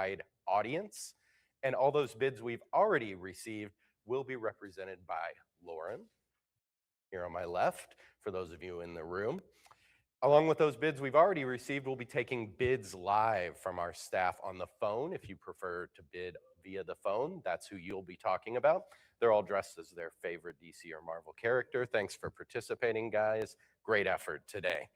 wide audience. And all those bids we've already received will be represented by Lauren here on my left, for those of you in the room. Along with those bids we've already received, we'll be taking bids live from our staff on the phone. If you prefer to bid via the phone, that's who you'll be talking about. They're all dressed as their favorite DC or Marvel character. Thanks for participating, guys. Great effort today.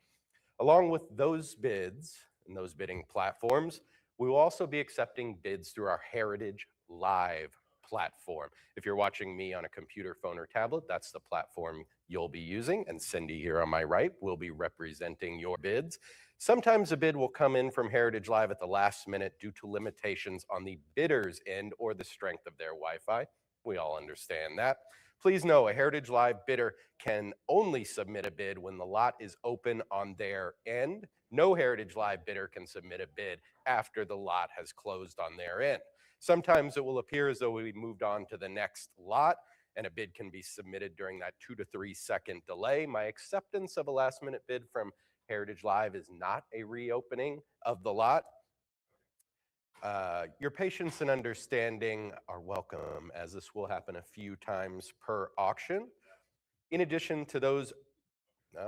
Along with those bids and those bidding platforms, we will also be accepting bids through our Heritage Live platform. If you're watching me on a computer, phone, or tablet, that's the platform you'll be using. And Cindy here on my right will be representing your bids. Sometimes a bid will come in from Heritage Live at the last minute due to limitations on the bidder's end or the strength of their Wi-Fi. We all understand that. Please know a Heritage Live bidder can only submit a bid when the lot is open on their end. No Heritage Live bidder can submit a bid after the lot has closed on their end. Sometimes it will appear as though we moved on to the next lot and a bid can be submitted during that 2 to 3 second delay. My acceptance of a last minute bid from Heritage Live is not a reopening of the lot. Your patience and understanding are welcome, as this will happen a few times per auction. In addition to those,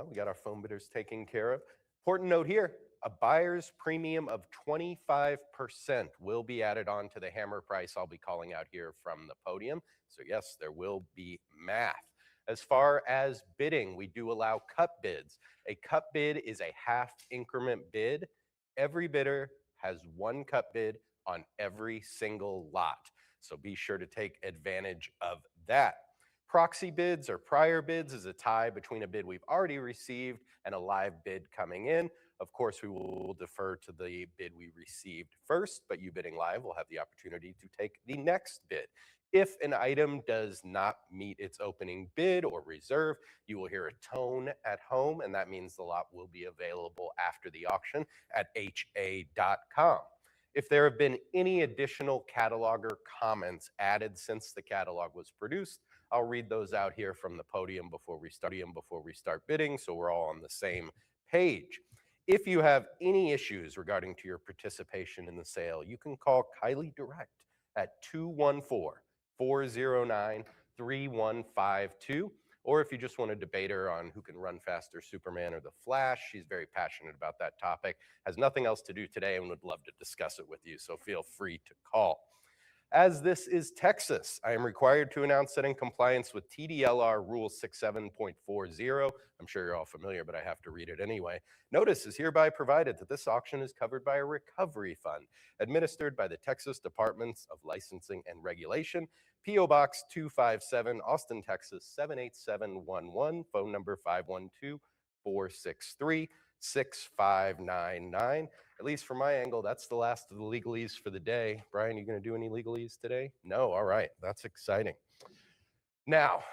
we got our phone bidders taken care of. Important note here, a buyer's premium of 25% will be added on to the hammer price I'll be calling out here from the podium. So yes, there will be math. As far as bidding, we do allow cup bids. A cup bid is a half increment bid. Every bidder has one cup bid on every single lot. So be sure to take advantage of that. Proxy bids or prior bids is a tie between a bid we've already received and a live bid coming in. Of course, we will defer to the bid we received first, but you bidding live will have the opportunity to take the next bid. If an item does not meet its opening bid or reserve, you will hear a tone at home, and that means the lot will be available after the auction at ha.com. If there have been any additional cataloger comments added since the catalog was produced, I'll read those out here from the podium before we start bidding, so we're all on the same page. If you have any issues regarding to your participation in the sale, you can call Kylie direct at 214-409-3152. Or if you just want to debate her on who can run faster, Superman or the Flash, she's very passionate about that topic, has nothing else to do today and would love to discuss it with you, so feel free to call. As this is Texas, I am required to announce that in compliance with TDLR Rule 67.40, I'm sure you're all familiar, but I have to read it anyway, notice is hereby provided that this auction is covered by a recovery fund administered by the Texas Departments of Licensing and Regulation, P.O. Box 257, Austin, Texas 78711, phone number 512-463-6599. At least from my angle, that's the last of the legalese for the day. Brian, you going to do any legalese today? No? All right. That's exciting. Now,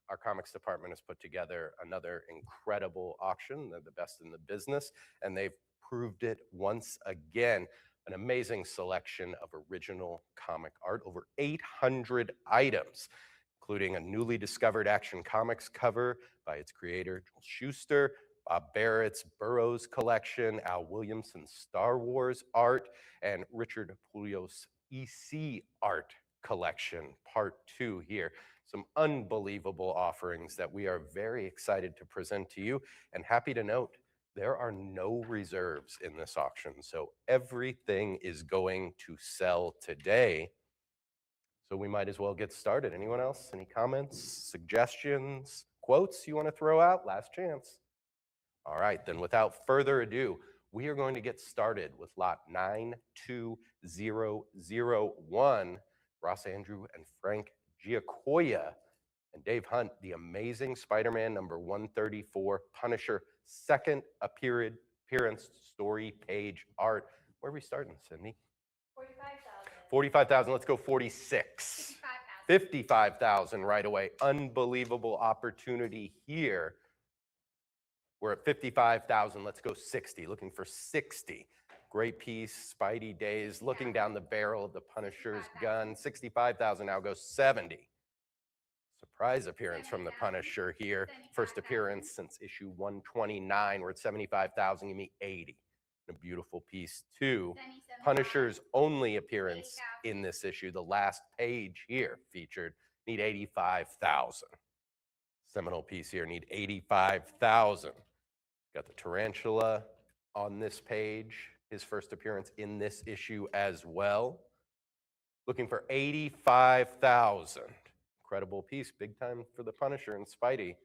our comics department has put together another incredible auction. They're the best in the business, and they've proved it once again. An amazing selection of original comic art, over 800 items, including a newly discovered Action Comics cover by its creator, Joel Shuster, Bob Barrett's Burroughs collection, Al Williamson's Star Wars art, and Richard Pugliose EC art collection, part 2 here. Some unbelievable offerings that we are very excited to present to you, and happy to note, there are no reserves in this auction, so everything is going to sell today. So we might as well get started. Anyone else? Any comments, suggestions, quotes you want to throw out? Last chance. All right, then without further ado, we are going to get started with lot 92001. Ross Andru and Frank Giacoia and Dave Hunt, The Amazing Spider-Man number 134, Punisher, second appearance story page art. Where are we starting, Cindy? 45,000. 45,000, let's go 46. 55,000. 55,000 right away. Unbelievable opportunity here. We're at 55,000, let's go 60, looking for 60. Great piece, Spidey Days, looking down the barrel of the Punisher's gun. 65,000, now goes 70. Surprise appearance from the Punisher here. First appearance since issue 129. We're at 75,000, give me 80. And a beautiful piece too. 77,000. Punisher's only appearance in this issue, the last page here featured, need 85,000. Seminal piece here, need 85,000. Got the tarantula on this page, his first appearance in this issue as well. Looking for 85,000. Incredible piece, big time for the Punisher and Spidey.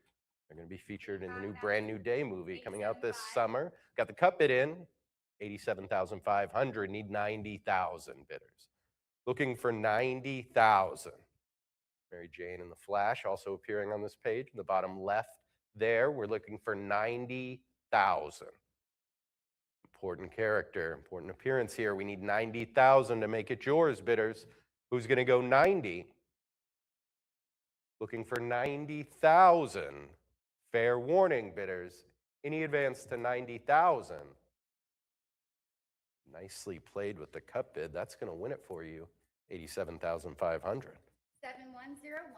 They're going to be featured in the new Brand New Day movie coming out this summer. Got the cut bid in, 87,500, need 90,000 bidders. Looking for 90,000. Mary Jane and the Flash also appearing on this page in the bottom left there. We're looking for 90,000. Important character, important appearance here. We need 90,000 to make it yours, bidders. Who's going to go 90? Looking for 90,000. Fair warning, bidders. Any advance to 90,000. Nicely played with the cut bid. That's going to win it for you. 87,500. 7101.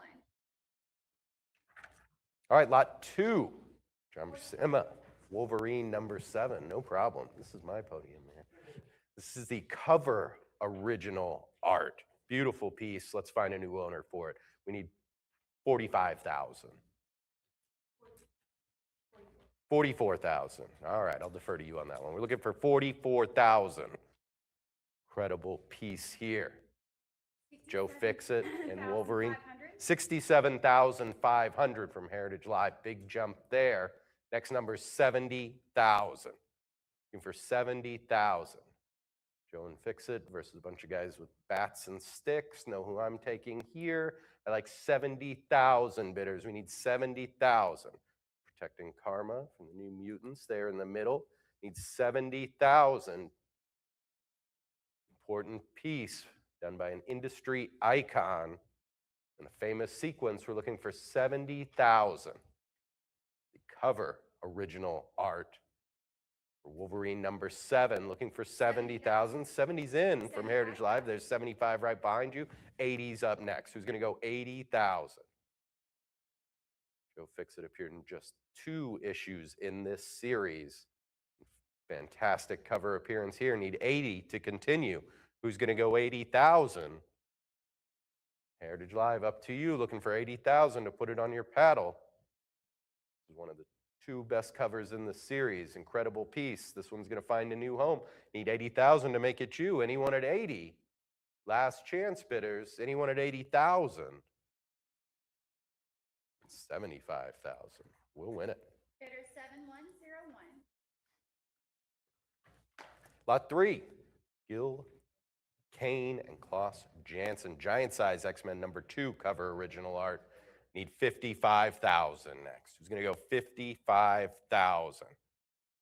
All right, lot 2. John Buscema, Wolverine number 7. No problem. This is my podium there. This is the cover original art. Beautiful piece. Let's find a new owner for it. We need 45,000. 44,000. All right, I'll defer to you on that one. We're looking for 44,000. Incredible piece here. Joe Fixit and Wolverine. 67,500 from Heritage Live. Big jump there. Next number is 70,000. Looking for 70,000. Joe and Fixit versus a bunch of guys with bats and sticks. Know who I'm taking here. I like 70,000 bidders. We need 70,000. Protecting Karma from the New Mutants there in the middle. Need 70,000. Important piece done by an industry icon. In a famous sequence, we're looking for 70,000. The cover original art for Wolverine number 7, looking for 70,000. 70's in from Heritage Live. There's 75 right behind you. 80's up next. Who's going to go 80,000? Joe Fixit appeared in just 2 issues in this series. Fantastic cover appearance here. Need 80 to continue. Who's going to go 80,000? Heritage Live, up to you. Looking for 80,000 to put it on your paddle. This is one of the 2 best covers in the series. Incredible piece. This one's going to find a new home. Need 80,000 to make it you. Anyone at 80? Last chance, bidders. Anyone at 80,000? 75,000. We'll win it. Bidder 7101. Lot 3. Gil Kane and Klaus Janson. Giant size X-Men number 2 cover original art. Need 55,000 next. Who's going to go 55,000?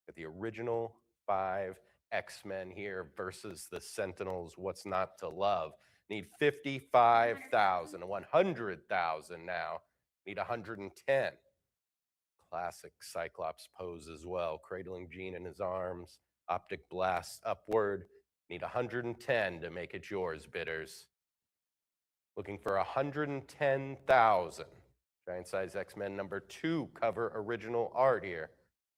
Got the original 5 X-Men here versus the Sentinels. What's not to love? Need 55,000. 100,000 now. Need 110. Classic Cyclops pose as well. Cradling Jean in his arms. Optic blast upward. Need 110 to make it yours, bidders. Looking for 110,000. Giant size X-Men number 2 cover original art here.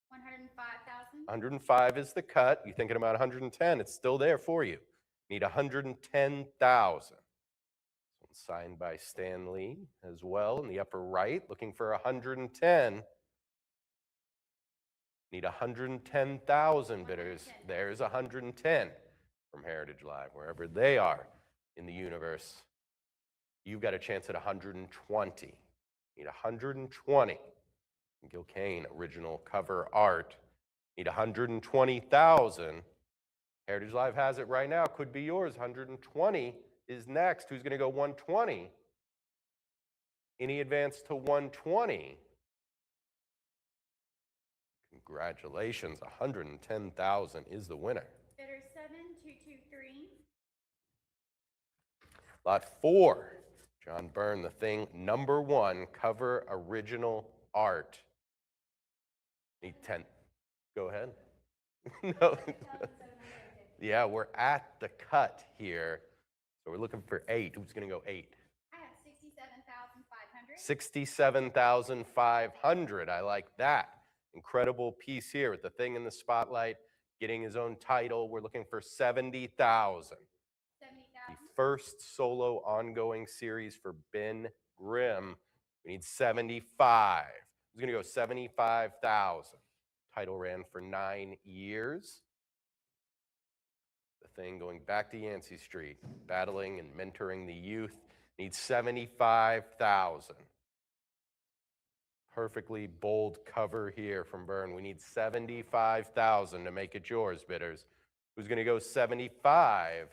105,000. 105 is the cut. You thinking about 110? It's still there for you. Need 110,000. Signed by Stan Lee as well in the upper right. Looking for 110. Need 110,000 bidders. There's 110 from Heritage Live, wherever they are in the universe. You've got a chance at 120. Need 120. Gil Kane, original cover art. Need 120,000. Heritage Live has it right now. Could be yours. 120 is next. Who's going to go 120? Any advance to 120? Congratulations. 110,000 is the winner. Bidder 7223. Lot 4. John Byrne, The Thing, number 1, cover original art. Need 10. Go ahead. No. Yeah, we're at the cut here. So we're looking for 8. Who's going to go 8? I have 67,500. 67,500. I like that. Incredible piece here with The Thing in the spotlight. getting his own title. We're looking for 70,000. 70,000. The first solo ongoing series for Ben Grimm. We need 75. He's going to go 75,000. Title ran for 9 years. The thing going back to Yancey Street, battling and mentoring the youth, needs 75,000. Perfectly bold cover here from Byrne. We need 75,000 to make it yours, bidders. Who's going to go 75?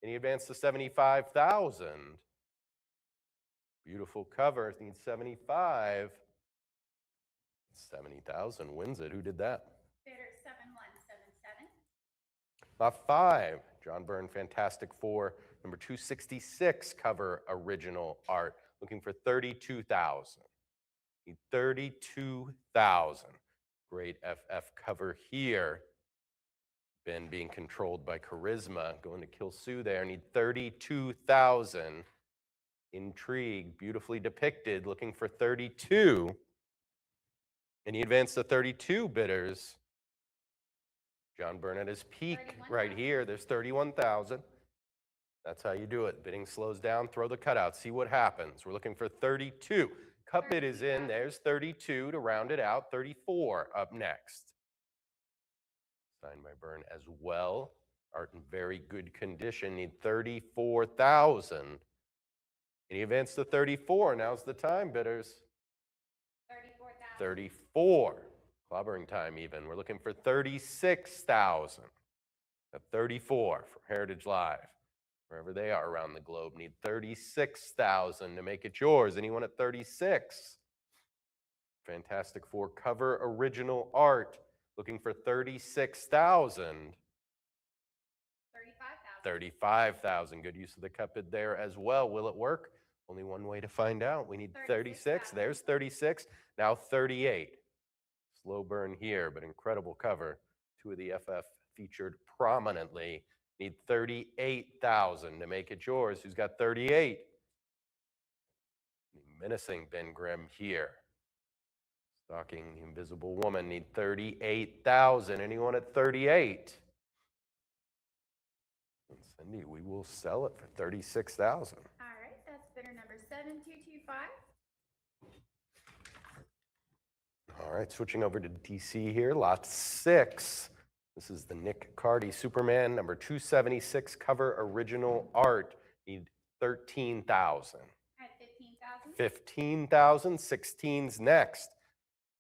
Any advance to 75,000? Beautiful cover. Needs 75. 70,000 wins it. Who did that? Bidder 7177. Lot 5. John Byrne, Fantastic Four, number 266 cover original art. Looking for 32,000. Need 32,000. Great FF cover here. Ben being controlled by charisma, going to kill Sue there. Need 32,000. Intrigue, beautifully depicted, looking for 32. And he advanced to 32 bidders. John Byrne at his peak right here. There's 31,000. That's how you do it. Bidding slows down, throw the cutout, see what happens. We're looking for 32. Cut bid is in. There's 32 to round it out. 34 up next. Signed by Byrne as well. Art in very good condition. Need 34,000. And he advanced to 34. Now's the time, bidders. 34,000. 34. Clobbering time even. We're looking for 36,000. At 34 from Heritage Live. Wherever they are around the globe, need 36,000 to make it yours. Anyone at 36? Fantastic Four cover original art. Looking for 36,000. 35,000. 35,000. Good use of the cut bid there as well. Will it work? Only one way to find out. We need 36. There's 36. Now 38. Slow burn here, but incredible cover. Two of the FF featured prominently. Need 38,000 to make it yours. Who's got 38? Menacing Ben Grimm here. Stalking the Invisible Woman. Need 38,000. Anyone at 38? And Cindy, we will sell it for 36,000. All right, that's bidder number 7225. All right, switching over to DC here. Lot 6. This is the Nick Cardy Superman, number 276 cover original art. Need 13,000. At 15,000. 15,000. 16's next.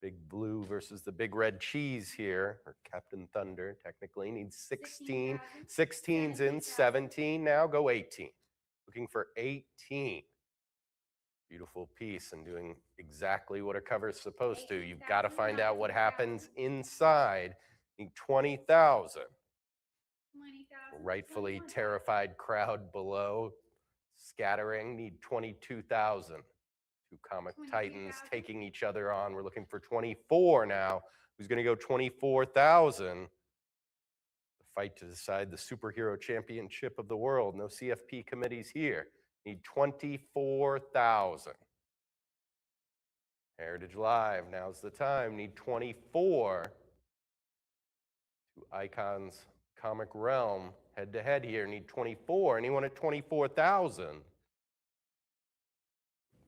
Big Blue versus the Big Red Cheese here, or Captain Thunder technically. Needs 16. 16's in. 17 now. Go 18. Looking for 18. Beautiful piece and doing exactly what a cover is supposed to. You've got to find out what happens inside. Need 20,000. 20,000. Rightfully terrified crowd below scattering. Need 22,000. Two comic titans taking each other on. We're looking for 24 now. Who's going to go 24,000? The fight to decide the superhero championship of the world. No CFP committees here. Need 24,000. Heritage Live, now's the time. Need 24. Two icons, comic realm, head to head here. Need 24. Anyone at 24,000?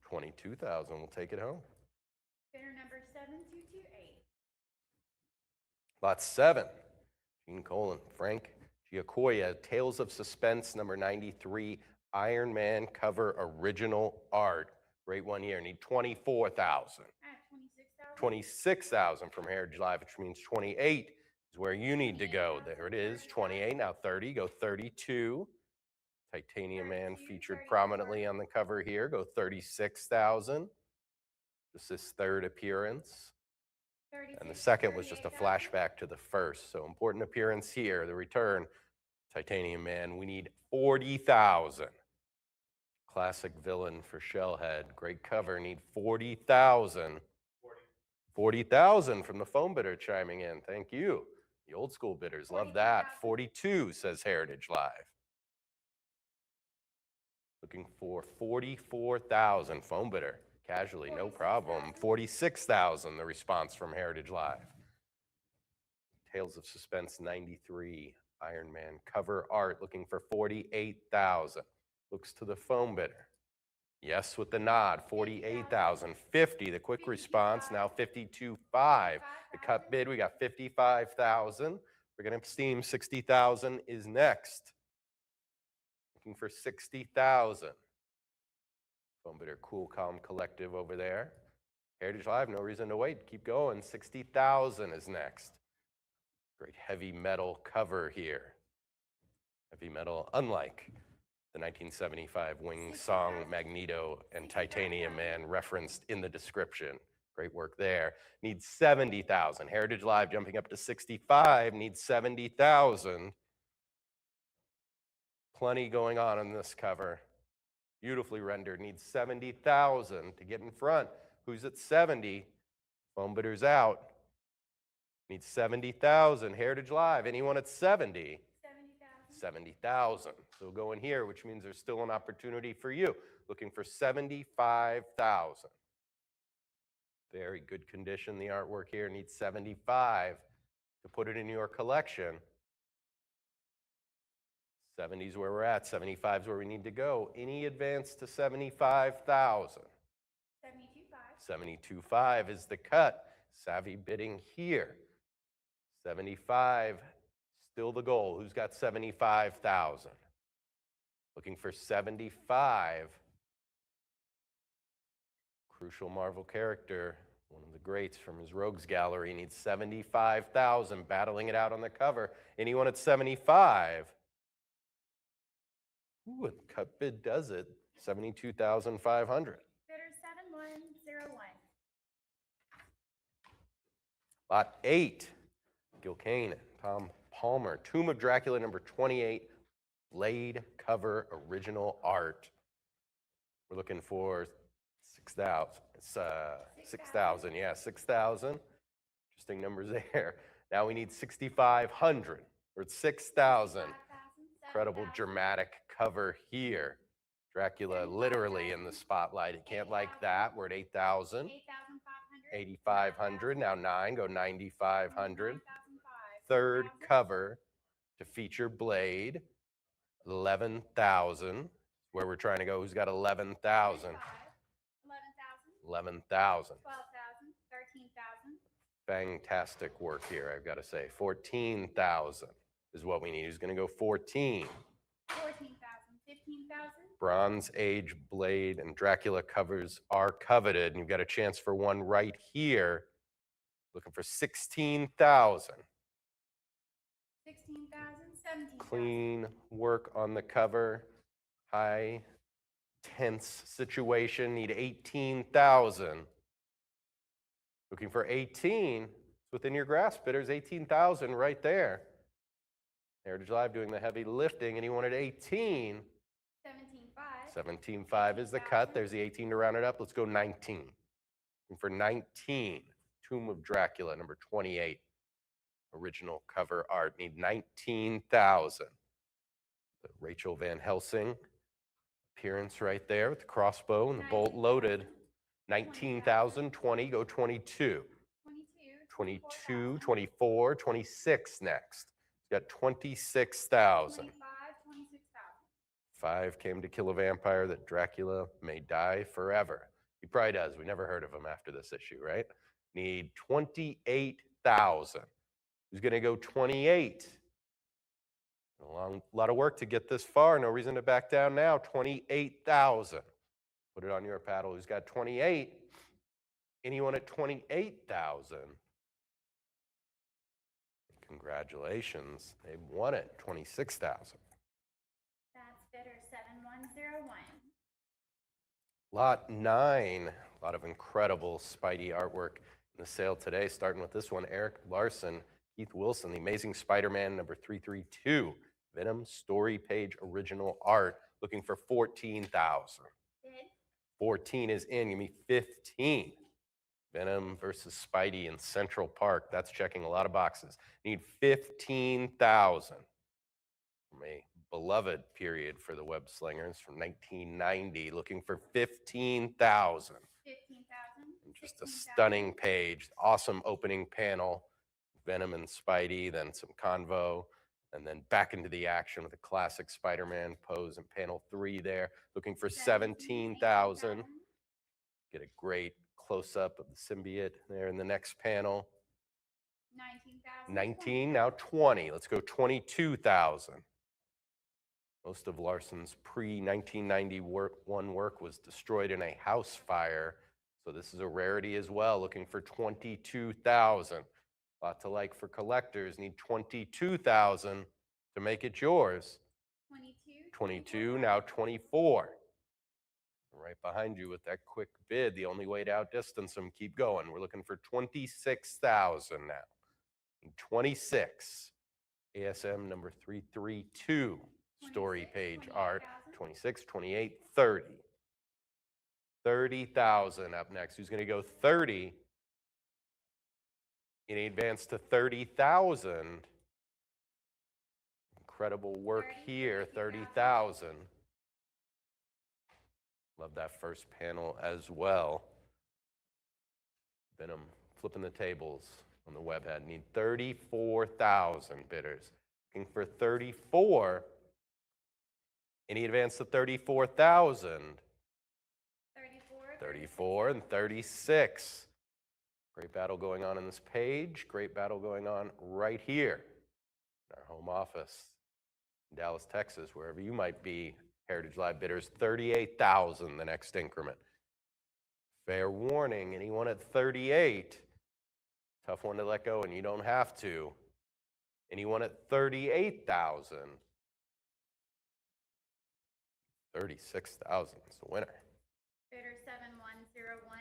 22,000. We'll take it home. Bidder number 7228. Lot 7. Gene Colan, Frank Giacoia, Tales of Suspense, number 93. Iron Man cover original art. Great one here. Need 24,000. At 26,000. 26,000 from Heritage Live, which means 28 is where you need to go. There it is. 28. Now 30. Go 32. Titanium Man featured prominently on the cover here. Go 36,000. Just his third appearance. 36, And the second was just a 38,000. flashback to the first. So important appearance here. The return. Titanium Man. We need 40,000. Classic villain for Shellhead. Great cover. Need 40,000. 40,000 from the phone bidder chiming in. Thank you. The old school bidders love that. 42 says Heritage Live. Looking for 44,000. Phone bidder. Casually, no problem. 46,000 the response from Heritage Live. Tales of Suspense 93 Iron Man cover art, looking for 48,000. Looks to the phone bidder. Yes, with the nod, 48,000. 50, the quick response, now 52.5. The cut bid, we got 55,000. We're going to steam 60,000 is next. Looking for 60,000. Phone bidder, Cool Calm Collective over there. Heritage Live, no reason to wait. Keep going. 60,000 is next. Great heavy metal cover here. Heavy metal, unlike the 1975 Wing song Magneto and Titanium Man referenced in the description. Great work there. Needs 70,000. Heritage Live jumping up to 65, needs 70,000. Plenty going on in this cover. Beautifully rendered, needs 70,000 to get in front. Who's at 70? Phone bidder's out. Needs 70,000. Heritage Live, anyone at 70? 70,000. So go in here, which means there's still an opportunity for you. Looking for 75,000. Very good condition. The artwork here needs 75 to put it in your collection. 70 is where we're at. 75 is where we need to go. Any advance to 75,000? 72.5 is the cut. Savvy bidding here. 75, still the goal. Who's got 75,000? Looking for 75. Crucial Marvel character, one of the greats from his Rogues Gallery, needs 75,000, battling it out on the cover. Anyone at 75? Ooh, a cut bid does it. 72,500. Bidder 7101. Lot 8, Gil Kane, Tom Palmer, Tomb of Dracula number 28, Blade cover original art. We're looking for 6,000. It's 6,000, yeah, 6,000. Interesting numbers there. Now we need 6,500. We're at 6,000. Incredible dramatic cover here. Dracula literally in the spotlight. It can't like that. We're at 8,000. 8,500. Now 9, go 9,500. Third cover to feature Blade. 11,000. Where we're trying to go. Who's got 11,000? 11,000. 12,000. 13,000. Fantastic work here, I've got to say. 14,000 is what we need. Who's going to go 14? 14,000. 15,000. Bronze Age Blade and Dracula covers are coveted, and you've got a chance for one right here. Looking for 16,000. 16,000. 17,000. Clean work on the cover. High tense situation. Need 18,000. Looking for 18. It's within your grasp. Bidders 18,000 right there. Heritage Live doing the heavy lifting. Anyone at 18? 17,500. 17.5 is the cut. There's the 18 to round it up. Let's go 19. Looking for 19. Tomb of Dracula, number 28. Original cover art. Need 19,000. The Rachel Van Helsing appearance right there with the crossbow and the bolt loaded. 19,000, 20, go 22. 22, 24, 26 next. We've got 26,000. 25, 26,000. 5 came to kill a vampire that Dracula may die forever. He probably does. We never heard of him after this issue, right? Need 28,000. Who's going to go 28? A lot of work to get this far. No reason to back down now. 28,000. Put it on your paddle. Who's got 28? Anyone at 28,000? Congratulations. They won it. 26,000. That's bidder 7101. Lot 9. A lot of incredible Spidey artwork in the sale today, starting with this one. Eric Larson, Keith Wilson, The Amazing Spider-Man number 332. Venom story page original art. Looking for 14,000. Bid. 14 is in. Give me 15. Venom versus Spidey in Central Park. That's checking a lot of boxes. Need 15,000. From a beloved period for the web slingers from 1990. Looking for 15,000. 15,000. Just a stunning page. Awesome opening panel. Venom and Spidey, then some Convo, and then back into the action with a classic Spider-Man pose in panel 3 there, looking for 17,000. Get a great close-up of the symbiote there in the next panel. 19,000. 19, now 20. Let's go 22,000. Most of Larson's pre-1991 work was destroyed in a house fire, so this is a rarity as well, looking for 22,000. A lot to like for collectors. Need 22,000 to make it yours. 22, now 24. Right behind you with that quick bid. The only way to outdistance them, keep going. We're looking for 26,000 now. 26. ASM number 332. Story page art. 26, 28, 30. 30,000 up next. Who's going to go 30? In advance to 30,000. Incredible work here, 30,000. Love that first panel as well. Venom flipping the tables on the web head. Need 34,000 bidders. Looking for 34. Any advance to 34,000? 34 and 36. Great battle going on in this page. Great battle going on right here in our home office in Dallas, Texas, wherever you might be. Heritage Live bidders, 38,000 the next increment. Fair warning, anyone at 38, tough one to let go, and you don't have to. Anyone at 38,000, 36,000 is the winner. Bidder 7101.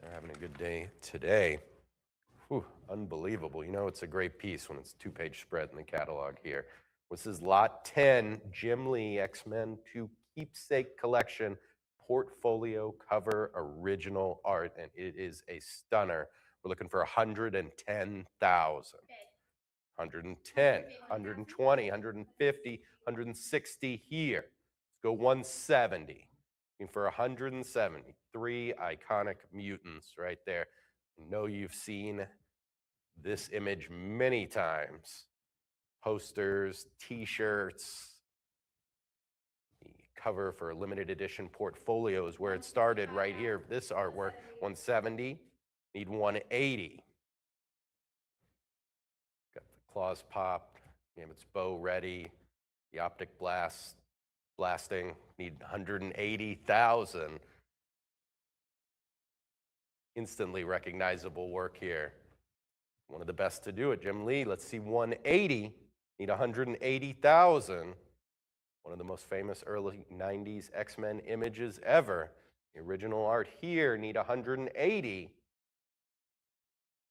They're having a good day today. Whew, unbelievable. You know it's a great piece when it's a 2-page spread in the catalog here. This is Lot 10, Jim Lee, X-Men 2 Keepsake Collection, portfolio cover original art, and it is a stunner. We're looking for 110,000. 110, 120, 150, 160 here. Let's go 170. Looking for 170. 3 iconic mutants right there. I know you've seen this image many times. Posters, t-shirts, the cover for a limited edition portfolios where it started right here. This artwork, 170, need 180. Got the claws popped, Gambit's bow ready, the optic blasting, need 180,000. Instantly recognizable work here. One of the best to do it, Jim Lee. Let's see, 180. Need 180,000. One of the most famous early 90s X-Men images ever. The original art here, need 180.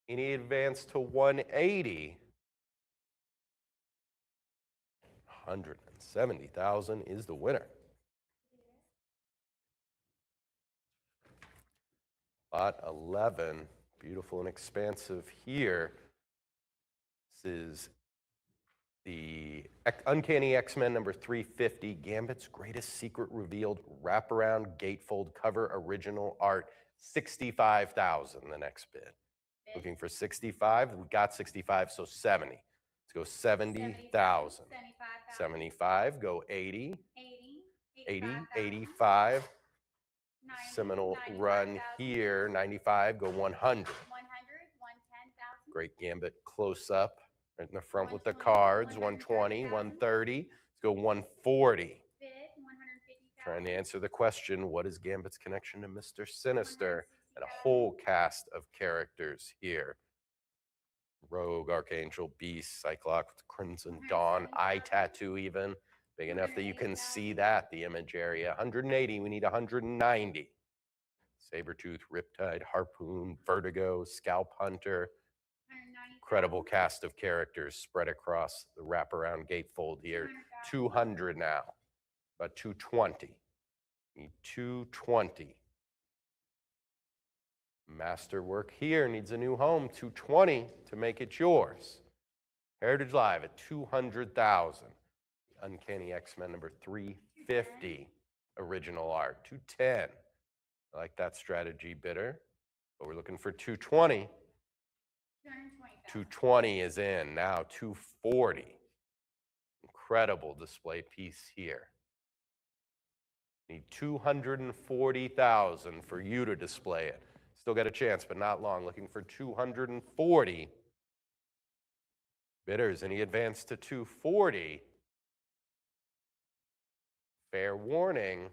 Any advance to 180? 170,000 is the winner. Lot 11, beautiful and expansive here. This is the Uncanny X-Men number 350, Gambit's Greatest Secret Revealed wraparound gatefold cover original art, 65,000 the next bid. Looking for 65, we got 65, so 70. Let's go 70,000. 75, go 80, 80, 85. Seminal run here, 95, go 100. 110,000. Great Gambit close up. Right in the front with the cards, 120, 130. Let's go 140. Bid 150,000. Trying to answer the question, what is Gambit's connection to Mr. Sinister? And a whole cast of characters here. Rogue, Archangel, Beast, Cyclops, Crimson Dawn, eye tattoo even. Big enough that you can see that, the image area. 180, we need 190. Sabretooth, Riptide, Harpoon, Vertigo, Scalp Hunter. 190,000. Incredible cast of characters spread across the wraparound gatefold here. 200 now, about 220. Need 220. Masterwork here needs a new home, 220 to make it yours. Heritage Live at 200,000. Uncanny X-Men number 350, original art, 210. I like that strategy bidder, but we're looking for 220. 220,000. 220 is in, now 240. Incredible display piece here. Need 240,000 for you to display it. Still got a chance, but not long. Looking for 240. Bidders, any advance to 240? Fair warning.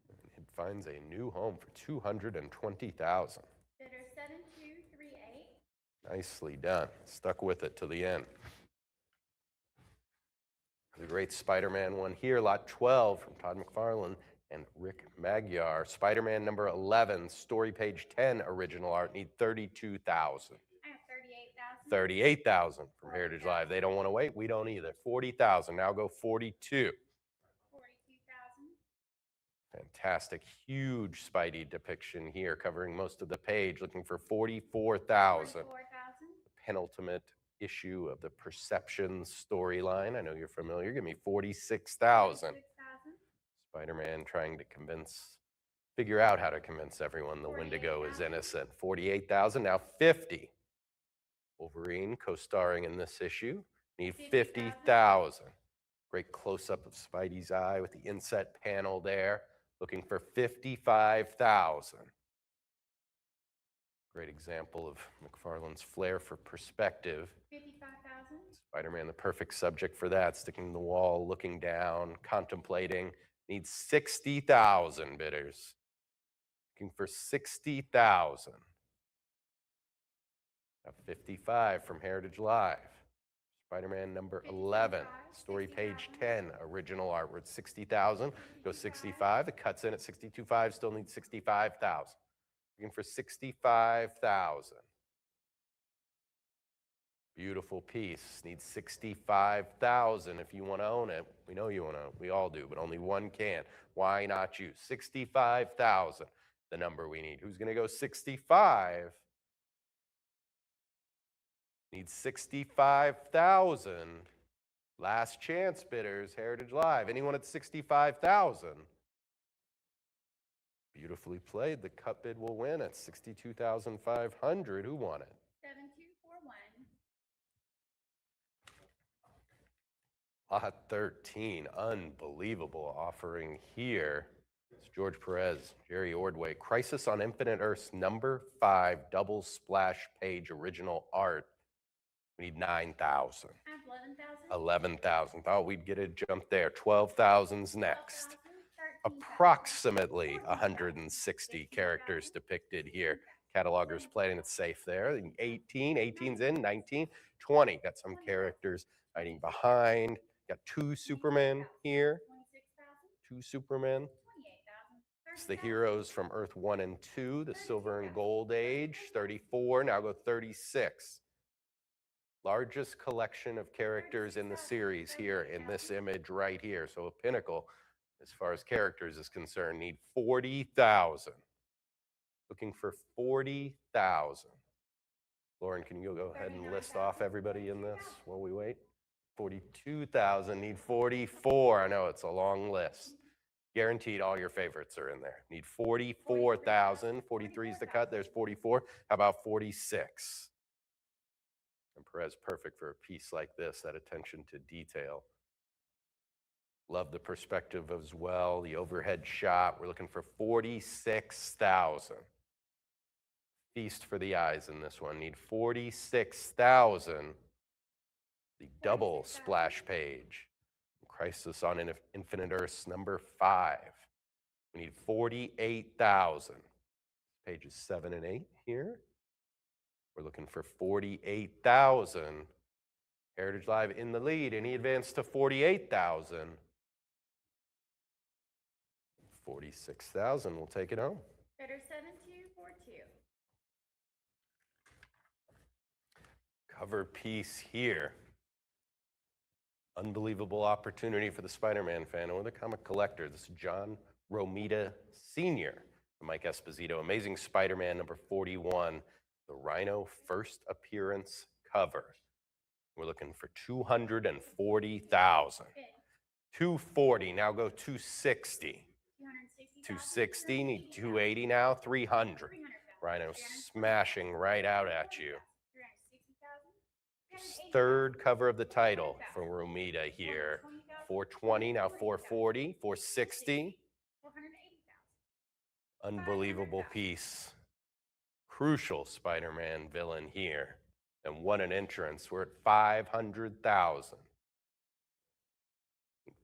It finds a new home for 220,000. Bidder 7238. Nicely done. Stuck with it to the end. The great Spider-Man one here, lot 12 from Todd McFarlane and Rick Magyar. Spider-Man number 11, story page 10, original art, need 32,000. I have 38,000. 38,000 from Heritage Live. They don't want to wait. We don't either. 40,000. Now go 42. 42,000. Fantastic. Huge Spidey depiction here, covering most of the page. Looking for 44,000. 44,000. Penultimate issue of the Perceptions storyline. I know you're familiar. Give me 46,000. 46,000. Spider-Man trying to figure out how to convince everyone the Wendigo is innocent. 48,000, now 50. Wolverine co-starring in this issue. Need 50,000. Great close-up of Spidey's eye with the inset panel there. Looking for 55,000. Great example of McFarlane's flair for perspective. 55,000. Spider-Man, the perfect subject for that. Sticking to the wall, looking down, contemplating. Needs 60,000 bidders. Looking for 60,000. Now 55 from Heritage Live. Spider-Man number 11, story page 10, original art. We're at 60,000. Go 65. It cuts in at 62.5. Still needs 65,000. Looking for 65,000. Beautiful piece. Needs 65,000 if you want to own it. We know you want to. We all do, but only one can. Why not you? 65,000, the number we need. Who's going to go 65? Needs 65,000. Last chance bidders, Heritage Live. Anyone at 65,000? Beautifully played. The cut bid will win at 62,500. Who won it? 7241. Lot 13, unbelievable offering here. It's George Perez, Jerry Ordway. Crisis on Infinite Earths, number 5, double splash page, original art. We need 9,000. I have 11,000. 11,000. Thought we'd get a jump there. 12,000's next. 12,000. 13,000. Approximately 160 characters depicted here. Catalogers playing it safe there. 18's in, 19, 20. Got some characters hiding behind. Got 2 Supermen here. 26,000. 2 Supermen. 28,000. It's the heroes from Earth 1 and 2, the Silver and Gold Age. 34, now go 36. Largest collection of characters in the series here in this image right here. So a pinnacle as far as characters is concerned. Need 40,000. Looking for 40,000. Lauren, can you go ahead and list off everybody in this while we wait? 42,000. Need 44. I know it's a long list. Guaranteed all your favorites are in there. Need 44,000. 43 is the cut. There's 44. How about 46? And Perez, perfect for a piece like this, that attention to detail. Love the perspective as well, the overhead shot. We're looking for 46,000. Feast for the eyes in this one. Need 46,000. The double splash page. Crisis on Infinite Earths, number 5. We need 48,000. Pages 7 and 8 here. We're looking for 48,000. Heritage Live in the lead. Any advance to 48,000? 46,000. We'll take it home. Bidder 7242. Cover piece here. Unbelievable opportunity for the Spider-Man fan or the comic collector. This is John Romita Sr. Mike Esposito. Amazing Spider-Man number 41. The Rhino first appearance cover. We're looking for 240,000. 240, now go 260. 260, need 280 now, 300. Rhino smashing right out at you. 360,000. Third cover of the title for Romita here. 420, now 440, 460. 480,000. Unbelievable piece. Crucial Spider-Man villain here. And what an entrance. We're at 500,000.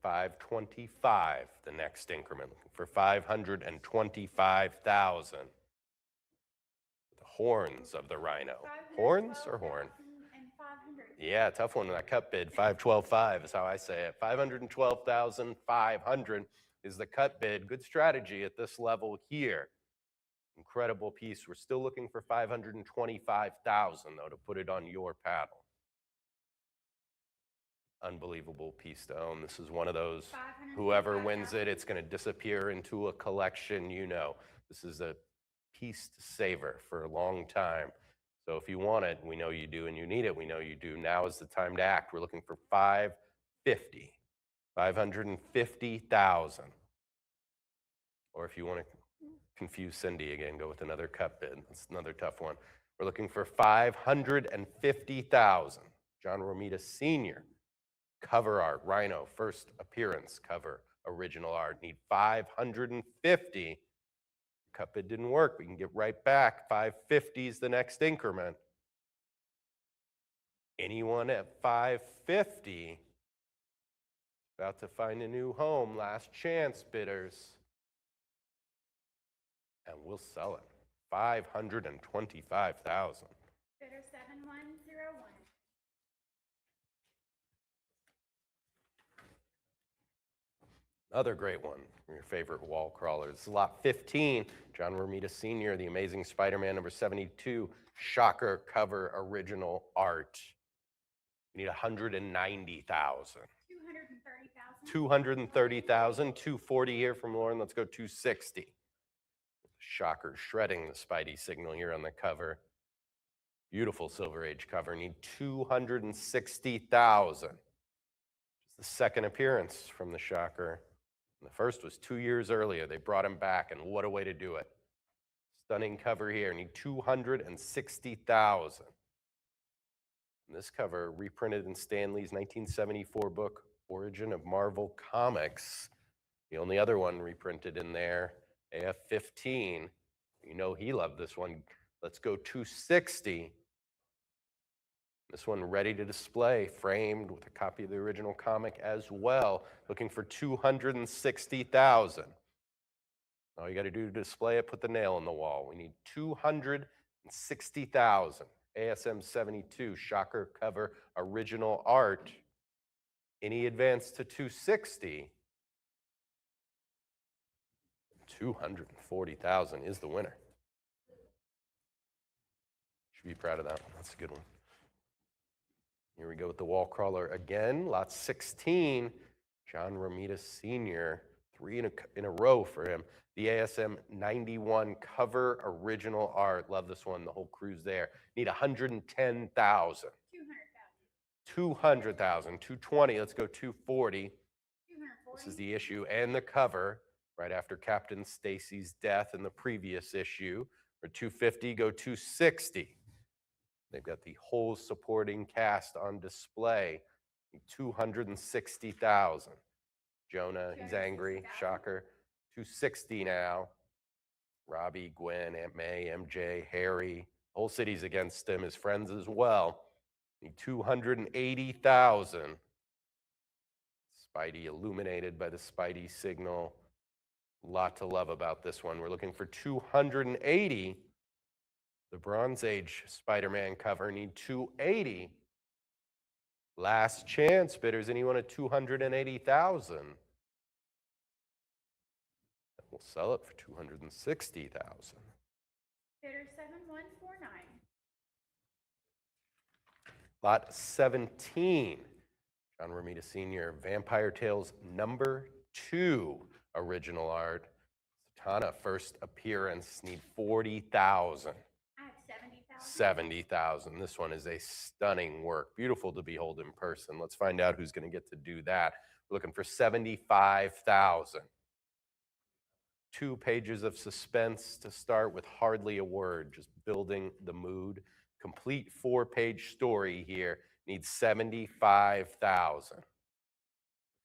525, the next increment, for 525,000. The horns of the Rhino. Horns or horn? 500. Yeah, tough one. That cut bid, 512.5 is how I say it. 512,500 is the cut bid. Good strategy at this level here. Incredible piece. We're still looking for 525,000 though to put it on your paddle. Unbelievable piece to own. This is one of those, whoever wins it, it's going to disappear into a collection, you know. This is a piece to savor for a long time. So if you want it, we know you do, and you need it, we know you do. Now is the time to act. We're looking for 550, 550,000. Or if you want to confuse Cindy again, go with another cut bid. That's another tough one. We're looking for 550,000. John Romita Sr. Cover art, Rhino, first appearance cover, original art. Need 550. Cut bid didn't work. We can get right back. 550 is the next increment. Anyone at 550? About to find a new home. Last chance, bidders. And we'll sell it. 525,000. Bidder 7101. Another great one from your favorite wall crawlers. This is lot 15. John Romita Sr., The Amazing Spider-Man number 72. Shocker cover original art. We need 190,000. 230,000. 230,000. 240 here from Lauren. Let's go 260. Shocker shredding the Spidey signal here on the cover. Beautiful Silver Age cover. Need 260,000. It's the second appearance from the Shocker. And the first was 2 years earlier. They brought him back, and what a way to do it. Stunning cover here. Need 260,000. And this cover reprinted in Stan Lee's 1974 book, Origin of Marvel Comics. The only other one reprinted in there, AF-15. You know he loved this one. Let's go 260. This one ready to display, framed with a copy of the original comic as well. Looking for 260,000. All you got to do to display it, put the nail in the wall. We need 260,000. ASM 72, Shocker cover, original art. Any advance to 260? 240,000 is the winner. Should be proud of that one. That's a good one. Here we go with the wall crawler again. Lot 16, John Romita Sr. 3 in a row for him. The ASM 91 cover original art. Love this one. The whole crew's there. Need 110,000. 200,000. 200,000. 220. Let's go 240. 240. This is the issue and the cover right after Captain Stacy's death in the previous issue. For 250, go 260. They've got the whole supporting cast on display. 260,000. Jonah, he's angry. Shocker. 260 now. Robbie, Gwen, Aunt May, MJ, Harry. Whole city's against him. His friends as well. 280,000. Spidey illuminated by the Spidey signal. Lot to love about this one. We're looking for 280. The Bronze Age Spider-Man cover. Need 280. Last chance, bidders. Anyone at 280,000? We'll sell it for 260,000. Bidder 7149. Lot 17. John Romita Sr., Vampire Tales number 2, original art. Zatanna, first appearance. Need 40,000. I have 70,000. 70,000. This one is a stunning work. Beautiful to behold in person. Let's find out who's going to get to do that. We're looking for 75,000. 2 pages of suspense to start with hardly a word, just building the mood. Complete 4-page story here needs 75,000.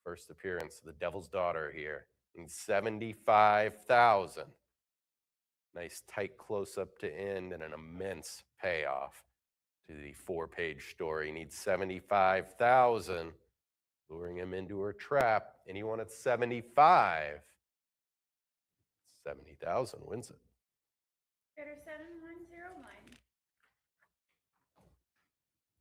First appearance of the Devil's Daughter here needs 75,000. Nice tight close-up to end and an immense payoff to the 4-page story. Needs 75,000, luring him into her trap. Anyone at 75? 70,000 wins it. Bidder 7101.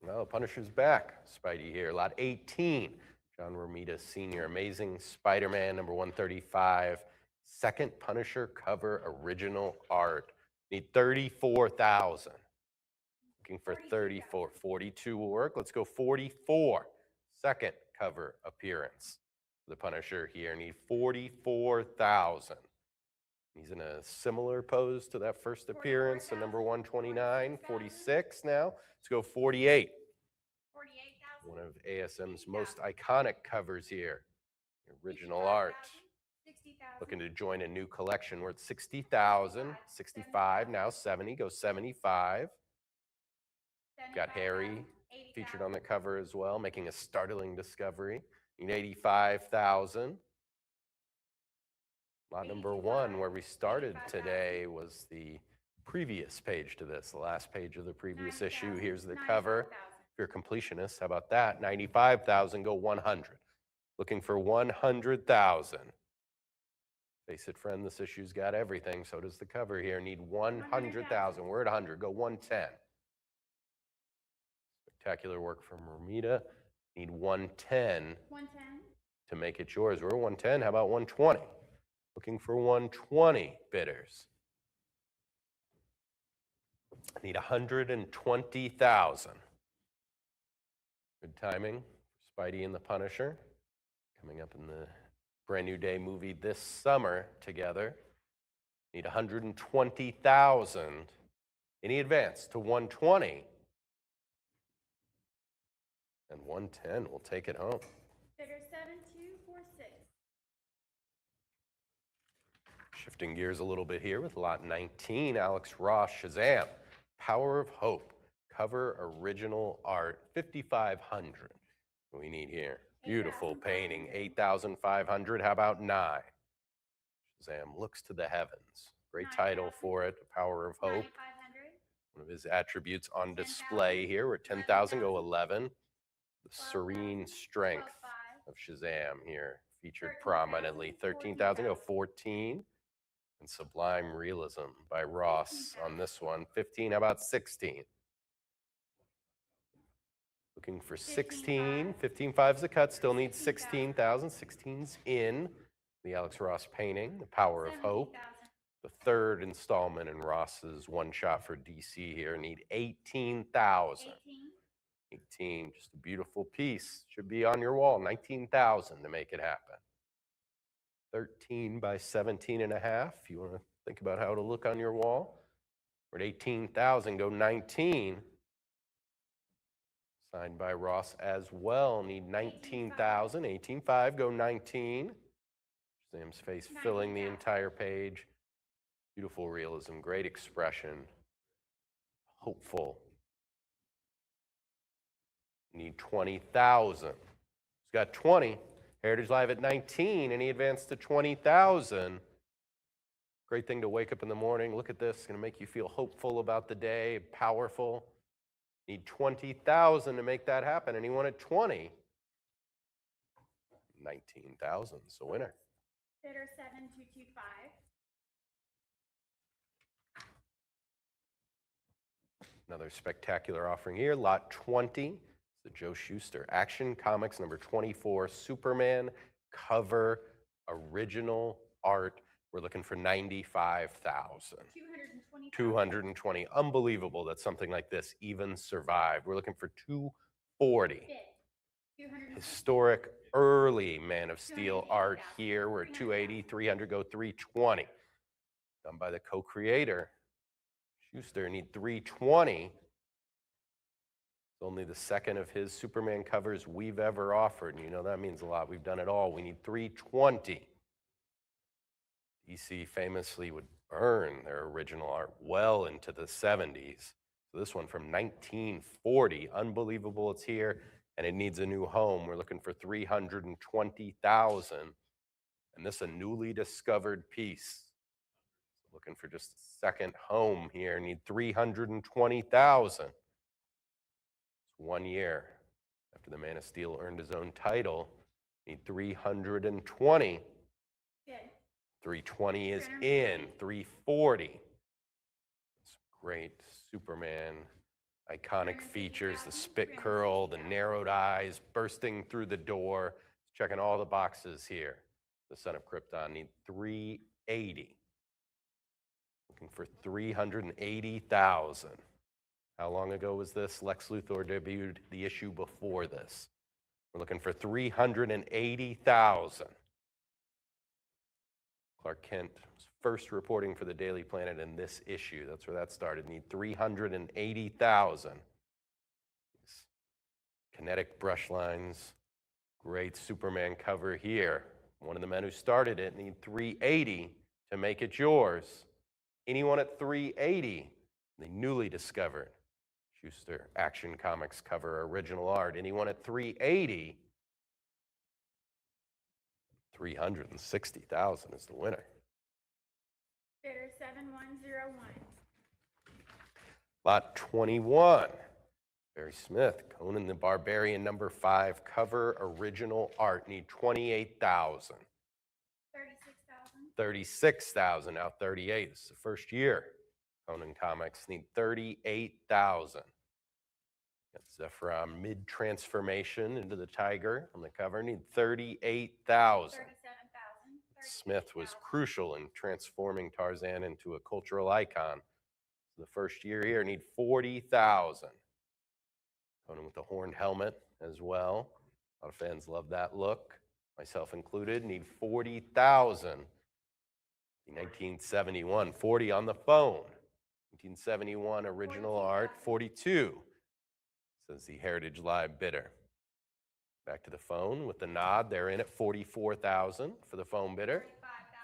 Well, Punisher's back. Spidey here. Lot 18. John Romita Sr. Amazing Spider-Man number 135. Second Punisher cover original art. Need 34,000. Looking for 34. 42 will work. Let's go 44. Second cover appearance. The Punisher here. Need 44,000. He's in a similar pose to that first appearance, the number 129, 46 now. Let's go 48. 48,000. One of ASM's most iconic covers here. Original art. 60,000. Looking to join a new collection. We're at 60,000, 65, now 70, go 75. Got Harry featured on the cover as well, making a startling discovery. In 85,000. Lot number 1, where we started today, was the previous page to this, the last page of the previous issue. Here's the cover. If you're a completionist, how about that? 95,000, go 100. Looking for 100,000. Face it, friend, this issue's got everything. So does the cover here. Need 100,000. We're at 100. Go 110. Spectacular work from Romita. Need 110 110. to make it yours. We're at 110. How about 120? Looking for 120 bidders. Need 120,000. Good timing. Spidey and the Punisher coming up in the Brand New Day movie this summer together. Need 120,000. Any advance to 120? And 110 will take it home. Bidder 7246. Shifting gears a little bit here with lot 19, Alex Ross, Shazam, Power of Hope, cover original art, 5,500. We need here. Beautiful painting, 8,500. How about 9? Shazam looks to the heavens. Great title for it, Power of Hope. 9,500. One of his attributes on display here. We're at 10,000, go 11. The serene strength of Shazam here, featured prominently. 13,000, go 14. And sublime realism by Ross on this one. 15, how about 16? Looking for 16. 15.5's the cut, still needs 16,000. 16's in the Alex Ross painting, The Power of Hope. 70,000. The third installment in Ross's one shot for DC here. Need 18,000. 18. 18, just a beautiful piece. Should be on your wall. 19,000 to make it happen. 13 by 17 and a half. If you want to think about how it'll look on your wall. We're at 18,000, go 19. Signed by Ross as well. Need 19,000. 18.5, go 19. Sam's face filling the entire page. Beautiful realism, great expression. Hopeful. Need 20,000. He's got 20. Heritage Live at 19, and he advanced to 20,000. Great thing to wake up in the morning. Look at this. It's going to make you feel hopeful about the day, powerful. Need 20,000 to make that happen. Anyone at 20? 19,000. So winner. Bidder 7225. Another spectacular offering here. Lot 20. The Joe Shuster Action Comics number 24, Superman cover original art. We're looking for 95,000. 220. Unbelievable that something like this even survived. We're looking for 240. Bid. 200. Historic early Man of Steel art here. We're at 280, 300, go 320. Done by the co-creator. Shuster need 320. Only the second of his Superman covers we've ever offered. And you know that means a lot. We've done it all. We need 320. DC famously would burn their original art well into the 70s. So this one from 1940, unbelievable it's here and it needs a new home. We're looking for 320,000. And this a newly discovered piece. Looking for just a second home here, need 320,000. It's 1 year after the Man of Steel earned his own title. Need 320. Bid. 320 is in. 340. It's great Superman iconic features, the spit curl, the narrowed eyes, bursting through the door, checking all the boxes here. The Son of Krypton need 380. Looking for 380,000. How long ago was this? Lex Luthor debuted the issue before this. We're looking for 380,000. Clark Kent was first reporting for the Daily Planet in this issue. That's where that started. Need 380,000. Kinetic brush lines. Great Superman cover here. One of the men who started it need 380 to make it yours. Anyone at 380? The newly discovered Schuster Action Comics cover original art. Anyone at 380? 360,000 is the winner. Bidder 7101. Lot 21. Barry Smith, Conan the Barbarian #5 cover original art. Need 28,000. 36,000. 36,000, now 38. This is the first year. Conan Comics need 38,000. Got Zephyron mid-transformation into the tiger on the cover. Need 38,000. 37,000. Smith was crucial in transforming Tarzan into a cultural icon. The first year here, need 40,000. Conan with the horned helmet as well. A lot of fans love that look, myself included. Need 40,000. 1971, 40 on the phone. 1971 original art, 42. Says the Heritage Live bidder. Back to the phone with the nod. They're in at 44,000 for the phone bidder.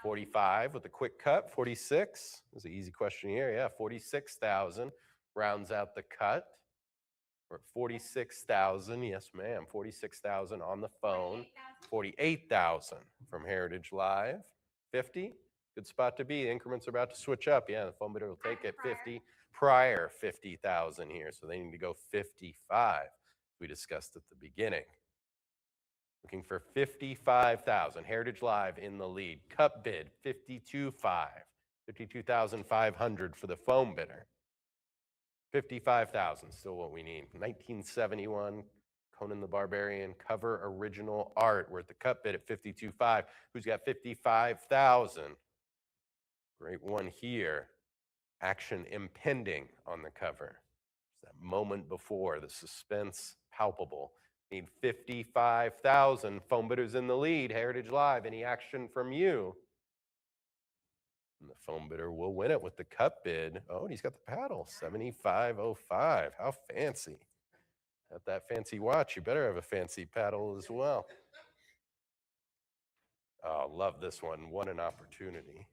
45 with the quick cut. 46. This is an easy question here. Yeah, 46,000 rounds out the cut. We're at 46,000. Yes, ma'am. 46,000 on the phone. 48,000 from Heritage Live. 50. Good spot to be. The increments are about to switch up. Yeah, the phone bidder will take it. 50. Prior 50,000 here. So they need to go 55. We discussed at the beginning. Looking for 55,000. Heritage Live in the lead. Cup bid 52.5. 52,500 for the phone bidder. 55,000, still what we need. 1971, Conan the Barbarian cover original art. We're at the cup bid at 52.5. Who's got 55,000? Great one here. Action impending on the cover. That moment before, the suspense palpable. Need 55,000. Phone bidders in the lead. Heritage Live. Any action from you? And the phone bidder will win it with the cup bid. Oh, and he's got the paddle. 75.05. How fancy. Got that fancy watch. You better have a fancy paddle as well. Oh, love this one. What an opportunity.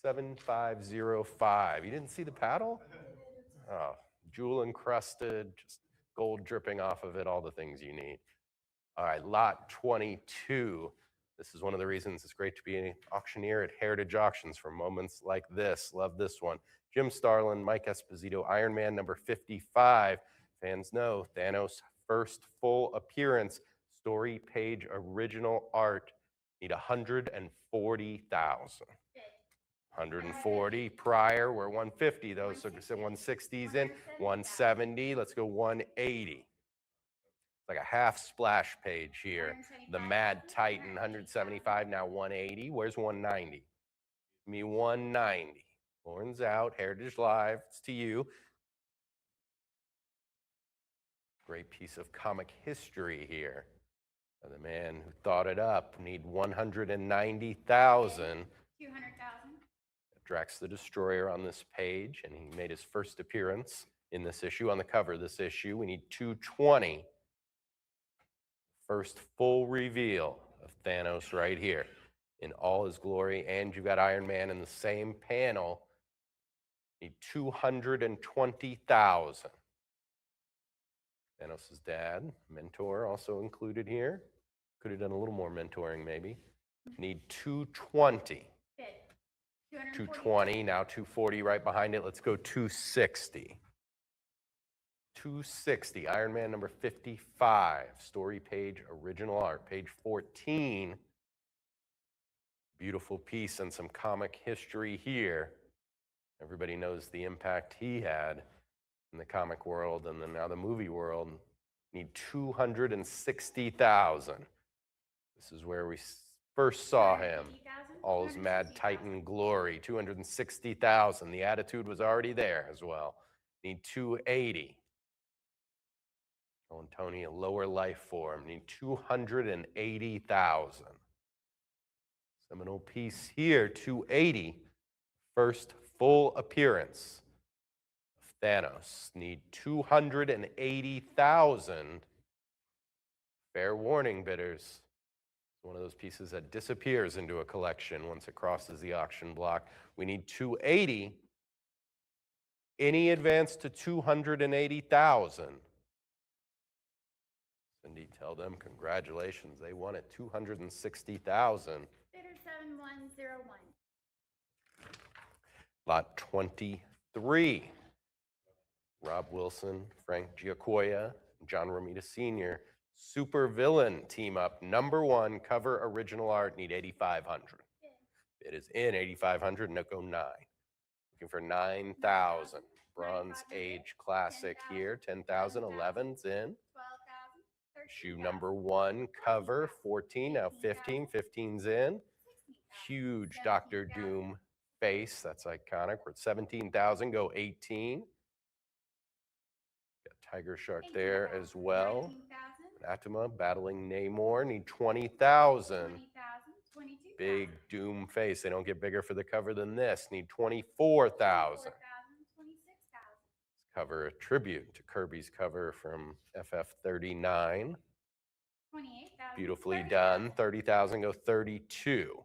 7505. You didn't see the paddle? Oh, jewel encrusted, just gold dripping off of it, all the things you need. All right, lot 22. This is one of the reasons it's great to be an auctioneer at Heritage Auctions for moments like this. Love this one. Jim Starlin, Mike Esposito, Iron Man #55. Fans know Thanos' first full appearance. Story page original art. Need 140,000. 140 prior. We're 150 though, so 160's in. 170. Let's go 180. Like a half splash page here. The Mad Titan, 175, now 180. Where's 190? Give me 190. Horns out, Heritage Live, it's to you. Great piece of comic history here. The man who thought it up, need 190,000. 200,000. Drax the Destroyer on this page, and he made his first appearance in this issue. On the cover of this issue, we need 220. First full reveal of Thanos right here. in all his glory, and you've got Iron Man in the same panel. Need 220,000. Thanos' dad, mentor, also included here. Could have done a little more mentoring, maybe. Need 220. Bid. 220, now 240 right behind it. Let's go 260. 260, Iron Man number 55, story page, original art, page 14. Beautiful piece and some comic history here. Everybody knows the impact he had in the comic world and then now the movie world. Need 260,000. This is where we first saw him. 250,000? All his Mad Titan glory. 260,000. The attitude was already there as well. Need 280. Oh, and Tony, a lower life form. Need 280,000. Seminal piece here, 280. First full appearance of Thanos. Need 280,000. Fair warning, bidders. It's one of those pieces that disappears into a collection once it crosses the auction block. We need 280. Any advance to 280,000? Cindy, tell them congratulations. They won at 260,000. Bidder 7101. Lot 23. Rob Wilson, Frank Giacoia, John Romita Sr. Super villain team up. Number 1, cover original art, need 8,500. It is in 8,500, no go 9. Looking for 9,000. Bronze Age classic here, 10,000, 11's in. 12,000. Issue number 1, cover, 14, now 15, 15's in. Huge Doctor Doom face, that's iconic. We're at 17,000, go 18. Got Tiger Shark there as well. 19,000. Atuma battling Namor, need 20,000. 20,000. 22,000. Big Doom face, they don't get bigger for the cover than this. Need 24,000. 26,000. Cover a tribute to Kirby's cover from FF39. 28,000. Beautifully done. 30,000, go 32.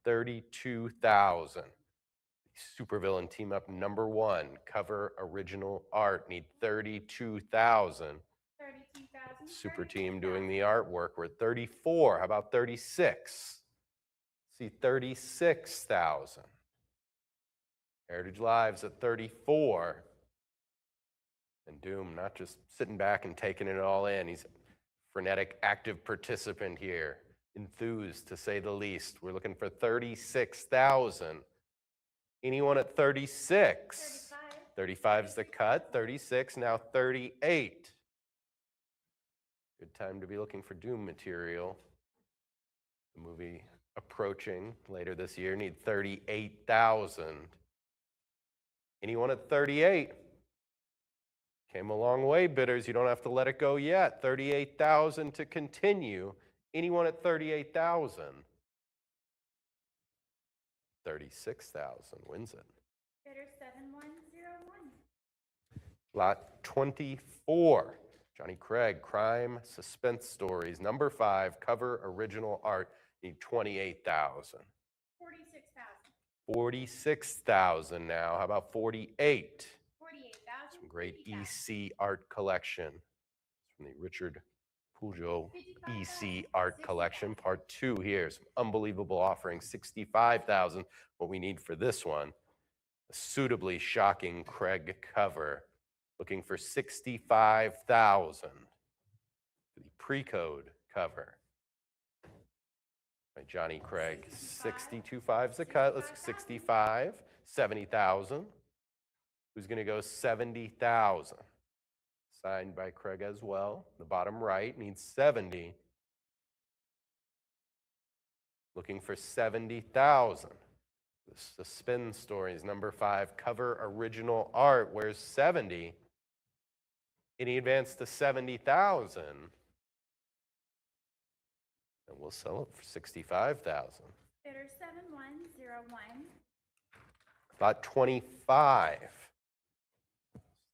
32,000. Supervillain team up number 1, cover original art, need 32,000. 32,000. Super team doing the artwork. We're at 34. How about 36? See 36,000. Heritage Lives at 34. And Doom not just sitting back and taking it all in. He's a frenetic, active participant here. Enthused, to say the least. We're looking for 36,000. Anyone at 36? 35. 35's the cut. 36, now 38. Good time to be looking for Doom material. The movie approaching later this year. Need 38,000. Anyone at 38? Came a long way, bidders. You don't have to let it go yet. 38,000 to continue. Anyone at 38,000? 36,000 wins it. Bidder 7101. Lot 24. Johnny Craig, Crime Suspense Stories. Number 5, cover original art. Need 28,000. 46,000. 46,000 now. How about 48? 48,000. Some great 50,000. EC art collection from the Richard Peugeot EC art collection. Part 2 here. Some unbelievable offerings. 65,000. What we need for this one, a suitably shocking Craig cover. Looking for 65,000 for the pre-code cover by Johnny Craig. 62.5's the cut. Let's 65, 70,000. Who's going to go 70,000? Signed by Craig as well. The bottom right needs 70. Looking for 70,000. The Spin Stories, number 5, cover original art. Where's 70? Any advance to 70,000? And we'll sell it for 65,000. Bidder 7101. Lot 25.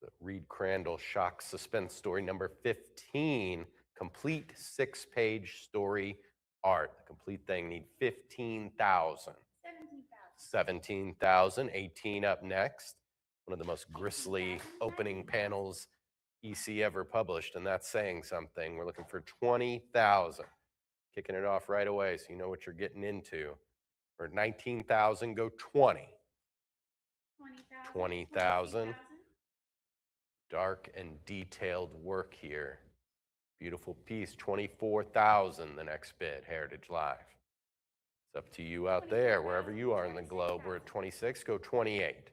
The Reed Crandall shock suspense story number 15. Complete 6-page story art. The complete thing need 15,000. 17,000. 17,000. 18 up next. One of the most grisly 18,000. opening 19,000. panels EC ever published, and that's saying something. We're looking for 20,000. Kicking it off right away so you know what you're getting into. For 19,000, go 20. 20,000. 20,000. Dark and detailed work here. Beautiful piece. 24,000, the next bid, Heritage Live. It's up to you out there, wherever you are in the globe. We're at 26, go 28.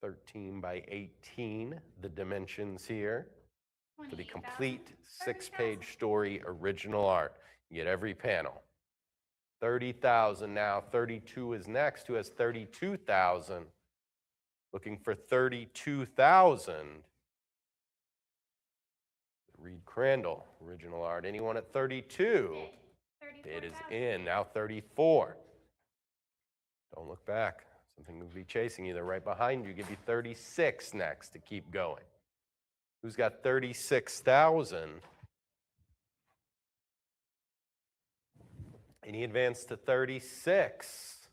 13 by 18, the dimensions here. For the 28,000. complete 30,000. 6-page story, original art. You get every panel. 30,000 now. 32 is next. Who has 32,000? Looking for 32,000. Reed Crandall, original art. Anyone at 32? Bid is 34,000. in. Now 34. Don't look back. Something will be chasing you. They're right behind you. Give you 36 next to keep going. Who's got 36,000? Any advance to 36?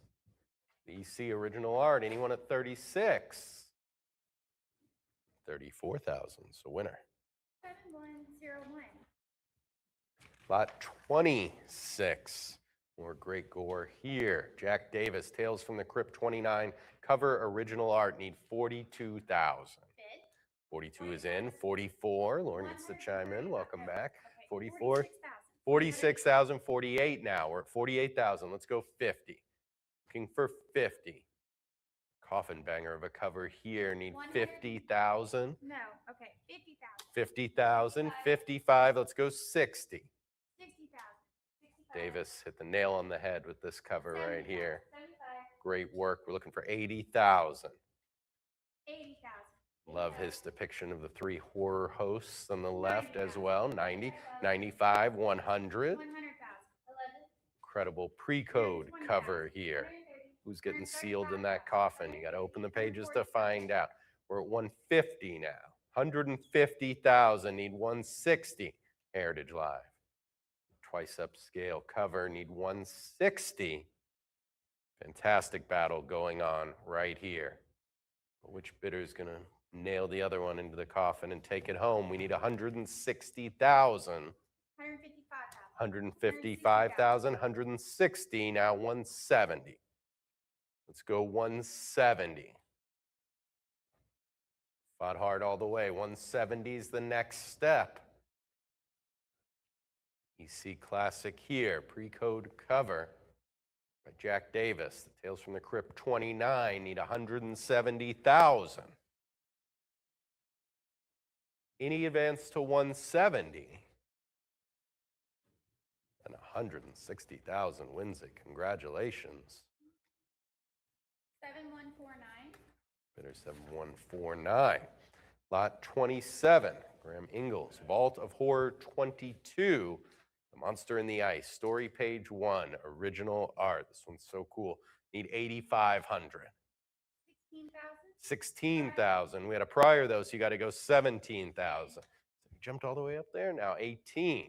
The EC original art. Anyone at 36? 34,000. So winner. 7101. Lot 26. More great gore here. Jack Davis, Tales from the Crypt 29. Cover original art. Need 42,000. Bid. 42 is in. 44. Lauren gets to chime in. Welcome back. Okay, 44. 46,000. 46,000. 48 now. We're at 48,000. Let's go 50. Looking for 50. Coffin banger of a cover here. Need 50,000. No, okay, 50,000. 50,000. 55. Let's go 60. 60,000. 65. Davis hit the nail on the head with this cover right 75,000. here. 75. Great work. We're looking for 80,000. 80,000. Love his depiction of the 3 horror hosts on the left as well. 90, 95, 100. 100,000. 11. Incredible pre-code cover here. Who's getting sealed in that coffin? You got to open the pages to find out. We're at 150 now. 150,000. Need 160. Heritage Live. Twice upscale cover. Need 160. Fantastic battle going on right here. Which bidder is going to nail the other one into the coffin and take it home? We need 160,000. 155,000. 155,000. 160. Now 170. Let's go 170. Fought hard all the way. 170 is the next step. EC Classic here. Pre-code cover by Jack Davis. The Tales from the Crypt 29 need 170,000. Any advance to 170? And 160,000 wins it. Congratulations. 7149. Bidder 7149. Lot 27. Graham Ingalls. Vault of Horror 22. The Monster in the Ice. Story page 1. Original art. This one's so cool. Need 8,500. 16,000. 16,000. We had a prior though, so you got to go 17,000. So you jumped all the way up there. Now 18.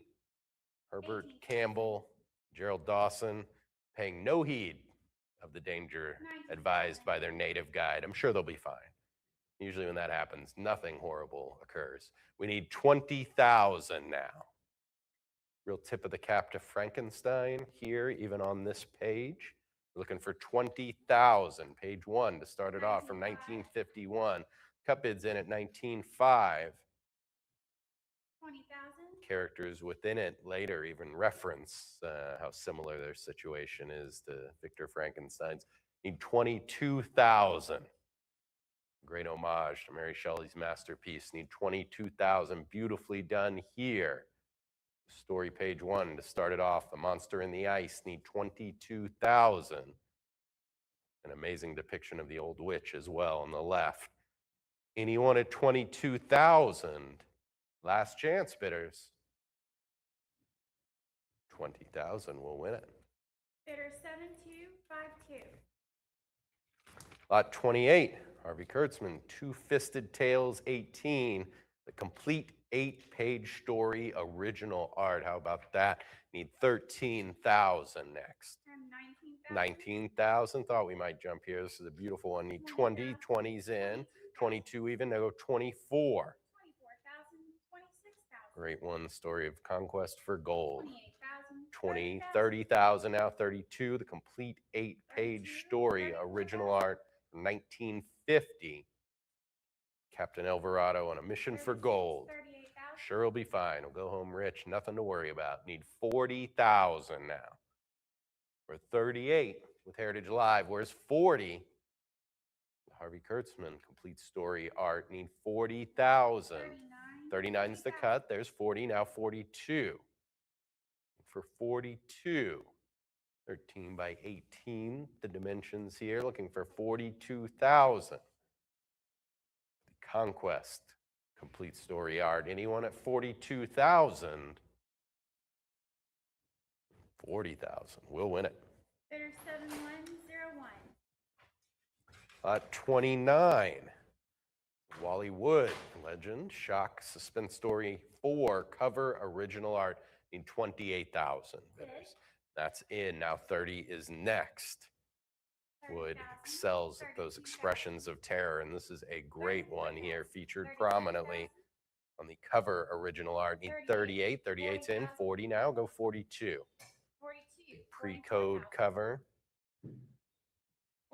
Herbert 18,000. Campbell, Gerald Dawson, paying no heed of the danger 19,000. advised by their native guide. I'm sure they'll be fine. Usually when that happens, nothing horrible occurs. We need 20,000 now. Real tip of the cap to Frankenstein here, even on this page. We're looking for 20,000, page 1 to start it off from 1951. Cut bids in at 19.5. 20,000. Characters within it later even reference how similar their situation is to Victor Frankenstein's. Need 22,000. Great homage to Mary Shelley's masterpiece. Need 22,000. Beautifully done here. Story page 1 to start it off. The Monster in the Ice. Need 22,000. An amazing depiction of the old witch as well on the left. Anyone at 22,000? Last chance, bidders. 20,000 will win it. Bidder 7252. Lot 28, Harvey Kurtzman, Two-Fisted Tales 18, the complete 8-page story, original art. How about that? Need 13,000 next. 19,000. 19,000. Thought we might jump here. This is a beautiful one. Need 20. 20's in. 22 even. Now go 24. 24,000. 26,000. Great one. Story of conquest for gold. 28,000. 20, 30,000 now. 32. The complete 8-page story, original art from 1950. Captain Alvarado on a mission for gold. 38,000. Sure, he'll be fine. He'll go home rich. Nothing to worry about. Need 40,000 now. We're 38 with Heritage Live. Where's 40? Harvey Kurtzman, complete story art. Need 40,000. 39 is the cut. There's 40. Now 42. For 42. 13 by 18. The dimensions here. Looking for 42,000. Conquest, complete story art. Anyone at 42,000? 40,000. We'll win it. Bidder 7101. Lot 29. Wally Wood, legend, shock, suspense story 4, cover, original art. Need 28,000 bidders. That's in. Now 30 is next. Wood 30,000. excels at those 32,000. expressions of terror, and this is a great one here, featured prominently on the cover, original art. Need 38. 38's in. 40 now. Go 42. 42. Pre-code 44,000. cover.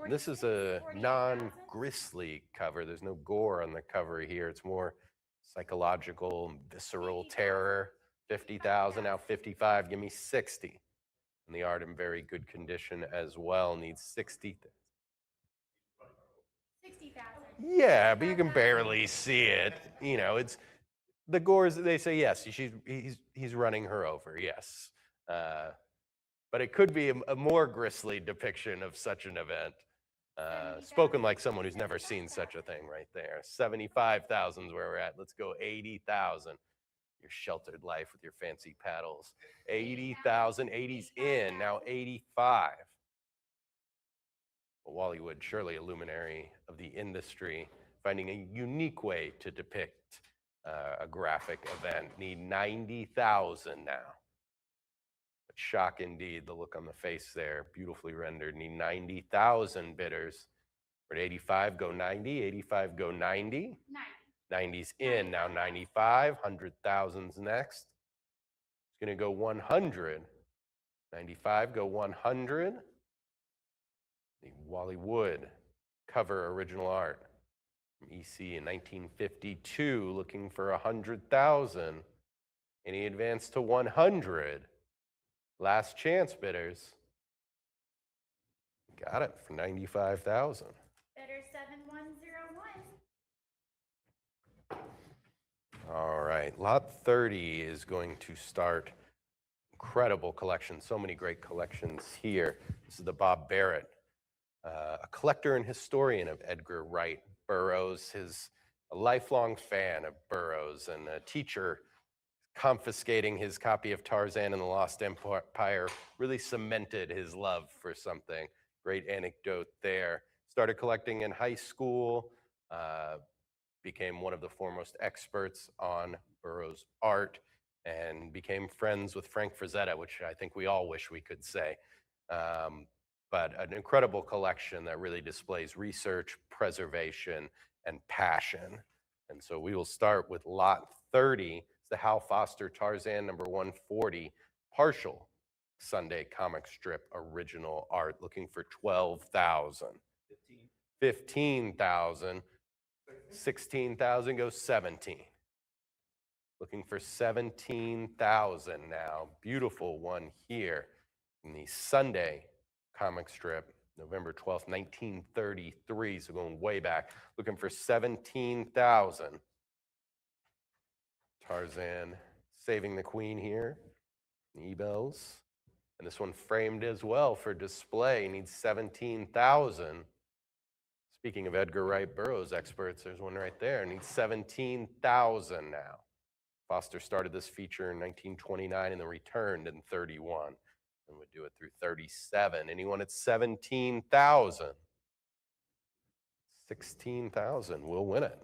This is 46, a 48,000. non-grisly cover. There's no gore on the cover here. It's more psychological, visceral 50,000. terror. 50,000, now 55. Give me 60. And the art in very good condition as well. Needs 60. 60,000. Yeah, but you can barely see it. You know, it's the gores. They say yes. He's running her over. Yes, but it could be a more grisly depiction of such an event. Spoken like someone who's never seen such a thing, right there. 75,000 is where we're at. Let's go 80,000. Your sheltered life with your fancy paddles. 80,000. 80's in. Now 85. Well, Wally Wood, surely a luminary of the industry, finding a unique way to depict a graphic event. Need 90,000 now. But shock indeed, the look on the face there, beautifully rendered. Need 90,000 bidders. We're at 85, go 90. 85, go 90. 90. 90's in. Now 95. 100,000's next. It's going to go 100. 95, go 100. The Wally Wood cover, original art from EC in 1952, looking for 100,000. Any advance to 100? Last chance, bidders. Got it for 95,000. Bidder 7101. All right, lot 30 is going to start. Incredible collection, so many great collections here. This is the Bob Barrett, a collector and historian of Edgar Wright Burroughs, a lifelong fan of Burroughs, and a teacher confiscating his copy of Tarzan and the Lost Empire really cemented his love for something. Great anecdote there. Started collecting in high school, became one of the foremost experts on Burroughs' art, and became friends with Frank Frazetta, which I think we all wish we could say. But an incredible collection that really displays research, preservation, and passion. And so we will start with lot 30. It's the Hal Foster Tarzan number 140, partial Sunday comic strip original art, looking for 12,000. 15,000. 16,000 goes 17. Looking for 17,000 now. Beautiful one here in the Sunday comic strip, November 12th, 1933. So going way back. Looking for 17,000. Tarzan saving the queen here. E-bells. And this one framed as well for display. Needs 17,000. Speaking of Edgar Wright Burroughs experts, there's one right there. Needs 17,000 now. Foster started this feature in 1929 and then returned in 31 and would do it through 37. Anyone at 17,000? 16,000 will win it.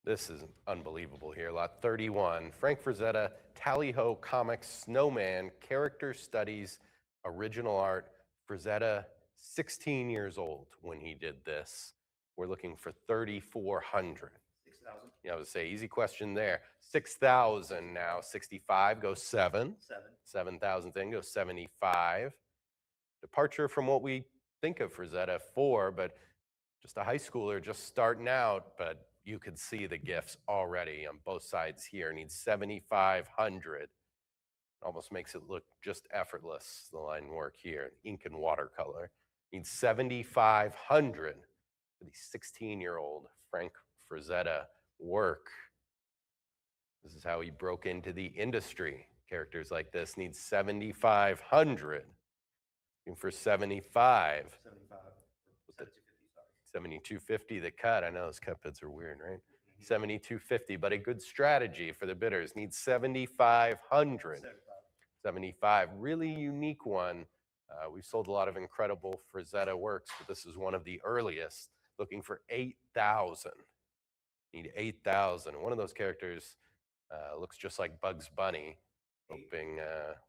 This is unbelievable here. Lot 31, Frank Frazetta, Tally-Ho Comics Snowman, Character Studies, Original Art. Frazetta, 16 years old when he did this. We're looking for 3,400. 6,000. Yeah, I would say easy question there. 6,000 now. 65 goes 7. 7,000 then goes 75. Departure from what we think of Frazetta 4, but just a high schooler just starting out, but you could see the gifts already on both sides here. Needs 7,500. Almost makes it look just effortless, the line work here. Ink and watercolor. Needs 7,500 for the 16-year-old Frank Frazetta work. This is how he broke into the industry. Characters like this need 7,500. Looking for 75. 75. With the 7,250, sorry. 7,250 the cut. I know those cut bids are weird, right? 7,250, but a good strategy for the bidders. Needs 7,500. 75, really unique one. We've sold a lot of incredible Frazetta works, but this is one of the earliest. Looking for 8,000. Need 8,000. One of those characters looks just like Bugs Bunny. Hoping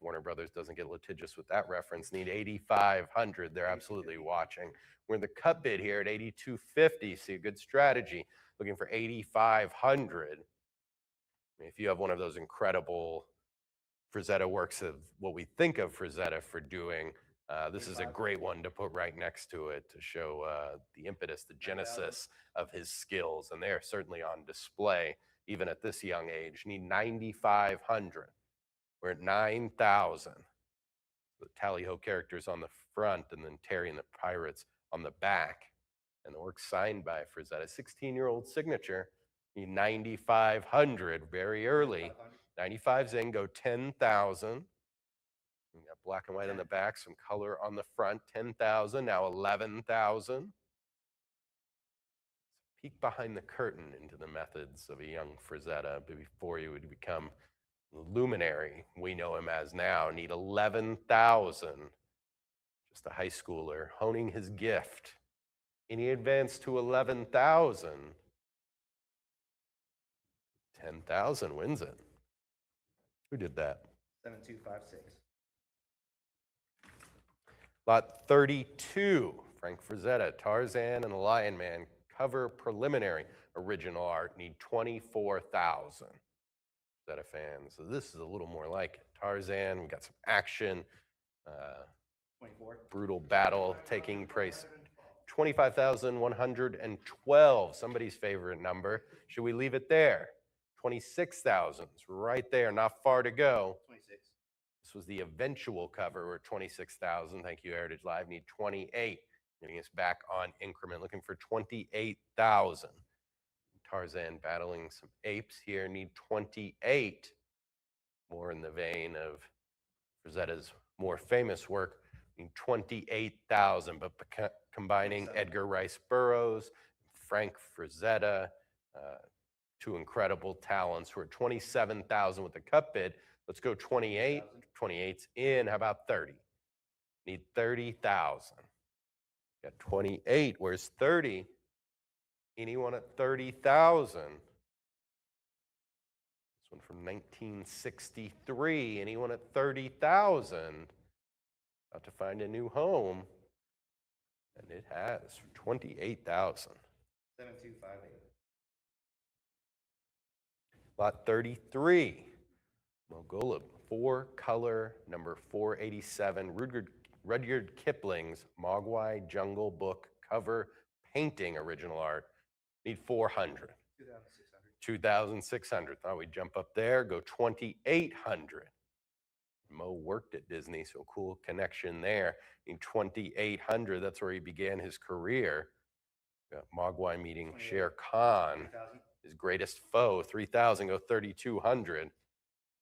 Warner Brothers doesn't get litigious with that reference. Need 8,500. They're absolutely watching. We're in the cut bid here at 8,250. See a good strategy. Looking for 8,500. If you have one of those incredible Frazetta works of what we think of Frazetta for doing, this is a great one to put right next to it to show the impetus, the genesis of his skills. And they're certainly on display even at this young age. Need 9,500. We're at 9,000. The Tally-Ho characters on the front and then Terry and the Pirates on the back. And the work signed by Frazetta, 16-year-old signature. Need 9,500 very early. 95's in, go 10,000. We got black and white on the back, some color on the front. 10,000, now 11,000. Peek behind the curtain into the methods of a young Frazetta before he would become the luminary we know him as now. Need 11,000. Just a high schooler honing his gift. Any advance to 11,000? 10,000 wins it. Who did that? 7,256. Lot 32, Frank Frazetta, Tarzan and the Lion Man, cover preliminary. Original art, need 24,000. Frazetta fans. So this is a little more like it. Tarzan, we got some action. 24. Brutal battle taking place. 25,112, somebody's favorite number. Should we leave it there? 26,000, right there, not far to go. 26. This was the eventual cover. We're at 26,000. Thank you, Heritage Live. Need 28. Getting us back on increment. Looking for 28,000. Tarzan battling some apes here. Need 28. More in the vein of Frazetta's more famous work. Need 28,000. But combining Edgar Rice Burroughs, Frank Frazetta, two incredible talents. We're at 27,000 with the cut bid. Let's go 28. 28's in. How about 30? Need 30,000. Got 28. Where's 30? Anyone at 30,000? This one from 1963. Anyone at 30,000? About to find a new home. And it has 28,000. 7,258. Lot 33. Mogulab, 4-color, number 487, Rudyard Kipling's Mogwai Jungle Book cover painting original art. Need 400. 2,600. 2,600. Thought we'd jump up there, go 2,800. Mo worked at Disney, so cool connection there. Need 2,800. That's where he began his career. Got Mogwai meeting Shere Khan, 3,000. his greatest foe. 3,000, go 3,200.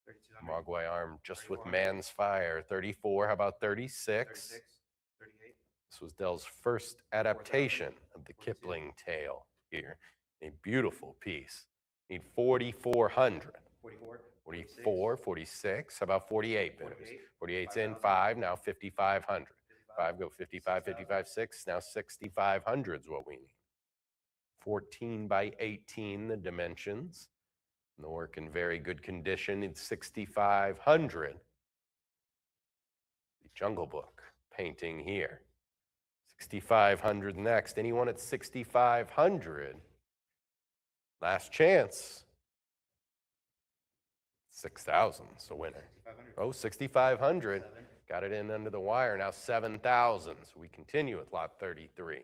3,200. Mogwai armed just with 3,400. man's fire. 34, how about 36? 36. 38. This was Dell's first adaptation of the Kipling tale here. A beautiful piece. Need 4,400. 44. 44, 46, how about 48 bidders? 48. 48's in, 5, now 5,500. 5 go 55, 55, 6, now 6,500 is what we need. 14 by 18, the dimensions. And the work in very good condition. It's 6,500. The Jungle Book painting here. 6,500 next. Anyone at 6,500? Last chance. 6,000's the winner. 6,500. Oh, 6,500. 7. Got it in under the wire. Now 7,000. So we continue with lot 33.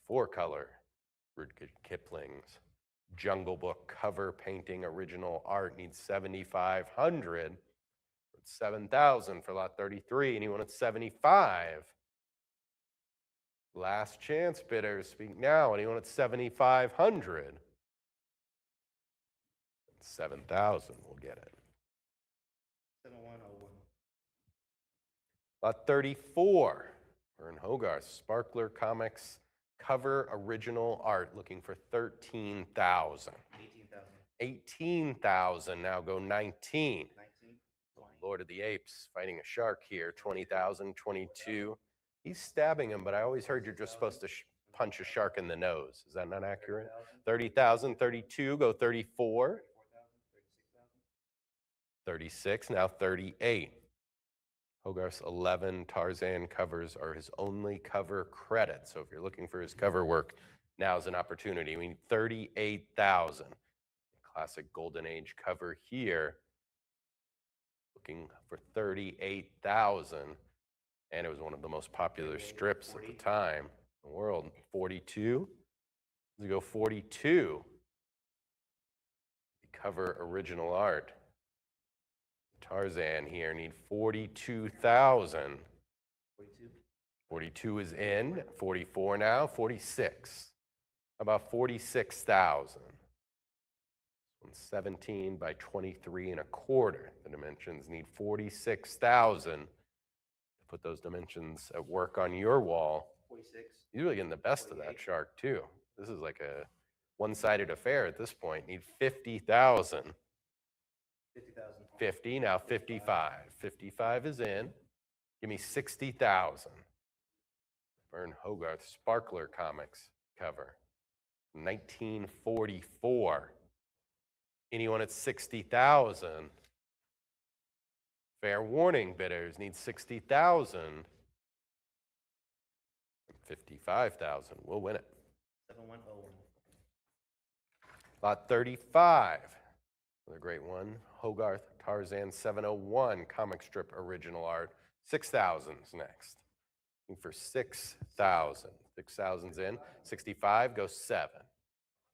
Four color Rudyard Kipling's Jungle Book cover painting original art needs 7,500. 7,000 for lot 33. Anyone at 75? Last chance bidders, speak now. Anyone at 7,500? 7,000 will get it. 7101. Lot 34, Vern Hogarth, Sparkler Comics cover original art, looking for 13,000. 18,000. 18,000, now go 19. 19. 20. Lord of the Apes fighting a shark here, 20,000, 22. He's stabbing him, but I always heard you're just supposed to punch a shark in the nose. Is that not accurate? 30,000, 32, go 34. 34,000. 36,000. 36, now 38. Hogarth's 11 Tarzan covers are his only cover credit. So if you're looking for his cover work, now's an opportunity. We need 38,000. Classic Golden Age cover here. Looking for 38,000. And it was one of the most popular strips at the time in the world. 42. Let's go 42. Cover original art. Tarzan here need 42,000. 42. 42 is in. 44 now. 46. How about 46,000? 17 by 23 and a quarter. The dimensions need 46,000. To put those dimensions at work on your wall. 46. You're really getting the best of that 48. shark too. This is like a one-sided affair at this point. Need 50,000. 50,000. 50, now 55. 55 is in. Give me 60,000. Vern Hogarth, Sparkler Comics cover. 1944. Anyone at 60,000? Fair warning, bidders need 60,000. 55,000. We'll win it. 7101. Lot 35. Another great one. Hogarth Tarzan 701 comic strip original art. 6,000's next. Looking for 6,000. 6,000's in. 65 goes 7.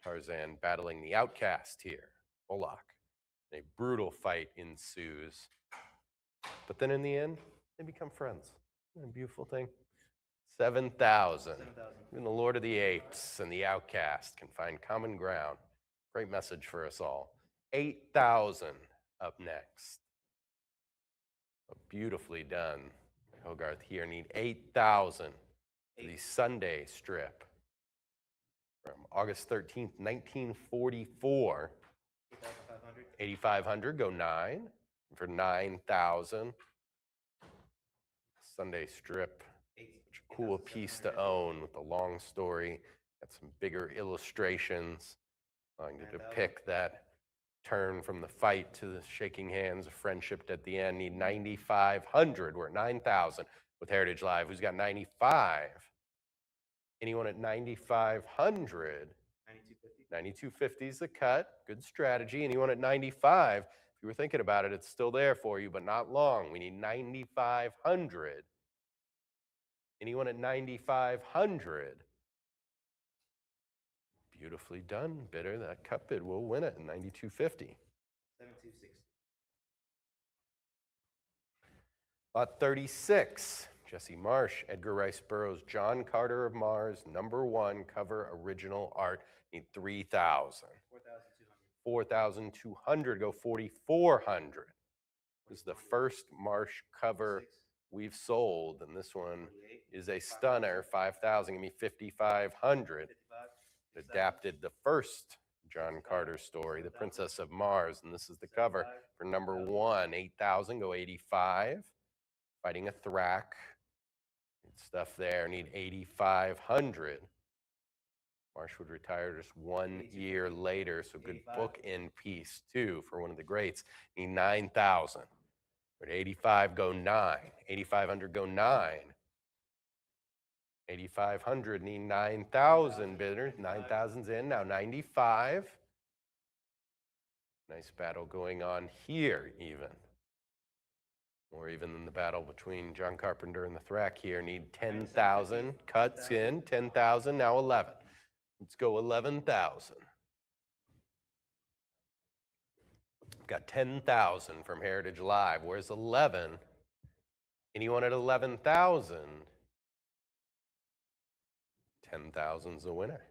Tarzan battling the outcast here. Bullock. A brutal fight ensues. But then in the end, they become friends. Isn't that a beautiful thing? 7,000. 7,000. Even the Lord of the Apes and the outcast can find common ground. Great message for us all. 8,000 up next. Beautifully done. Hogarth here need 8,000 for the Sunday strip from August 13th, 1944. 8,500. 8,500, go 9 for 9,000. Sunday strip, 8. such a cool piece to own with a long story. Got some bigger illustrations trying to 9,000. depict that turn from the fight to the shaking hands of friendship at the end. Need 9,500. We're at 9,000 with Heritage Live. Who's got 95? Anyone at 9,500? 9250. 9250 is the cut. Good strategy. Anyone at 95? If you were thinking about it, it's still there for you, but not long. We need 9,500. Anyone at 9,500? Beautifully done, bidder. That cut bid will win it in 9250. 7260. Lot 36. Jesse Marsh, Edgar Rice Burroughs, John Carter of Mars, #1 cover original art. Need 3,000. 4,200. 4,200, go 4,400. This is the first Marsh cover 6. we've sold, and this one 48. is a stunner. 5,000, give me 5,500. 55. It adapted the first John Carter story, The Princess of Mars, and this is the cover for #1. 8,000, go 85. Fighting a Thrak. Good stuff there. Need 8,500. Marshwood retired just 1 82. year later, so good 85. book in piece too for one of the greats. Need 9,000. But 85 go 9. 8,500 go 9. 8,500 need 9,000 bidders. 9,000's in now. 95. Nice battle going on here, even. More even than the battle between John Carpenter and the Thrack here. Need 10,000. Cuts in. 10,000. Now 11. Let's go 11,000. Got 10,000 from Heritage Live. Where's 11? Anyone at 11,000? 10,000's the winner.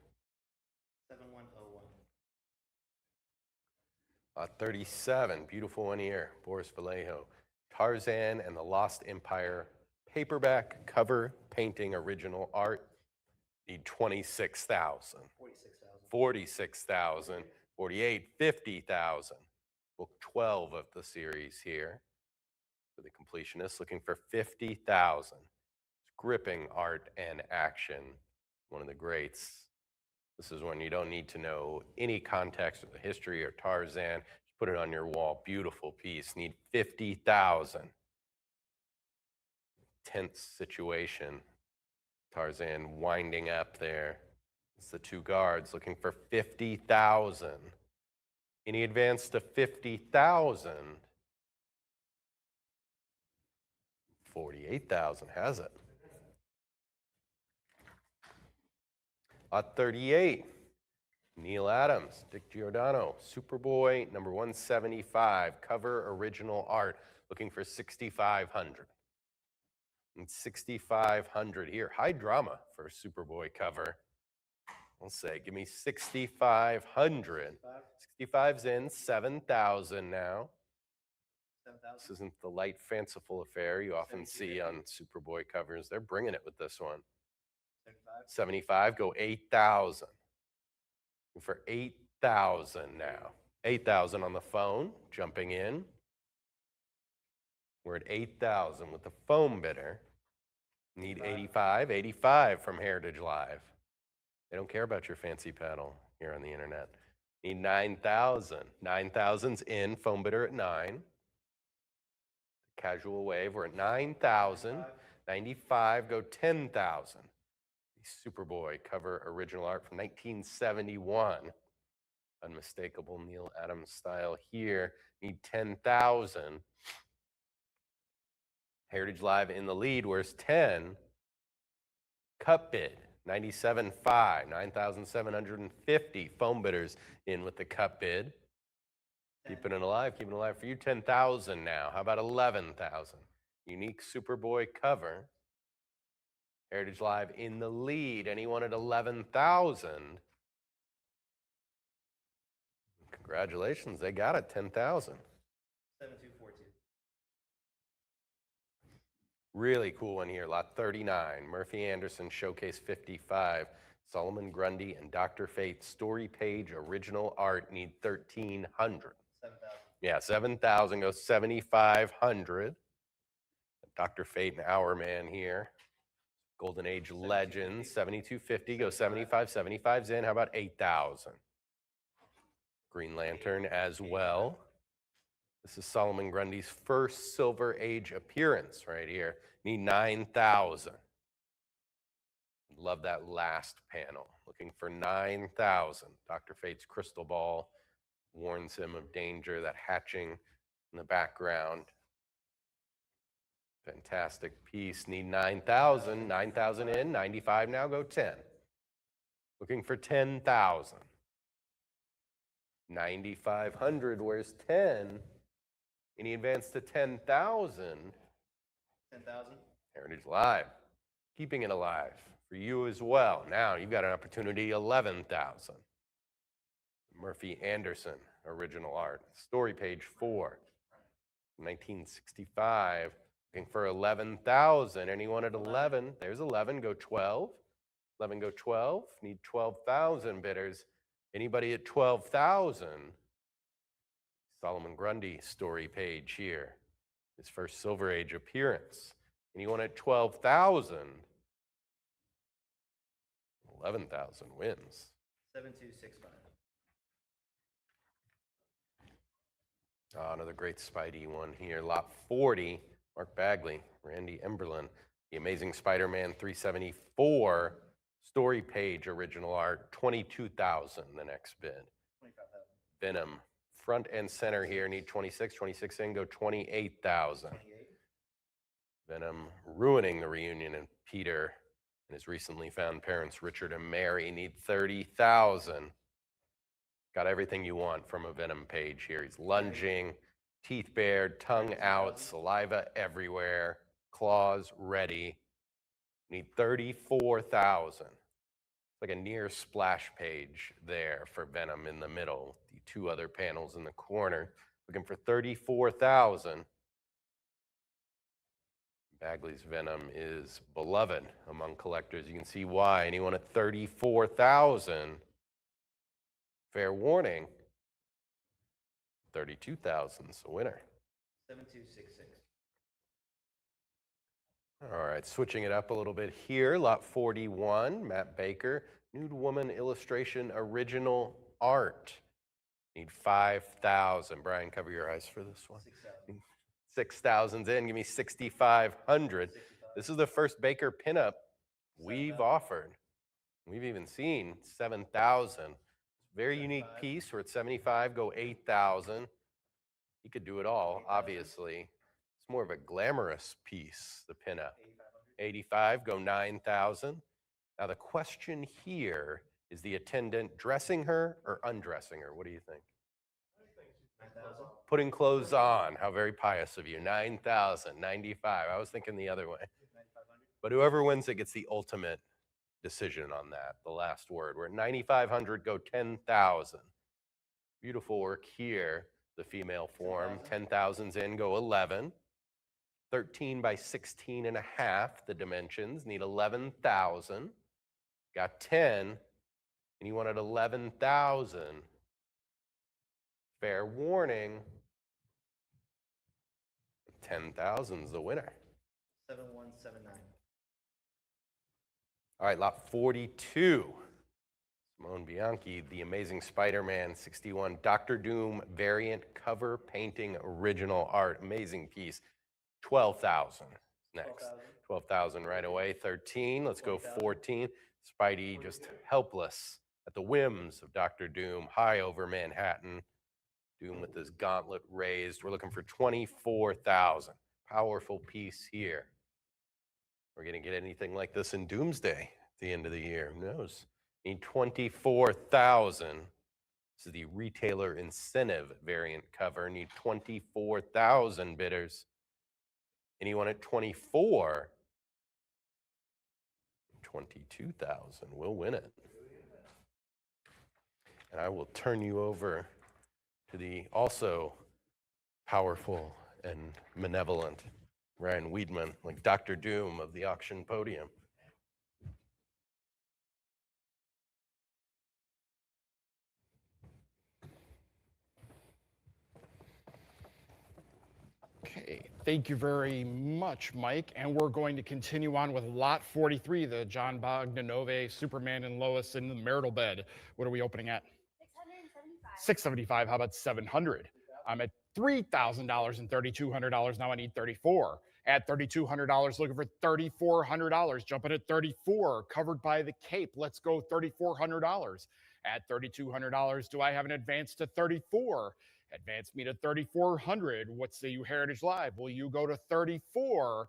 7101. 37, beautiful one here. Boris Vallejo. Tarzan and the Lost Empire paperback cover painting original art. Need 26,000. 46,000. 46,000. 48, 50,000. Book 12 of the series here. For the completionists looking for 50,000. Gripping art and action. One of the greats. This is one you don't need to know any context of the history or Tarzan. Just put it on your wall. Beautiful piece. Need 50,000. Tense situation. Tarzan winding up there. It's the two guards looking for 50,000. Any advance to 50,000? 48,000 has it. Lot 38, Neil Adams, Dick Giordano, Superboy number 175, cover original art, looking for 6,500. And 6,500 here. High drama for a Superboy cover. I'll say, give me 6,500. 65's in, 7,000 now. 7,000. This isn't the light, fanciful affair you often see on Superboy covers. They're bringing it with this one. 75, go 8,000. For 8,000 now. 8,000 on the phone, jumping in. We're at 8,000 with the phone bidder. Need 85, 85 from Heritage Live. They don't care about your fancy pedal here on the internet. Need 9,000. 9,000's in, phone bidder at 9. Casual wave, we're at 9,000. 95, go 10,000. Superboy cover original art from 1971. Unmistakable Neil Adams style here. Need 10,000. Heritage Live in the lead. Where's 10? Cup bid. 97.5. 9,750. Phone bidders in with the cup bid. Keeping it alive for you. 10,000 now. How about 11,000? Unique Superboy cover. Heritage Live in the lead. Anyone at 11,000? Congratulations, they got it, 10,000. 7242. Really cool one here, lot 39. Murphy Anderson Showcase 55. Solomon Grundy and Dr. Fate story page original art need 1,300. 7,000. Yeah, 7,000 goes 7,500. Dr. Fate and Our Man here. Golden Age Legends, 7,250, go 75, 75's in. How about 8,000? Green Lantern as well. This is Solomon Grundy's first Silver Age appearance right here. Need 9,000. Love that last panel. Looking for 9,000. Dr. Fate's crystal ball warns him of danger, that hatching in the background. Fantastic piece. Need 9,000. 9,000 in. 95 now. Go 10. Looking for 10,000. 9,500. Where's 10? Any advance to 10,000? 10,000. Heritage Live. Keeping it alive for you as well. Now you've got an opportunity. 11,000. Murphy Anderson original art. Story page 4. 1965. Looking for 11,000. Anyone at 11? There's 11. Go 12. 11 go 12. Need 12,000 bidders. Anybody at 12,000? Solomon Grundy story page here. His first Silver Age appearance. Anyone at 12,000? 11,000 wins. 7265. Another great Spidey one here. Lot 40, Mark Bagley, Randy Emberlin. The Amazing Spider-Man 374 story page original art, 22,000 the next bid. 25,000. Venom, front and center here, need 26. 26 in, go 28,000. 28. Venom ruining the reunion and Peter and his recently found parents, Richard and Mary, need 30,000. Got everything you want from a Venom page here. He's lunging, teeth bared, tongue out, saliva everywhere, claws ready. Need 34,000. It's like a near splash page there for Venom in the middle. The two other panels in the corner. Looking for 34,000. Bagley's Venom is beloved among collectors. You can see why. Anyone at 34,000. Fair warning, 32,000's the winner. 7266. All right, switching it up a little bit here. Lot 41, Matt Baker, Nude Woman illustration original art. Need 5,000. Brian, cover your eyes for this one. 6,000. 6,000's in. Give me 6,500. This is the first Baker pinup we've 7,000. offered. We've even seen 7,000. Very unique 75. piece. We're at 75, go 8,000. He could do it all, 8,000. obviously. It's more of a glamorous piece, the pinup. 8,500. 85, go 9,000. Now the question here is the attendant dressing her or undressing her? What do you think? 9,000. Putting clothes on. How very pious of you. 9,000, 95. I was thinking the other way. 9,500. But whoever wins it gets the ultimate decision on that, the last word. We're at 9,500, go 10,000. Beautiful work here, the female form. 10,000's in, go 11. 13 by 16 and a half, the dimensions, need 11,000. Got 10, and you wanted 11,000. Fair warning, 10,000's the winner. 7179. All right, lot 42. Simone Bianchi, The Amazing Spider-Man 61, Dr. Doom variant cover painting original art. Amazing piece. 12,000 next. 12,000. 12,000 right away. 13, let's go 20,000. 14. Spidey just helpless at the whims of Dr. Doom, high over Manhattan. Doom with his gauntlet raised. We're looking for 24,000. Powerful piece here. We're going to get anything like this in Doomsday at the end of the year. Who knows? Need 24,000. This is the retailer incentive variant cover. Need 24,000 bidders. Anyone at 24? 22,000 will win it. And I will turn you over to the also powerful and benevolent Ryan Weedman, like Dr. Doom of the auction podium. Okay, thank you very much, Mike. And we're going to continue on with lot 43, the John Bogdanove, Superman and Lois in the marital bed. What are we opening at? 675. 675. How about 700? I'm at $3,000 and $3,200. Now I need 34. At $3,200, looking for $3,400. Jumping at 34, covered by the cape. Let's go $3,400. At $3,200, do I have an advance to 34? Advance me to 3,400. What say you, Heritage Live? Will you go to 34?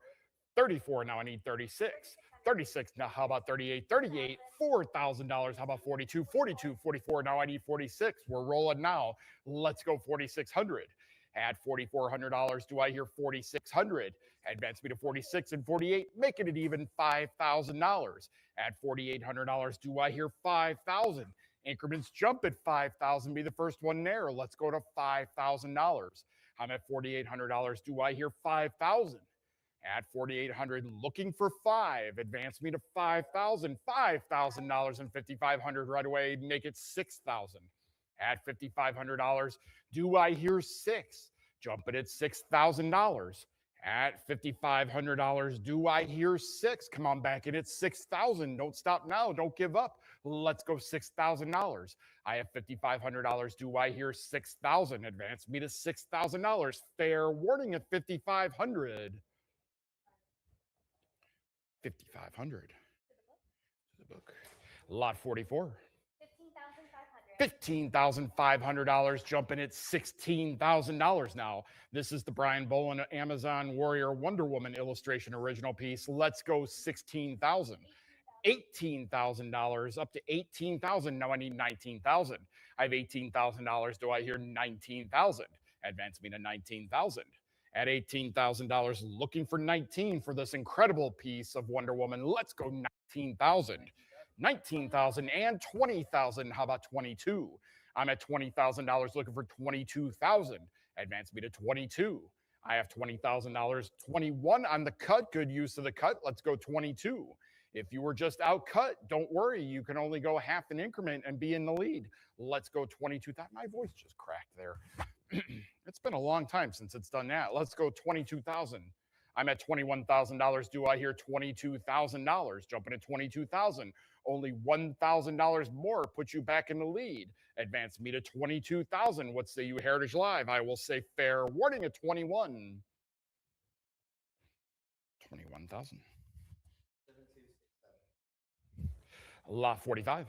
34, now I need 36. 36, now how about 38? 38, $4,000. How about 42? 42, 44, now I need 46. We're rolling now. Let's go 4,600. At $4,400, do I hear 4,600? Advance me to 46 and 48, making it even $5,000. At $4,800, do I hear 5,000? Increments jump at 5,000, be the first one there. Let's go to $5,000. I'm at $4,800. Do I hear 5,000? At 4,800, looking for 5. Advance me to 5,000. $5,000 and 5,500 right away. Make it 6,000. At $5,500, do I hear 6? Jump it at $6,000. At $5,500, do I hear six? Come on back in at 6,000. Don't stop now. Don't give up. Let's go $6,000. I have $5,500. Do I hear 6,000? Advance me to $6,000. Fair warning at 5,500. 5,500. To the book. Lot 44. $15,500, jumping at $16,000 now. This is the Brian Bowen Amazon Warrior Wonder Woman illustration original piece. Let's go 16,000. $18,000 up to 18,000. Now I need 19,000. I have $18,000. Do I hear 19,000? Advance me to 19,000. At $18,000, looking for 19 for this incredible piece of Wonder Woman. Let's go 19,000. 19,000 and 20,000. How about 22? I'm at $20,000 looking for 22,000. Advance me to 22. I have $20,000. 21 on the cut. Good use of the cut. Let's go 22. If you were just out cut, don't worry. You can only go half an increment and be in the lead. Let's go 22,000. My voice just cracked there. It's been a long time since it's done that. Let's go 22,000. I'm at $21,000. Do I hear $22,000? Jumping at 22,000. Only $1,000 more puts you back in the lead. Advance me to 22,000. What say you, Heritage Live? I will say fair warning at 21. 21,000. Lot 45.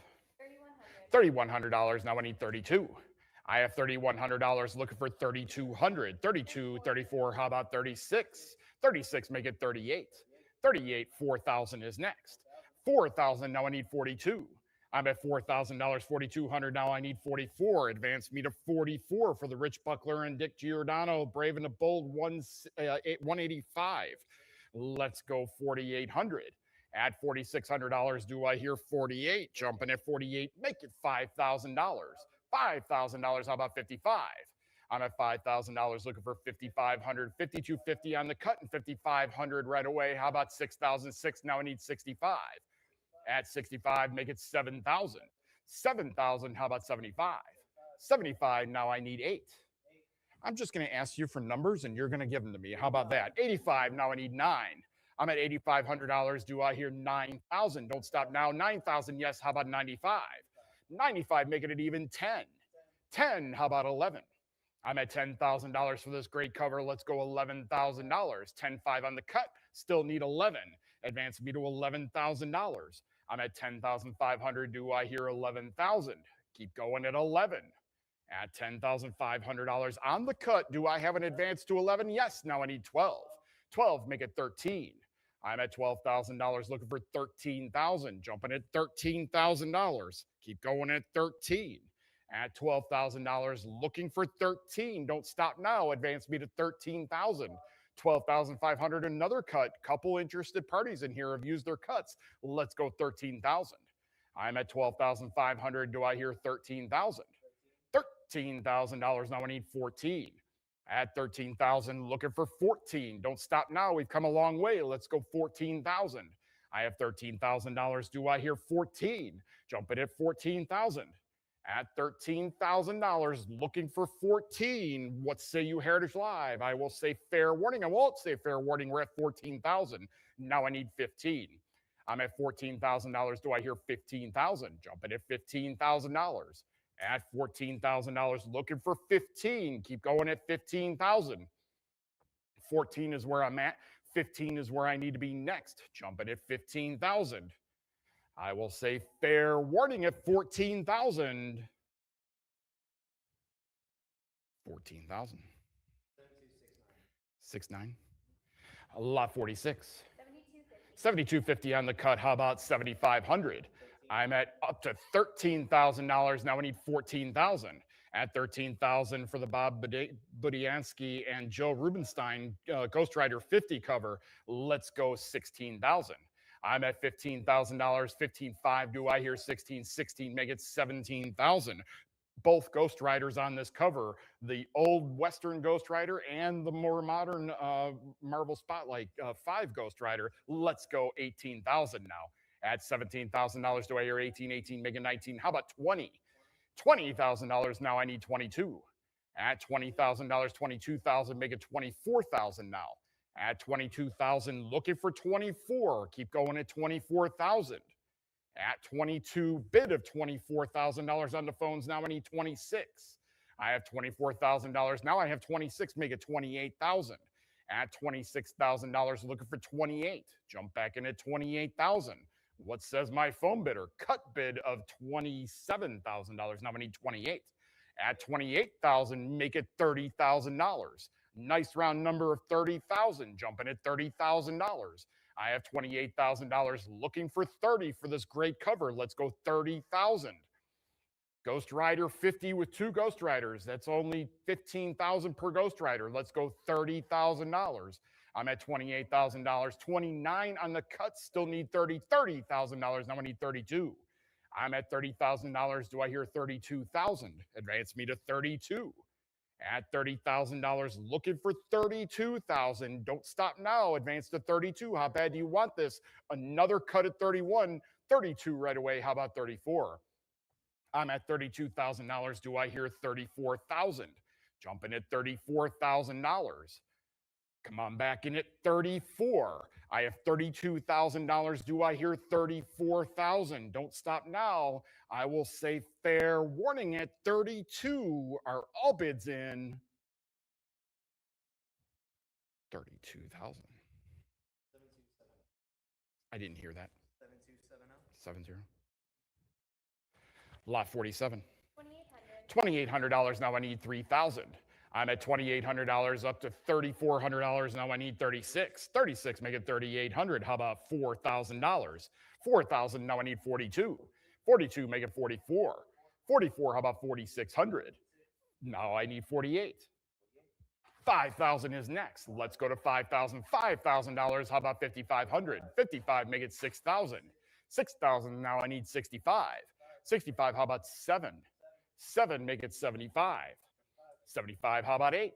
$3,100. Now I need 32. I have $3,100 looking for 3,200. 32, 34. How about 36? 36, make it 38. 38, 4,000 is next. 4,000, now I need 42. I'm at $4,000, 4,200. Now I need 44. Advance me to 44 for the Rich Buckler and Dick Giordano. Brave and the Bold 185. Let's go 4,800. At $4,600, do I hear 48? Jumping at 48, make it $5,000. $5,000, how about 55? I'm at $5,000 looking for 5,500, 5,250 on the cut and 5,500 right away. How about 6,006? Now I need 65. At 65, make it 7,000. 7,000, how about 75? 75, now I need 8. I'm just going to ask you for numbers and you're going to give them to me. How about that? 85, now I need 9. I'm at $8,500. Do I hear 9,000? Don't stop now. 9,000, yes. How about 95? 95, making it even 10. 10, how about 11? I'm at $10,000 for this great cover. Let's go $11,000. 10.5 on the cut. Still need 11. Advance me to $11,000. I'm at $10,500. Do I hear 11,000? Keep going at 11. At $10,500 on the cut. Do I have an advance to 11? Yes. Now I need 12. 12, make it 13. I'm at $12,000 looking for 13,000. Jumping at $13,000. Keep going at 13. At $12,000, looking for 13. Don't stop now. Advance me to 13,000. 12,500, another cut. Couple interested parties in here have used their cuts. Let's go 13,000. I'm at 12,500. Do I hear 13,000? $13,000. Now I need 14. At 13,000, looking for 14. Don't stop now. We've come a long way. Let's go 14,000. I have $13,000. Do I hear 14? Jumping at 14,000. At $13,000, looking for 14. What say you, Heritage Live? I will say fair warning. I won't say fair warning. We're at 14,000. Now I need 15. I'm at $14,000. Do I hear 15,000? Jumping at $15,000. At $14,000, looking for 15. Keep going at 15,000. 14 is where I'm at. 15 is where I need to be next. Jumping at 15,000. I will say fair warning at 14,000. 14,000. 6,9. Lot 46. 7,250 on the cut. How about 7,500? I'm at up to $13,000. Now I need 14,000. At 13,000 for the Bob Budiansky and Joe Rubenstein Ghost Rider 50 cover. Let's go 16,000. I'm at $15,000. 15.5. Do I hear 16? 16. Make it 17,000. Both Ghost Riders on this cover, the old Western Ghost Rider and the more modern Marvel Spotlight 5 Ghost Rider. Let's go 18,000 now. At $17,000, do I hear 18? 18, make it 19. How about 20? $20,000, now I need 22. At $20,000, 22,000, make it 24,000 now. At 22,000, looking for 24. Keep going at 24,000. At 22, bid of $24,000 on the phones. Now I need 26. I have $24,000. Now I have 26. Make it 28,000. At $26,000, looking for 28. Jump back in at 28,000. What says my phone bidder? Cut bid of $27,000. Now I need 28. At 28,000, make it $30,000. Nice round number of 30,000. Jumping at $30,000. I have $28,000 looking for 30 for this great cover. Let's go 30,000. Ghost Rider 50 with 2 Ghost Riders. That's only 15,000 per Ghost Rider. Let's go $30,000. I'm at $28,000. 29 on the cut. Still need $30,000. Now I need 32. I'm at $30,000. Do I hear 32,000? Advance me to 32. At $30,000, looking for 32,000. Don't stop now. Advance to 32. How bad do you want this? Another cut at 31. 32 right away. How about 34? I'm at $32,000. Do I hear 34,000? Jumping at $34,000. Come on back in at 34. I have $32,000. Do I hear 34,000? Don't stop now. I will say fair warning at 32. Are all bids in? 32,000. 7270. I didn't hear that. 7270. 70. Lot 47. $2,800. $2,800. Now I need 3,000. I'm at $2,800 up to $3,400. Now I need 36. 36, make it 3,800. How about $4,000? 4,000, now I need 42. 42, make it 44. 44, how about 4,600? Now I need 48. 5,000 is next. Let's go to 5,000. $5,000, how about 5,500? 55, make it 6,000. 6,000, now I need 65. 65, how about 7? 7, make it 75. 75, how about 8?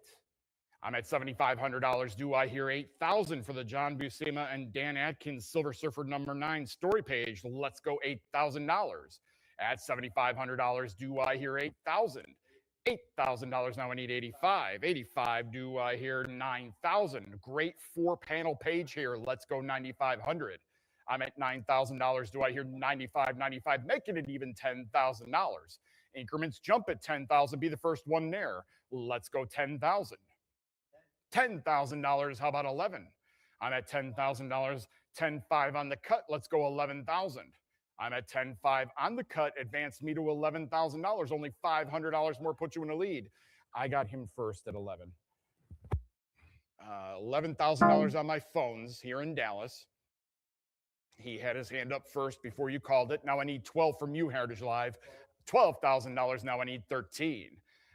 I'm at $7,500. Do I hear 8,000 for the John Buscema and Dan Atkins Silver Surfer number 9 story page? Let's go $8,000. At $7,500, do I hear 8,000? $8,000, now I need 85. 85, do I hear 9,000? Great 4-panel page here. Let's go 9,500. I'm at $9,000. Do I hear 95, 95, making it even $10,000. Increments jump at 10,000, be the first one there. Let's go 10,000. $10,000, how about 11? I'm at $10,000, 10.5 on the cut. Let's go 11,000. I'm at 10.5 on the cut. Advance me to $11,000. Only $500 more put you in the lead. I got him first at 11. $11,000 on my phones here in Dallas. He had his hand up first before you called it. Now I need 12 from you, Heritage Live. $12,000. Now I need 13.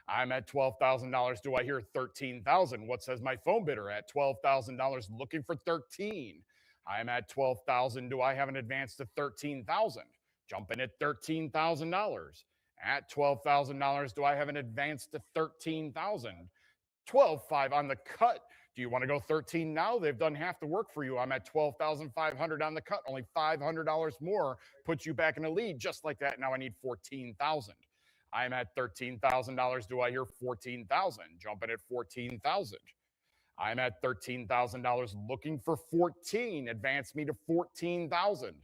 I'm at $12,000. Do I hear 13,000? What says my phone bidder at $12,000? Looking for 13. I'm at 12,000. Do I have an advance to 13,000? Jumping at $13,000. At $12,000, do I have an advance to 13,000? 12.5 on the cut. Do you want to go 13 now? They've done half the work for you. I'm at 12,500 on the cut. Only $500 more puts you back in the lead just like that. Now I need 14,000. I'm at $13,000. Do I hear 14,000? Jumping at 14,000. I'm at $13,000 looking for 14. Advance me to 14,000.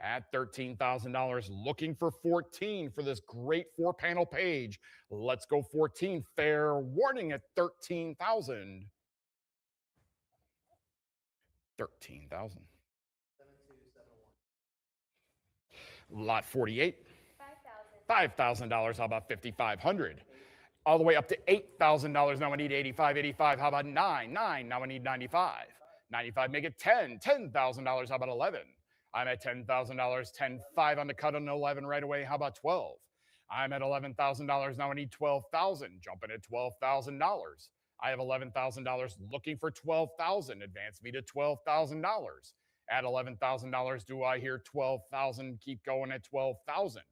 At $13,000 looking for 14 for this great 4-panel page. Let's go 14. Fair warning at 13,000. 13,000. 7271. Lot 48. $5,000. $5,000. How about 5,500? All the way up to $8,000. Now I need 85. 85. How about 9? 9. Now I need 95. 95. Make it 10. $10,000. How about 11? I'm at $10,000. 10.5 on the cut on 11 right away. How about 12? I'm at $11,000. Now I need 12,000. Jumping at $12,000. I have $11,000 looking for 12,000. Advance me to $12,000. At $11,000, do I hear 12,000? Keep going at 12,000.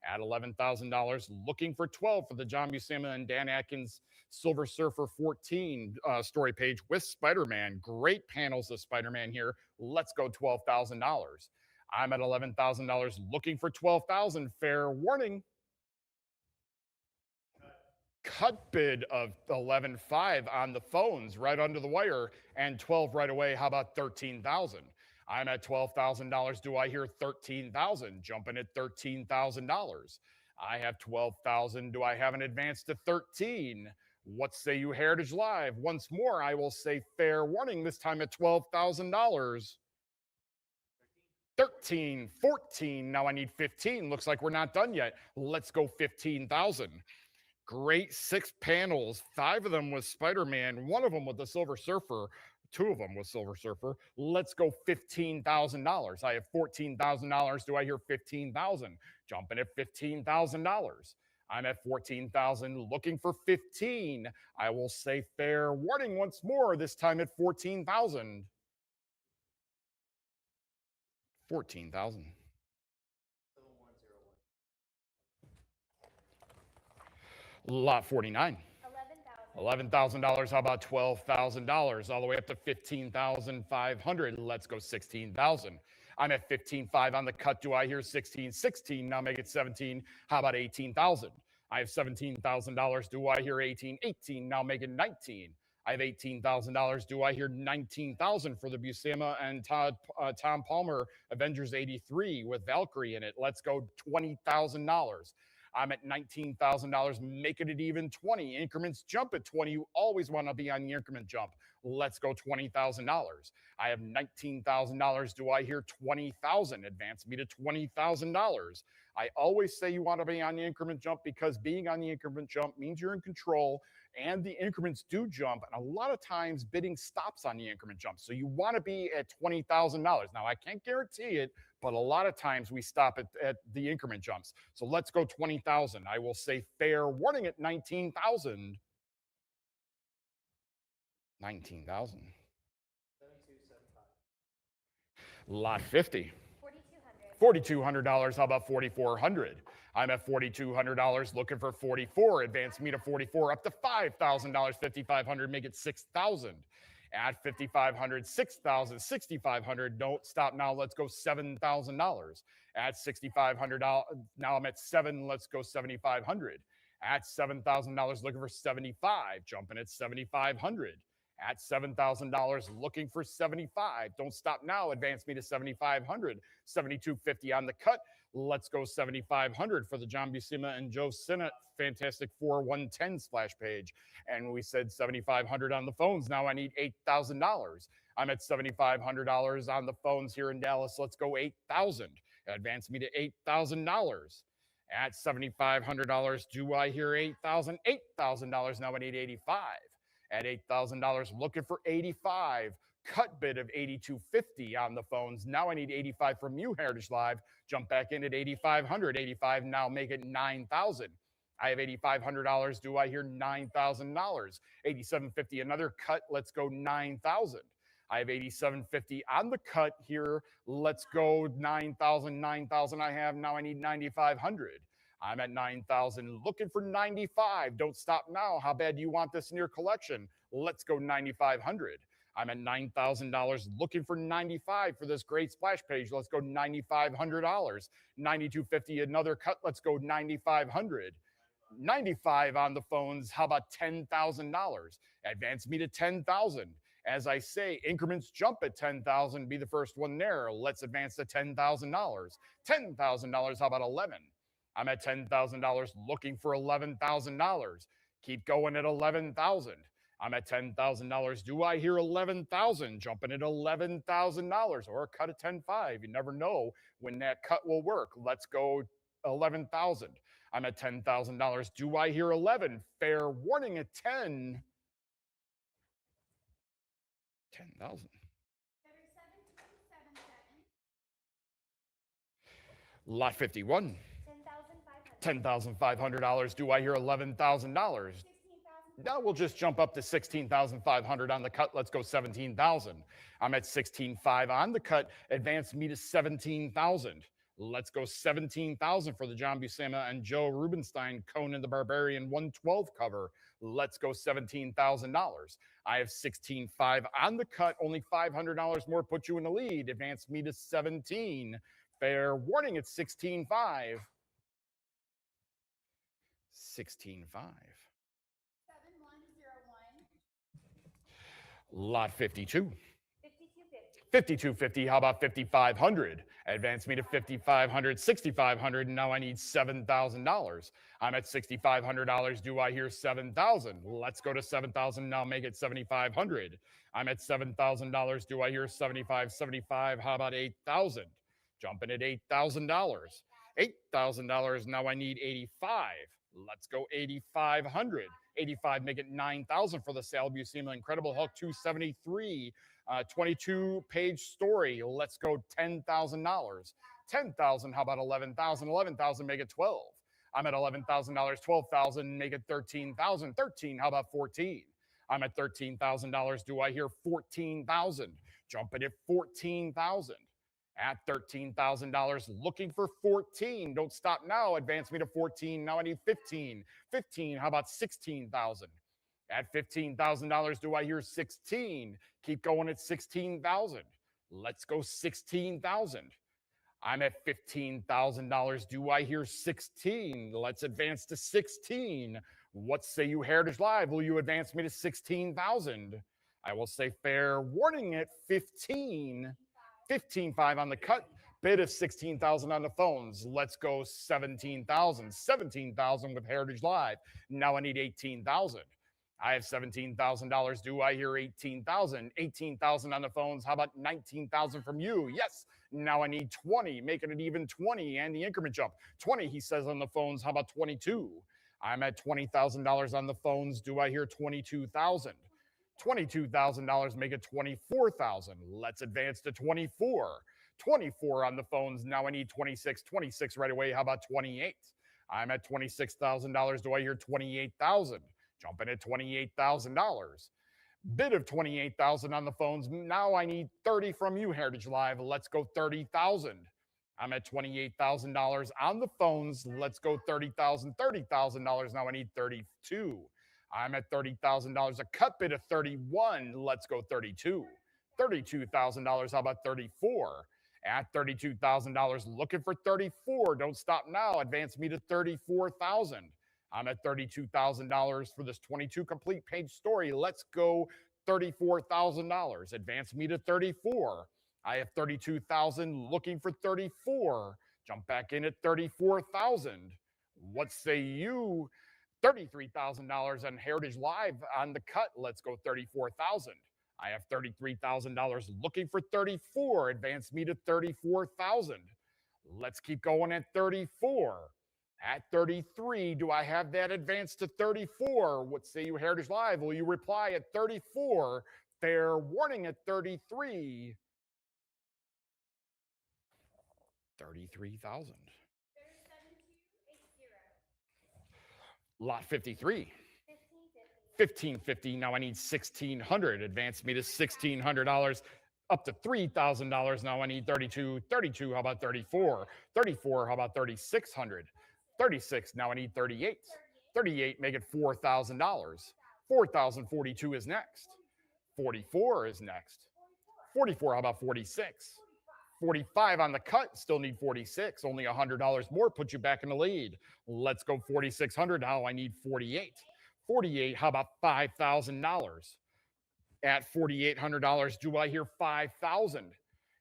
At $11,000, looking for 12 for the John Buscema and Dan Atkins Silver Surfer 14 story page with Spider-Man. Great panels of Spider-Man here. Let's go $12,000. I'm at $11,000 looking for 12,000. Fair warning. cut bid of 11.5 on the phones right under the wire and 12 right away. How about 13,000? I'm at $12,000. Do I hear 13,000? Jumping at $13,000. I have 12,000. Do I have an advance to 13? What say you, Heritage Live? Once more, I will say fair warning, this time at $12,000. 13, 14. Now I need 15. Looks like we're not done yet. Let's go 15,000. Great 6 panels, 5 of them with Spider-Man, 1 of them with the Silver Surfer, 2 of them with Silver Surfer. Let's go $15,000. I have $14,000. Do I hear 15,000? Jumping at $15,000. I'm at 14,000, looking for 15. I will say fair warning once more, this time at 14,000. 14,000. 7101. Lot 49. $11,000. How about $12,000? All the way up to $15,500. Let's go 16,000. I'm at 15.5 on the cut. Do I hear 16? 16. Now make it 17. How about 18,000? I have $17,000. Do I hear 18? 18. Now make it 19. I have $18,000. Do I hear 19,000 for the Buscema and Tom Palmer Avengers 83 with Valkyrie in it? Let's go $20,000. I'm at $19,000, making it even 20. Increments jump at 20. You always want to be on the increment jump. Let's go $20,000. I have $19,000. Do I hear 20,000? Advance me to $20,000. I always say you want to be on the increment jump because being on the increment jump means you're in control and the increments do jump. And a lot of times bidding stops on the increment jump. So you want to be at $20,000. Now, I can't guarantee it, but a lot of times we stop at the increment jumps. So let's go 20,000. I will say fair warning at 19,000. 19,000. 7275. Lot 50. $4,200. How about 4,400? I'm at $4,200 looking for 44. Advance me to 44 up to $5,000. 5,500. Make it 6,000. At 5,500, 6,000, 6,500. Don't stop now. Let's go $7,000. At $6,500. Now I'm at 7. Let's go 7,500. At $7,000 looking for 75. Jumping at 7,500. At $7,000 looking for 75. Don't stop now. Advance me to 7,500. 7,250 on the cut. Let's go 7,500 for the John Buscema and Joe Sinnott Fantastic 4-110 splash page. And we said 7,500 on the phones. Now I need $8,000. I'm at $7,500 on the phones here in Dallas. Let's go 8,000. Advance me to $8,000. At $7,500, do I hear 8,000? $8,000. Now I need 85. At $8,000, looking for 85. Cut bid of 8,250 on the phones. Now I need 85 from you, Heritage Live. Jump back in at 8,500. 85 now, make it 9,000. I have $8,500. Do I hear $9,000? 8,750, another cut. Let's go 9,000. I have 8,750 on the cut here. Let's go 9,000. 9,000 I have. Now I need 9,500. I'm at 9,000, looking for 95. Don't stop now. How bad do you want this in your collection? Let's go 9,500. I'm at $9,000, looking for 95 for this great splash page. Let's go $9,500. 9,250, another cut. Let's go 9,500. 95 on the phones. How about $10,000? Advance me to 10,000. As I say, increments jump at 10,000. Be the first one there. Let's advance to $10,000. $10,000. How about 11? I'm at $10,000, looking for $11,000. Keep going at 11,000. I'm at $10,000. Do I hear 11,000? Jumping at $11,000 or a cut at 10.5. You never know when that cut will work. Let's go 11,000. I'm at $10,000. Do I hear 11? Fair warning at 10. 10,000. Lot 51. $10,500. Do I hear $11,000? Now we'll just jump up to 16,500 on the cut. Let's go 17,000. I'm at 16.5 on the cut. Advance me to 17,000. Let's go 17,000 for the John Buscema and Joe Rubenstein Conan the Barbarian 112 cover. Let's go $17,000. I have 16.5 on the cut. Only $500 more put you in the lead. Advance me to 17. Fair warning at 16.5. 16.5. Lot 52. 5250. 5250. How about 5500? Advance me to 5500, 6500. Now I need $7,000. I'm at $6,500. Do I hear 7,000? Let's go to 7,000. Now make it 7,500. I'm at $7,000. Do I hear 75? How about 8,000? Jumping at $8,000. $8,000. Now I need 85. Let's go 8,500. 85, make it 9,000 for the Sal Buscema Incredible Hulk 273. 22-page story. Let's go $10,000. 10,000. How about 11,000? 11,000. Make it 12. I'm at $11,000. 12,000. Make it 13,000. 13. How about 14? I'm at $13,000. Do I hear 14,000? Jumping at 14,000. At $13,000, looking for 14. Don't stop now. Advance me to 14. Now I need 15. 15. How about 16,000? At $15,000, do I hear 16? Keep going at 16,000. Let's go 16,000. I'm at $15,000. Do I hear 16? Let's advance to 16. What say you, Heritage Live? Will you advance me to 16,000? I will say fair warning at 15. 15.5 on the cut. Bid of 16,000 on the phones. Let's go 17,000. 17,000 with Heritage Live. Now I need 18,000. I have $17,000. Do I hear 18,000? 18,000 on the phones. How about 19,000 from you? Yes. Now I need 20, making it even 20 and the increment jump. 20, he says on the phones. How about 22? I'm at $20,000 on the phones. Do I hear 22,000? $22,000, make it 24,000. Let's advance to 24. 24 on the phones. Now I need 26. 26 right away. How about 28? I'm at $26,000. Do I hear 28,000? Jumping at $28,000. Bid of 28,000 on the phones. Now I need 30 from you, Heritage Live. Let's go 30,000. I'm at $28,000 on the phones. Let's go 30,000. $30,000. Now I need 32. I'm at $30,000. A cut bid of 31. Let's go 32. $32,000. How about 34? At $32,000, looking for 34. Don't stop now. Advance me to 34,000. I'm at $32,000 for this 22 complete page story. Let's go $34,000. Advance me to 34. I have 32,000, looking for 34. Jump back in at 34,000. What say you? $33,000 on Heritage Live on the cut. Let's go 34,000. I have $33,000, looking for 34. Advance me to 34,000. Let's keep going at 34. At 33, do I have that advance to 34? What say you, Heritage Live? Will you reply at 34? Fair warning at 33. 33,000. Lot 53. 1550. Now I need 1,600. Advance me to $1,600. Up to $3,000. Now I need 32. 32. How about 34? 34. How about 3,600? 36. Now I need 38. 38. Make it $4,000. 4,042 is next. 44 is next. 44. How about 46? 45 on the cut. Still need 46. Only $100 more. Put you back in the lead. Let's go 4,600. Now I need 48. 48. How about $5,000? At $4,800, do I hear 5,000?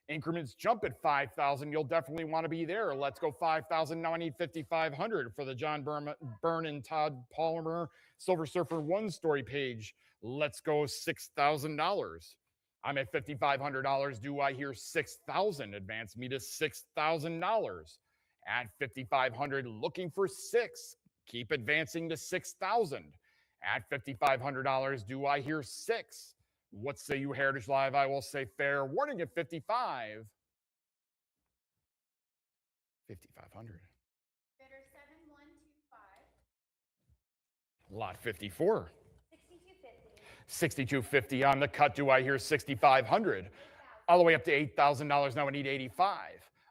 Increments jump at 5,000. You'll definitely want to be there. Let's go 5,000. Now I need 5,500 for the John Byrne and Todd Palmer Silver Surfer one story page. Let's go $6,000. I'm at $5,500. Do I hear 6,000? Advance me to $6,000. At $5,500, looking for 6. Keep advancing to 6,000. At $5,500, do I hear 6? What say you, Heritage Live? I will say fair warning at 55. 5,500. Bidder 7125. Lot 54. 6250. 6,250 on the cut. Do I hear 6,500? All the way up to $8,000. Now I need 85.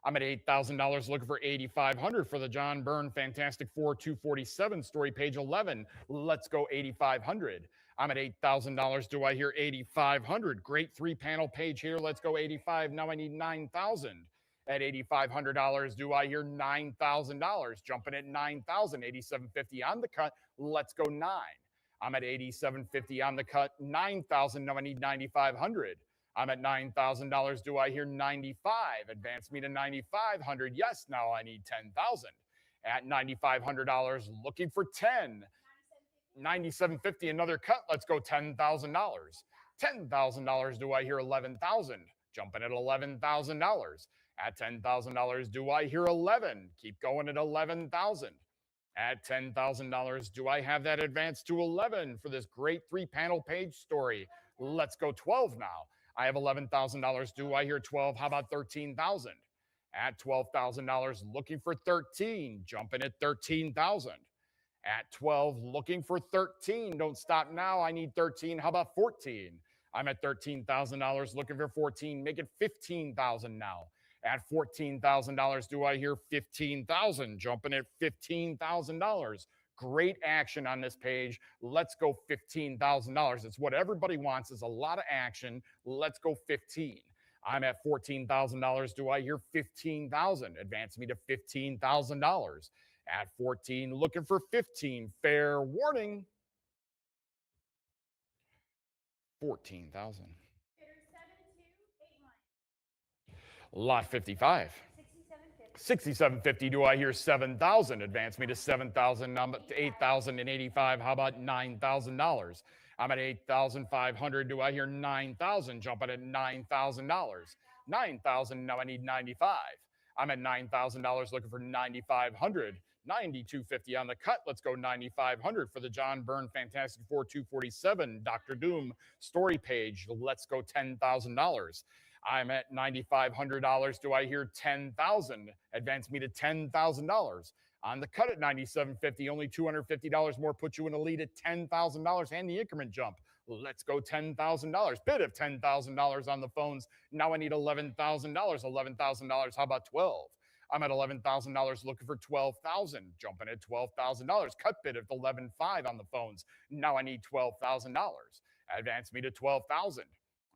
I'm at $8,000, looking for 8,500 for the John Byrne Fantastic Four 247 story, page 11. Let's go 8,500. I'm at $8,000. Do I hear 8,500? Great 3-panel page here. Let's go 85. Now I need 9,000. At $8,500, do I hear $9,000? Jumping at 9,000. 8,750 on the cut. Let's go 9. I'm at 87.50 on the cut. 9,000. Now I need 9,500. I'm at $9,000. Do I hear 95? Advance me to 9,500. Yes, now I need 10,000. At $9,500, looking for 10. 97.50, another cut. Let's go $10,000. $10,000. Do I hear 11,000? Jumping at $11,000. At $10,000, do I hear 11? Keep going at 11,000. At $10,000, do I have that advance to 11 for this great 3-panel page story? Let's go 12 now. I have $11,000. Do I hear 12? How about 13,000? At $12,000, looking for 13, jumping at 13,000. At 12, looking for 13. Don't stop now. I need 13. How about 14? I'm at $13,000, looking for 14. Make it 15,000 now. At $14,000, do I hear 15,000? Jumping at $15,000. Great action on this page. Let's go $15,000. It's what everybody wants, is a lot of action. Let's go 15. I'm at $14,000. Do I hear 15,000? Advance me to $15,000. At 14, looking for 15. Fair warning. 14,000. Bidder 7281. Lot 55. 6750. 67.50. Do I hear 7,000? Advance me to 7,000. I'm at 8,085. How about $9,000? I'm at 8,500. Do I hear 9,000? Jumping at $9,000. 9,000. Now I need 95. I'm at $9,000, looking for 9,500. 92.50 on the cut. Let's go 9,500 for the John Byrne Fantastic Four 247 Dr. Doom story page. Let's go $10,000. I'm at $9,500. Do I hear 10,000? Advance me to $10,000. On the cut at $97.50, only $250 more puts you in a lead at $10,000 and the increment jump. Let's go $10,000. Bid of $10,000 on the phones. Now I need $11,000. $11,000. How about 12? I'm at $11,000 looking for 12,000. Jumping at $12,000. Cut bid of $11,500 on the phones. Now I need $12,000. Advance me to 12,000.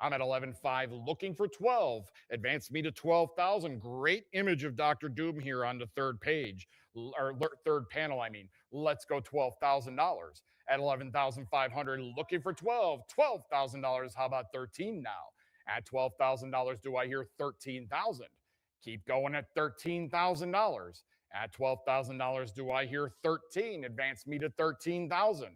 I'm at 11.5 looking for 12. Advance me to 12,000. Great image of Dr. Doom here on the third page, or third panel, I mean. Let's go $12,000. At 11,500 looking for 12. $12,000. How about 13 now? At $12,000, do I hear 13,000? Keep going at $13,000. At $12,000, do I hear 13? Advance me to 13,000.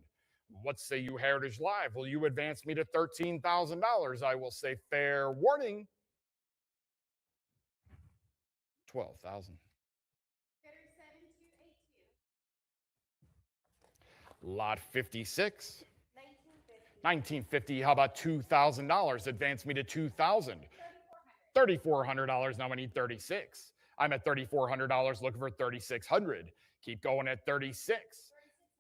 What say you, Heritage Live? Will you advance me to $13,000? I will say fair warning. 12,000. Bidder 7282. Lot 56. 1950. $19.50. How about $2,000? Advance me to 2,000. $3,400. Now I need 36. I'm at $3,400 looking for 3,600. Keep going at 36.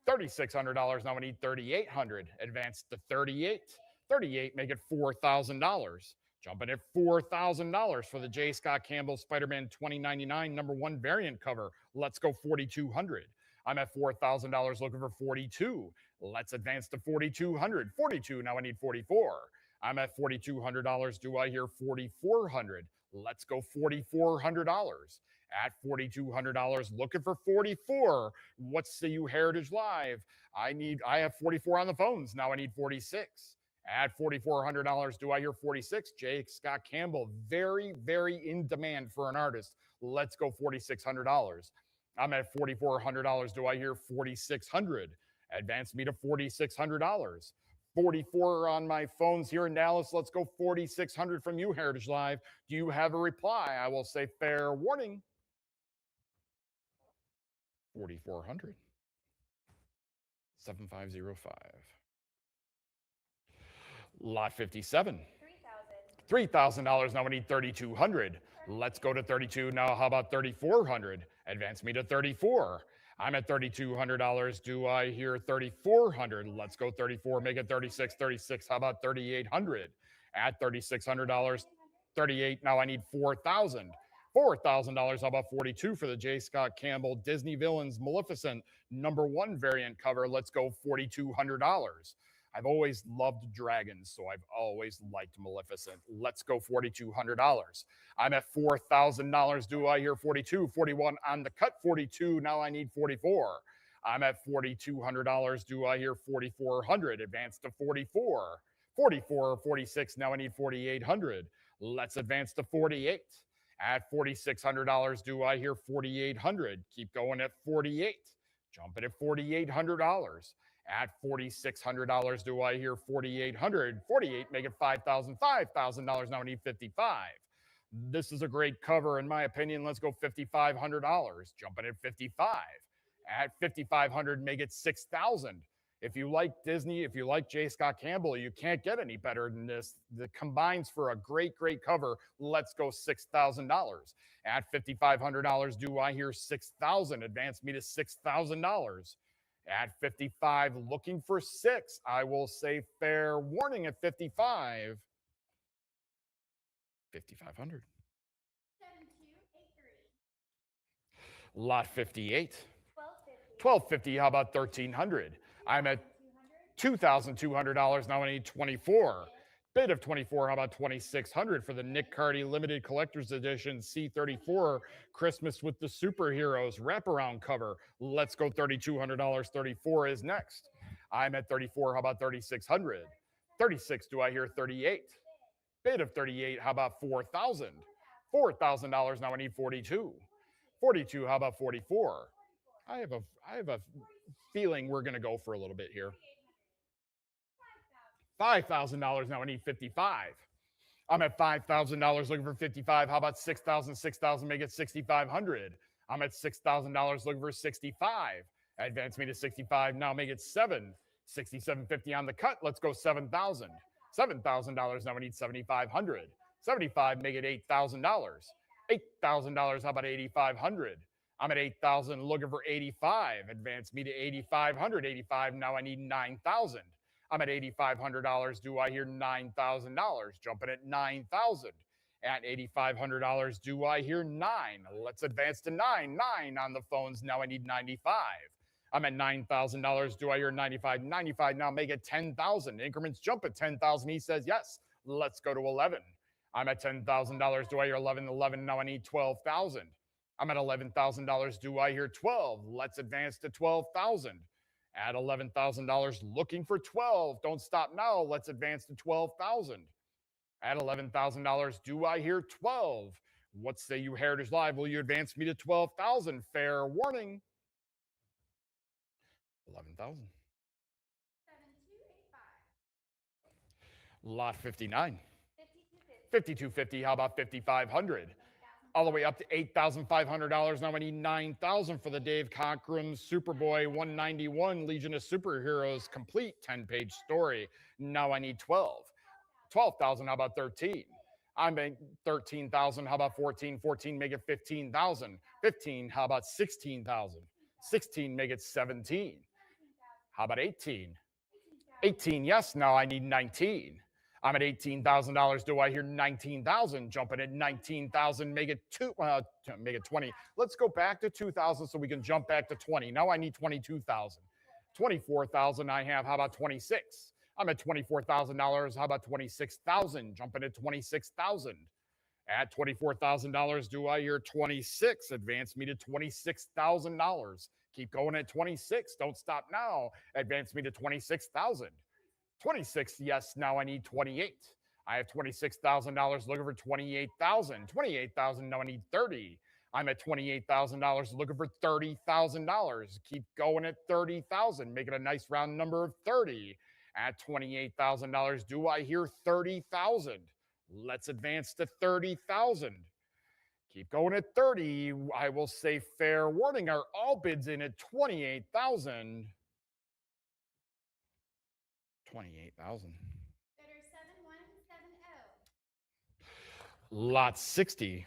$3,600. Now I need 3,800. Advance to 38. 38. Make it $4,000. Jumping at $4,000 for the J. Scott Campbell Spider-Man 2099 #1 variant cover. Let's go 4,200. I'm at $4,000 looking for 42. Let's advance to 4,200. 42. Now I need 44. I'm at $4,200. Do I hear 4,400? Let's go $4,400. At $4,200, looking for 44. What say you, Heritage Live? I have 44 on the phones. Now I need 46. At $4,400, do I hear 46? Jake Scott Campbell, very, very in demand for an artist. Let's go $4,600. I'm at $4,400. Do I hear 4,600? Advance me to $4,600. 44 on my phones here in Dallas. Let's go 4,600 from you, Heritage Live. Do you have a reply? I will say fair warning. 4,400. 7505. Lot 57. $3,000. Now I need 3,200. Let's go to 32. Now how about 3,400? Advance me to 34. I'm at $3,200. Do I hear 3,400? Let's go 34. Make it 36. 36. How about 3,800? At $3,600. 38. Now I need 4,000. $4,000. How about 42 for the J. Scott Campbell Disney Villains Maleficent #1 variant cover? Let's go $4,200. I've always loved dragons, so I've always liked Maleficent. Let's go $4,200. I'm at $4,000. Do I hear 42? 41 on the cut. 42. Now I need 44. I'm at $4,200. Do I hear 4,400? Advance to 44. 44, 46. Now I need 4,800. Let's advance to 48. At $4,600, do I hear 4,800? Keep going at 48. Jumping at $4,800. At $4,600, do I hear 4,800? 48, make it $5,000. $5,000. Now I need 55. This is a great cover, in my opinion. Let's go $5,500. Jumping at 55. At 5,500, make it 6,000. If you like Disney, if you like J. Scott Campbell, you can't get any better than this. The combines for a great, great cover. Let's go $6,000. At $5,500, do I hear 6,000? Advance me to $6,000. At 55, looking for 6. I will say fair warning at 55. 5,500. 7283. Lot 58. 1250. 1250. How about 1,300? I'm at $2,200. Now I need 24. Bid of 24. How about 2,600 for the Nick Cardy Limited Collector's Edition C34 Christmas with the Superheroes wraparound cover? Let's go $3,200. 34 is next. I'm at 34. How about 3,600? 36. Do I hear 38? Bid of 38. How about 4,000? $4,000. Now I need 42. 42. How about 44? I have a feeling we're going to go for a little bit here. $5,000. Now I need 55. I'm at $5,000 looking for 55. How about 6,000? 6,000, make it 6,500. I'm at $6,000 looking for 65. Advance me to 65. Now make it 7. 67.50 on the cut. Let's go 7,000. $7,000. Now I need 7,500. 75, make it $8,000. $8,000. How about 8,500? I'm at 8,000 looking for 85. Advance me to 8,500. 85. Now I need 9,000. I'm at $8,500. Do I hear $9,000? Jumping at 9,000. At $8,500, do I hear 9? Let's advance to 9. 9 on the phones. Now I need 95. I'm at $9,000. Do I hear 95? 95. Now make it 10,000. Increments jump at 10,000. He says yes. Let's go to 11. I'm at $10,000. Do I hear 11? 11. Now I need 12,000. I'm at $11,000. Do I hear 12? Let's advance to 12,000. At $11,000, looking for 12. Don't stop now. Let's advance to 12,000. At $11,000, do I hear 12? What say you, Heritage Live? Will you advance me to 12,000? Fair warning. 11,000. 7285. Lot 59. 5250. 5250. How about 5,500? All the way up to $8,500. Now I need 9,000 for the Dave Cockrum Superboy 191 Legion of Superheroes complete 10-page story. Now I need 12. 12,000. How about 13? I'm at 13,000. How about 14? 14, make it 15,000. 15. How about 16,000? 16, make it 17. How about 18? 18. Yes. Now I need 19. I'm at $18,000. Do I hear 19,000? Jumping at 19,000. Make it 20. Let's go back to 2,000 so we can jump back to 20. Now I need 22,000. 24,000 I have. How about 26? I'm at $24,000. How about 26,000? Jumping at 26,000. At $24,000, do I hear 26? Advance me to $26,000. Keep going at 26. Don't stop now. Advance me to 26,000. 26, yes, now I need 28. I have $26,000 looking for 28,000. 28,000, now I need 30. I'm at $28,000 looking for $30,000. Keep going at 30,000. Make it a nice round number of 30. At $28,000, do I hear 30,000? Let's advance to 30,000. Keep going at 30. I will say fair warning. Are all bids in at 28,000? 28,000. Bidder 7170. Lot 60.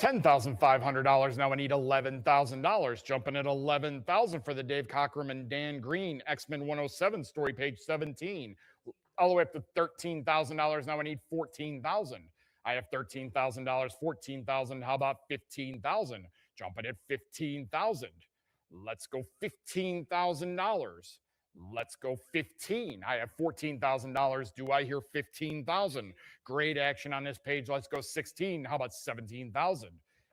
10,500. $10,500. Now I need $11,000. Jumping at 11,000 for the Dave Cockrum and Dan Green X-Men 107 story, page 17. All the way up to $13,000. Now I need 14,000. I have $13,000, 14,000. How about 15,000? Jumping at 15,000. Let's go $15,000. Let's go 15. I have $14,000. Do I hear 15,000? Great action on this page. Let's go 16. How about 17,000?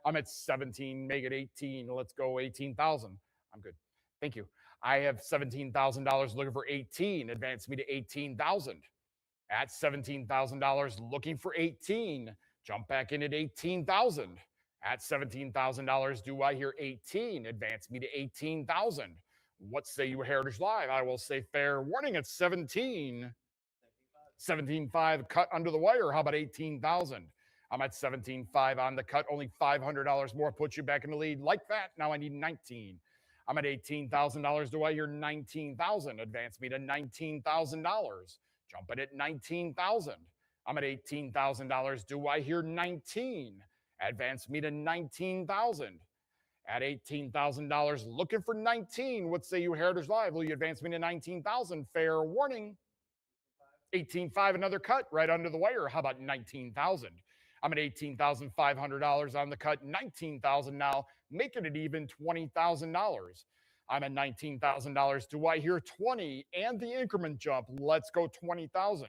I'm at 17. Make it 18. Let's go 18,000. I'm good. Thank you. I have $17,000 looking for 18. Advance me to 18,000. At $17,000 looking for 18. Jump back in at 18,000. At $17,000, do I hear 18? Advance me to 18,000. What say you, Heritage Live? I will say fair warning at 17. 17.5 cut under the wire. How about 18,000? I'm at 17.5 on the cut. Only $500 more puts you back in the lead. Like that. Now I need 19. I'm at $18,000. Do I hear 19,000? Advance me to $19,000. Jumping at 19,000. I'm at $18,000. Do I hear 19? Advance me to 19,000. At $18,000, looking for 19. What say you, Heritage Live? Will you advance me to 19,000? Fair warning. 18.5, another cut right under the wire. How about 19,000? I'm at $18,500 on the cut. 19,000 now, making it even $20,000. I'm at $19,000. Do I hear 20 and the increment jump? Let's go 20,000.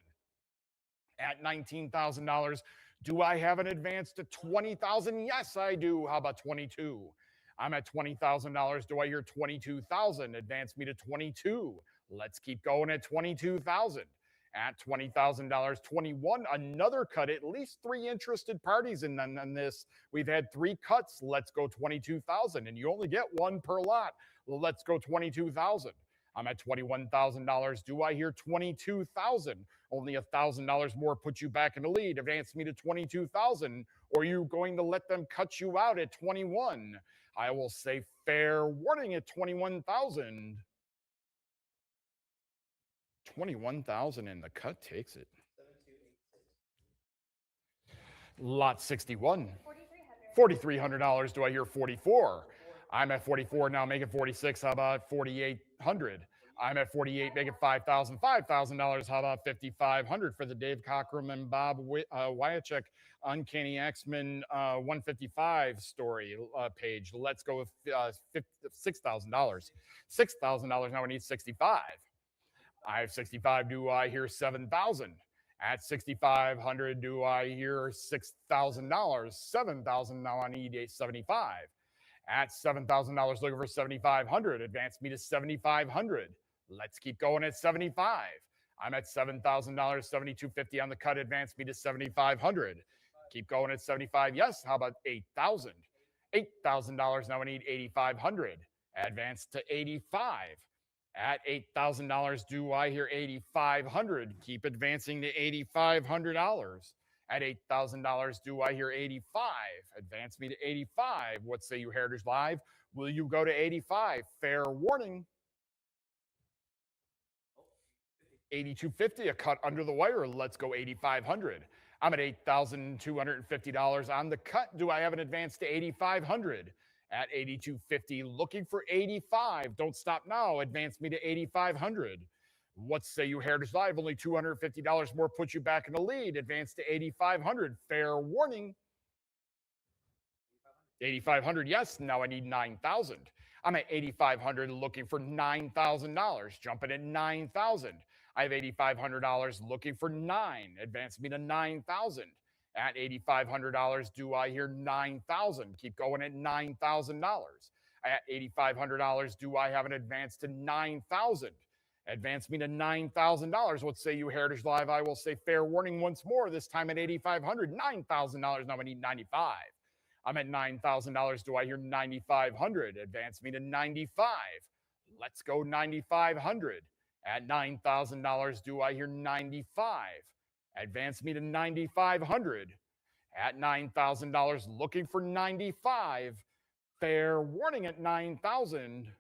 At $19,000, do I have an advance to 20,000? Yes, I do. How about 22? I'm at $20,000. Do I hear 22,000? Advance me to 22. Let's keep going at 22,000. At $20,000, 21, another cut. At least 3 interested parties in this. We've had 3 cuts. Let's go 22,000, and you only get 1 per lot. Let's go 22,000. I'm at $21,000. Do I hear 22,000? Only $1,000 more puts you back in the lead. Advance me to 22,000, or are you going to let them cut you out at 21? I will say fair warning at 21,000. 21,000 and the cut takes it. Lot 61. $4,300. Do I hear 44? I'm at 44 now, make it 46. How about 4,800? I'm at 48, make it $5,000. $5,000. How about 5,500 for the Dave Cockrum and Bob Wyachek Uncanny X-Men 155 story page? Let's go with $6,000. $6,000. Now we need 65. I have 65. Do I hear 7,000? At 6,500, do I hear $6,000? 7,000. Now I need 75. At $7,000, looking for 7,500. Advance me to 7,500. Let's keep going at 75. I'm at $7,000. 7,250 on the cut. Advance me to 7,500. Keep going at 75. Yes. How about 8,000? $8,000. Now I need 8,500. Advance to 85. At $8,000, do I hear 8,500? Keep advancing to $8,500. At $8,000, do I hear 85? Advance me to 85. What say you, Heritage Live? Will you go to 85? Fair warning. 8,250, a cut under the wire. Let's go 8,500. I'm at $8,250 on the cut. Do I have an advance to 8,500? At 8,250, looking for 85. Don't stop now. Advance me to 8,500. What say you, Heritage Live? Only $250 more puts you back in the lead. Advance to 8,500. Fair warning. 8,500, yes. Now I need 9,000. I'm at 8,500 looking for $9,000. Jumping at 9,000. I have $8,500 looking for 9. Advance me to 9,000. At $8,500, do I hear 9,000? Keep going at $9,000. At $8,500, do I have an advance to 9,000? Advance me to $9,000. What say you, Heritage Live? I will say fair warning once more, this time at $8,500. $9,000. Now I need 95. I'm at $9,000. Do I hear 9,500? Advance me to 95. Let's go 9,500. At $9,000, do I hear 95? Advance me to 9,500. At $9,000, looking for 95. Fair warning at 9,000.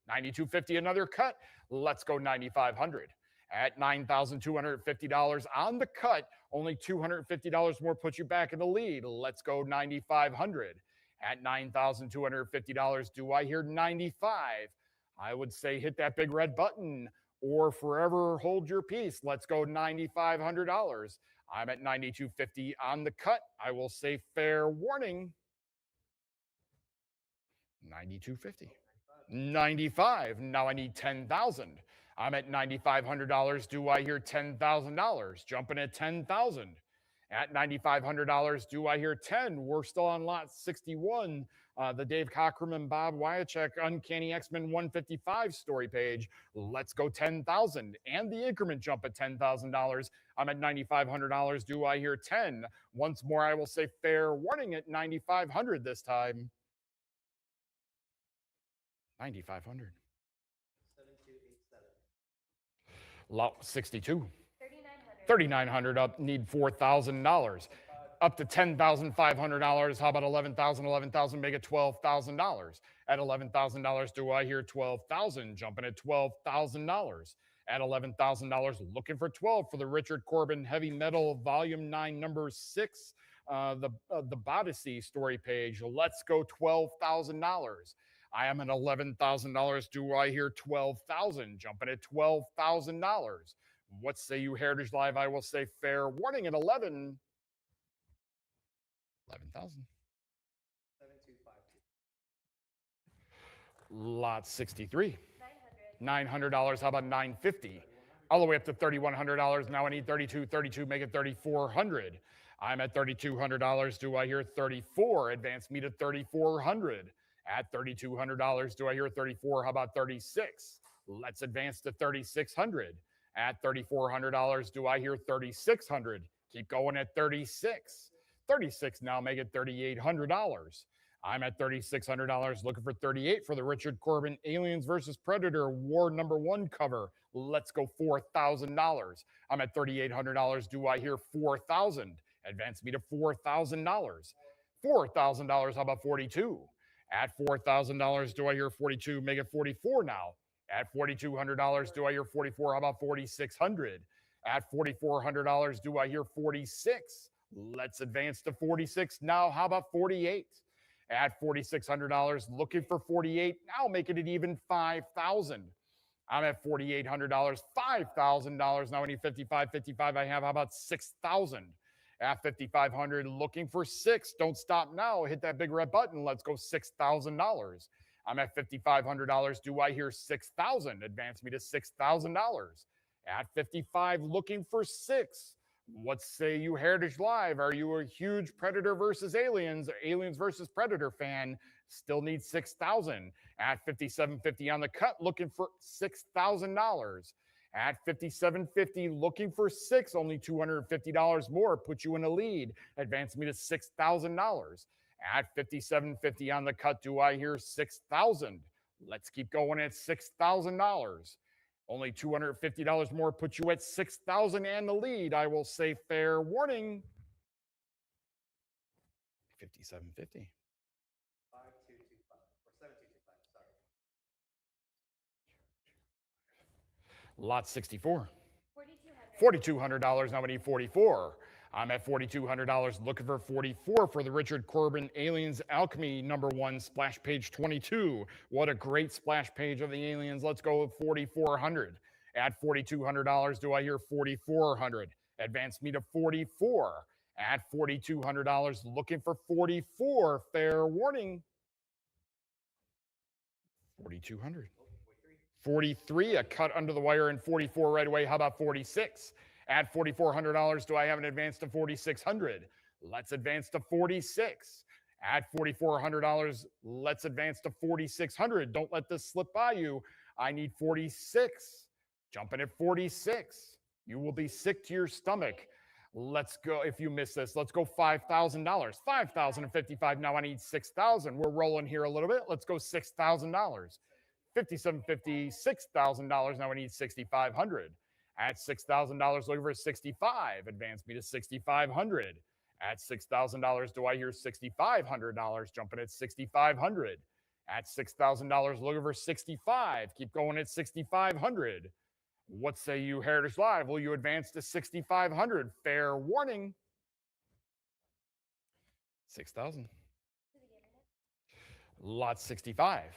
9,250, another cut. Let's go 9,500. At $9,250 on the cut, only $250 more puts you back in the lead. Let's go 9,500. At $9,250, do I hear 95? I would say hit that big red button or forever hold your peace. Let's go $9,500. I'm at $9,250 on the cut. I will say fair warning. $9,250. 95. Now I need 10,000. I'm at $9,500. Do I hear $10,000? Jumping at 10,000. At $9,500, do I hear 10? We're still on lot 61. The Dave Cockrum and Bob Wyachek Uncanny X-Men 155 story page. Let's go 10,000 and the increment jump at $10,000. I'm at $9,500. Do I hear 10? Once more, I will say fair warning at $9,500 this time. 9,500. 7287. 62. 3,900 up, need $4,000. Up to $10,500. How about 11,000? 11,000, make it $12,000. At $11,000, do I hear 12,000? Jumping at $12,000. At $11,000, looking for 12 for the Richard Corbin Heavy Metal Volume 9, Number 6, the Bodyssey story page. Let's go $12,000. I am at $11,000. Do I hear 12,000? Jumping at $12,000. What say you, Heritage Live? I will say fair warning at 11,000. 7252. Lot 63. $900. How about $950? All the way up to $3,100. Now I need 32. Make it $3,400. I'm at $3,200. Do I hear 34? Advance me to $3,400. At $3,200. Do I hear 34? How about 36? Let's advance to $3,600. At $3,400, do I hear 3,600? Keep going at 36. 36 now, make it $3,800. I'm at $3,600, looking for 38 for the Richard Corbin Aliens vs. Predator War Number 1 cover. Let's go $4,000. I'm at $3,800. Do I hear 4,000? Advance me to $4,000. $4,000, how about 42? At $4,000, do I hear 42? Make it 44 now. At $4,200, do I hear 44? How about 4,600? At $4,400, do I hear 46? Let's advance to 46 now. How about 48? At $4,600, looking for 48. Now making it even 5,000. I'm at $4,800, $5,000. Now I need 55. 55 I have. How about 6,000? At 5,500, looking for 6. Don't stop now. Hit that big red button. Let's go $6,000. I'm at $5,500. Do I hear 6,000? Advance me to $6,000. At 55, looking for 6. What say you, Heritage Live? Are you a huge Predator versus Aliens, or Aliens versus Predator fan? Still need 6,000. At 57.50 on the cut, looking for $6,000. At 57.50, looking for 6, only $250 more, put you in a lead. Advance me to $6,000. At 57.50 on the cut, do I hear 6,000? Let's keep going at $6,000. Only $250 more, put you at 6,000 and the lead. I will say fair warning. 57.50. 5225 or 7225, sorry. Lot 64. $4,200. Now we need 44. I'm at $4,200, looking for 44 for the Richard Corbin Aliens Alchemy Number 1 splash page 22. What a great splash page of the Aliens. Let's go with 4,400. At $4,200, do I hear 4,400? Advance me to 44. At $4,200, looking for 44. Fair warning. 4,200. 43, a cut under the wire, and 44 right away. How about 46? At $4,400, do I have an advance to 4,600? Let's advance to 46. At $4,400, let's advance to 4,600. Don't let this slip by you. I need 46. Jumping at 46. You will be sick to your stomach. Let's go. If you miss this, let's go $5,000. 5,055. Now I need 6,000. We're rolling here a little bit. Let's go $6,000. 57.50, $6,000. Now I need 6,500. At $6,000, looking for 65. Advance me to 6,500. At $6,000, do I hear $6,500? Jumping at 6,500. At $6,000, looking for 65. Keep going at 6,500. What say you, Heritage Live? Will you advance to 6,500? Fair warning. 6,000. Lot 65.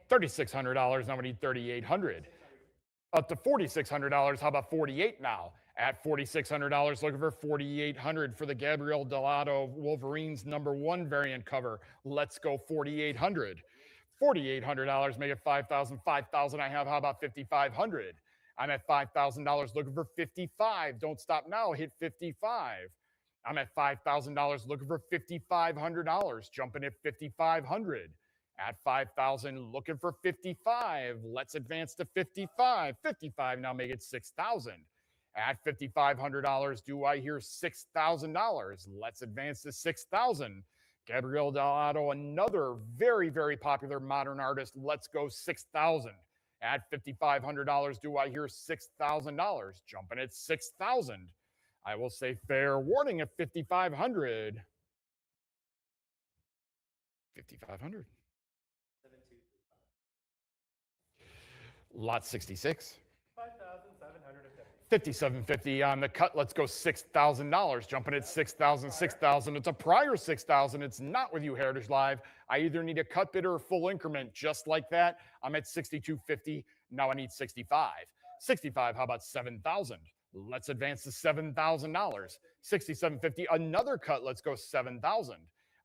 $3,600. Now we need 3,800. Up to $4,600. How about 48 now? At $4,600, looking for 4,800 for the Gabriel Delato Wolverines number 1 variant cover. Let's go 4,800. $4,800, make it 5,000. 5,000 I have. How about 5,500? I'm at $5,000 looking for 55. Don't stop now. Hit 55. I'm at $5,000 looking for $5,500. Jumping at 5,500. At 5,000 looking for 55. Let's advance to 55. 55 now make it 6,000. At $5,500, do I hear $6,000? Let's advance to 6,000. Gabriel Delgado, another very, very popular modern artist. Let's go 6,000. At $5,500, do I hear $6,000? Jumping at 6,000. I will say fair warning at 5,500. 5,500. Lot 66. 5,750 on the cut. Let's go $6,000. Jumping at 6,000, 6,000. It's a prior 6,000. It's not with you, Heritage Live. I either need a cut bid or a full increment. Just like that, I'm at 6,250. Now I need 65. 65, how about 7,000? Let's advance to $7,000. 6,750, another cut. Let's go 7,000.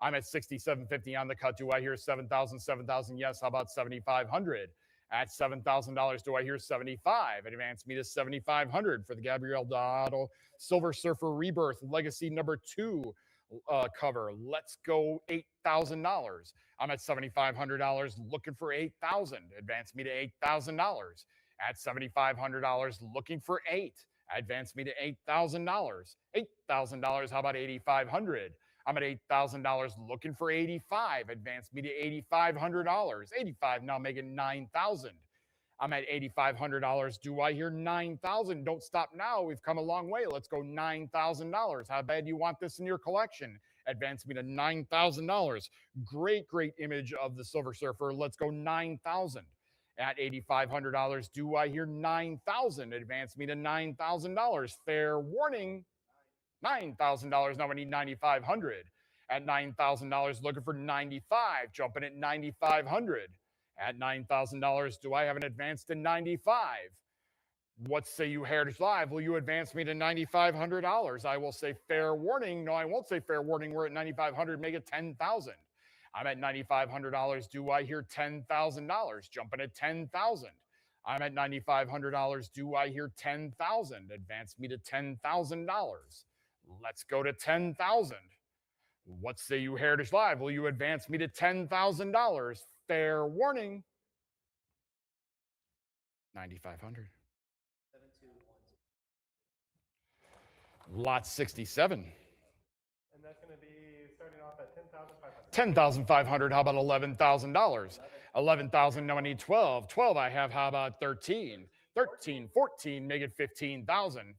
I'm at 6,750 on the cut. Do I hear 7,000? 7,000, yes. How about 7,500? At $7,000, do I hear 75? Advance me to 7,500 for the Gabriel Delgado Silver Surfer Rebirth Legacy number 2 cover. Let's go $8,000. I'm at $7,500 looking for 8,000. Advance me to $8,000. At $7,500 looking for 8. Advance me to $8,000. $8,000, how about 8,500? I'm at $8,000 looking for 85. Advance me to $8,500. 85 now making 9,000. I'm at $8,500. Do I hear 9,000? Don't stop now. We've come a long way. Let's go $9,000. How bad do you want this in your collection? Advance me to $9,000. Great, great image of the Silver Surfer. Let's go 9,000. At $8,500, do I hear 9,000? Advance me to $9,000. Fair warning. $9,000. Now I need 9,500. At $9,000, looking for 95. Jumping at 9,500. At $9,000, do I have an advance to 95? What say you, Heritage Live? Will you advance me to $9,500? I will say fair warning. No, I won't say fair warning. We're at 9,500. Make it 10,000. I'm at $9,500. Do I hear $10,000? Jumping at 10,000. I'm at $9,500. Do I hear 10,000? Advance me to $10,000. Let's go to 10,000. What say you, Heritage Live? Will you advance me to $10,000? Fair warning. 9,500. Lot 67. And that's going to be starting off at 10,500. 10,500. How about $11,000? 11,000. Now I need 12. 12 I have. How about 13? 13, 14. Make it 15,000.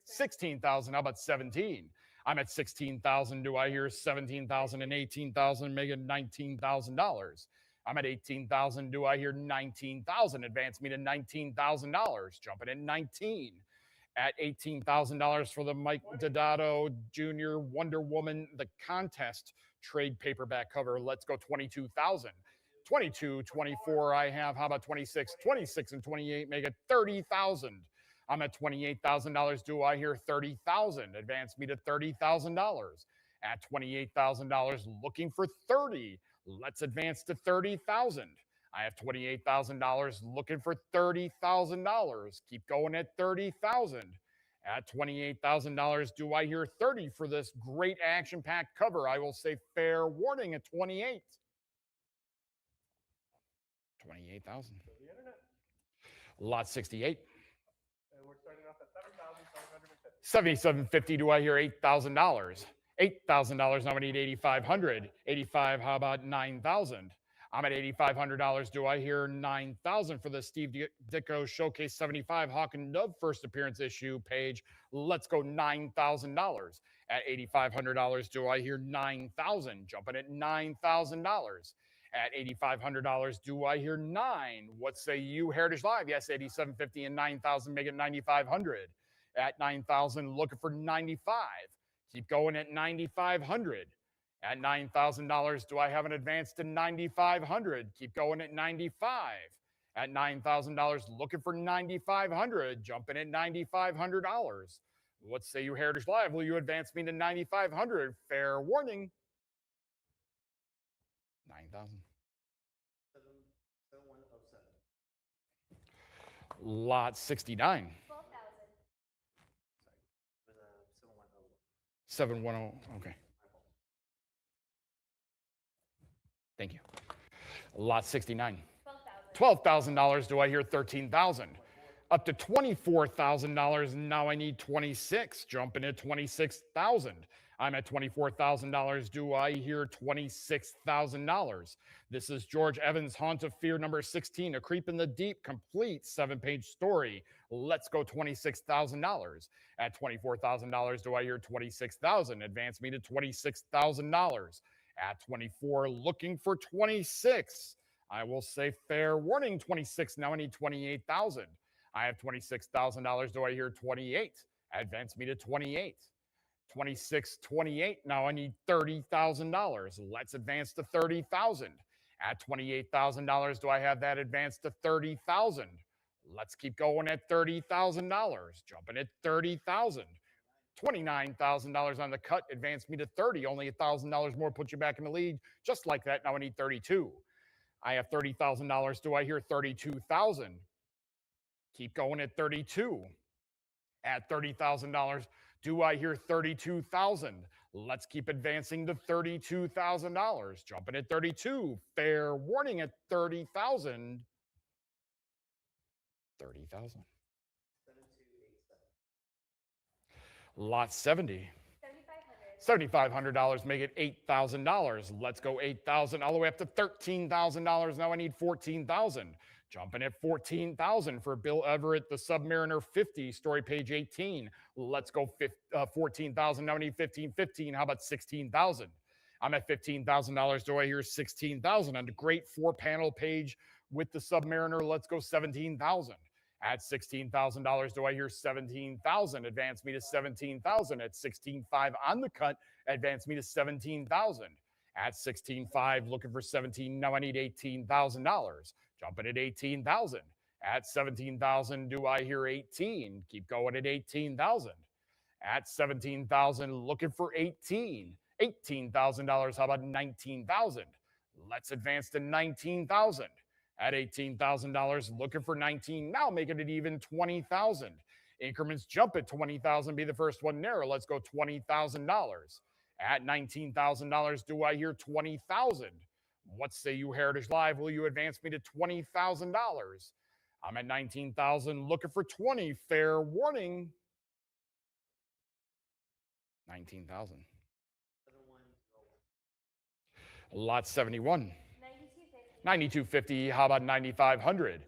16,000. How about 17? I'm at 16,000. Do I hear 17,000 and 18,000? Make it $19,000. I'm at 18,000. Do I hear 19,000? Advance me to $19,000. Jumping at 19. At $18,000 for the Mike Deodato Jr. Wonder Woman, the contest trade paperback cover. Let's go 22,000. 22, 24 I have. How about 26? 26 and 28 make it 30,000. I'm at $28,000. Do I hear 30,000? Advance me to $30,000. At $28,000, looking for 30. Let's advance to 30,000. I have $28,000 looking for $30,000. Keep going at 30,000. At $28,000, do I hear 30 for this great action-packed cover? I will say fair warning at 28. 28,000. Lot 68. And we're starting off at 7,750. 7,750. Do I hear $8,000? $8,000. Now I need 8,500. 85. How about 9,000? I'm at $8,500. Do I hear 9,000 for the Steve Ditko Showcase 75 Hawk and Dove first appearance issue page? Let's go $9,000. At $8,500, do I hear 9,000? Jumping at $9,000. At $8,500, do I hear 9? What say you, Heritage Live? Yes, 8,750 and 9,000 make it 9,500. At 9,000, looking for 95. Keep going at 9,500. At $9,000, do I have an advance to 9,500? Keep going at 95. At $9,000, looking for 9,500. Jumping at $9,500. What say you, Heritage Live? Will you advance me to 9,500? Fair warning. 9,000. Lot 69. 710. Okay. Thank you. Lot 69. $12,000. Do I hear 13,000? Up to $24,000. Now I need 26. Jumping at 26,000. I'm at $24,000. Do I hear $26,000? This is George Evans' Haunt of Fear number 16, A Creep in the Deep, complete 7-page story. Let's go $26,000. At $24,000, do I hear 26,000? Advance me to $26,000. At 24, looking for 26. I will say fair warning 26. Now I need 28,000. I have $26,000. Do I hear 28? Advance me to 28. 26, 28. Now I need $30,000. Let's advance to 30,000. At $28,000, do I have that advance to 30,000? Let's keep going at $30,000. Jumping at 30,000. $29,000 on the cut, advance me to 30. Only $1,000 more puts you back in the lead. Just like that, now I need 32. I have $30,000. Do I hear 32,000? Keep going at 32. At $30,000, do I hear 32,000? Let's keep advancing to $32,000. Jumping at 32. Fair warning at 30,000. 30,000. Lot 70. $7,500. Make it $8,000. Let's go 8,000 all the way up to $13,000. Now I need 14,000. Jumping at 14,000 for Bill Everett, the Submariner 50, story page 18. Let's go 14,000. Now I need 15. How about 16,000? I'm at $15,000. Do I hear 16,000? On the great 4-panel page with the Submariner, let's go 17,000. At $16,000, do I hear 17,000? Advance me to 17,000. At 16.5 on the cut, advance me to 17,000. At 16.5, looking for 17. Now I need $18,000. Jumping at 18,000. At 17,000, do I hear 18? Keep going at 18,000. At 17,000, looking for 18. $18,000. How about 19,000? Let's advance to 19,000. At $18,000, looking for 19. Now making it even 20,000. Increments jump at 20,000. Be the first one narrow. Let's go $20,000. At $19,000, do I hear 20,000? What say you, Heritage Live? Will you advance me to $20,000? I'm at 19,000, looking for 20. Fair warning. 19,000. Lot 71. 9250. How about 9,500?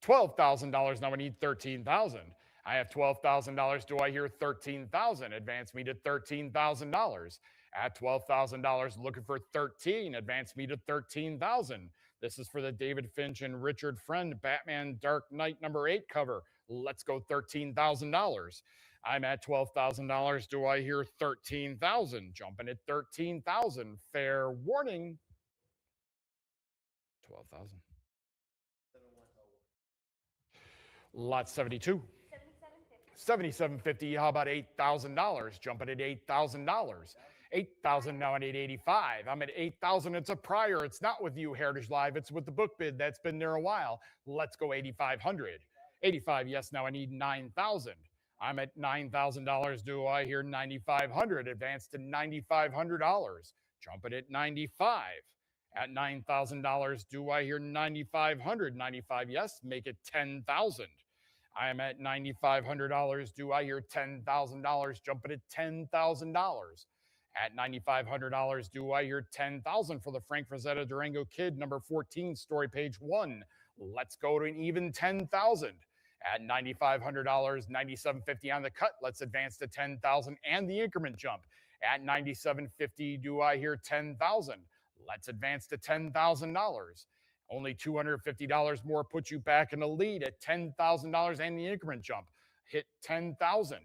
$12,000. Now I need 13,000. I have $12,000. Do I hear 13,000? Advance me to $13,000. At $12,000, looking for 13. Advance me to 13,000. This is for the David Finch and Richard Friend Batman Dark Knight number 8 cover. Let's go $13,000. I'm at $12,000. Do I hear 13,000? Jumping at 13,000. Fair warning. 12,000. Lot 72. 7750. How about $8,000? Jumping at $8,000. 8,000. Now I need 85. I'm at 8,000. It's a prior. It's not with you, Heritage Live. It's with the book bid. That's been there a while. Let's go 8,500. 85. Yes. Now I need 9,000. I'm at $9,000. Do I hear 9,500? Advance to $9,500. Jumping at 95. At $9,000, do I hear 9,500? 95, yes. Make it 10,000. I am at $9,500. Do I hear $10,000? Jumping at $10,000. At $9,500, do I hear 10,000 for the Frank Frazetta Durango Kid number 14, story page 1? Let's go to an even 10,000. At $9,500, $9,750 on the cut. Let's advance to 10,000 and the increment jump. At $9,750, do I hear 10,000? Let's advance to $10,000. Only $250 more puts you back in the lead at $10,000 and the increment jump. Hit 10,000.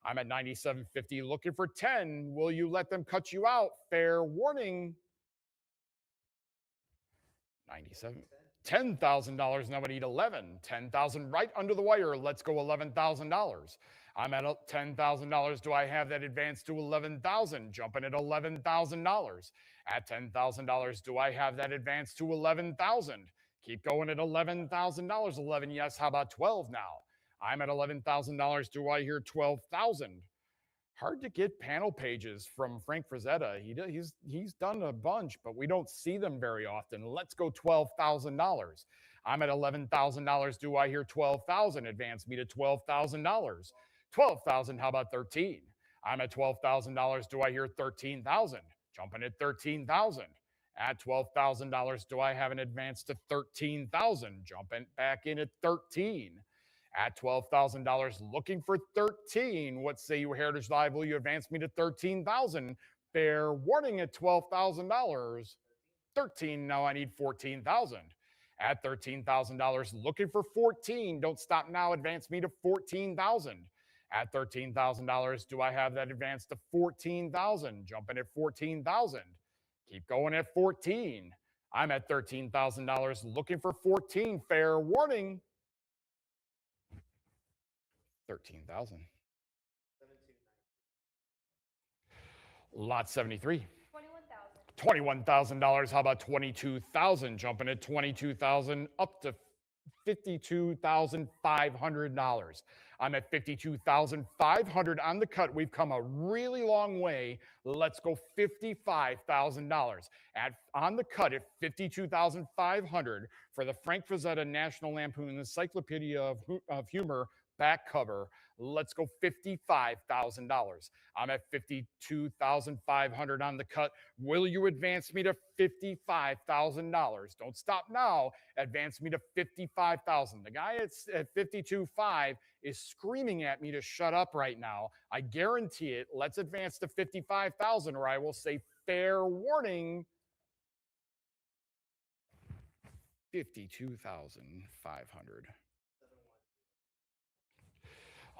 I'm at $9,750 looking for 10. Will you let them cut you out? Fair warning. 97. $10,000. Now I need 11. 10,000 right under the wire. Let's go $11,000. I'm at $10,000. Do I have that advance to 11,000? Jumping at $11,000. At $10,000, do I have that advance to 11,000? Keep going at $11,000. 11, yes. How about 12 now? I'm at $11,000. Do I hear 12,000? Hard to get panel pages from Frank Frazetta. He's done a bunch, but we don't see them very often. Let's go $12,000. I'm at $11,000. Do I hear 12,000? Advance me to $12,000. 12,000. How about 13? I'm at $12,000. Do I hear 13,000? Jumping at 13,000. At $12,000, do I have an advance to 13,000? Jumping back in at 13. At $12,000, looking for 13. What say you, Heritage Live? Will you advance me to 13,000? Fair warning at $12,000. 13. Now I need 14,000. At $13,000, looking for 14. Don't stop now. Advance me to 14,000. At $13,000, do I have that advance to 14,000? Jumping at 14,000. Keep going at 14. I'm at $13,000, looking for 14. Fair warning. 13,000. Lot 73. $21,000. How about 22,000? Jumping at 22,000 up to $52,500. I'm at $52,500 on the cut. We've come a really long way. Let's go $55,000 on the cut at $52,500 for the Frank Frazetta National Lampoon Encyclopedia of Humor back cover. Let's go $55,000. I'm at $52,500 on the cut. Will you advance me to $55,000? Don't stop now. Advance me to $55,000. The guy at $52,500 is screaming at me to shut up right now. I guarantee it. Let's advance to $55,000, or I will say fair warning. $52,500.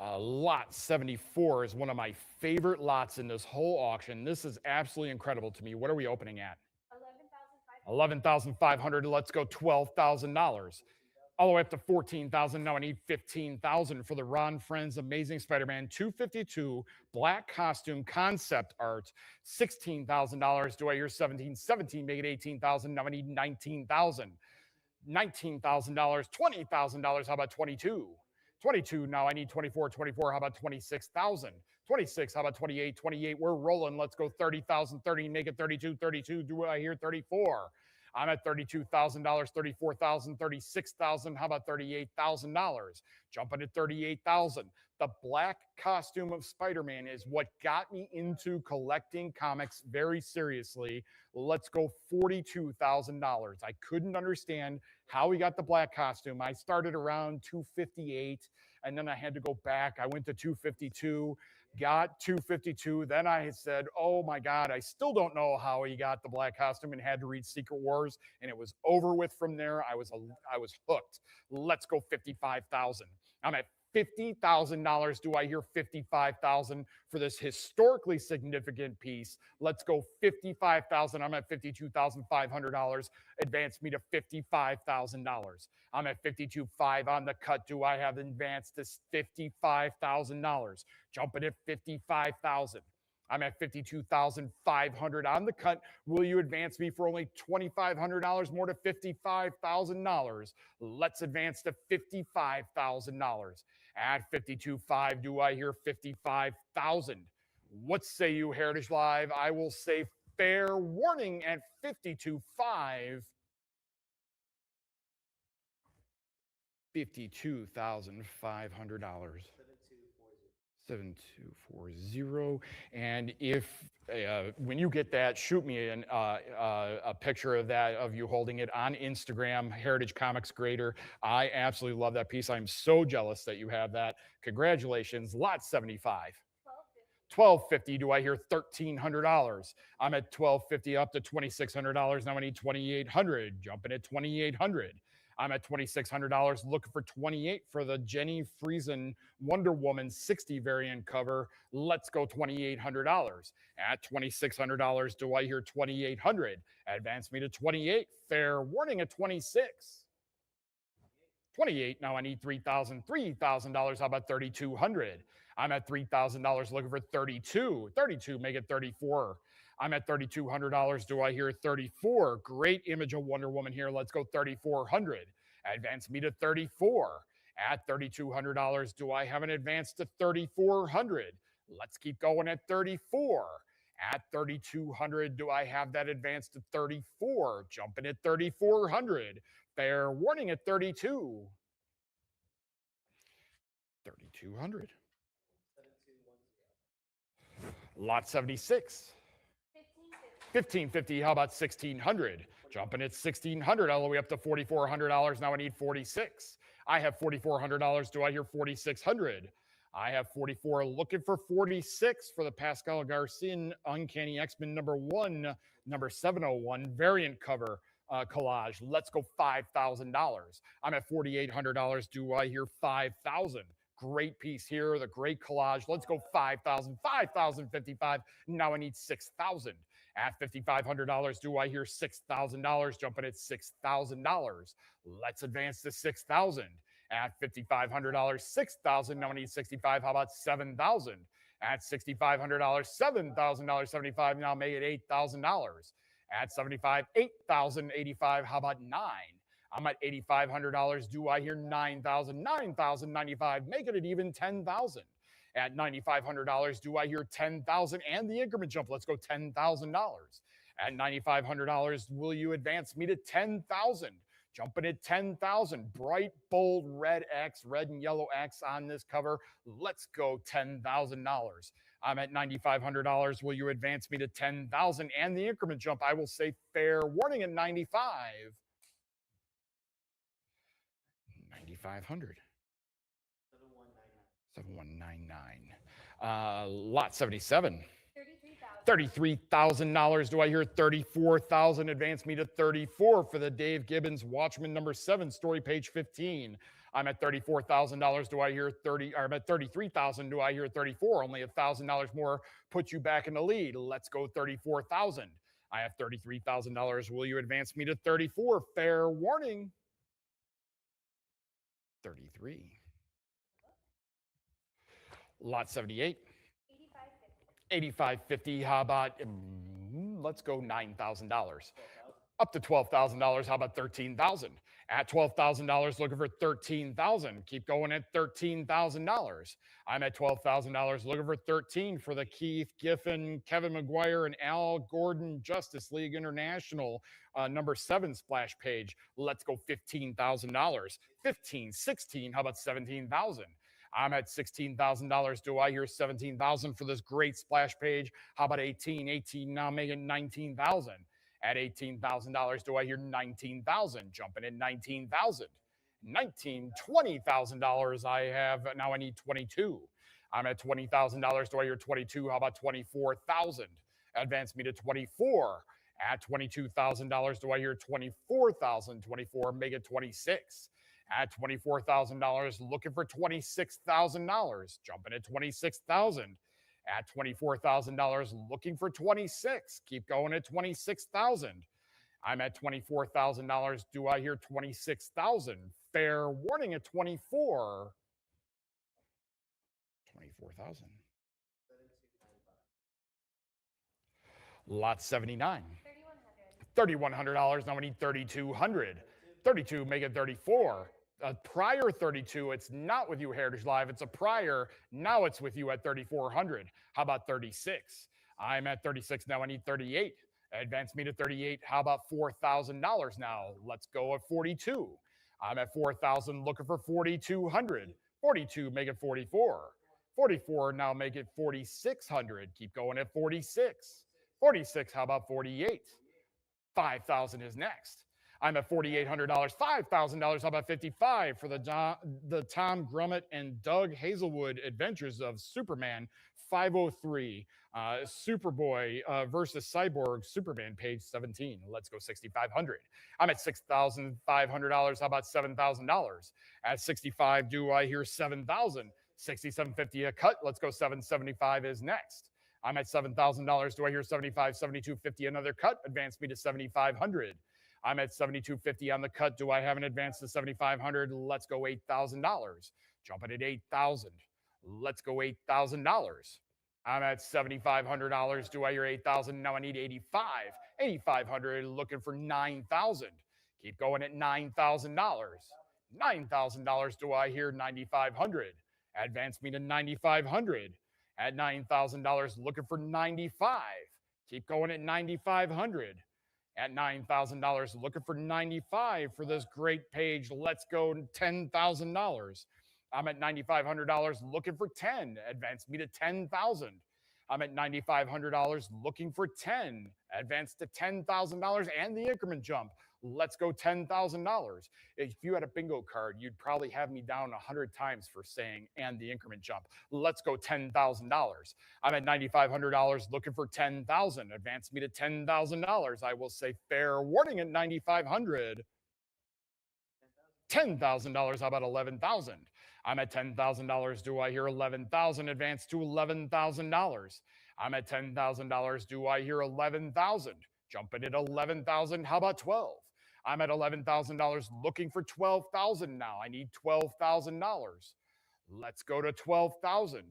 Lot 74 is one of my favorite lots in this whole auction. This is absolutely incredible to me. What are we opening at? $11,500. Let's go $12,000. All the way up to $14,000. Now I need $15,000 for the Ron Friends Amazing Spider-Man 252 black costume concept art. $16,000. Do I hear 17? 17, make it 18,000. Now I need $19,000. $19,000. $20,000. How about 22? 22, now I need 24, 24, how about 26,000? 26, how about 28, 28, we're rolling, let's go 30,000, 30, make it 32, 32, do I hear 34? I'm at $32,000, 34,000, 36,000, how about $38,000? Jumping at 38,000. The black costume of Spider-Man is what got me into collecting comics very seriously. Let's go $42,000. I couldn't understand how he got the black costume. I started around 258 and then I had to go back. I went to 252, got 252. Then I said, oh my God, I still don't know how he got the black costume, and had to read Secret Wars, and it was over with from there. I was hooked. Let's go 55,000. I'm at $50,000. Do I hear 55,000 for this historically significant piece? Let's go 55,000. I'm at $52,500. Advance me to $55,000. I'm at $52,500 on the cut. Do I have advanced to $55,000? Jumping at $55,000. I'm at $52,500 on the cut. Will you advance me for only $2,500 more to $55,000? Let's advance to $55,000. At $52,500, do I hear $55,000? What say you, Heritage Live? I will say fair warning at $52,500. $52,500. 7240. And if when you get that, shoot me a picture of that, of you holding it on Instagram, Heritage Comics Grader. I absolutely love that piece. I'm so jealous that you have that. Congratulations. Lot 75. $1,250. Do I hear $1,300? I'm at $1,250 up to $2,600. Now I need $2,800. Jumping at $2,800. I'm at $2,600, looking for 28 for the Jenny Friesen Wonder Woman 60 variant cover. Let's go $2,800. At $2,600, do I hear $2,800? Advance me to 28. Fair warning at 26. 28. Now I need $3,000. $3,000. How about $3,200? I'm at $3,000 looking for 32. 32, make it 34. I'm at $3,200. Do I hear 34? Great image of Wonder Woman here. Let's go 3,400. Advance me to 34. At $3,200, do I have an advance to 3,400? Let's keep going at 34. At 3,200, do I have that advance to 34? Jumping at 3,400. Fair warning at 32. 3,200. Lot 76. 1,550. How about 1,600? Jumping at 1,600 all the way up to $4,400. Now I need 46. I have $4,400. Do I hear 4,600? I have 44. Looking for 46 for the Pascal Garcian Uncanny X-Men #1, number 701 variant cover collage. Let's go $5,000. I'm at $4,800. Do I hear 5,000? Great piece here, the great collage. Let's go 5,000, 5,055. Now I need 6,000. At $5,500, do I hear $6,000? Jumping at $6,000. Let's advance to 6,000. At $5,500, 6,000. Now I need 65. How about 7,000? At $6,500, $7,075. Now make it $8,000. At 75, 8,085. How about 9? I'm at $8,500. Do I hear 9,000? 9,095. Making it even 10,000. At $9,500, do I hear 10,000 and the increment jump? Let's go $10,000. At $9,500, will you advance me to 10,000? Jumping at 10,000. Bright, bold red X, red and yellow X on this cover. Let's go $10,000. I'm at $9,500. Will you advance me to 10,000 and the increment jump? I will say fair warning at 95. 9,500. 7199. Lot 77. $33,000. Do I hear 34,000? Advance me to 34 for the Dave Gibbons Watchmen #7, story page 15. I'm at $34,000. Do I hear 30? Or I'm at 33,000. Do I hear 34? Only $1,000 more puts you back in the lead. Let's go 34,000. I have $33,000. Will you advance me to 34? Fair warning. 33. Lot 78. 8550. How about, let's go $9,000. Up to $12,000. How about 13,000? At $12,000, looking for 13,000. Keep going at $13,000. I'm at $12,000, looking for 13 for the Keith Giffen, Kevin McGuire, and Al Gordon Justice League International #7 splash page. Let's go $15,000. 15, 16. How about 17,000? I'm at $16,000. Do I hear 17,000 for this great splash page? How about 18? 18. Now make it 19,000. At $18,000, do I hear 19,000? Jumping at 19,000. 19, $20,000 I have. Now I need 22. I'm at $20,000. Do I hear 22? How about 24,000? Advance me to 24. At $22,000, do I hear 24,000? 24, make it 26. At $24,000, looking for $26,000. Jumping at 26,000. At $24,000, looking for 26. Keep going at 26,000. I'm at $24,000. Do I hear 26,000? Fair warning at 24. 24,000. Lot 79. $3,100. Now I need 3,200. 32, make it 34. A prior 32, it's not with you, Heritage Live. It's a prior. Now it's with you at 3,400. How about 36? I'm at 36. Now I need 38. Advance me to 38. How about $4,000 now? Let's go at 42. I'm at 4,000, looking for 4,200. 42, make it 44. 44, now make it 4,600. Keep going at 46. 46, how about 48? 5,000 is next. I'm at $4,800. $5,000. How about 55 for the Tom Grummett and Doug Hazelwood Adventures of Superman 503, Superboy versus Cyborg Superman, page 17. Let's go 6,500. I'm at $6,500. How about $7,000? At 65, do I hear 7,000? 6,750 a cut. Let's go 775 is next. I'm at $7,000. Do I hear 75? 7,250 another cut. Advance me to 7,500. I'm at 7,250 on the cut. Do I have an advance to 7,500? Let's go $8,000. Jumping at 8,000. Let's go $8,000. I'm at $7,500. Do I hear 8,000? Now I need 85. 8,500. Looking for 9,000. Keep going at $9,000. $9,000. Do I hear 9,500? Advance me to 9,500. At $9,000, looking for 95. Keep going at 9,500. At $9,000, looking for 95 for this great page. Let's go $10,000. I'm at $9,500 looking for 10. Advance me to 10,000. I'm at $9,500 looking for 10. Advance to $10,000 and the increment jump. Let's go $10,000. If you had a bingo card, you'd probably have me down 100 times for saying and the increment jump. Let's go $10,000. I'm at $9,500 looking for 10,000. Advance me to $10,000. I will say fair warning at 9,500. $10,000. How about 11,000? I'm at $10,000. Do I hear 11,000? Advance to $11,000. I'm at $10,000. Do I hear 11,000? Jumping at 11,000. How about 12? I'm at $11,000 looking for 12,000 now. I need $12,000. Let's go to 12,000.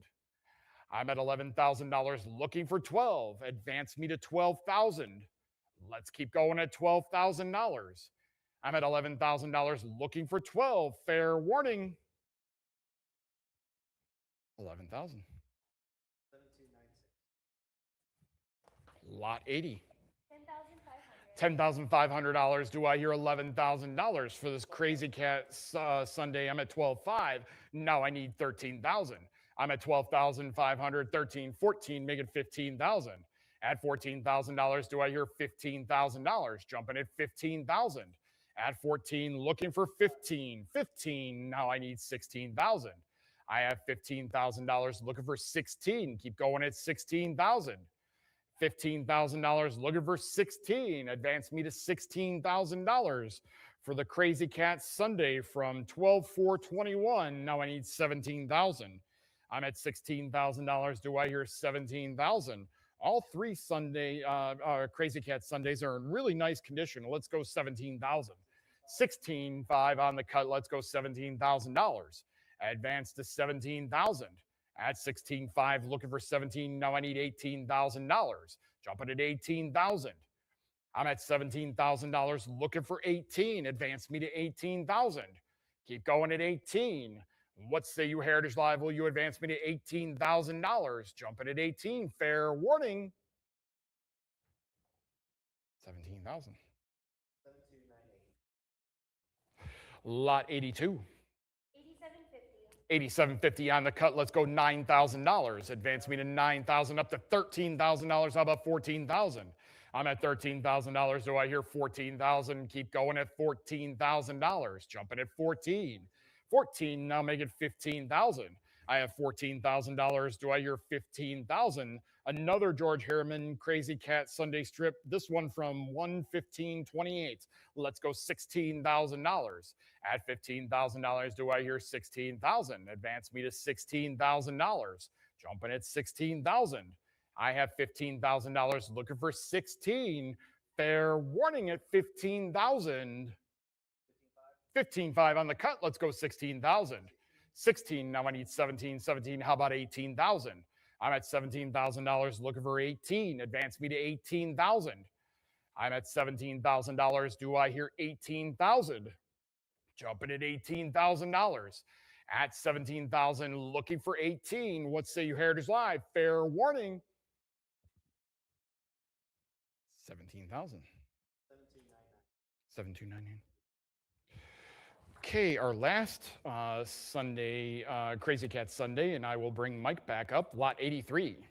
I'm at $11,000 looking for 12. Advance me to 12,000. Let's keep going at $12,000. I'm at $11,000 looking for 12. Fair warning. 11,000. Lot 80. $10,500. Do I hear $11,000 for this crazy cat Sunday? I'm at 12.5. Now I need 13,000. I'm at 12,500, 13, 14, make it 15,000. At $14,000, do I hear $15,000? Jumping at 15,000. At 14, looking for 15. 15, now I need 16,000. I have $15,000 looking for 16. Keep going at 16,000. $15,000 looking for 16. Advance me to $16,000 for the Crazy Cat Sunday from 12/4/21. Now I need 17,000. I'm at $16,000. Do I hear 17,000? All three Sunday Crazy Cat Sundays are in really nice condition. Let's go 17,000. 16.5 on the cut. Let's go $17,000. Advance to 17,000. At 16.5, looking for 17. Now I need $18,000. Jumping at 18,000. I'm at $17,000 looking for 18. Advance me to 18,000. Keep going at 18. What say you, Heritage Live? Will you advance me to $18,000? Jumping at 18. Fair warning. 17,000. Lot 82. 8750 on the cut. Let's go $9,000. Advance me to 9,000 up to $13,000. How about 14,000? I'm at $13,000. Do I hear 14,000? Keep going at $14,000. Jumping at 14. 14, now make it 15,000. I have $14,000. Do I hear 15,000? Another George Harriman Crazy Cat Sunday strip. This one from 1/15/28. Let's go $16,000. At $15,000, do I hear 16,000? Advance me to $16,000. Jumping at 16,000. I have $15,000 looking for 16. Fair warning at 15,000. 15.5 on the cut. Let's go 16,000. 16. Now I need 17. 17. How about 18,000? I'm at $17,000 looking for 18. Advance me to 18,000. I'm at $17,000. Do I hear 18,000? Jumping at $18,000. At 17,000, looking for 18. What say you, Heritage Live? Fair warning. 17,000. 7,299. Okay, our last Sunday, Crazy Cat Sunday, and I will bring Mike back up. Lot 83.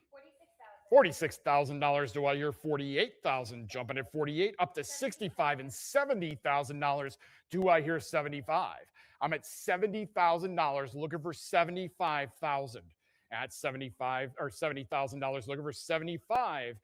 $46,000. Do I hear 48,000? Jumping at 48 up to 65 and $70,000. Do I hear 75? I'm at $70,000 looking for 75,000. At 75 or $70,000 looking for 75.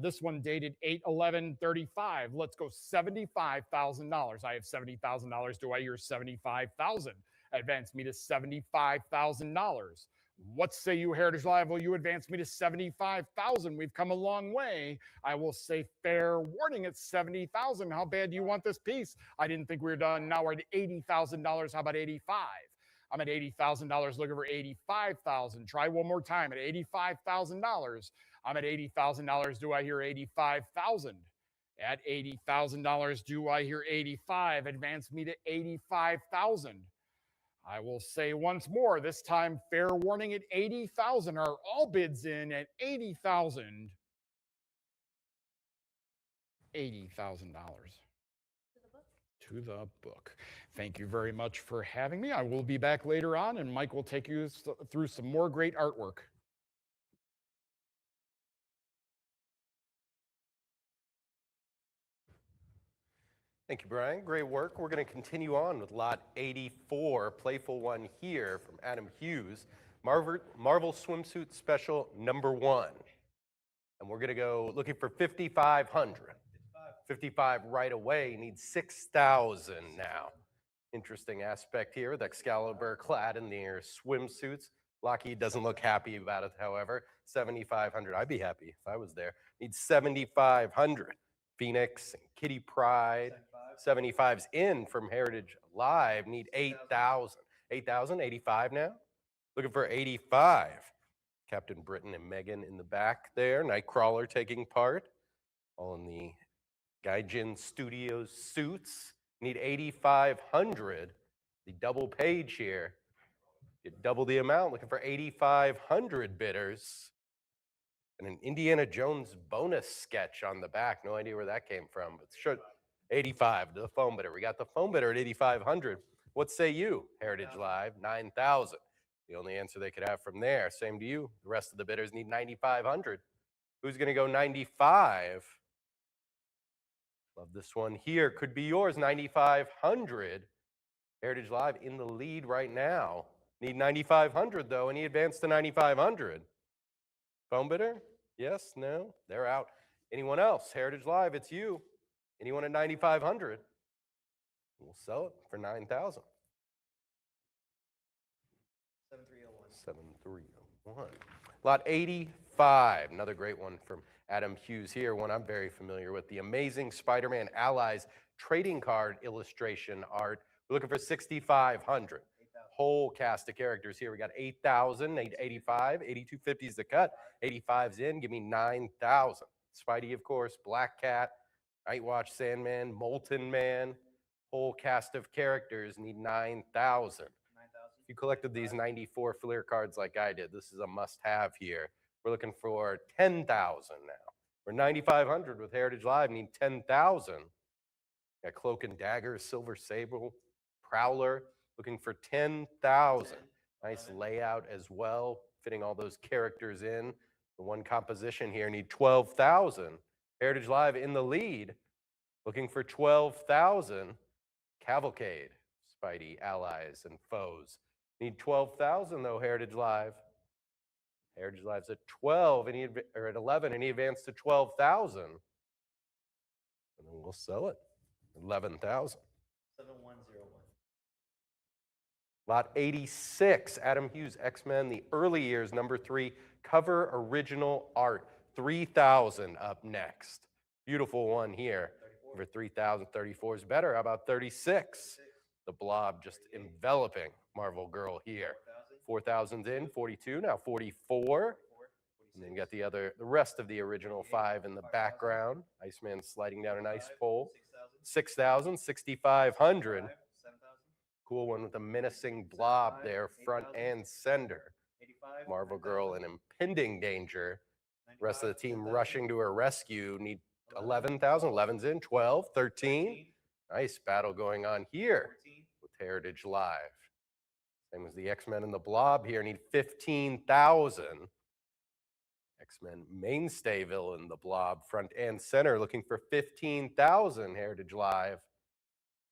This one dated 8/11/35. Let's go $75,000. I have $70,000. Do I hear 75,000? Advance me to $75,000. What say you, Heritage Live? Will you advance me to 75,000? We've come a long way. I will say fair warning at 70,000. How bad do you want this piece? I didn't think we were done. Now we're at $80,000. How about 85? I'm at $80,000 looking for $85,000. Try one more time at $85,000. I'm at $80,000. Do I hear 85,000? At $80,000, do I hear 85? Advance me to 85,000. I will say once more, this time fair warning at 80,000. Are all bids in at 80,000? $80,000. To the book. Thank you very much for having me. I will be back later on, and Mike will take you through some more great artwork. Thank you, Brian. Great work. We're going to continue on with lot 84, playful one here from Adam Hughes, Marvel Swimsuit Special #1. And we're going to go looking for 5,500. 55 right away, needs 6,000 now. Interesting aspect here with Excalibur clad in their swimsuits. Lockheed doesn't look happy about it, however. 7,500, I'd be happy if I was there. Needs 7,500. Phoenix and Kitty Pryde. 75's in from Heritage Live, need 8,000. 8,000, 85 now. Looking for 85. Captain Britain and Megan in the back there. Nightcrawler taking part. All in the Gaijin Studios suits. Need 8,500. The double page here. Get double the amount. Looking for 8,500 bidders. And an Indiana Jones bonus sketch on the back. No idea where that came from, but should 85 to the phone bidder. We got the phone bidder at 8,500. What say you? Heritage Live, 9,000. The only answer they could have from there. Same to you. The rest of the bidders need 9,500. Who's going to go 95? Love this one here. Could be yours, 9,500. Heritage Live in the lead right now. Need 9,500 though, and he advanced to 9,500. Phone bidder? Yes? No? They're out. Anyone else? Heritage Live, it's you. Anyone at 9,500? We'll sell it for 9,000. 7301. Lot 85. Another great one from Adam Hughes here. One I'm very familiar with. The Amazing Spider-Man Allies trading card illustration art. We're looking for 6,500. Whole cast of characters here. We got 8,000, 85, 8,250 is the cut. 85's in. Give me 9,000. Spidey, of course. Black Cat. Nightwatch, Sandman, Molten Man. Whole cast of characters need 9,000. If you collected these 94 Fleer cards like I did, this is a must-have here. We're looking for 10,000 now. We're 9,500 with Heritage Live, need 10,000. Got Cloak and Dagger, Silver Sable, Prowler, looking for 10,000. Nice layout as well, fitting all those characters in. The one composition here, need 12,000. Heritage Live in the lead, looking for 12,000. Cavalcade, Spidey, allies, and foes. Need 12,000 though, Heritage Live. Heritage Live's at 12, and or at 11, and he advanced to 12,000. And then we'll sell it, 11,000. 7101. Lot 86, Adam Hughes, X-Men, the early years, #3, cover original art, 3,000 up next. Beautiful one here. Over 3,000, 34 is better. How about 36? The Blob just enveloping Marvel Girl here. 4,000's in, 42, now 44. And then you got the rest of the original 5 in the background. Iceman sliding down an ice pole. 6,000, 6,500. Cool one with a menacing blob there, front and center. Marvel Girl in impending danger. Rest of the team rushing to her rescue. Need 11,000. 11's in. 12, 13. Nice battle going on here with Heritage Live. Same as the X-Men and the Blob here. Need 15,000. X-Men mainstay villain, the Blob, front and center, looking for 15,000. Heritage Live.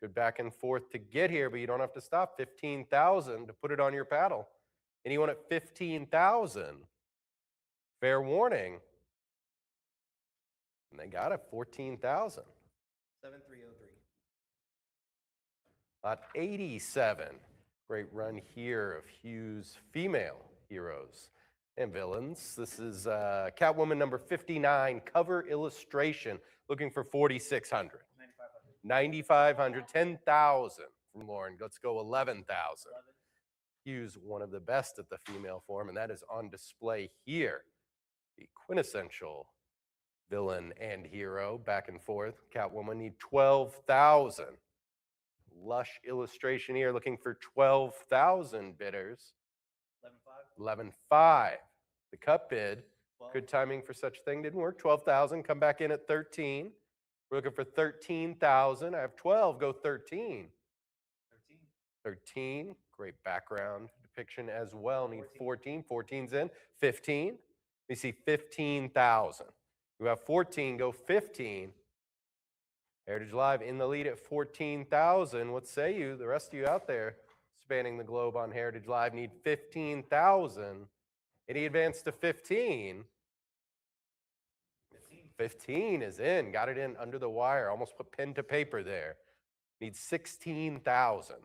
Good back and forth to get here, but you don't have to stop. 15,000 to put it on your paddle. Anyone at 15,000? Fair warning. And they got it, 14,000. 7303. Lot 87. Great run here of Hughes female heroes and villains. This is Catwoman #59, cover illustration, looking for 4,600. 9,500, 10,000 from Lauren. Let's go 11,000. Hughes, one of the best at the female form, and that is on display here. The quintessential villain and hero, back and forth. Catwoman need 12,000. Lush illustration here, looking for 12,000 bidders. 11.5. 11.5. The cup bid, 12. good timing for such thing, didn't work. 12,000, come back in at 13. We're looking for 13,000. I have 12, go 13. 13. 13, great background depiction as well. Need 14. 14's in. 15. We see 15,000. We have 14, go 15. Heritage Live in the lead at 14,000. What say you? The rest of you out there spanning the globe on Heritage Live need 15,000. Any advance to 15? 15 is in. Got it in under the wire. Almost put pen to paper there. Need 16,000.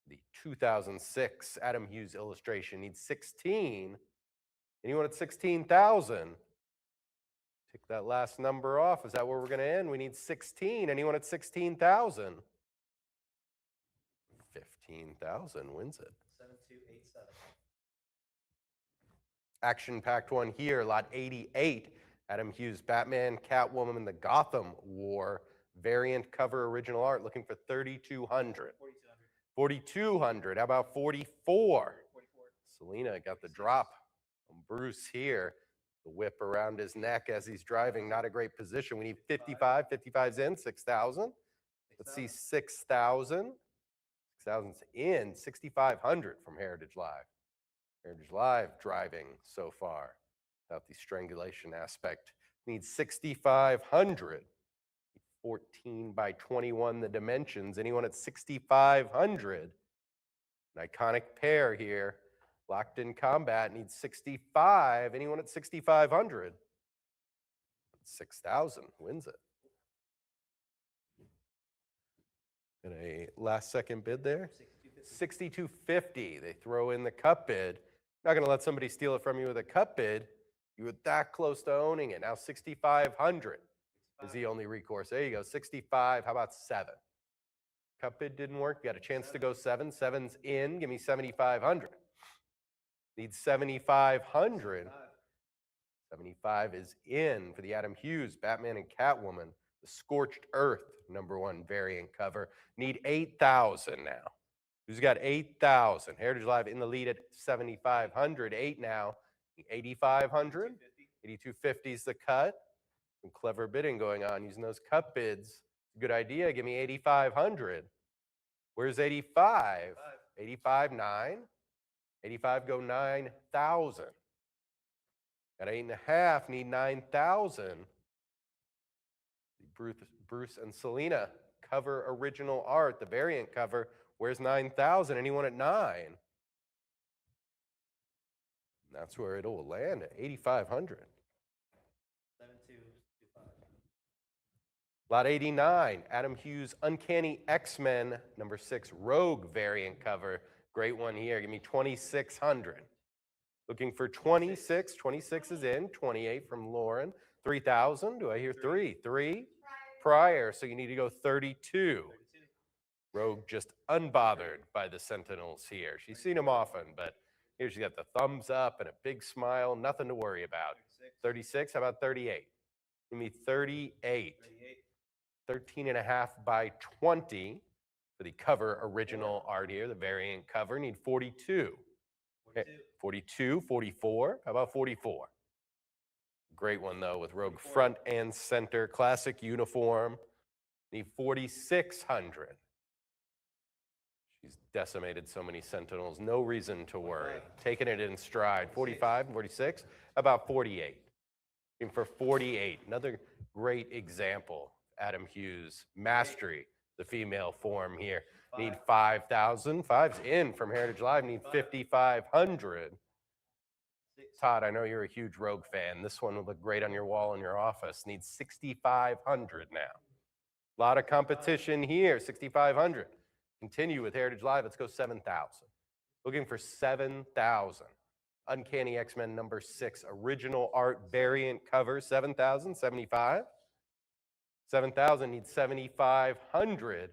The 2006 Adam Hughes illustration needs 16. Anyone at 16,000? Take that last number off. Is that where we're going to end? We need 16. Anyone at 16,000? 15,000 wins it. 7287. Action-packed one here, lot 88. Adam Hughes, Batman, Catwoman, and the Gotham War variant cover original art, looking for 3,200. 4200. 4,200. How about 44? 44. Selena got the drop on Bruce here. The whip around his neck as he's driving. Not a great position. We need 55. 55's in. 6,000. Let's see 6,000. 6,000's in. 6,500 from Heritage Live. Heritage Live driving so far without the strangulation aspect. Needs 6,500. 14 by 21 the dimensions. Anyone at 6,500? An iconic pair here. Locked in combat needs 65. Anyone at 6,500? 6,000 wins it. And a last second bid there. 6,250. They throw in the cup bid. Not going to let somebody steal it from you with a cup bid. You were that close to owning it. Now 6,500 is the only recourse. There you go. 65. How about 7? Cup bid didn't work. You got a chance to go 7. 7's in. Give me 7,500. Need 7,500. 75 is in for the Adam Hughes, Batman and Catwoman, the Scorched Earth #1 variant cover. Need 8,000 now. Who's got 8,000? Heritage Live in the lead at 7,500. 8 now. 8,500. 8,250 is the cut. Some clever bidding going on using those cup bids. Good idea. Give me 8,500. Where's 85? 85, 9. 85 go 9,000. Got 8.5, need 9,000. Bruce and Selena cover original art, the variant cover. Where's 9,000? Anyone at 9? And that's where it'll land at 8,500. 7225. Lot 89, Adam Hughes, Uncanny X-Men #6 Rogue variant cover. Great one here. Give me 2,600. Looking for 26. 26 is in. 28 from Lauren. 3,000. Do I hear 3? 3? Prior. So you need to go 32. 32. Rogue just unbothered by the Sentinels here. She's seen them often, but here she's got the thumbs up and a big smile. Nothing to worry about. 36. How about 38? Give me 38. 38. 13.5 by 20 for the cover original art here, the variant cover. Need 42. 42. 42, 44. How about 44? Great one, though, with Rogue front and center. Classic uniform. Need 4,600. She's decimated so many Sentinels. No reason to worry. Taking it in stride. 45, 46. How about 48? Looking for 48. Another great example. Adam Hughes. Mastery, the female form here. Need 5,000. 5's in from Heritage Live. Need 5,500. Todd, I know you're a huge Rogue fan. This one would look great on your wall in your office. Needs 6,500 now. A lot of competition here. 6,500. Continue with Heritage Live. Let's go 7,000. Looking for 7,000. Uncanny X-Men #6 original art variant cover. 7,000. 75. 7,000 needs 7,500.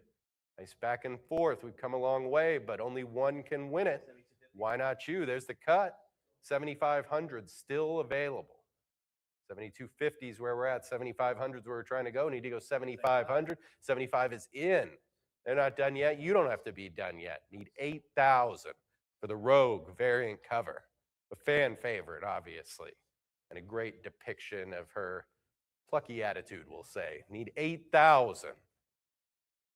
Nice back and forth. We've come a long way, but only one can win it. 7250. Why not you? There's the cut. 7,500 still available. 7250 is where we're at. 7,500 is where we're trying to go. Need to go 7,500. 75 is in. They're not done yet. You don't have to be done yet. Need 8,000 for the Rogue variant cover. A fan favorite, obviously, and a great depiction of her plucky attitude, we'll say. Need 8,000.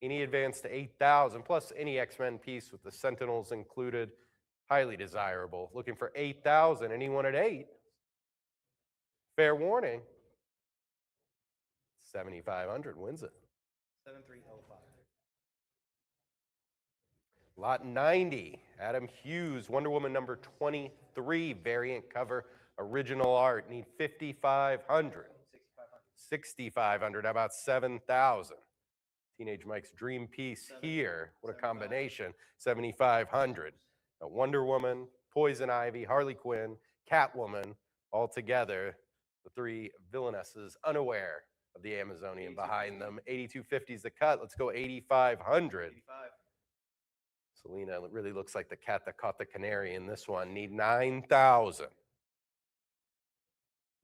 Any advance to 8,000, plus any X-Men piece with the Sentinels included, highly desirable. Looking for 8,000. Anyone at 8? Fair warning. 7,500 wins it. 7305. Lot 90, Adam Hughes, Wonder Woman number 23, variant cover, original art. Need 5,500. 6,500. How about 7,000? Teenage Mike's dream piece here. What a combination. 7,500. Wonder Woman, Poison Ivy, Harley Quinn, Catwoman, all together. The three villainesses unaware of the Amazonian behind them. 8,250 is the cut. Let's go 8,500. 85. Selena really looks like the cat that caught the canary in this one. Need 9,000.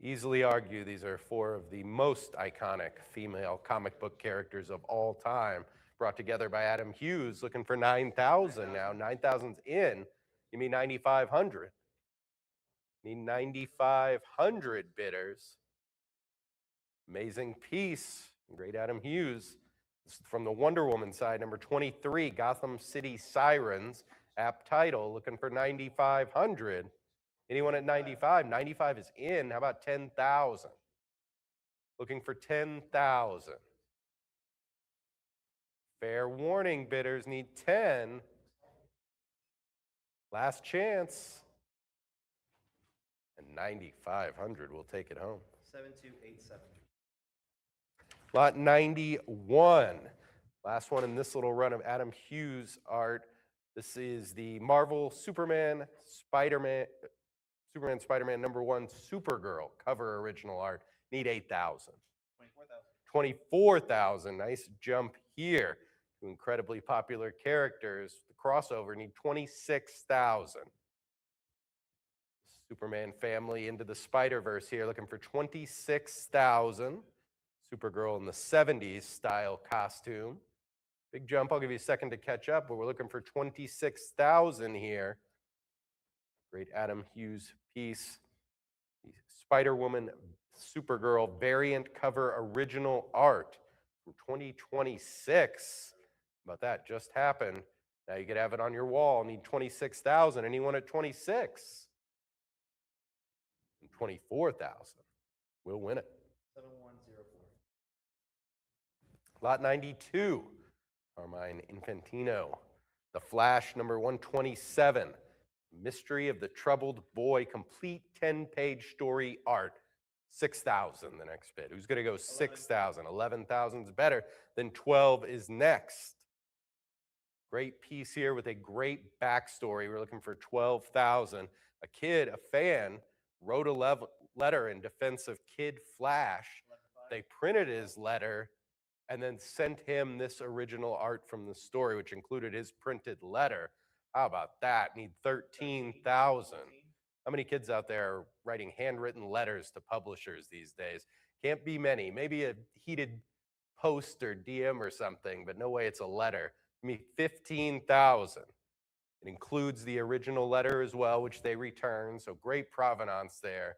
Easily argue these are four of the most iconic female comic book characters of all time, brought together by Adam Hughes. Looking for 9,000 now. 9,000's in. Give me 9,500. Need 9,500 bidders. Amazing piece. Great Adam Hughes. This is from the Wonder Woman side, number 23, Gotham City Sirens. App title, looking for 9,500. Anyone at 95? 95 is in. How about 10,000? Looking for 10,000. Fair warning, bidders need 10. Last chance. And 9,500 will take it home. 7287. Lot 91. Last one in this little run of Adam Hughes art. This is the Marvel Superman, Spider-Man number 1, Supergirl cover original art. Need 8,000. 24,000. 24,000. Nice jump here to incredibly popular characters. The crossover need 26,000. Superman family into the Spider-Verse here, looking for 26,000. Supergirl in the 70s style costume. Big jump. I'll give you a second to catch up, but we're looking for 26,000 here. Great Adam Hughes piece. The Spider-Woman Supergirl variant cover original art from 2026. How about that? Just happened. Now you could have it on your wall. Need 26,000. Anyone at 26? And 24,000. We'll win it. 7104. Lot 92, Carmine Infantino. The Flash, number 127. Mystery of the Troubled Boy, complete 10-page story art. 6,000 the next bid. Who's going to go 6,000? 11,000 is better. Then 12 is next. Great piece here with a great backstory. We're looking for 12,000. A kid, a fan, wrote a letter in defense of Kid Flash. They printed his letter and then sent him this original art from the story, which included his printed letter. How about that? Need 13,000. How many kids out there are writing handwritten letters to publishers these days? Can't be many. Maybe a heated post or DM or something, but no way it's a letter. Give me 15,000. It includes the original letter as well, which they return. So great provenance there.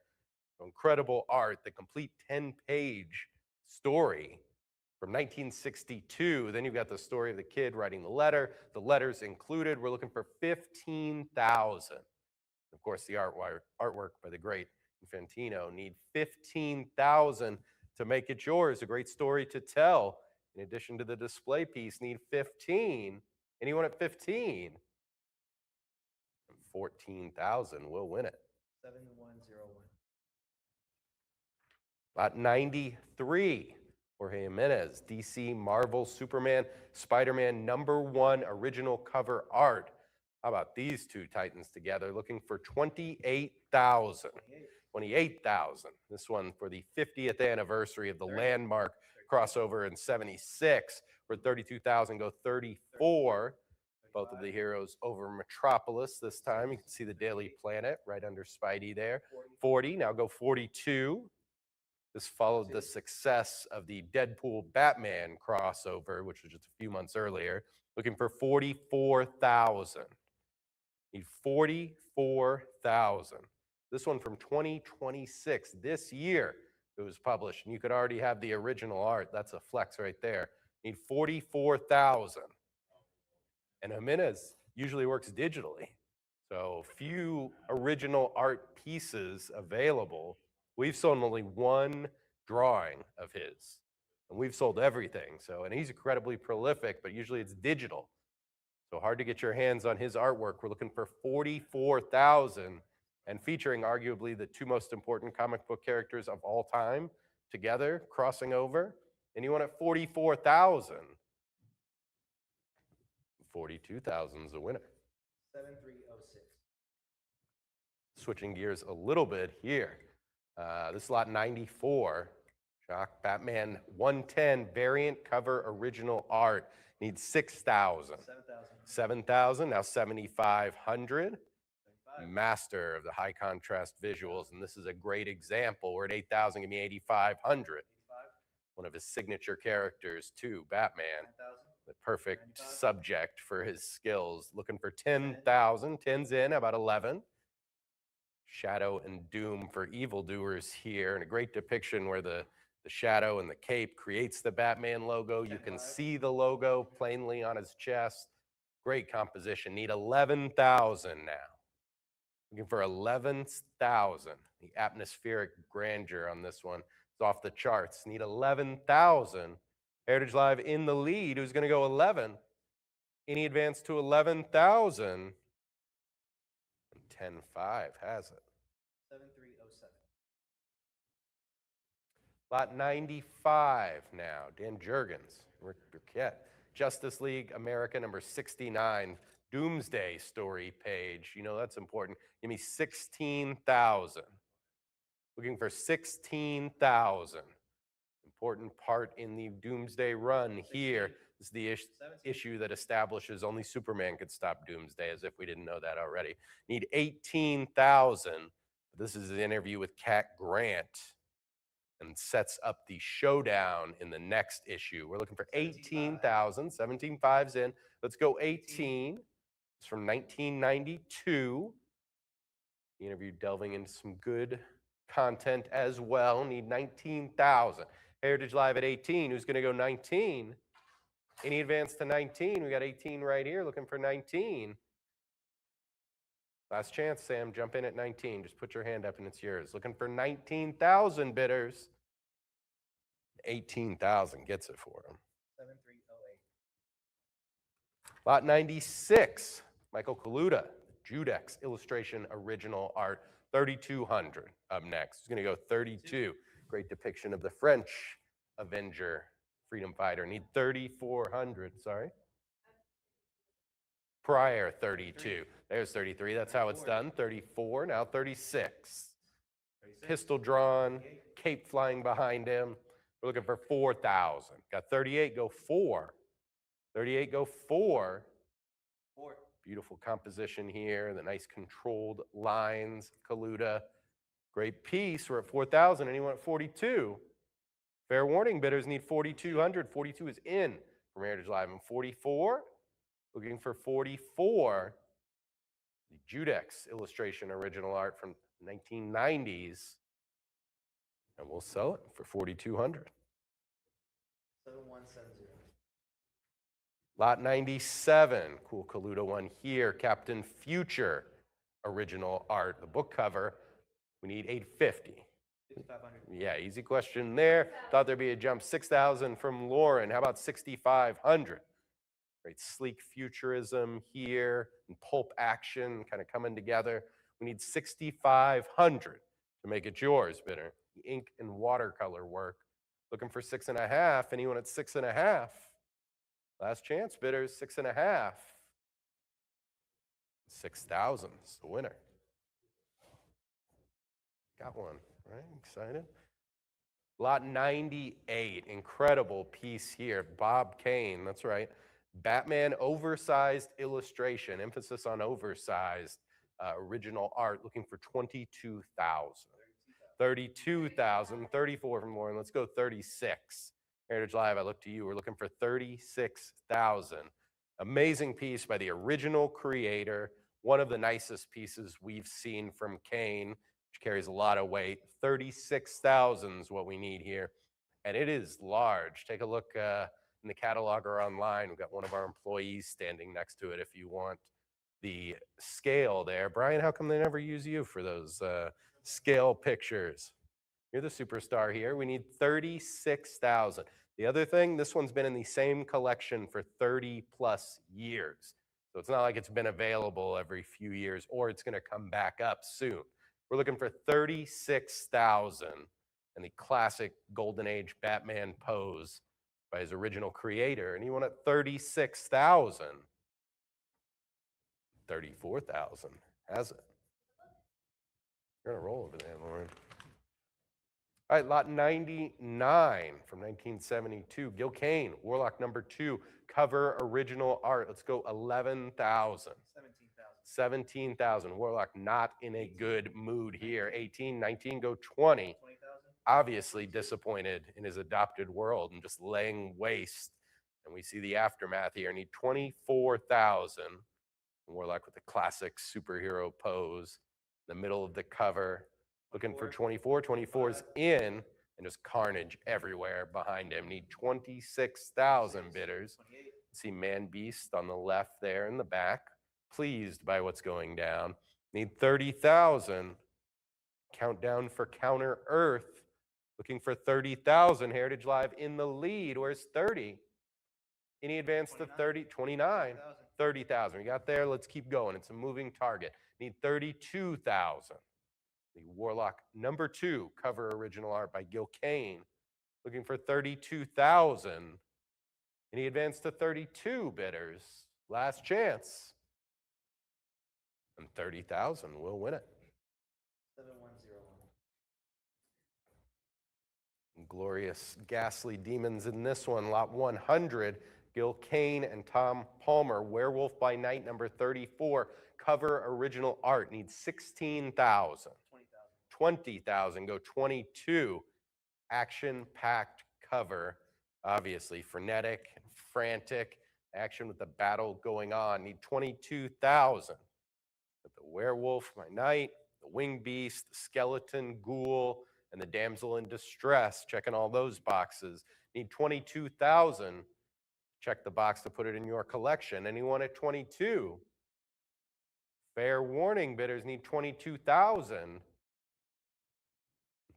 Incredible art, the complete 10-page story from 1962. Then you've got the story of the kid writing the letter. The letter's included. We're looking for 15,000. Of course, the artwork by the great Infantino. Need 15,000 to make it yours. A great story to tell. In addition to the display piece, need 15. Anyone at 15? 14,000 will win it. 7101. Lot 93, Jorge Jimenez, DC, Marvel, Superman, Spider-Man number 1 original cover art. How about these two titans together? Looking for 28,000. 28,000. This one for the 50th anniversary of the landmark crossover in 76. For 32,000, go 34. Both of the heroes over Metropolis this time. You can see the Daily Planet right under Spidey there. 40, now go 42. This followed the success of the Deadpool Batman crossover, which was just a few months earlier. Looking for 44,000. Need 44,000. This one from 2026, this year it was published, and you could already have the original art. That's a flex right there. Need 44,000. And Jimenez usually works digitally. So few original art pieces available. We've sold only one drawing of his, and we've sold everything. So, and he's incredibly prolific, but usually it's digital. So hard to get your hands on his artwork. We're looking for 44,000 and featuring arguably the two most important comic book characters of all time together, crossing over. Anyone at 44,000? 42,000 is the winner. 7306. Switching gears a little bit here. This is lot 94. Shock Batman 110 variant cover original art. Needs 6,000. 7,000. 7,000, now 7,500. Master of the high contrast visuals, and this is a great example. We're at 8,000, give me 8,500. 85. One of his signature characters too, Batman. 9,000. The perfect 95. subject for his skills. Looking for 10,000. 10's in, about 11. Shadow and Doom for evildoers here, and a great depiction where the shadow and the cape creates the Batman logo. You can 10,500. see the logo plainly on his chest. Great composition. Need 11,000 now. Looking for 11,000. The atmospheric grandeur on this one is off the charts. Need 11,000. Heritage Live in the lead. Who's going to go 11? Any advance to 11,000? 10-5 has it. 7307. Lot 95 now. Dan Jurgens, Rick Burkett. Justice League America number 69. Doomsday story page. You know that's important. Give me 16,000. Looking for 16,000. Important part in the Doomsday run here is the 17. issue that establishes only Superman could stop Doomsday, as if we didn't know that already. Need 18,000. This is an interview with Cat Grant and sets up the showdown in the next issue. We're looking for 18,000. 17.5's in. Let's go 18. It's from 1992. The interview delving into some good content as well. Need 19,000. Heritage Live at 18. Who's going to go 19? Any advance to 19? We got 18 right here. Looking for 19. Last chance, Sam. Jump in at 19. Just put your hand up and it's yours. Looking for 19,000 bidders. 18,000 gets it for them. 7308. Lot 96. Michael Kaluta, Judex illustration original art. 3,200 up next. He's going to go 32. Great depiction of the French Avenger freedom fighter. Need 3,400. Sorry. Prior 32. There's 33. That's how it's done. 34. Now 36. 36. Pistol drawn. Cape flying behind him. We're looking for 4,000. Got 38. Go 4. 38. Go 4. 4. Beautiful composition here. The nice controlled lines. Kaluta. Great piece. We're at 4,000. Anyone at 42? Fair warning, bidders need 4,200. 42 is in from Heritage Live. And 44, looking for 44. The Judex illustration original art from 1990s. And we'll sell it for 4,200. 7170. Lot 97, cool Kaluta one here. Captain Future original art. The book cover, we need 850. 5,500. Yeah, easy question there. Thought there'd be a jump. 6,000 from Lauren. How about 6,500? Great sleek futurism here and pulp action kind of coming together. We need 6,500 to make it yours, bidder. The ink and watercolor work. Looking for 6.5. Anyone at 6.5? Last chance, bidders. 6.5. 6,000 is the winner. Got one, right? Excited? Lot 98, incredible piece here. Bob Kane, that's right. Batman oversized illustration, emphasis on oversized. Original art, looking for 22,000. 32,000, 34 from Lauren. Let's go 36. Heritage Live, I look to you. We're looking for 36,000. Amazing piece by the original creator. One of the nicest pieces we've seen from Kane, which carries a lot of weight. 36,000 is what we need here. And it is large. Take a look in the catalog or online. We've got one of our employees standing next to it if you want the scale there. Brian, how come they never use you for those scale pictures? You're the superstar here. We need 36,000. The other thing, this one's been in the same collection for 30 plus years. So it's not like it's been available every few years or it's going to come back up soon. We're looking for 36,000 and the classic Golden Age Batman pose by his original creator. And he won at 36,000. 34,000. Has it? You're going to roll over there, Lauren. All right, lot 99 from 1972. Gil Kane, Warlock number 2, cover original art. Let's go 11,000. 17,000. 17,000. Warlock not in a good mood here. 18, 19, go 20. 20,000. Obviously disappointed in his adopted world and just laying waste. And we see the aftermath here. Need 24,000. Warlock with the classic superhero pose, in the middle of the cover, looking for 24. 24's in, and just carnage everywhere behind him. Need 26,000 bidders. 28. See Man Beast on the left there in the back, pleased by what's going down. Need 30,000. Countdown for Counter Earth, looking for 30,000. Heritage Live in the lead. Where's 30? Any advance to 30? 29. 30,000. We got there. Let's keep going. It's a moving target. Need 32,000. The Warlock number 2, cover original art by Gil Kane, looking for 32,000. Any advance to 32 bidders? Last chance. And 30,000 will win it. 7101. Glorious, ghastly demons in this one. Lot 100. Gil Kane and Tom Palmer, Werewolf by Night, number 34. Cover original art. Needs 16,000. 20,000. 20,000. Go 22. Action-packed cover. Obviously, frenetic and frantic. Action with the battle going on. Need 22,000. But the Werewolf by Night, the Winged Beast, the Skeleton Ghoul, and the Damsel in Distress. Checking all those boxes. Need 22,000. Check the box to put it in your collection. Anyone at 22? Fair warning, bidders need 22,000.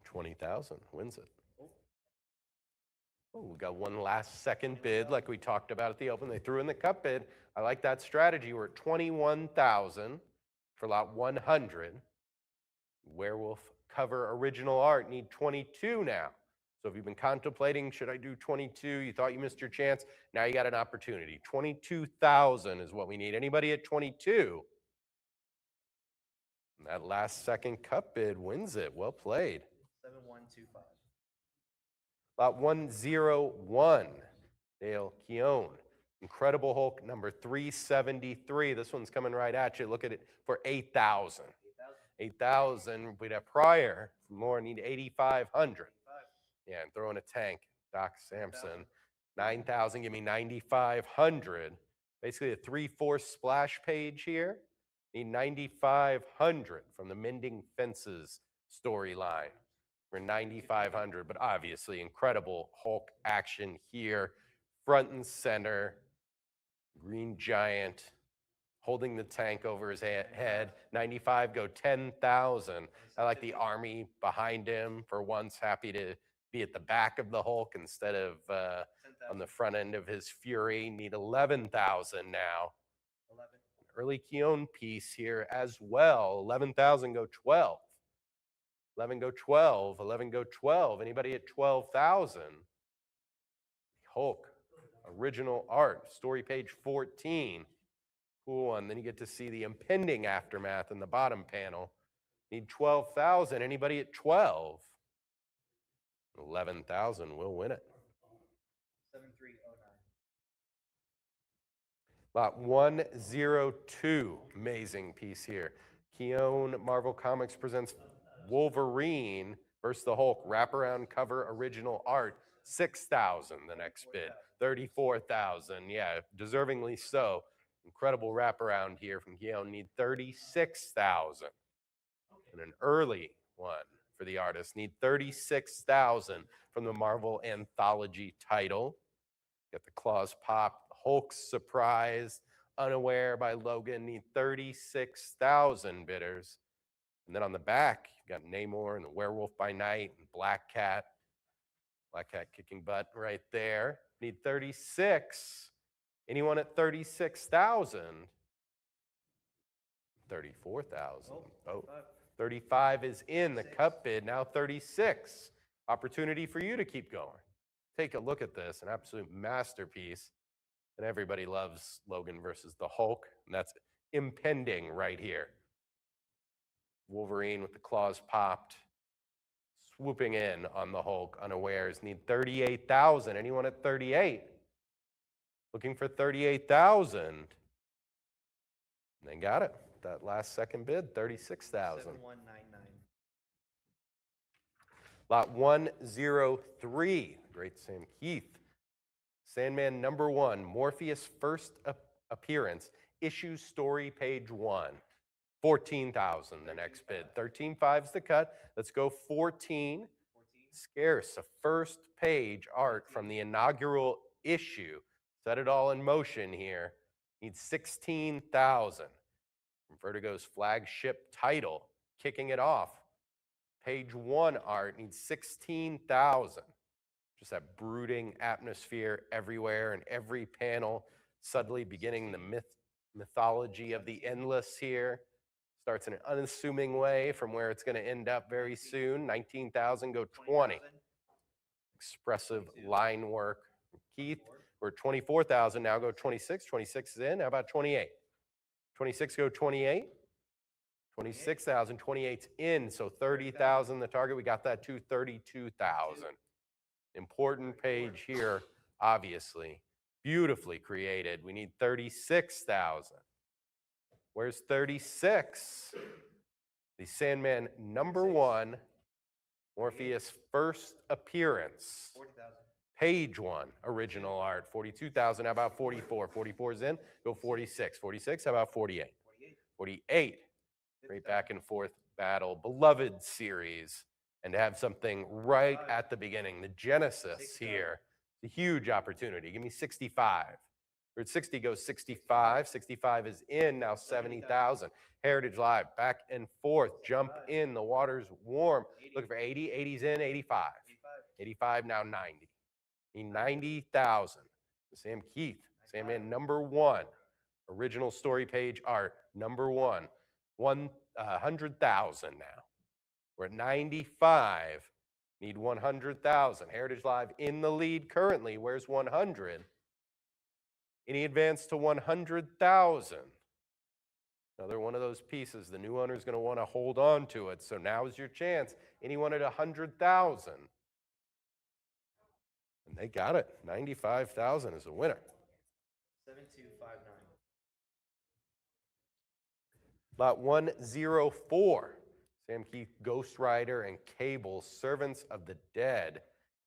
20,000 wins it. Oh, we got one last second bid like we talked about at the open. They threw in the cup bid. I like that strategy. We're at 21,000 for lot 100. Werewolf cover original art need 22 now. So if you've been contemplating, should I do 22? You thought you missed your chance. Now you got an opportunity. 22,000 is what we need. Anybody at 22? And that last second cup bid wins it. Well played. 7125. Lot 101, Dale Keown. Incredible Hulk number 373. This one's coming right at you. Look at it for 8,000. 8,000. We'd have prior. More need 8,500. Yeah, and throw in a tank. Doc Samson. 9,000. Give me 9,500. Basically a 3/4 splash page here. Need 9,500 from the Mending Fences storyline. For 9,500, but obviously incredible Hulk action here. Front and center. Green Giant holding the tank over his head. 95, go 10,000. I like the army behind him for once, happy to be at the back of the Hulk instead of on the front end of his fury. Need 11,000 now. 11. Early Keown piece here as well. 11,000, go 12. 11, go 12. 11, go 12. Anybody at 12,000? Hulk, original art, story page 14. Cool one. Then you get to see the impending aftermath in the bottom panel. Need 12,000. Anybody at 12? 11,000 will win it. 7309. Lot 102, amazing piece here. Keown Marvel Comics presents Wolverine versus the Hulk, wraparound cover original art, 6,000 the next bid, 34,000, yeah, deservingly so. Incredible wraparound here from Keown, need 36,000. And an early one for the artist, need 36,000 from the Marvel Anthology title. Got the claws popped, Hulk surprise, unaware by Logan, need 36,000 bidders. And then on the back, you've got Namor and the Werewolf by Night and Black Cat. Black Cat kicking butt right there. Need 36. Anyone at 36,000? 34,000. Oh, 35 is in the cup bid, now 36. Opportunity for you to keep going. Take a look at this, an absolute masterpiece. And everybody loves Logan versus the Hulk, and that's impending right here. Wolverine with the claws popped, swooping in on the Hulk unawares. Need 38,000. Anyone at 38? Looking for 38,000. And they got it. That last second bid, 36,000. 7199. Lot 103, great Sam Keith. Sandman #1, Morpheus first appearance, issue story page 1. 14,000 the next bid. 13.5's the cut. Let's go 14. Scarce, a first page art from the inaugural issue. Set it all in motion here. Needs 16,000. From Vertigo's flagship title, kicking it off. Page 1 art needs 16,000. Just that brooding atmosphere everywhere and every panel, subtly beginning the mythology of the endless here. Starts in an unassuming way from where it's going to end up very soon. 19,000, go 20. Expressive line work. Keith, we're at 24,000, now go 26. 26 is in, how about 28? 26, go 28. 26,000, 28's in, so 30,000 the target. We got that to 32,000. Important page here, obviously. Beautifully created. We need 36,000. Where's 36? The Sandman #1, Morpheus first appearance. 40,000. Page 1, original art, 42,000. How about 44? 44's in, go 46. 46, how about 48? 48. Great back and forth battle, beloved series. And to have something right at the beginning, the genesis here, the huge opportunity. Give me 65. We're at 60, goes 65. 65 is in, now 70,000. Heritage Live, back and forth, jump in, the water's warm. Looking for 80, 80's in, 85. 85, now 90. Need 90,000. Sam Keith, Sandman #1, original story page art, #1, 100,000 now. We're at 95, need 100,000. Heritage Live in the lead currently. Where's 100? Any advance to 100,000? Another one of those pieces. The new owner is going to want to hold on to it. So now is your chance. Anyone at 100,000? And they got it. 95,000 is a winner. 7259. Lot 104. Sam Keith, Ghost Rider and Cable, Servants of the Dead,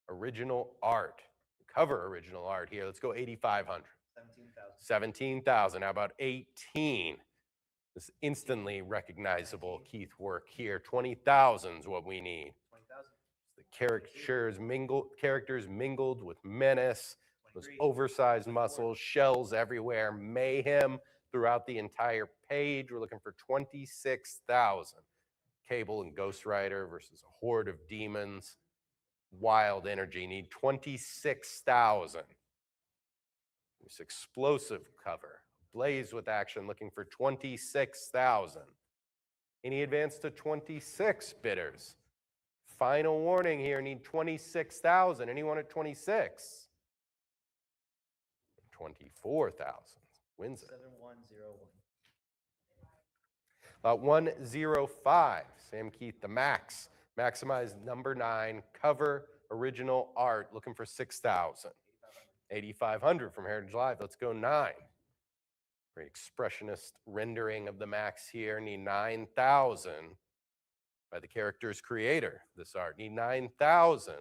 original art. Cover original art here. Let's go 8,500. 17,000. 17,000. How about 18? This instantly recognizable Keith work here. 20,000 is what we need. 20,000. The characters mingled with menace, those oversized muscles, shells everywhere, mayhem throughout the entire page. We're looking for 26,000. Cable and Ghost Rider versus a horde of demons. Wild energy, need 26,000. This explosive cover, blaze with action, looking for 26,000. Any advance to 26 bidders? Final warning here, need 26,000. Anyone at 26? 24,000 wins it. 7101. Lot 105, Sam Keith, the Max. Maximize #9, cover original art, looking for 6,000. 8,500 from Heritage Live. Let's go 9. Great expressionist rendering of the Max here. Need 9,000 by the character's creator. This art need 9,000.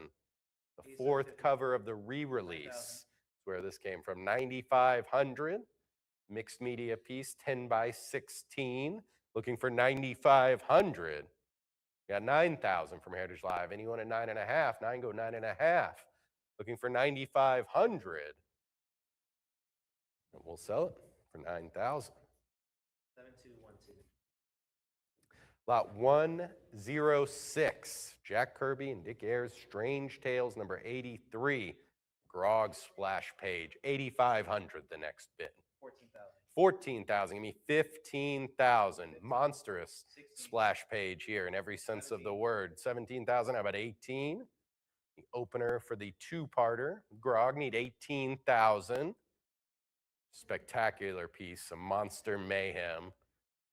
The fourth cover of the re-release, where this came from. 9,500. Mixed media piece, 10 by 16. Looking for 9,500. Got 9,000 from Heritage Live. Anyone at 9.5? 9 go 9.5. Looking for 9,500. And we'll sell it for 9,000. 7212. Lot 106. Jack Kirby and Dick Ayers, Strange Tales, number 83. Grog splash page. 8,500 the next bid. 14,000. 14,000. Give me 15,000. Monstrous splash page here in every sense of the word. 17,000. How about 18? The opener for the two-parter. Grog need 18,000. Spectacular piece, some monster mayhem.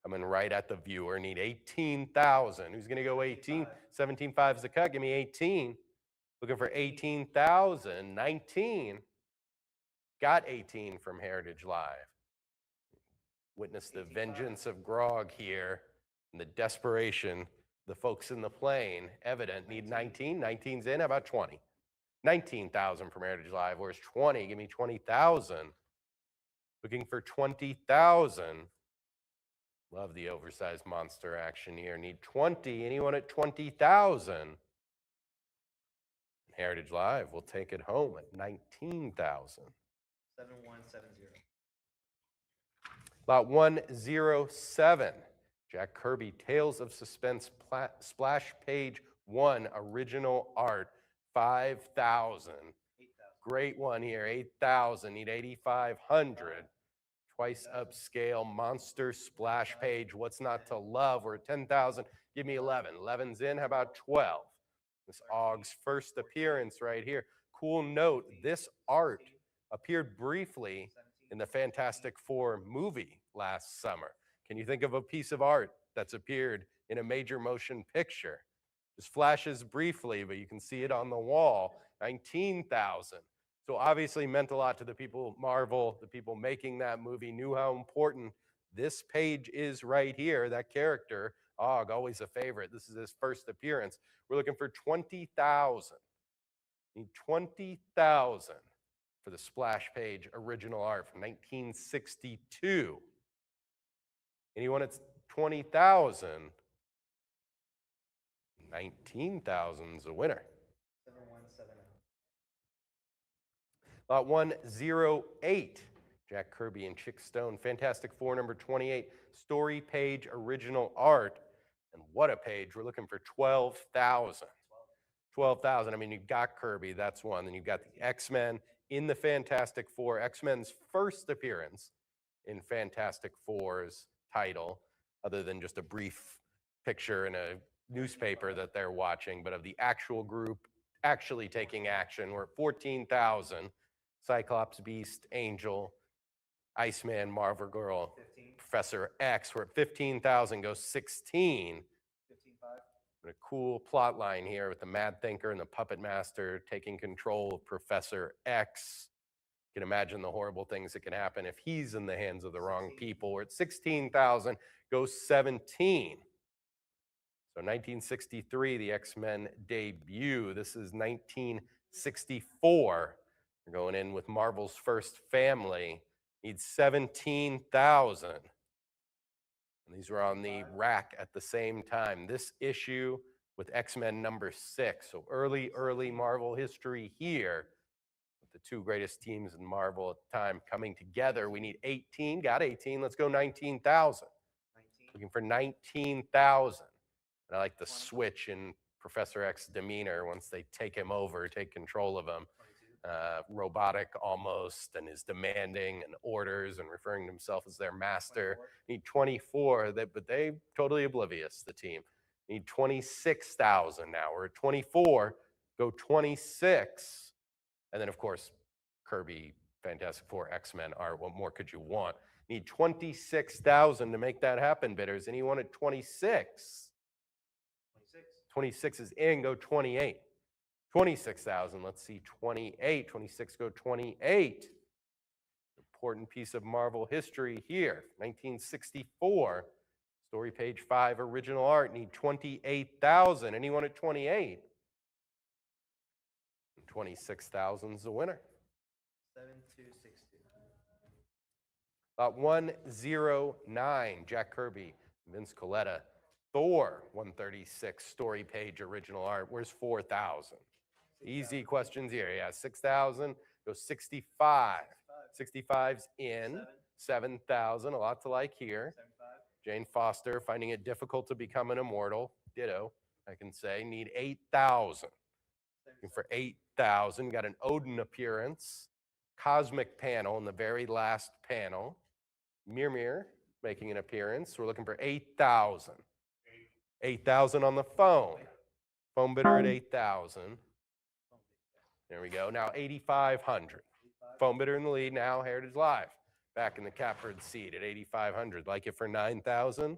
Coming right at the viewer. Need 18,000. Who's going to go 18? 17.5 is the cut. Give me 18. Looking for 18,000. 19. Got 18 from Heritage Live. Witness the vengeance of Grog here and the desperation. The folks in the plane, evident, need 19. 19's in. How about 20? 19,000 from Heritage Live. Where's 20? Give me 20,000. Looking for 20,000. Love the oversized monster action here. Need 20. Anyone at 20,000? Heritage Live will take it home at 19,000. 7170. Lot 107. Jack Kirby, Tales of Suspense, splash page 1, original art, 5,000. 8,000. Great one here, 8,000. Need 8,500. Twice upscale monster splash page. What's not to love? We're at 10,000. Give me 11. 11's in. How about 12? This Ogg's first appearance right here. Cool note, this art appeared briefly in the Fantastic Four movie last summer. Can you think of a piece of art that's appeared in a major motion picture? Just flashes briefly, but you can see it on the wall. 19,000. So obviously meant a lot to the people, Marvel, the people making that movie knew how important this page is right here. That character, Ogg, always a favorite. This is his first appearance. We're looking for 20,000. Need 20,000 for the splash page original art from 1962. Anyone at 20,000? 19,000's a winner. 7170. Lot 108, Jack Kirby and Chick Stone, Fantastic Four, number 28, story page original art. And what a page. We're looking for 12,000. 12,000. I mean, you've got Kirby, that's one. Then you've got the X-Men in the Fantastic Four, X-Men's first appearance in Fantastic Four's title, other than just a brief picture in a newspaper that they're watching, but of the actual group actually taking action. We're at 14,000. Cyclops, Beast, Angel, Iceman, Marvel Girl, 15. Professor X. We're at 15,000, goes 16. 15.5. A cool plot line here with the Mad Thinker and the Puppet Master taking control of Professor X. You can imagine the horrible things that can happen if he's in the hands of the wrong people. We're at 16,000, goes 17. So 1963, the X-Men debut. This is 1964. We're going in with Marvel's first family. Needs 17,000. And these were on the rack at the same time. This issue with X-Men number 6. So early Marvel history here. With the two greatest teams in Marvel at the time coming together. We need 18. Got 18. Let's go 19,000. 19. Looking for 19,000. And I like the switch in Professor X's demeanor once they take him over, take control of him. 22. Robotic almost, and is demanding and orders and referring to himself as their master. 24. Need 24, but they totally oblivious, the team. Need 26,000 now. We're at 24, go 26. And then, of course, Kirby, Fantastic Four, X-Men art. What more could you want? Need 26,000 to make that happen, bidders. Anyone at 26? 26. 26 is in, go 28. 26,000. Let's see, 28. 26 go 28. Important piece of Marvel history here. 1964. Story page 5, original art. Need 28,000. Anyone at 28? 26,000 is the winner. 7262. Lot 109, Jack Kirby, Vince Coletta. Thor, 136, story page, original art. Where's 4,000? Easy questions here. Yeah, 6,000, go 65. 65's in, 7,000, a lot to like here. 75. Jane Foster, finding it difficult to become an immortal. Ditto, I can say. Need 8,000. Looking for 8,000. Got an Odin appearance. Cosmic panel in the very last panel. Mimir making an appearance. We're looking for 8,000. 8,000 on the phone. Phone bidder at 8,000. There we go. Now 8,500. Phone bidder in the lead now. Heritage Live. Back in the catbird seat at 8,500. Like it for 9,000?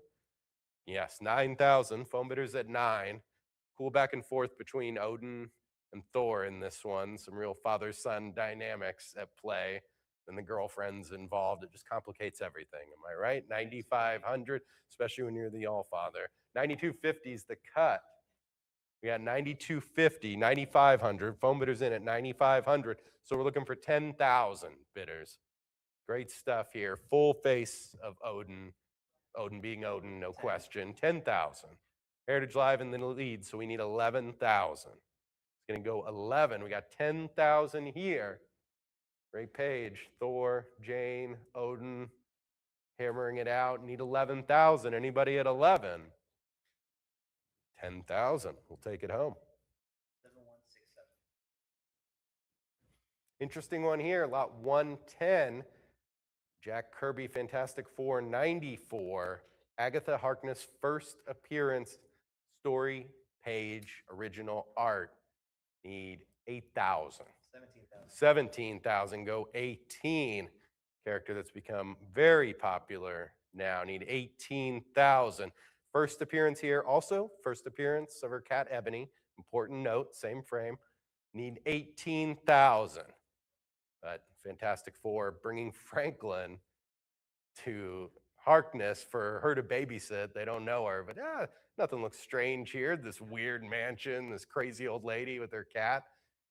Yes, 9,000. Phone bidders at 9. Cool back and forth between Odin and Thor in this one. Some real father-son dynamics at play. And the girlfriend's involved. It just complicates everything. Am I right? 9,500, especially when you're the all-father. 9,250 is the cut. We got 9,250, 9,500. Phone bidders in at 9,500. So we're looking for 10,000 bidders. Great stuff here. Full face of Odin. Odin being Odin, no question. 10,000. Heritage Live in the lead, so we need 11,000. It's going to go 11. We got 10,000 here. Great page. Thor, Jane, Odin, hammering it out. Need 11,000. Anybody at 11? 10,000. We'll take it home. 7167. Interesting one here. Lot 110. Jack Kirby, Fantastic Four, 94. Agatha Harkness' first appearance, story page, original art. Need 8,000. 17,000. 17,000, go 18. Character that's become very popular now. Need 18,000. First appearance here, also first appearance of her cat Ebony. Important note, same frame. Need 18,000. But Fantastic Four bringing Franklin to Harkness for her to babysit. They don't know her, but nothing looks strange here. This weird mansion, this crazy old lady with her cat.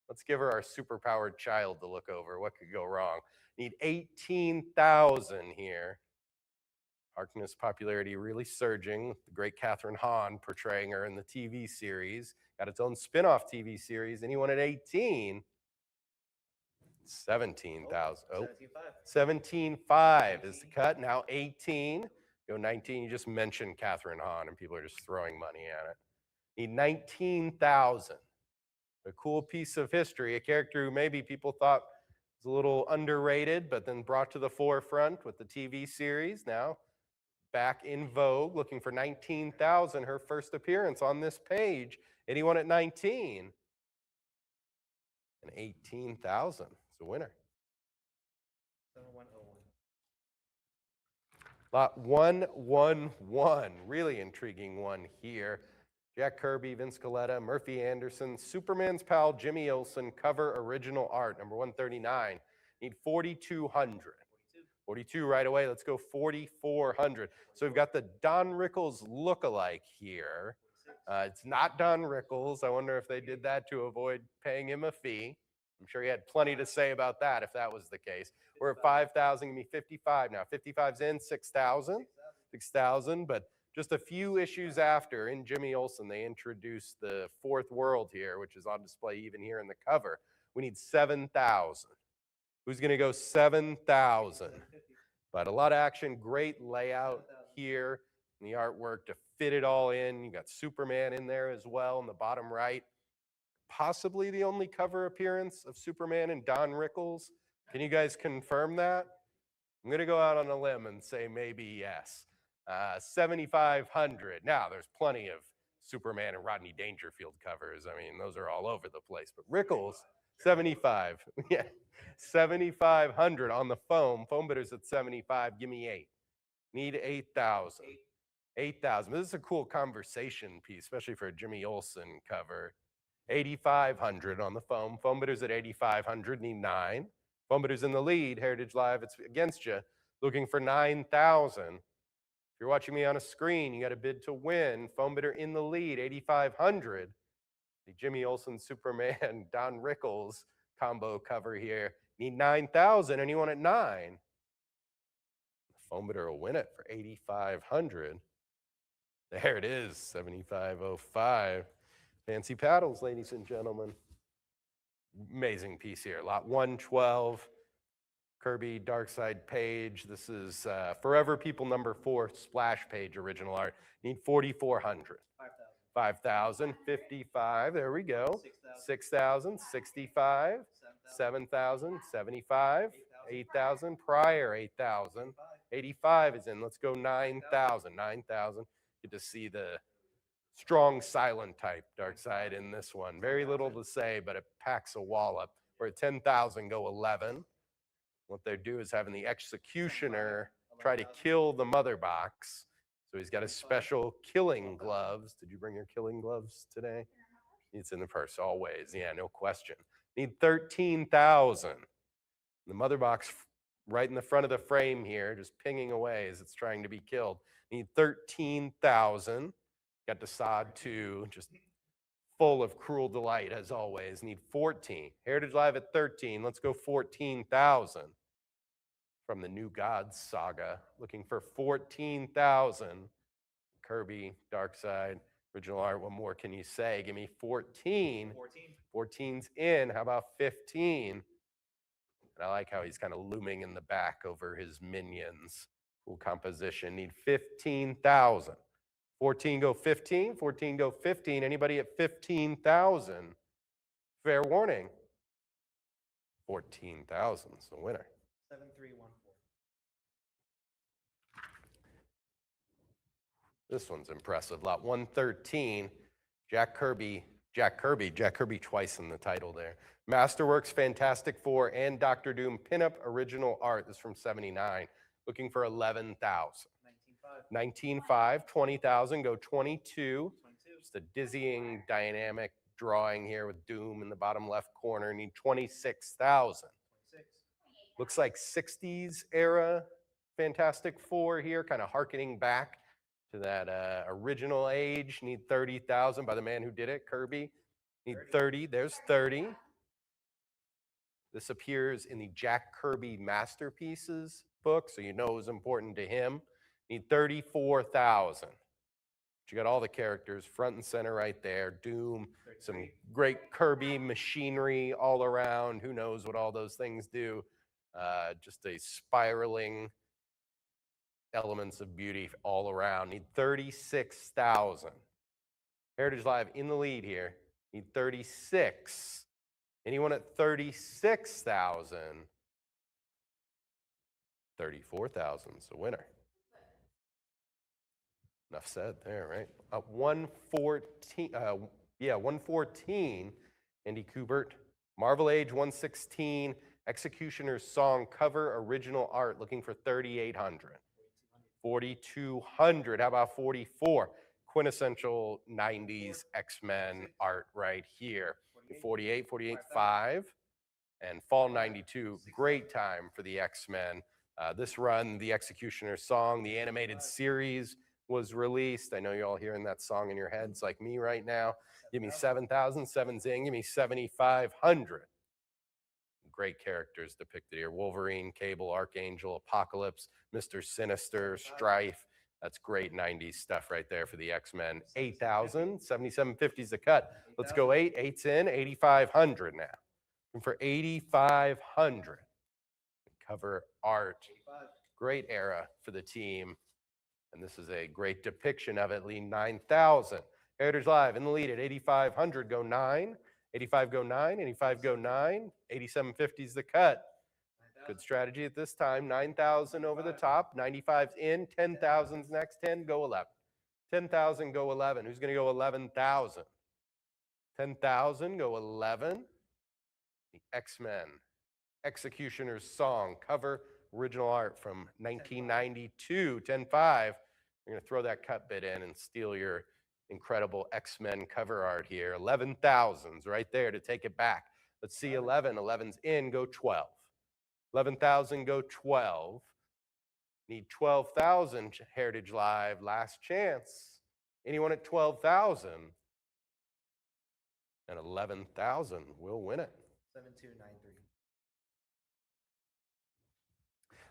Let's give her our superpowered child to look over. What could go wrong? Need 18,000 here. Harkness' popularity really surging. The great Catherine Hahn portraying her in the TV series. Got its own spin-off TV series. Anyone at 18? 17,000. Oh, 17,500 is the cut. Now 18. Go 19. You just mentioned Catherine Hahn and people are just throwing money at it. Need 19,000. A cool piece of history, a character who maybe people thought was a little underrated, but then brought to the forefront with the TV series. Now back in vogue, looking for 19,000, her first appearance on this page. Anyone at 19? And 18,000 is the winner. 7101. Lot 111, really intriguing one here. Jack Kirby, Vince Coletta, Murphy Anderson, Superman's pal Jimmy Olsen, cover original art, number 139. Need 4,200. 42 right away. Let's go 4,400. So we've got the Don Rickles look-alike here. It's not Don Rickles. I wonder if they did that to avoid paying him a fee. I'm sure he had plenty to say about that if that was the case. We're at 5,000, gonna be 55 now. 55's in, 6,000. 6,000, but just a few issues after, in Jimmy Olsen, they introduced the fourth world here, which is on display even here in the cover. We need 7,000. Who's going to go 7,000? But a lot of action, great layout here in the artwork to fit it all in. You got Superman in there as well in the bottom right. Possibly the only cover appearance of Superman and Don Rickles. Can you guys confirm that? I'm going to go out on a limb and say maybe yes. 7,500. Now, there's plenty of Superman and Rodney Dangerfield covers. I mean, those are all over the place. But Rickles, 75. Yeah, 7,500 on the phone. Phone bidders at 75. Give me 8. Need 8,000. 8,000. This is a cool conversation piece, especially for a Jimmy Olsen cover. 8,500 on the foam. Foam bidders at 8,500 need 9. Foam bidders in the lead. Heritage Live, it's against you. Looking for 9,000. If you're watching me on a screen, you got to bid to win. Foam bidder in the lead, 8,500. The Jimmy Olsen Superman, Don Rickles combo cover here. Need 9,000. Anyone at 9? The foam bidder will win it for 8,500. There it is, 7,505. Fancy paddles, ladies and gentlemen. Amazing piece here. Lot 112, Kirby Darkside page. This is Forever People number 4 splash page original art. Need 4,400. 5,000. 5,000, 55. There we go. 6,000. 6,000, 65, 7,000, 75, 8,000. Prior 8,000. 85 is in. Let's go 9,000. 9,000. Get to see the strong silent type dark side in this one. Very little to say, but it packs a wallop. Where at 10,000 go 11. What they do is having the executioner try to kill the mother box. So he's got his special killing gloves. Did you bring your killing gloves today? It's in the purse always. Yeah, no question. Need 13,000. The mother box right in the front of the frame here, just pinging away as it's trying to be killed. Need 13,000. Got the sod too, just full of cruel delight as always. Need 14. Heritage Live at 13. Let's go 14,000. From the New Gods saga, looking for 14,000. Kirby, Darkside, original art. What more can you say? Give me 14. 14's in. How about 15? And I like how he's kind of looming in the back over his minions. Cool composition. Need 15,000. 14 go 15. 14 go 15. Anybody at 15,000? Fair warning. 14,000 is the winner. 7314. This one's impressive. Lot 113, Jack Kirby twice in the title there. Masterworks, Fantastic Four, and Dr. Doom pinup original art. This is from 79. Looking for 11,000. 19,500, 20,000, go 22. Just a dizzying dynamic drawing here with Doom in the bottom left corner. Need 26,000. Looks like 60s era Fantastic Four here, kind of harkening back to that original age. Need 30,000 by the man who did it, Kirby. Need 30. There's 30. This appears in the Jack Kirby Masterpieces book, so you know it was important to him. Need 34,000. You got all the characters front and center right there. Doom, some great Kirby machinery all around. Who knows what all those things do? Just a spiraling elements of beauty all around. Need 36,000. Heritage Live in the lead here. Need 36. Anyone at 36,000? 34,000 is the winner. Enough said there, right? 114, 114, Andy Kubert. Marvel Age 116, Executioner's Song cover original art, looking for 3,800. 4,200. How about 44? Quintessential 90s X-Men art right here. 48, 48.5, and Fall 92. Great time for the X-Men. This run, the Executioner's Song, the animated series was released. I know you're all hearing that song in your heads like me right now. Give me 7,000, 7's in. Give me 7,500. Great characters depicted here. Wolverine, Cable, Archangel, Apocalypse, Mr. Sinister, Strife. That's great 90s stuff right there for the X-Men. 8,000, 7,750 is the cut. Let's go 8. 8's in, 8,500 now. And for 8,500, cover art. Great era for the team. And this is a great depiction of it. Lead 9,000. Heritage Live in the lead at 8,500. Go 9. 85 go 9. 85 go 9. 8,750 is the cut. Good strategy at this time. 9,000 over the top. 95's in. 10,000's next. 10 go 11. 10,000 go 11. Who's going to go 11,000? 10,000 go 11. The X-Men Executioner's Song cover original art from 1992. 10.5. You're going to throw that cut bid in and steal your Incredible X-Men cover art here. 11,000's right there to take it back. Let's see 11. 11's in, go 12. 11,000, go 12. Need 12,000, Heritage Live, last chance. Anyone at 12,000? And 11,000 will win it. 7293.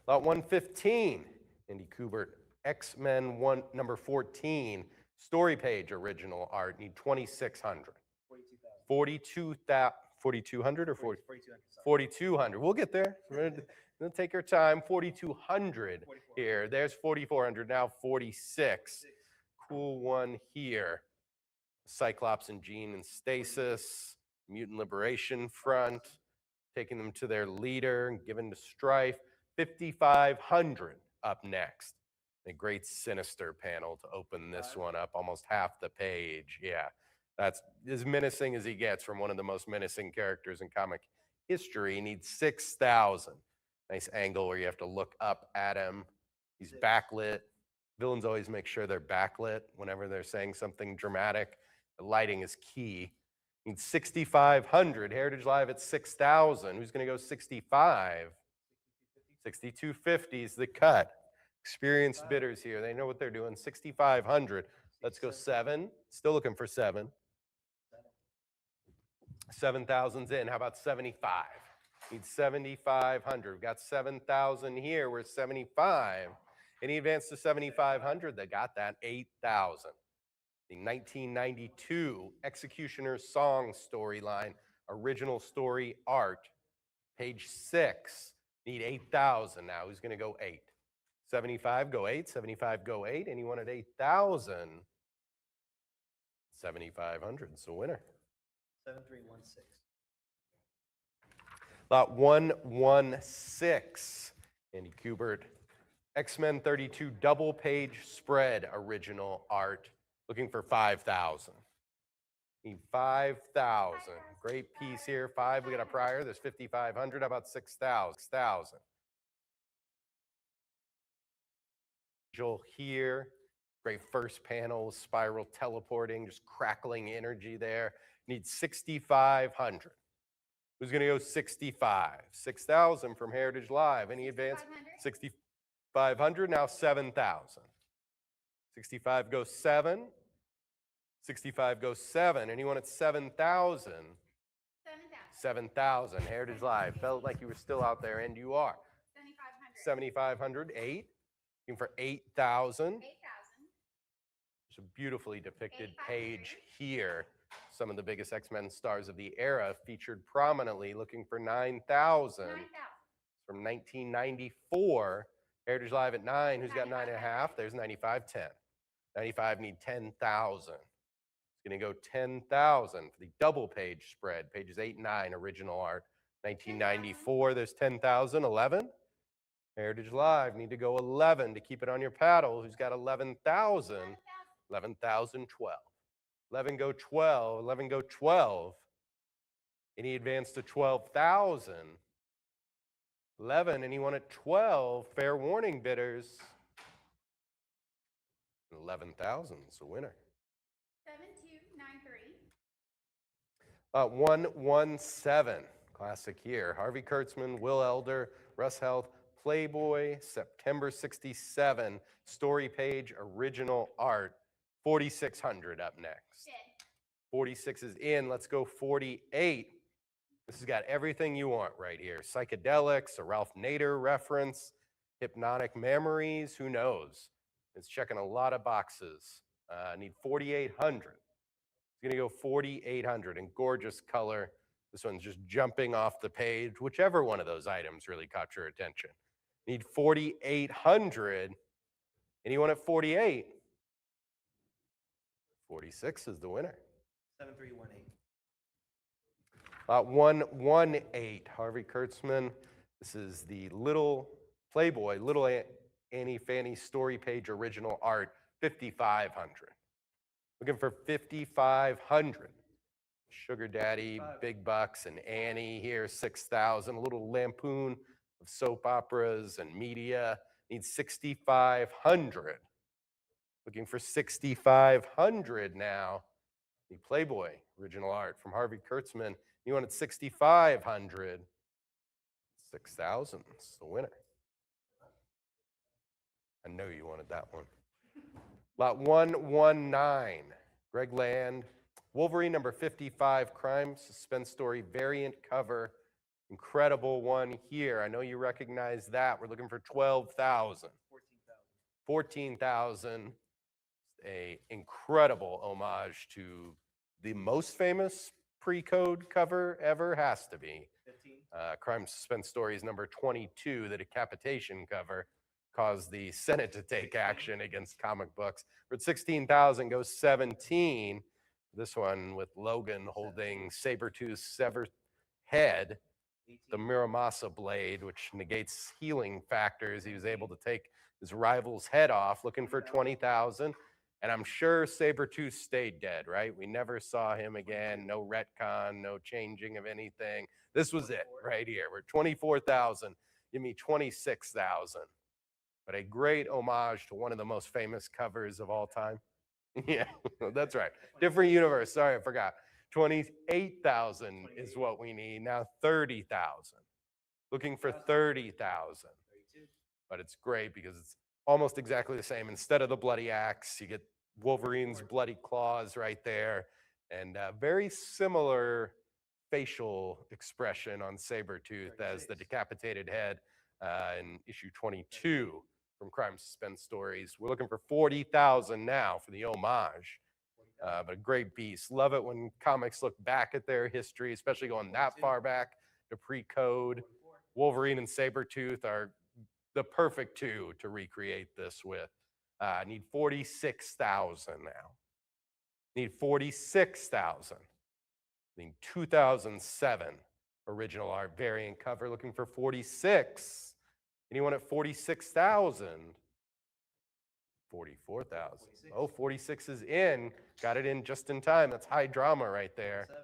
Lot 115, Andy Kubert, X-Men one, number 14, story page, original art, need 2,600. 42,000. 4,200 or 40? 4,200. Sorry. 4,200. We'll get there. We'll take your time. 4,200 here. There's 4,400. Now 46. Cool one here. Cyclops and Jean and Stasis. Mutant Liberation Front. Taking them to their leader and giving to Strife. 5,500 up next. A great Sinister panel to open this one up. Almost half the page. Yeah. That's as menacing as he gets from one of the most menacing characters in comic history. He needs 6,000. Nice angle where you have to look up at him. He's backlit. Villains always make sure they're backlit whenever they're saying something dramatic. The lighting is key. Needs 6,500. Heritage Live at 6,000. Who's going to go 65? 6,250 is the cut. Experienced bidders here. They know what they're doing. 6,500. Let's go 7. Still looking for 7. 7,000's in. How about 75? Need 7,500. We've got 7,000 here. We're 75. Any advance to 7,500? They got that. 8,000. The 1992 Executioner's Song storyline, original story art, page 6. Need 8,000 now. Who's going to go 8? 75, go 8. 75, go 8. Anyone at 8,000? 7,500. It's a winner. 7316. Lot 116, Andy Kubert. X-Men 32 double page spread original art. Looking for 5,000. Need 5,000. Great piece here. 5, we got a prior. There's 5,500. How about 6,000? 6,000. Joel here. Great first panel, spiral teleporting, just crackling energy there. Need 6,500. Who's going to go 65? 6,000 from Heritage Live. Any advance? 6,500. Now 7,000. 65 goes 7. 65 goes 7. Anyone at 7,000? 7,000. Heritage Live. Felt like you were still out there, and you are. 7,500. 8. Looking for 8,000. There's a beautifully depicted page here. Some of the biggest X-Men stars of the era featured prominently, looking for 9,000. From 1994. Heritage Live at 9. Who's got 9.5? There's 95, 10. 95 need 10,000. It's going to go 10,000 for the double page spread. Pages 8 and 9, original art. 1994, there's 10,000. 11. Heritage Live need to go 11 to keep it on your paddle. Who's got 11,000? 11,012. 11 go 12. 11 go 12. Any advance to 12,000? 11. Anyone at 12? Fair warning, bidders. 11,000 is the winner. 7293. 117. Classic year. Harvey Kurtzman, Will Elder, Russ Health, Playboy, September 67. Story page, original art. 4,600 up next. 46 is in. Let's go 48. This has got everything you want right here. Psychedelics, a Ralph Nader reference, hypnotic memories, who knows? It's checking a lot of boxes. Need 4,800. It's going to go 4,800 in gorgeous color. This one's just jumping off the page. Whichever one of those items really caught your attention. Need 4,800. Anyone at 48? 46 is the winner. 7318. 118, Harvey Kurtzman. This is the Little Playboy, Little Annie Fanny story page original art, 5,500. Looking for 5,500. Sugar Daddy, Big Bucks, and Annie here, 6,000. A little lampoon of soap operas and media. Needs 6,500. Looking for 6,500 now. The Playboy original art from Harvey Kurtzman. You wanted 6,500. 6,000 is the winner. I know you wanted that one. Lot 119, Greg Land. Wolverine number 55, crime suspense story variant cover. Incredible one here. I know you recognize that. We're looking for 12,000. 14,000. A incredible homage to the most famous pre-code cover ever, has to be. 15. Crime suspense stories number 22, the decapitation cover, caused the Senate to take action against comic books. For 16,000 goes 17. This one with Logan holding Sabretooth's severed head, 18. the Muramasa blade, which negates healing factors. He was able to take his rival's head off, looking for 20,000. And I'm sure Sabretooth stayed dead, right? We never saw him again. No retcon, no changing of anything. This was it right here. We're 24,000. Give me 26,000. But a great homage to one of the most famous covers of all time. Yeah, that's right. Different universe. Sorry, I forgot. 28,000 is what we need. Now 30,000. Looking for 30,000. 32. But it's great because it's almost exactly the same. Instead of the bloody axe, you get Wolverine's bloody claws right there, and very similar facial expression on Sabretooth as the 36. decapitated head in issue 22 from Crime Suspense Stories. We're looking for 40,000 now for the homage, but a great beast. Love it when comics look back at their history, especially going that 42. far back to pre-code. 44. Wolverine and Sabretooth are the perfect two to recreate this with. Need 46,000 now. Need 46,000. Need 2007 original art variant cover. Looking for 46. Anyone at 46,000? 44,000. 46. Oh, 46 is in. Got it in just in time. That's high drama right there. 7.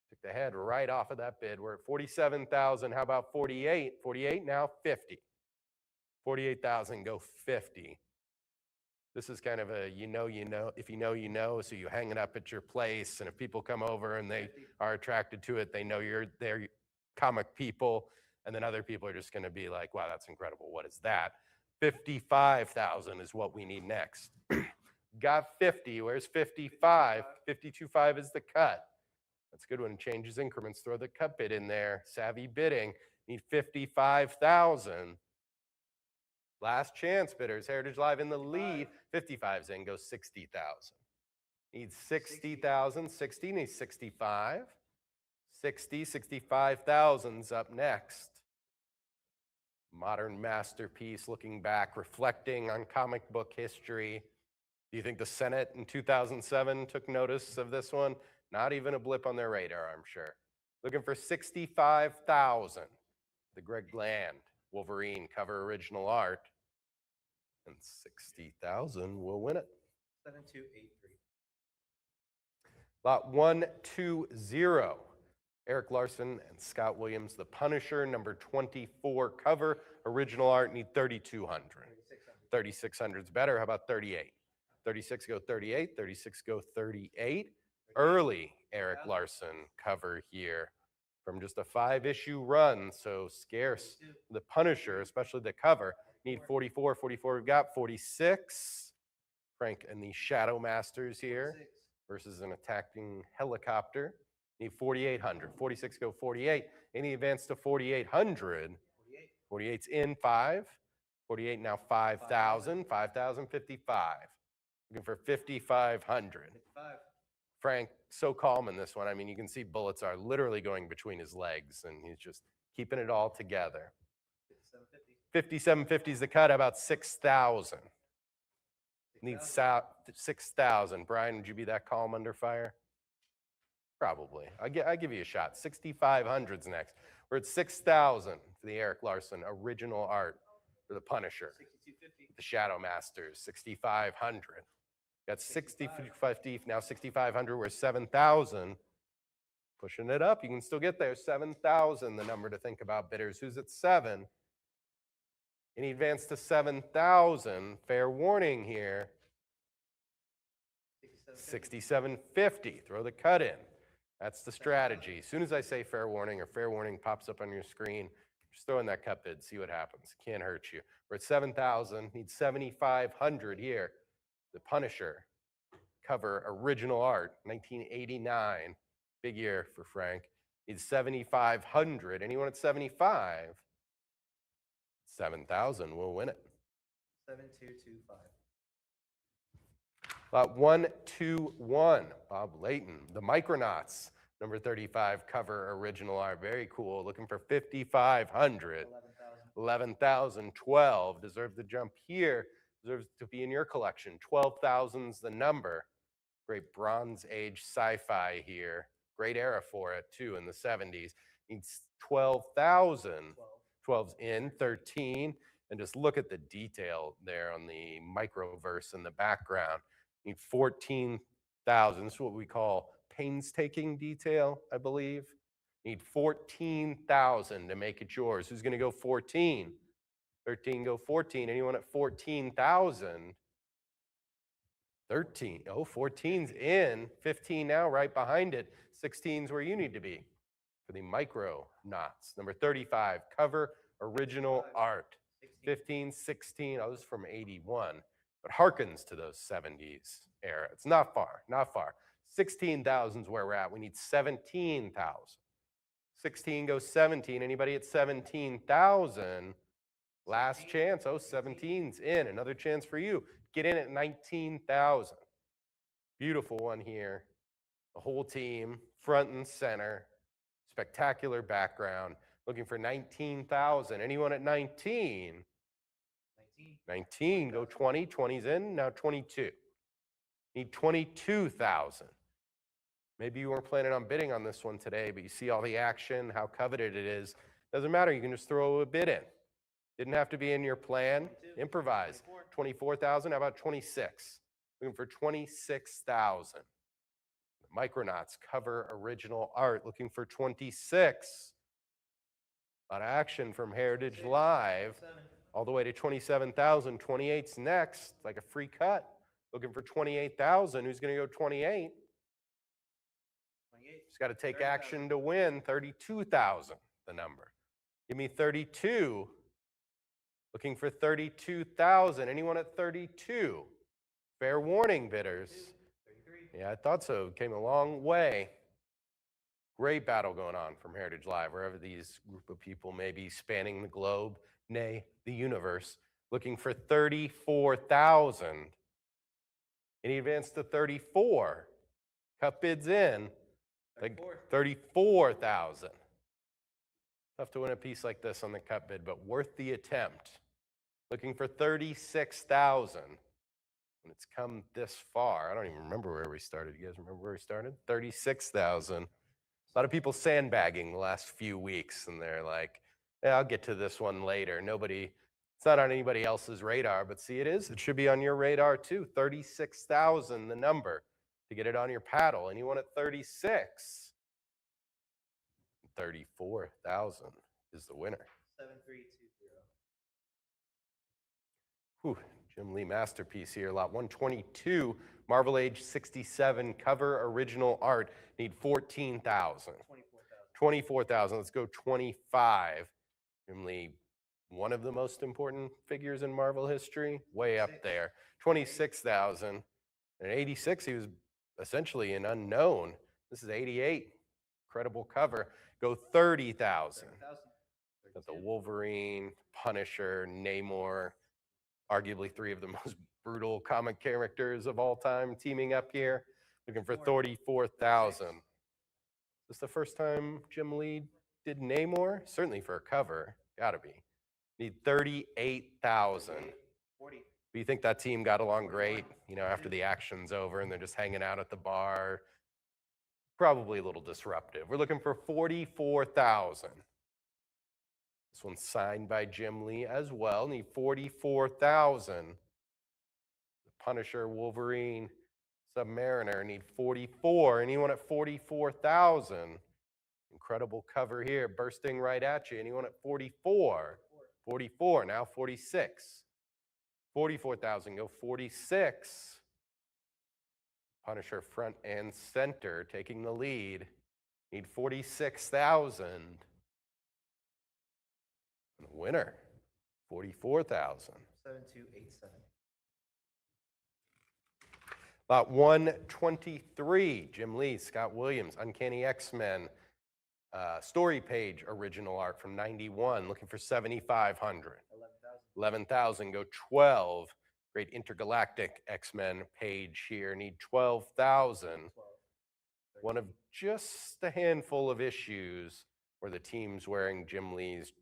Took the head right off of that bid. We're at 47,000. How about 48? 48 now, 50. 48,000, go 50. This is kind of a you know, if you know, you know, so you hang it up at your place, and if people come over and they 50. are attracted to it, they know they're comic people, and then other people are just going to be like, wow, that's incredible. What is that? 55,000 is what we need next. Got 50. Where's 55? 52.5 is the cut. That's good when it changes increments. Throw the cut bid in there. Savvy bidding. Need 55,000. Last chance bidders. Heritage Live in the lead. 55's in, goes 60,000. Needs 60,000. 60 needs 65. 60, 65,000's up next. Modern masterpiece, looking back, reflecting on comic book history. Do you think the Senate in 2007 took notice of this one? Not even a blip on their radar, I'm sure. Looking for 65,000. The Greg Land Wolverine cover original art. And 60,000 will win it. 7283. Lot 120. Eric Larson and Scott Williams, The Punisher, number 24 cover. Original art, need 3,200. 3600. 3,600's better. How about 38? 36 go 38. 36 go 38. Early Eric Larson cover here from just a 5-issue run, so scarce. 42. The Punisher, especially the cover, need 44. 44 we've got. 46. Frank and the Shadow Masters here 46. versus an attacking helicopter. Need 4,800. 46 go 48. Any advance to 4,800? 48. 48's in 5. 48 now 5,000. 5,055. Looking for 5,500. 55. Frank, so calm in this one. I mean, you can see bullets are literally going between his legs, and he's just keeping it all together. 5750. 5750 is the cut. How about 6,000? Needs 6,000. 6,000. Brian, would you be that calm under fire? Probably. I give you a shot. 6,500's next. We're at 6,000 for the Eric Larson original art for the Punisher. 6250. The Shadow Masters, 6,500. Got 6050, now 6,500. We're 7,000. Pushing it up. You can still get there. 7,000, the number to think about, bidders. Who's at 7? Any advance to 7,000? Fair warning here. 6750. Throw the cut in. That's the strategy. As soon as I say fair warning or fair warning pops up on your screen, just throw in that cut bid, see what happens. Can't hurt you. We're at 7,000, need 7,500 here. The Punisher, cover original art, 1989. Big year for Frank. Needs 7,500. Anyone at 75? 7,000 will win it. 7225. Lot 121, Bob Layton. The Micronauts, number 35, cover original art. Very cool. Looking for 5,500. 11,000. 12. Deserves to jump here. Deserves to be in your collection. 12,000's the number. Great Bronze Age sci-fi here. Great era for it, too, in the 70s. Needs 12,000. 12's in. 13. And just look at the detail there on the microverse in the background. Need 14,000. This is what we call painstaking detail, I believe. Need 14,000 to make it yours. Who's going to go 14? 13, go 14. Anyone at 14,000? 13. Oh, 14's in. 15 now, right behind it. 16's where you need to be for the Micronauts. Number 35, cover original art. 15, 16. Oh, this is from 81, but harkens to those 70s era. It's not far, not far. 16,000's where we're at. We need 17,000. 16 goes 17. Anybody at 17,000? Last chance. Oh, 17's in. Another chance for you. Get in at 19,000. Beautiful one here. The whole team, front and center. Spectacular background. Looking for 19,000. Anyone at 19? 19. Go 20. 20's in. Now 22. Need 22,000. Maybe you weren't planning on bidding on this one today, but you see all the action, how coveted it is. Doesn't matter. You can just throw a bid in. Didn't have to be in your plan. Improvise. 24,000. How about 26? Looking for 26,000. Micronauts cover original art. Looking for 26. A lot of action from Heritage Live. All the way to 27,000. 28's next. Like a free cut. Looking for 28,000. Who's going to go 28? Just got to take action to win. 32,000, the number. Give me 32. Looking for 32,000. Anyone at 32? Fair warning, bidders. 33. Yeah, I thought so. Came a long way. Great battle going on from Heritage Live, wherever these group of people may be spanning the globe, nay, the universe. Looking for 34,000. Any advance to 34? Cut bids in. Like 34,000. Tough to win a piece like this on the cut bid, but worth the attempt. Looking for 36,000. When it's come this far, I don't even remember where we started. You guys remember where we started? 36,000. A lot of people sandbagging the last few weeks, and they're like, yeah, I'll get to this one later. It's not on anybody else's radar, but see, it is. It should be on your radar too. 36,000, the number to get it on your paddle. Anyone at 36? 34,000 is the winner. 7320. Whew, Jim Lee masterpiece here. Lot 122, Marvel Age 67, cover original art. Need 14,000. 24,000. 24,000. Let's go 25. Jim Lee, one of the most important figures in Marvel history, way up there. 26,000. And 86, he was essentially an unknown. This is 88. Incredible cover. Go 30,000. 30,000. Got the Wolverine, Punisher, Namor, arguably three of the most brutal comic characters of all time teaming up here. Looking for 34,000. Is this the first time Jim Lee did Namor? Certainly for a cover. Gotta be. Need 38,000. 40. Do you think that team got along great, after the action's over and they're just hanging out at the bar? Probably a little disruptive. We're looking for 44,000. This one's signed by Jim Lee as well. Need 44,000. The Punisher, Wolverine, Submariner need 44. Anyone at 44,000? Incredible cover here, bursting right at you. Anyone at 44? 44, now 46. 44,000, go 46. Punisher front and center, taking the lead. Need 46,000. And the winner, 44,000. 7287. Lot 123, Jim Lee, Scott Williams, Uncanny X-Men, story page original art from 91, looking for 7,500. 11,000, go 12. Great intergalactic X-Men page here, need 12,000. One of just a handful of issues where the team's wearing Jim Lee's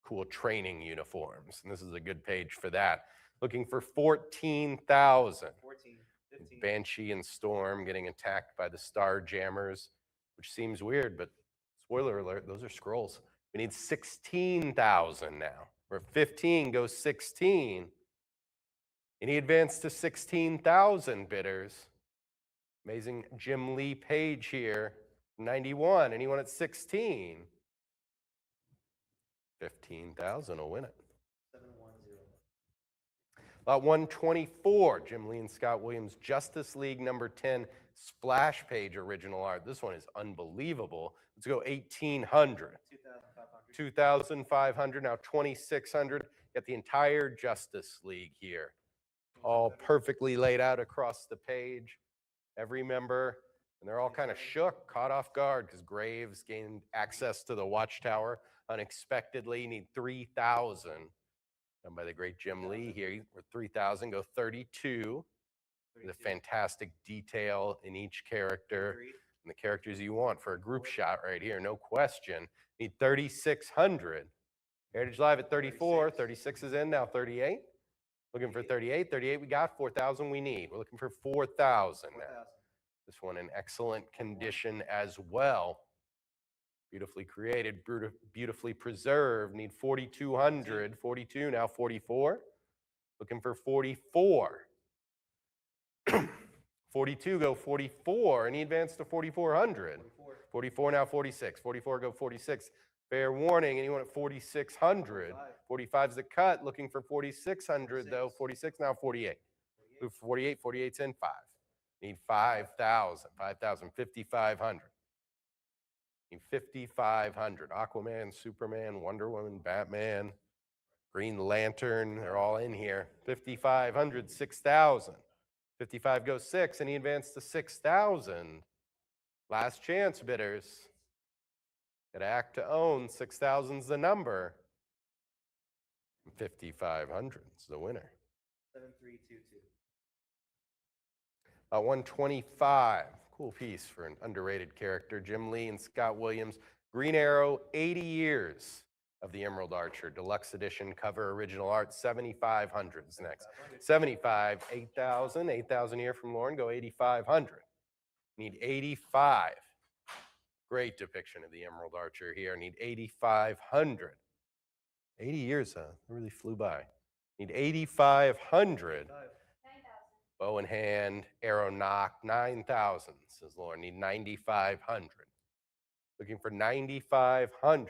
cool training uniforms, and this is a good page for that. Looking for 14,000. 14, 15. Banshee and Storm getting attacked by the Star Jammers, which seems weird, but spoiler alert, those are scrolls. We need 16,000 now. We're at 15, goes 16. Any advance to 16,000 bidders. Amazing Jim Lee page here, 91. Anyone at 16? 15,000 will win it. 710. Lot 124, Jim Lee and Scott Williams, Justice League number 10, splash page original art. This one is unbelievable. Let's go 1,800. 2,500. 2,500, now 2,600. Got the entire Justice League here. All perfectly laid out across the page. Every member, and they're all kind of shook, caught off guard because Graves gained access to the Watchtower unexpectedly. Need 3,000. Done by the great Jim Lee here. We're 3,000, go 32. The fantastic detail in each character Agreed. and the characters you want for a group shot right here, no question. Need 3,600. Heritage Live at 34. 36 is in now, 38. Looking for 38. 38 we got, 4,000 we need. We're looking for 4,000 now. 4,000. This one in excellent condition as well. Beautifully created, beautifully preserved. Need 4,200. 42, now 44. Looking for 44. 42, go 44. Any advance to 4,400? 44. 44, now 46. 44, go 46. Fair warning, anyone at 4,600? 45 is the cut. Looking for 4,600 though. 46, now 48. Move 48, 48's in 5. Need 5,000. 5,000, 5,500. Need 5,500. Aquaman, Superman, Wonder Woman, Batman, Green Lantern, they're all in here. 5,500, 6,000. 55 goes 6. Any advance to 6,000? Last chance, bidders. Got to act to own. 6,000's the number. 5,500's the winner. 7322. 125. Cool piece for an underrated character. Jim Lee and Scott Williams. Green Arrow, 80 years of the Emerald Archer. Deluxe edition cover, original art. 7,500's next. 75, 8,000. 8,000 here from Lauren. Go 8,500. Need 85. Great depiction of the Emerald Archer here. Need 8,500. 80 years, huh? It really flew by. Need 8,500. 5. 9,000. Bow in hand, arrow knock, 9,000, says Lauren. Need 9,500. Looking for 9,500.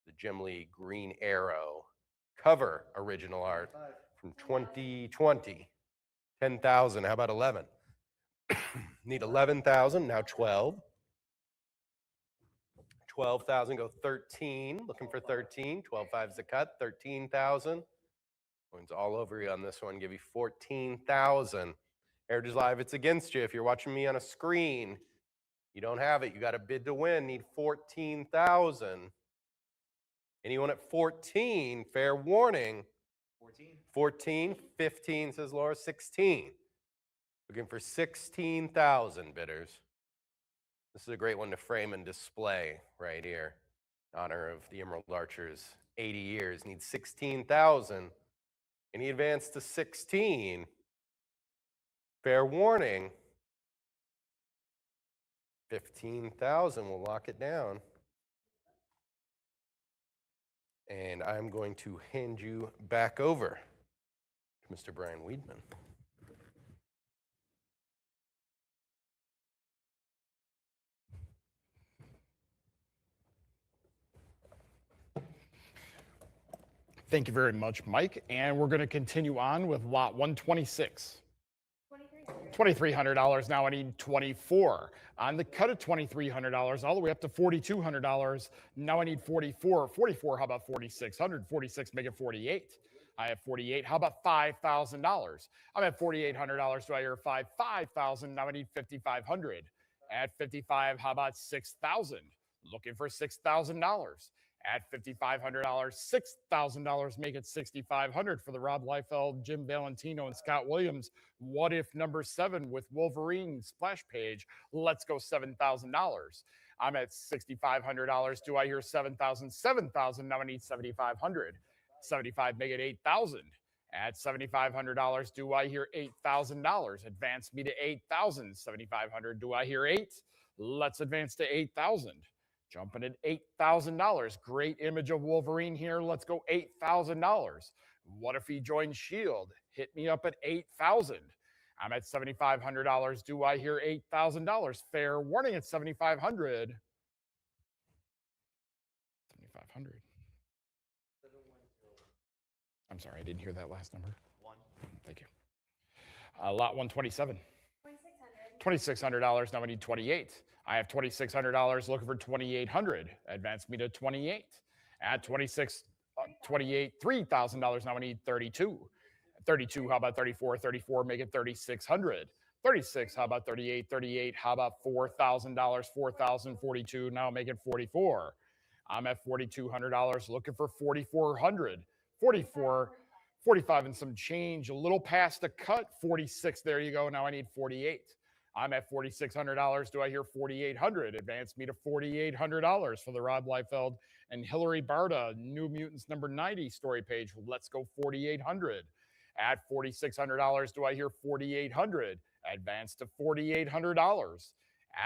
The Jim Lee Green Arrow cover original art 5. from 2020. 10,000. How about 11? Need 11,000. Now 12. 12,000. Go 13. Looking for 13. 12.5's the cut. 13,000. Points all over you on this one. Give you 14,000. Heritage Live, it's against you. If you're watching me on a screen, you don't have it. You got to bid to win. Need 14,000. Anyone at 14, fair warning. 14. 14, 15, says Laura, 16. Looking for 16,000 bidders. This is a great one to frame and display right here. In honor of the Emerald Archers, 80 years. Need 16,000. Any advance to 16? Fair warning. 15,000. We'll lock it down. And I'm going to hand you back over to Mr. Brian Weedman. Thank you very much, Mike. And we're going to continue on with lot 126. 23,000. $2,300. Now I need 24. On the cut of $2,300, all the way up to $4,200. Now I need 44. 44, how about 4,600? 46, make it 48. I have 48. How about $5,000? I'm at $4,800. Do I hear 5,000? Now I need 5,500. At 55, how about 6,000? Looking for $6,000. At $5,500, $6,000, make it 6,500 for the Rob Liefeld, Jim Valentino, and Scott Williams. What if number 7 with Wolverine splash page? Let's go $7,000. I'm at $6,500. Do I hear 7,000? 7,000. Now I need 7,500. 75, make it 8,000. At $7,500, do I hear $8,000? Advance me to 8,000. 7,500. Do I hear 8? Let's advance to 8,000. Jumping at $8,000. Great image of Wolverine here. Let's go $8,000. What if he joined S.H.I.E.L.D.? Hit me up at 8,000. I'm at $7,500. Do I hear $8,000? Fair warning at 7,500. 7,500. I'm sorry, I didn't hear that last number. 1. Thank you. Lot 127. $2,600. $2,600. Now I need 28. I have $2,600 looking for 2,800. Advance me to 28. At 26, 28, $3,000. Now I need 32. 32, how about 34? 34, make it 3,600. 36, how about 38? 38, how about $4,000? 4,042, now make it 44. I'm at $4,200 looking for 4,400. 44, 45 and some change, a little past the cut. 46, there you go. Now I need 48. I'm at $4,600. Do I hear 4,800? Advance me to $4,800 for the Rob Liefeld and Hillary Barta, New Mutants number 90 story page. Let's go 4,800. At $4,600, do I hear 4,800? Advance to $4,800.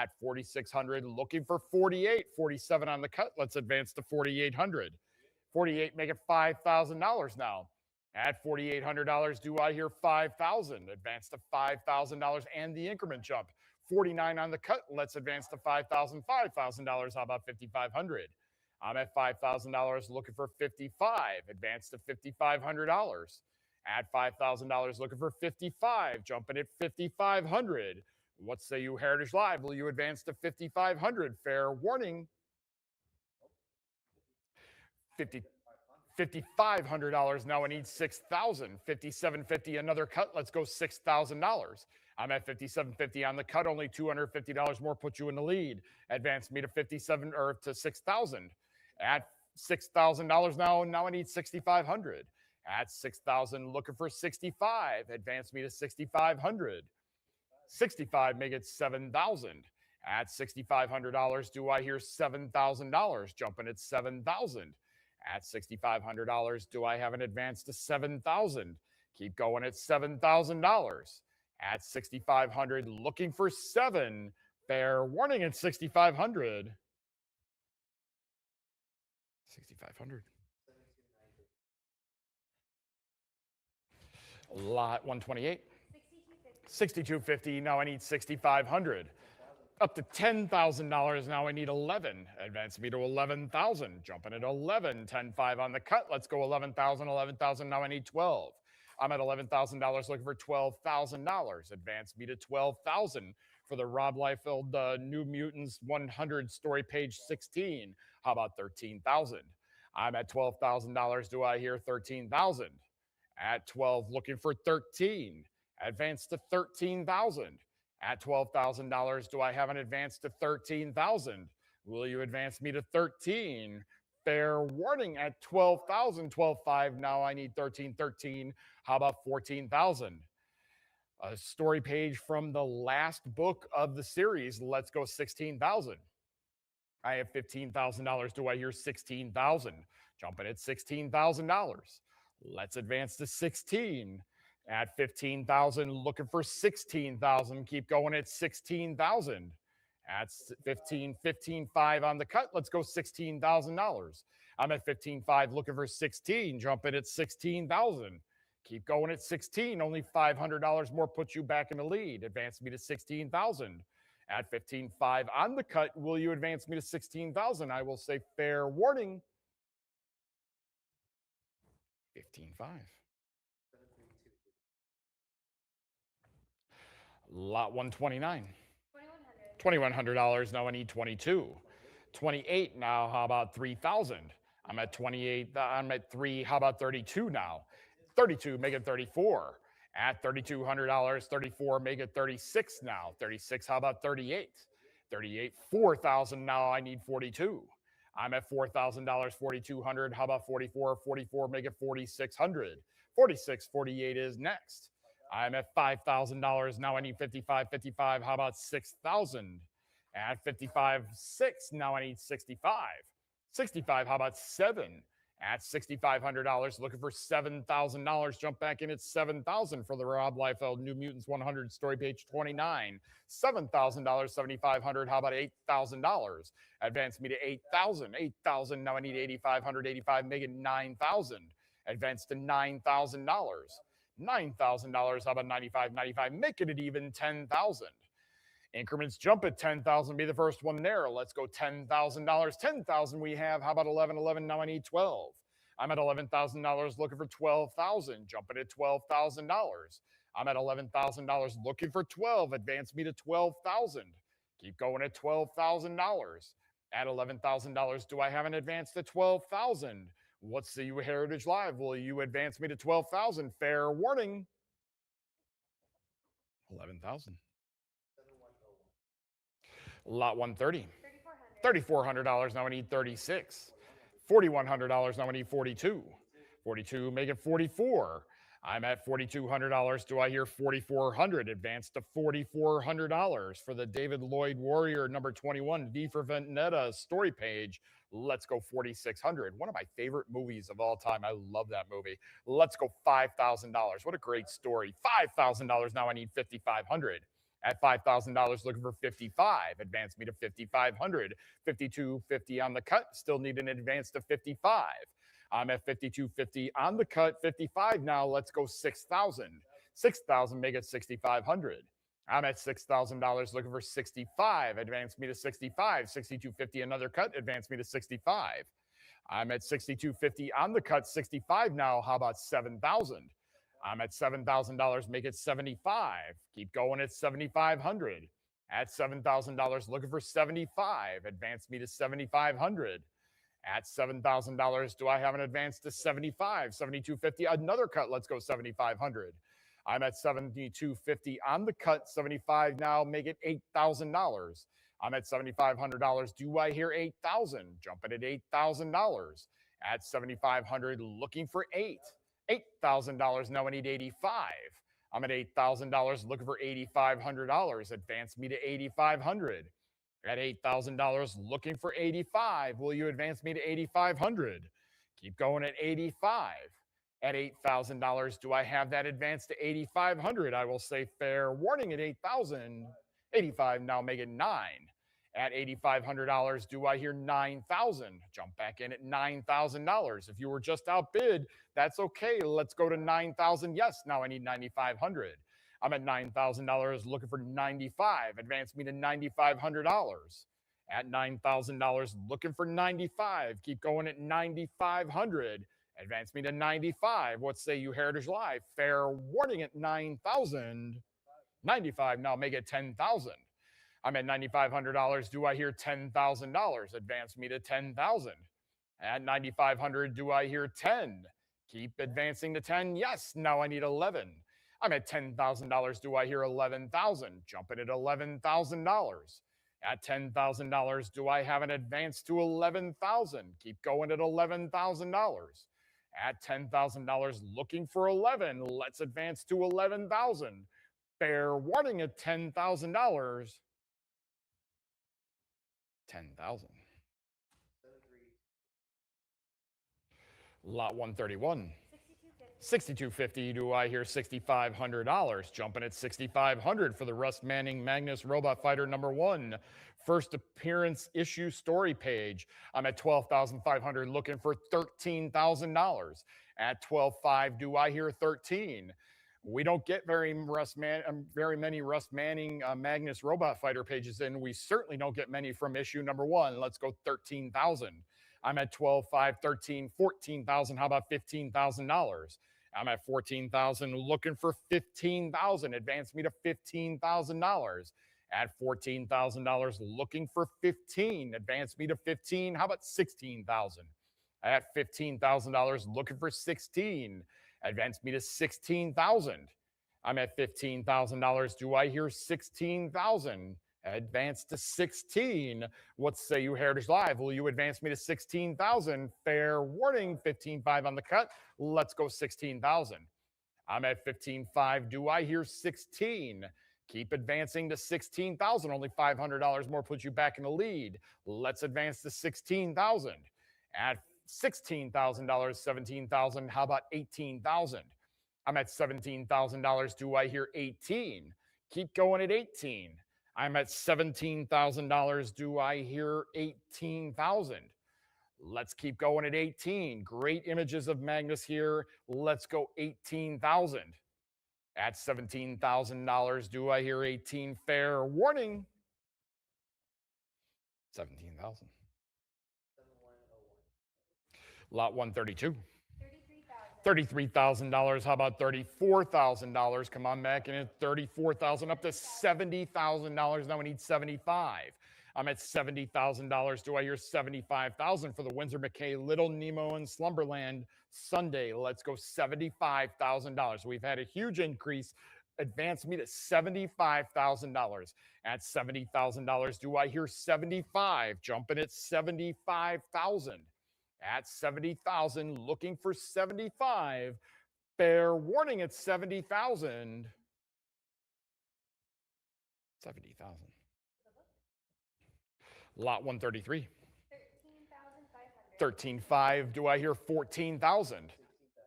At 4,600, looking for 48. 47 on the cut. Let's advance to 4,800. 48, make it $5,000 now. At $4,800, do I hear 5,000? Advance to $5,000 and the increment jump. 49 on the cut. Let's advance to $5,000. $5,000. How about 5,500? I'm at $5,000 looking for 55. Advance to $5,500. At $5,000 looking for 55. Jumping at 5,500. What say you, Heritage Live? Will you advance to 5,500? Fair warning. $5,500. Now I need 6,000. 5,750. Another cut. Let's go $6,000. I'm at 5,750 on the cut. Only $250 more put you in the lead. Advance me to 57 or to 6,000. At $6,000 now. Now I need 6,500. At 6,000, looking for 65. Advance me to 6,500. 65, make it 7,000. At $6,500, do I hear $7,000? Jumping at 7,000. At $6,500, do I have an advance to 7,000? Keep going at $7,000. At 6,500, looking for 7. Fair warning at 6,500. 6,500. Lot 128. 6,250. Now I need 6,500. Up to $10,000. Now I need 11. Advance me to 11,000. Jumping at 11. 10.5 on the cut. Let's go 11,000. 11,000. Now I need 12. I'm at $11,000 looking for $12,000. Advance me to 12,000 for the Rob Liefeld New Mutants 100 story page 16. How about 13,000? I'm at $12,000. Do I hear 13,000? At 12, looking for 13. Advance to 13,000. At $12,000, do I have an advance to 13,000? Will you advance me to 13? Fair warning at 12,000. 12.5. Now I need 13. 13. How about 14,000? A story page from the last book of the series. Let's go 16,000. I have $15,000. Do I hear 16,000? Jumping at $16,000. Let's advance to 16. At 15,000, looking for 16,000. Keep going at 16,000. At 15.5 on the cut. Let's go $16,000. I'm at 15.5, looking for 16. Jumping at 16,000. Keep going at 16. Only $500 more puts you back in the lead. Advance me to 16,000. At 15.5 on the cut, will you advance me to 16,000? I will say fair warning. 15.5. Lot 129. $2,100. $2,100. Now I need 22. 28 now. How about 3,000? I'm at 28. I'm at 3. How about 32 now? 32, make it 34. At $3,200, 34, make it 36 now. 36, how about 38? 38, 4,000 now. I need 42. I'm at $4,000, 4,200. How about 44? 44, make it 4,600. 46, 48 is next. I'm at $5,000. Now I need 55, 55. How about 6,000? At 55, 6. Now I need 65. 65, how about 7? At $6,500, looking for $7,000. Jump back in at 7,000 for the Rob Liefeld New Mutants 100 story, page 29. $7,000, 7,500. How about $8,000? Advance me to 8,000. 8,000. Now I need 8,500. 85. Make it 9,000. Advance to $9,000. $9,000. How about 95? 95. Making it even 10,000. Increments jump at 10,000. Be the first one there. Let's go $10,000. 10,000 we have. How about 11? 11. Now I need 12. I'm at $11,000 looking for 12,000. Jumping at $12,000. I'm at $11,000 looking for 12. Advance me to 12,000. Keep going at $12,000. At $11,000, do I have an advance to 12,000? What's the Heritage Live? Will you advance me to 12,000? Fair warning. 11,000. Lot 130. $3,400. Now I need 36. $4,100. Now I need 42. 42. Make it 44. I'm at $4,200. Do I hear 4,400? Advance to $4,400 for the David Lloyd Warrior number 21 V for Vendetta story page. Let's go 4,600. One of my favorite movies of all time. I love that movie. Let's go $5,000. What a great story. $5,000. Now I need 5,500. At $5,000, looking for 55. Advance me to 5,500. 52.50 on the cut. Still need an advance to 55. I'm at 52.50 on the cut. 55 now. Let's go 6,000. 6,000. Make it 6,500. I'm at $6,000 looking for 65. Advance me to 65. 62.50 another cut. Advance me to 65. I'm at 62.50 on the cut. 65 now. How about 7,000? I'm at $7,000, make it 75. Keep going at 7,500. At $7,000, looking for 75. Advance me to 7,500. At $7,000, do I have an advance to 75? 72.50, another cut. Let's go 7,500. I'm at 72.50 on the cut. 75 now, make it $8,000. I'm at $7,500. Do I hear 8,000? Jumping at $8,000. At 7,500, looking for 8. $8,000. Now I need 85. I'm at $8,000 looking for $8,500. Advance me to 8,500. At $8,000 looking for 85. Will you advance me to 8,500? Keep going at 85. At $8,000, do I have that advance to 8,500? I will say fair warning at 8,000. 85 now, make it 9. At $8,500, do I hear 9,000? Jump back in at $9,000. If you were just outbid, that's okay. Let's go to 9,000. Yes, now I need 9,500. I'm at $9,000 looking for 95. Advance me to $9,500. At $9,000 looking for 95. Keep going at 9,500. Advance me to 95. What say you, Heritage Live? Fair warning at 9,000. 95 now, make it 10,000. I'm at $9,500. Do I hear $10,000? Advance me to 10,000. At $9,500, do I hear 10? Keep advancing to 10. Yes, now I need 11. I'm at $10,000. Do I hear 11,000? Jumping at $11,000. At $10,000, do I have an advance to 11,000? Keep going at $11,000. At $10,000, looking for 11. Let's advance to 11,000. Fair warning at $10,000. 10,000. Lot 131. $6,250. Do I hear $6,500? Jumping at $6,500 for the Russ Manning Magnus Robot Fighter number 1. First appearance issue story page. I'm at $12,500 looking for $13,000. At $12,500, do I hear 13? We don't get very many Russ Manning Magnus Robot Fighter pages in. We certainly don't get many from issue number 1. Let's go 13,000. I'm at 12,500, 13,000, 14,000. How about $15,000? I'm at 14,000, looking for 15,000. Advance me to $15,000. At $14,000, looking for 15. Advance me to 15. How about 16,000? At $15,000, looking for 16. Advance me to 16,000. I'm at $15,000. Do I hear 16,000? Advance to 16. What say you, Heritage Live? Will you advance me to 16,000? Fair warning, 15.5 on the cut. Let's go 16,000. I'm at 15.5. Do I hear 16? Keep advancing to 16,000. Only $500 more puts you back in the lead. Let's advance to 16,000. At $16,000, 17,000. How about 18,000? I'm at $17,000. Do I hear 18? Keep going at 18. I'm at $17,000. Do I hear 18,000? Let's keep going at 18. Great images of Magnus here. Let's go 18,000. At $17,000, do I hear 18? Fair warning. 17,000. 7101. Lot 132. $33,000. $33,000. How about $34,000? Come on, Mac, and at $34,000 up to $70,000. Now we need 75. I'm at $70,000. Do I hear 75,000 for the Windsor McKay Little Nemo and Slumberland Sunday? Let's go $75,000. We've had a huge increase. Advance me to $75,000. At $70,000, do I hear 75? Jumping at 75,000. At 70,000, looking for 75. Fair warning at 70,000. 70,000. Lot 133. $13,500. 13.5. Do I hear 14,000?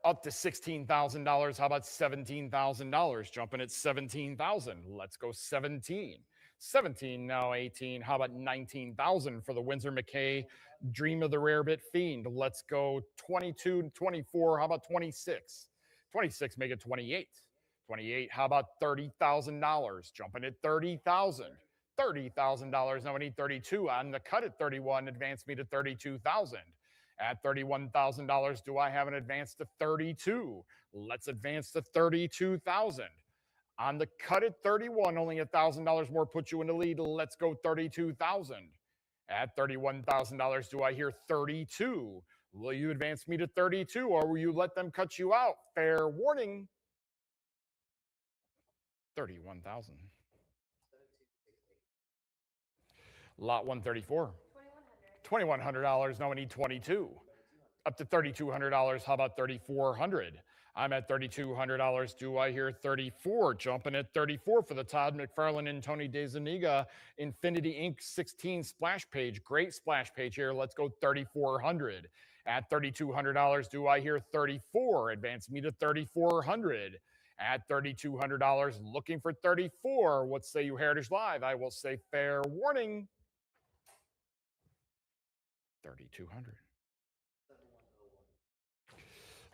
Up to $16,000. How about $17,000? Jumping at 17,000. Let's go 17. 17, now 18. How about 19,000 for the Windsor McKay Dream of the Rarebit Fiend? Let's go 22, 24. How about 26? 26, make it 28. 28, how about $30,000? Jumping at 30,000. $30,000. Now I need 32. On the cut at 31, advance me to 32,000. At $31,000, do I have an advance to 32? Let's advance to 32,000. On the cut at 31, only $1,000 more puts you in the lead. Let's go 32,000. At $31,000, do I hear 32? Will you advance me to 32 or will you let them cut you out? Fair warning. 31,000. Lot 134. $2,100. Now I need 22. Up to $3,200. How about 3,400? I'm at $3,200. Do I hear 34? Jumping at 34 for the Todd McFarlane and Tony DeZuniga Infinity Inc. 16 splash page. Great splash page here. Let's go 3,400. At $3,200, do I hear 34? Advance me to 3,400. At $3,200, looking for 34. What say you, Heritage Live? I will say fair warning. 3,200.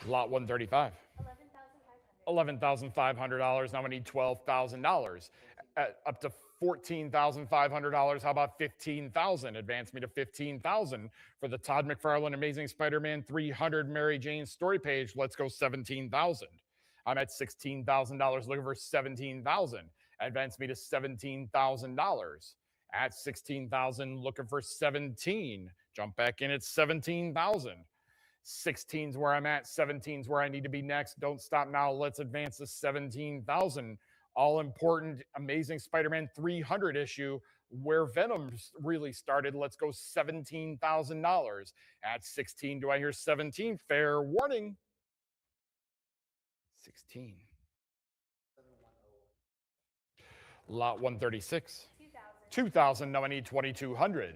Lot 135. $11,500. Now I need $12,000. Up to $14,500. How about 15,000? Advance me to 15,000 for the Todd McFarlane Amazing Spider-Man 300 Mary Jane story page. Let's go 17,000. I'm at $16,000 looking for 17,000. Advance me to $17,000. At 16,000 looking for 17. Jump back in at 17,000. 16's where I'm at. 17's where I need to be next. Don't stop now. Let's advance to 17,000. All important Amazing Spider-Man 300 issue where Venom really started. Let's go $17,000. At 16, do I hear 17? Fair warning. 16. Lot 136. 2,000. Now I need 2,200.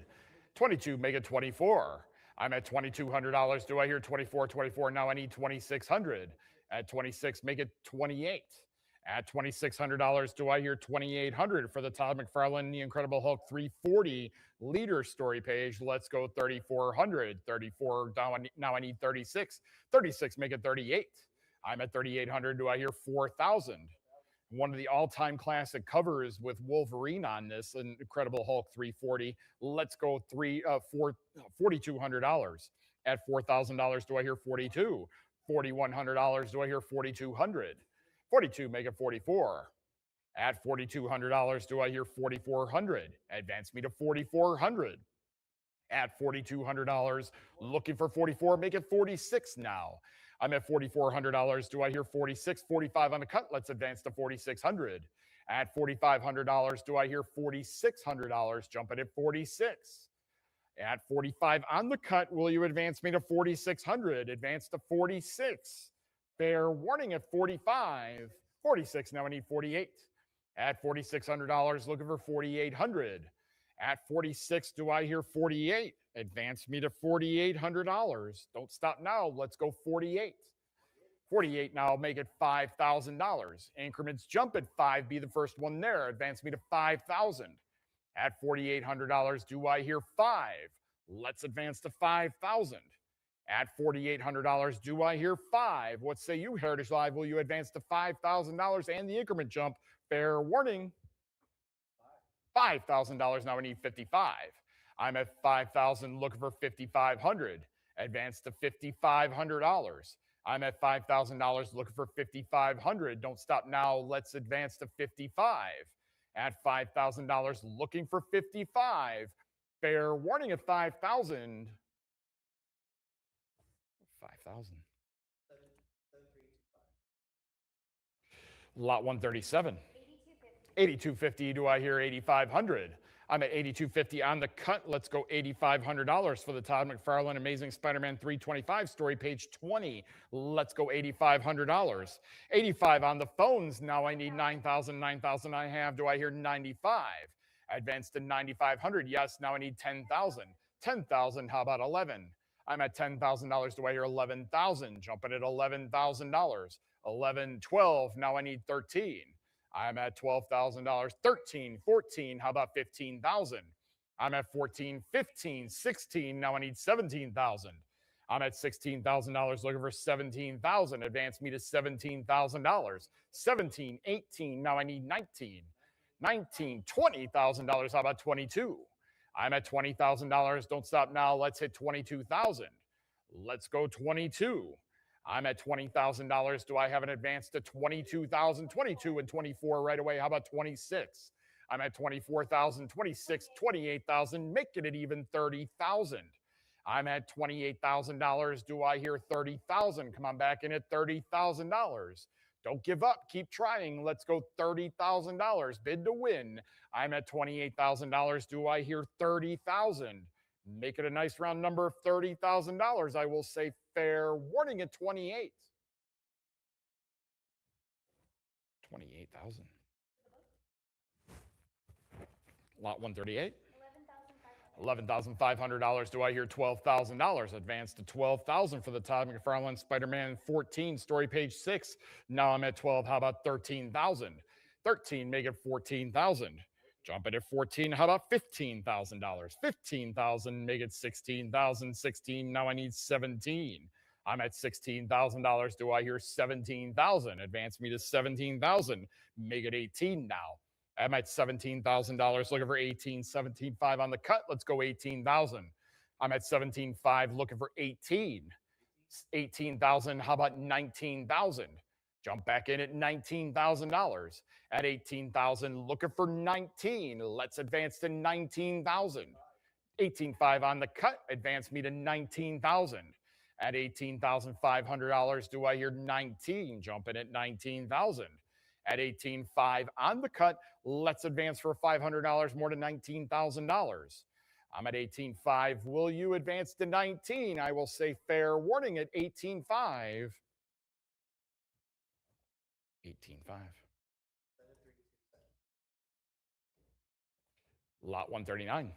22, make it 24. I'm at $2,200. Do I hear 24? 24. Now I need 2,600. At 26, make it 28. At $2,600, do I hear 2,800 for the Todd McFarlane The Incredible Hulk 340 leader story page? Let's go 3,400. 34. Now I need 36. 36, make it 38. I'm at 3,800. Do I hear 4,000? One of the all-time classic covers with Wolverine on this, an Incredible Hulk 340. Let's go $4,200. At $4,000, do I hear 42? $4,100. Do I hear 4,200? 42, make it 44. At $4,200, do I hear 4,400? Advance me to 4,400. At $4,200, looking for 44, make it 46 now. I'm at $4,400. Do I hear 46? 45 on the cut. Let's advance to 4,600. At $4,500, do I hear $4,600? Jumping at 46. At 45 on the cut, will you advance me to 4,600? Advance to 46. Fair warning at 45. 46, now I need 48. At $4,600, looking for 4,800. At 46, do I hear 48? Advance me to $4,800. Don't stop now. Let's go 48. 48 now, make it $5,000. Increments jump at 5, be the first one there. Advance me to 5,000. At $4,800, do I hear 5? Let's advance to 5,000. At $4,800, do I hear 5? What say you, Heritage Live? Will you advance to $5,000 and the increment jump? Fair warning. $5,000. Now I need 55. I'm at 5,000, looking for 5,500. Advance to $5,500. I'm at $5,000, looking for 5,500. Don't stop now. Let's advance to 55. At $5,000, looking for 55. Fair warning at 5,000. 5,000. Lot 137. 8,250. Do I hear 8,500? I'm at 8,250 on the cut. Let's go $8,500 for the Todd McFarlane Amazing Spider-Man 325 story, page 20. Let's go $8,500. 85 on the phones. Now I need 9,000. 9,000 I have. Do I hear 95? Advance to 9,500. Yes. Now I need 10,000. 10,000. How about 11? I'm at $10,000. Do I hear 11,000? Jumping at $11,000. 11, 12. Now I need 13. I'm at $12,000. 13, 14. How about 15,000? I'm at 14, 15, 16. Now I need 17,000. I'm at $16,000 looking for 17,000. Advance me to $17,000. 17, 18. Now I need 19. 19, $20,000. How about 22? I'm at $20,000. Don't stop now. Let's hit 22,000. Let's go 22. I'm at $20,000. Do I have an advance to 22,000? 22 and 24 right away. How about 26? I'm at 24,000, 26, 28,000, making it even 30,000. I'm at $28,000. Do I hear 30,000? Come on back in at $30,000. Don't give up. Keep trying. Let's go $30,000. Bid to win. I'm at $28,000. Do I hear 30,000? Make it a nice round number of $30,000. I will say fair warning at 28. 28,000. Lot 138. $11,500. Do I hear $12,000? Advance to $12,000 for the Todd McFarlane Spider-Man 14 story, page 6. Now I'm at 12. How about 13,000? 13, make it 14,000. Jump it at 14. How about $15,000? 15,000, make it 16,000. 16. Now I need 17. I'm at $16,000. Do I hear 17,000? Advance me to 17,000. Make it 18 now. I'm at $17,000. Looking for 18. 17.5 on the cut. Let's go 18,000. I'm at 17.5. Looking for 18. 18,000. How about 19,000? Jump back in at $19,000. At 18,000, looking for 19. Let's advance to 19,000. 18.5 on the cut. Advance me to 19,000. At $18,500, do I hear 19? Jumping at 19,000. At 18.5 on the cut, let's advance for $500 more to $19,000. I'm at 18.5. Will you advance to 19? I will say fair warning at 18.5. 18.5. Lot 139.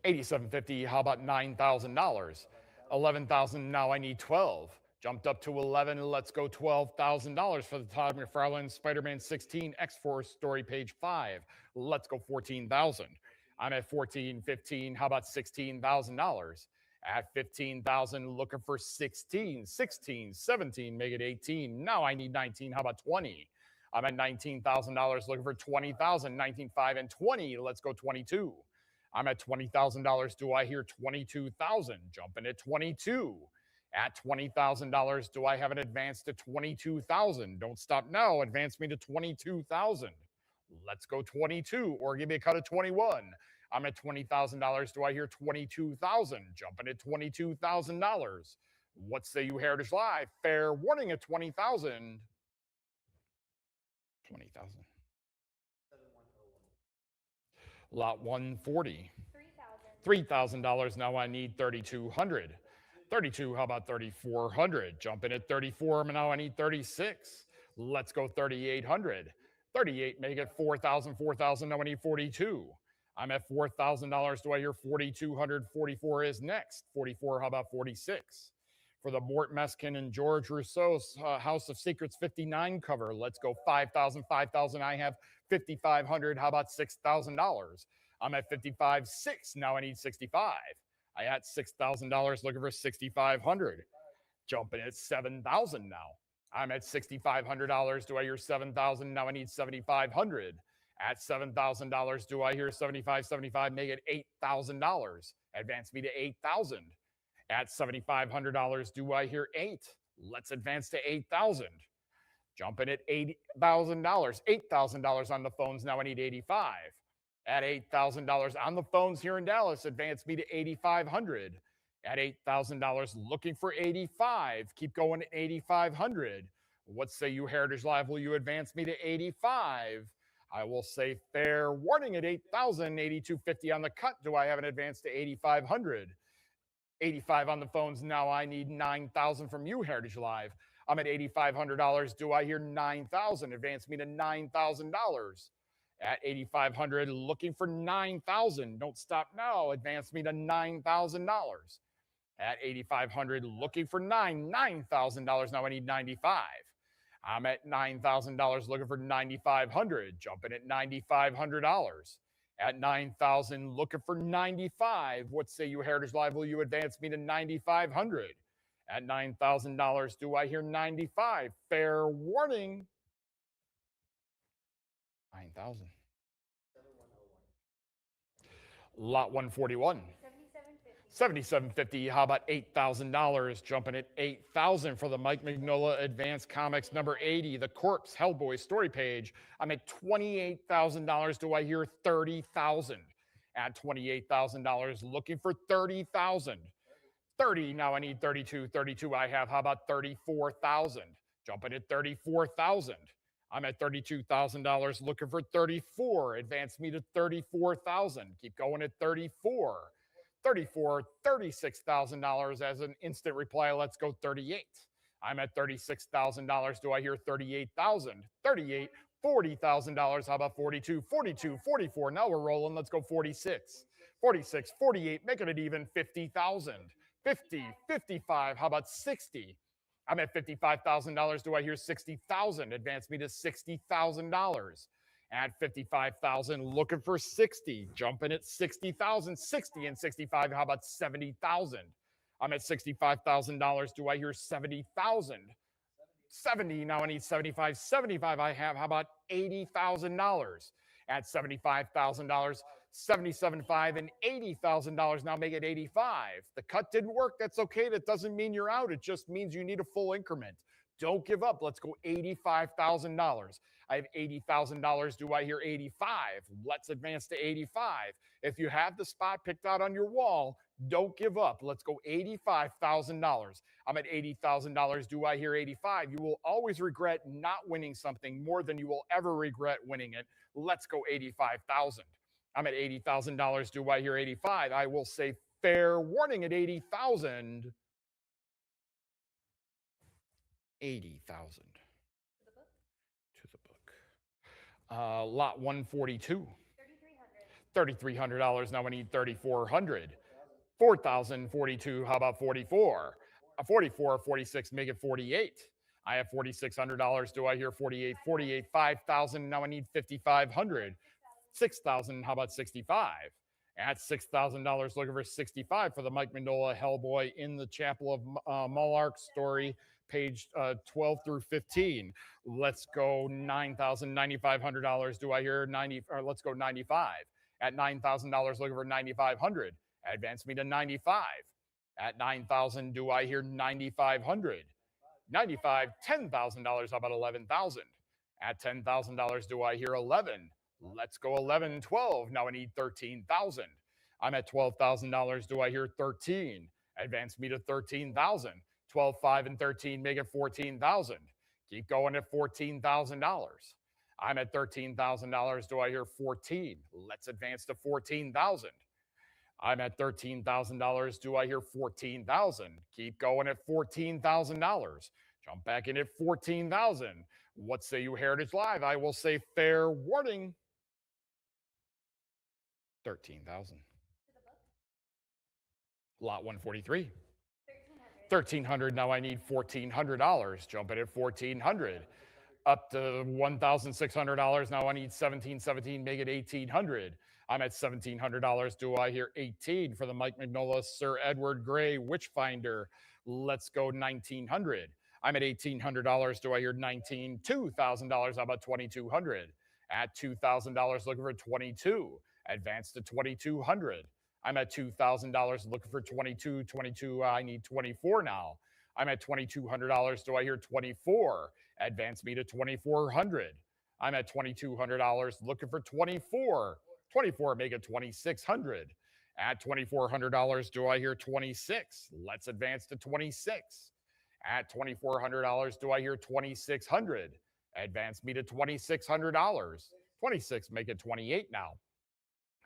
87.50. How about $9,000? 11,000. Now I need 12. Jumped up to 11. Let's go $12,000 for the Todd McFarlane Spider-Man 16 X-Force story, page 5. Let's go 14,000. I'm at 14, 15. How about $16,000? At 15,000, looking for 16, 16, 17, make it 18. Now I need 19. How about 20? I'm at $19,000, looking for 20,000, 19.5 and 20. Let's go 22. I'm at $20,000. Do I hear 22,000? Jumping at 22. At $20,000, do I have an advance to 22,000? Don't stop now. Advance me to 22,000. Let's go 22 or give me a cut of 21. I'm at $20,000. Do I hear 22,000? Jumping at $22,000. What say you, Heritage Live? Fair warning at 20,000. 20,000. 7101. Lot 140. $3,000. $3,000. Now I need 3,200. 32, how about 3,400? Jumping at 34, now I need 36. Let's go 3,800. 38, make it 4,000, 4,000, now I need 42. I'm at $4,000. Do I hear 4,200? 44 is next. 44, how about 46? For the Mort Meskin and George Rousseau's House of Secrets 59 cover, let's go 5,000, 5,000. I have 5,500. How about $6,000? I'm at 55.6. Now I need 65. I had $6,000 looking for 6,500. Jumping at 7,000 now. I'm at $6,500. Do I hear 7,000? Now I need 7,500. At $7,000, do I hear 75, 75? Make it $8,000. Advance me to 8,000. At $7,500, do I hear 8? Let's advance to 8,000. Jumping at $8,000. $8,000 on the phones. Now I need 85. At $8,000 on the phones here in Dallas, advance me to 8,500. At $8,000, looking for 85. Keep going at 8,500. What say you, Heritage Live? Will you advance me to 85? I will say fair warning at 8,000, 8,250 on the cut. Do I have an advance to 8,500? 85 on the phones. Now I need 9,000 from you, Heritage Live. I'm at $8,500. Do I hear 9,000? Advance me to $9,000. At 8,500, looking for 9,000. Don't stop now. Advance me to $9,000. At 8,500, looking for $9,000. Now I need 95. I'm at $9,000, looking for 9,500. Jumping at $9,500. At 9,000, looking for 95. What say you, Heritage Live? Will you advance me to 9,500? At $9,000, do I hear 95? Fair warning. 9,000. 7101. Lot 141. 7750. $7,750. How about $8,000? Jumping at 8,000 for the Mike Mignola Advanced Comics number 80, the Corpse Hellboy story page. I'm at $28,000. Do I hear 30,000? At $28,000, looking for 30,000. 30. Now I need 32. 32. I have. How about 34,000? Jumping at 34,000. I'm at $32,000, looking for 34. Advance me to 34,000. Keep going at 34. 34, $36,000 as an instant reply. Let's go 38. I'm at $36,000. Do I hear 38,000? 38, $40,000. How about 42, 42, 44? Now we're rolling. Let's go 46. 46, 48, making it even 50,000. 50, 55. How about 60? I'm at $55,000. Do I hear 60,000? Advance me to $60,000. At 55,000, looking for 60. Jumping at 60,000. 60 and 65. How about 70,000? I'm at $65,000. Do I hear 70,000? 70. Now I need 75. 75. I have. How about $80,000? At $75,000. 77.5 and $80,000. Now make it 85. The cut didn't work. That's okay. That doesn't mean you're out. It just means you need a full increment. Don't give up. Let's go $85,000. I have $80,000. Do I hear 85? Let's advance to 85. If you have the spot picked out on your wall, don't give up. Let's go $85,000. I'm at $80,000. Do I hear 85? You will always regret not winning something more than you will ever regret winning it. Let's go 85,000. I'm at $80,000. Do I hear 85? I will say fair warning at 80,000. 80,000. To the book. Lot 142. $3,300. Now I need 3,400. 4,042. How about 44? 44, 46. Make it 48. I have $4,600. Do I hear 48? 48, 5,000. Now I need 5,500. 6,000. How about 65? At $6,000, looking for 65 for the Mike Mignola Hellboy in the Chapel of Malark story, page 12 through 15. Let's go $9,000, $9,500. Do I hear 90? Or let's go 95. At $9,000, looking for 9,500. Advance me to 95. At 9,000, do I hear 9,500? 95, $10,000. How about 11,000? At $10,000, do I hear 11? Let's go 11, 12. Now I need 13,000. I'm at $12,000. Do I hear 13? Advance me to 13,000. 12, 5, and 13 make it 14,000. Keep going at $14,000. I'm at $13,000. Do I hear 14? Let's advance to 14,000. I'm at $13,000. Do I hear 14,000? Keep going at $14,000. Jump back in at 14,000. What say you, Heritage Live? I will say fair warning. 13,000. Lot 143. 1,300. Now I need $1,400. Jump in at 1,400. Up to $1,600. Now I need 17, make it 1,800. I'm at $1,700. Do I hear 18 for the Mike Magnola Sir Edward Grey Witchfinder? Let's go 1,900. I'm at $1,800. Do I hear 19? $2,000. How about 2,200? At $2,000, looking for 22. Advance to 2,200. I'm at $2,000, looking for 22. 22. I need 24 now. I'm at $2,200. Do I hear 24? Advance me to 2,400. I'm at $2,200, looking for 24. 24, make it 2,600. At $2,400, do I hear 26? Let's advance to 26. At $2,400, do I hear 2,600? Advance me to $2,600. 26, make it 28 now.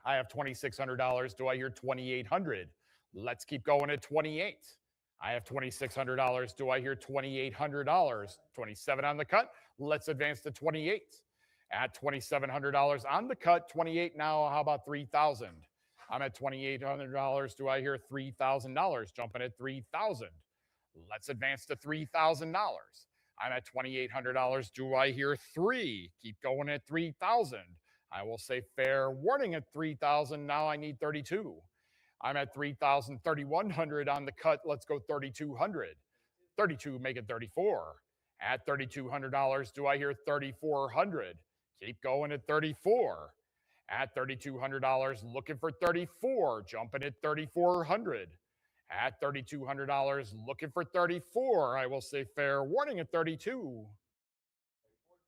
I have $2,600. Do I hear 2,800? Let's keep going at 28. I have $2,600. Do I hear $2,800? 27 on the cut. Let's advance to 28. At $2,700 on the cut, 28 now. How about 3,000? I'm at $2,800. Do I hear $3,000? Jumping at 3,000. Let's advance to $3,000. I'm at $2,800. Do I hear 3? Keep going at 3,000. I will say fair warning at 3,000. Now I need 32. I'm at 3,000, 3,100 on the cut. Let's go 3,200. 32, make it 34. At $3,200, do I hear 3,400? Keep going at 34. At $3,200, looking for 34, jumping at 3,400. At $3,200, looking for 34. I will say fair warning at 32.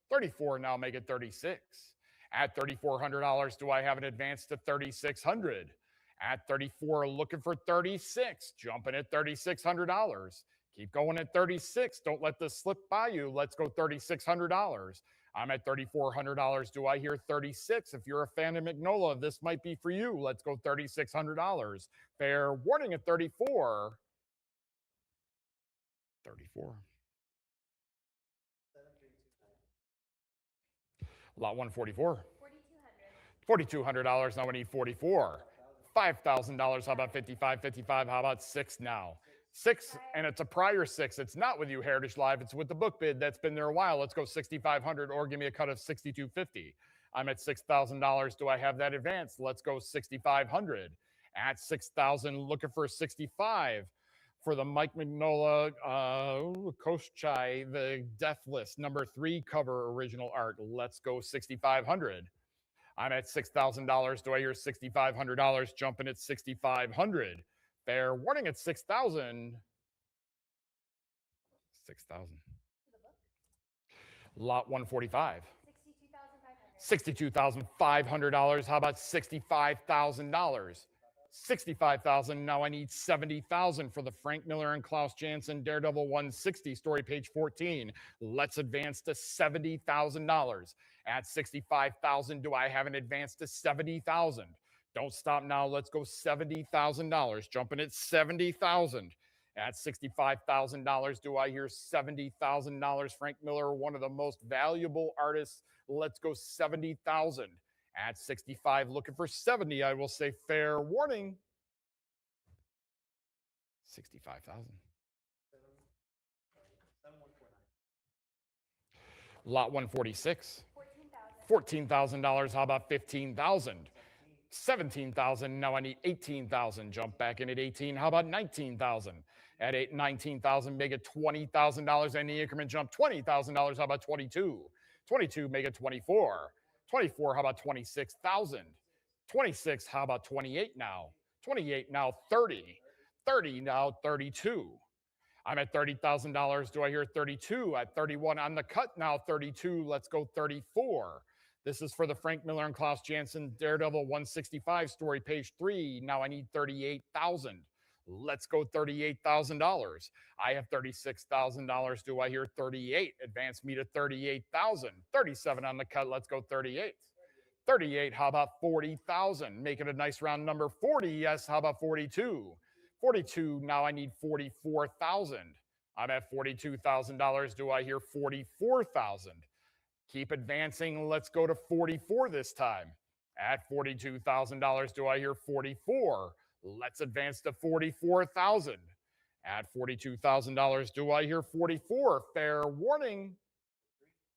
34, now make it 36. At $3,400, do I have an advance to 3,600? At 34, looking for 36, jumping at $3,600. Keep going at 36. Don't let this slip by you. Let's go $3,600. I'm at $3,400. Do I hear 36? If you're a fan of Magnola, this might be for you. Let's go $3,600. Fair warning at 34. 34. Lot 144. $4,200. Now I need 44. $5,000. How about 55? 55. How about 6 now? 6, and it's a prior 6. It's not with you, Heritage Live. It's with the book bid that's been there a while. Let's go 6,500 or give me a cut of 6,250. I'm at $6,000. Do I have that advance? Let's go 6,500. At 6,000, looking for 65 for the Mike Magnola Koschai, the Death List #3 cover original art. Let's go 6,500. I'm at $6,000. Do I hear $6,500? Jumping at 6,500. Fair warning at 6,000. 6,000. Lot 145. $62,500. How about $65,000? 65,000. Now I need 70,000 for the Frank Miller and Klaus Janson Daredevil 160 story, page 14. Let's advance to $70,000. At 65,000, do I have an advance to 70,000? Don't stop now. Let's go $70,000. Jumping at 70,000. At $65,000, do I hear $70,000? Frank Miller, one of the most valuable artists. Let's go 70,000. At 65, looking for 70. I will say fair warning. 65,000. Lot 146. $14,000. How about 15,000? 17,000. Now I need 18,000. Jump back in at 18. How about 19,000? At 19,000, make it $20,000. Any increment jump $20,000. How about 22? 22, make it 24. 24, how about 26,000? 26, how about 28 now? 28 now, 30. 30, now 32. I'm at $30,000. Do I hear 32? At 31 on the cut, now 32. Let's go 34. This is for the Frank Miller and Klaus Janson Daredevil 165 story, page 3. Now I need 38,000. Let's go $38,000. I have $36,000. Do I hear 38? Advance me to 38,000. 37 on the cut. Let's go 38. 38. How about 40,000? Make it a nice round number. 40. Yes. How about 42? 42. Now I need 44,000. I'm at $42,000. Do I hear 44,000? Keep advancing. Let's go to 44 this time. At $42,000, do I hear 44? Let's advance to 44,000. At $42,000, do I hear 44? Fair warning.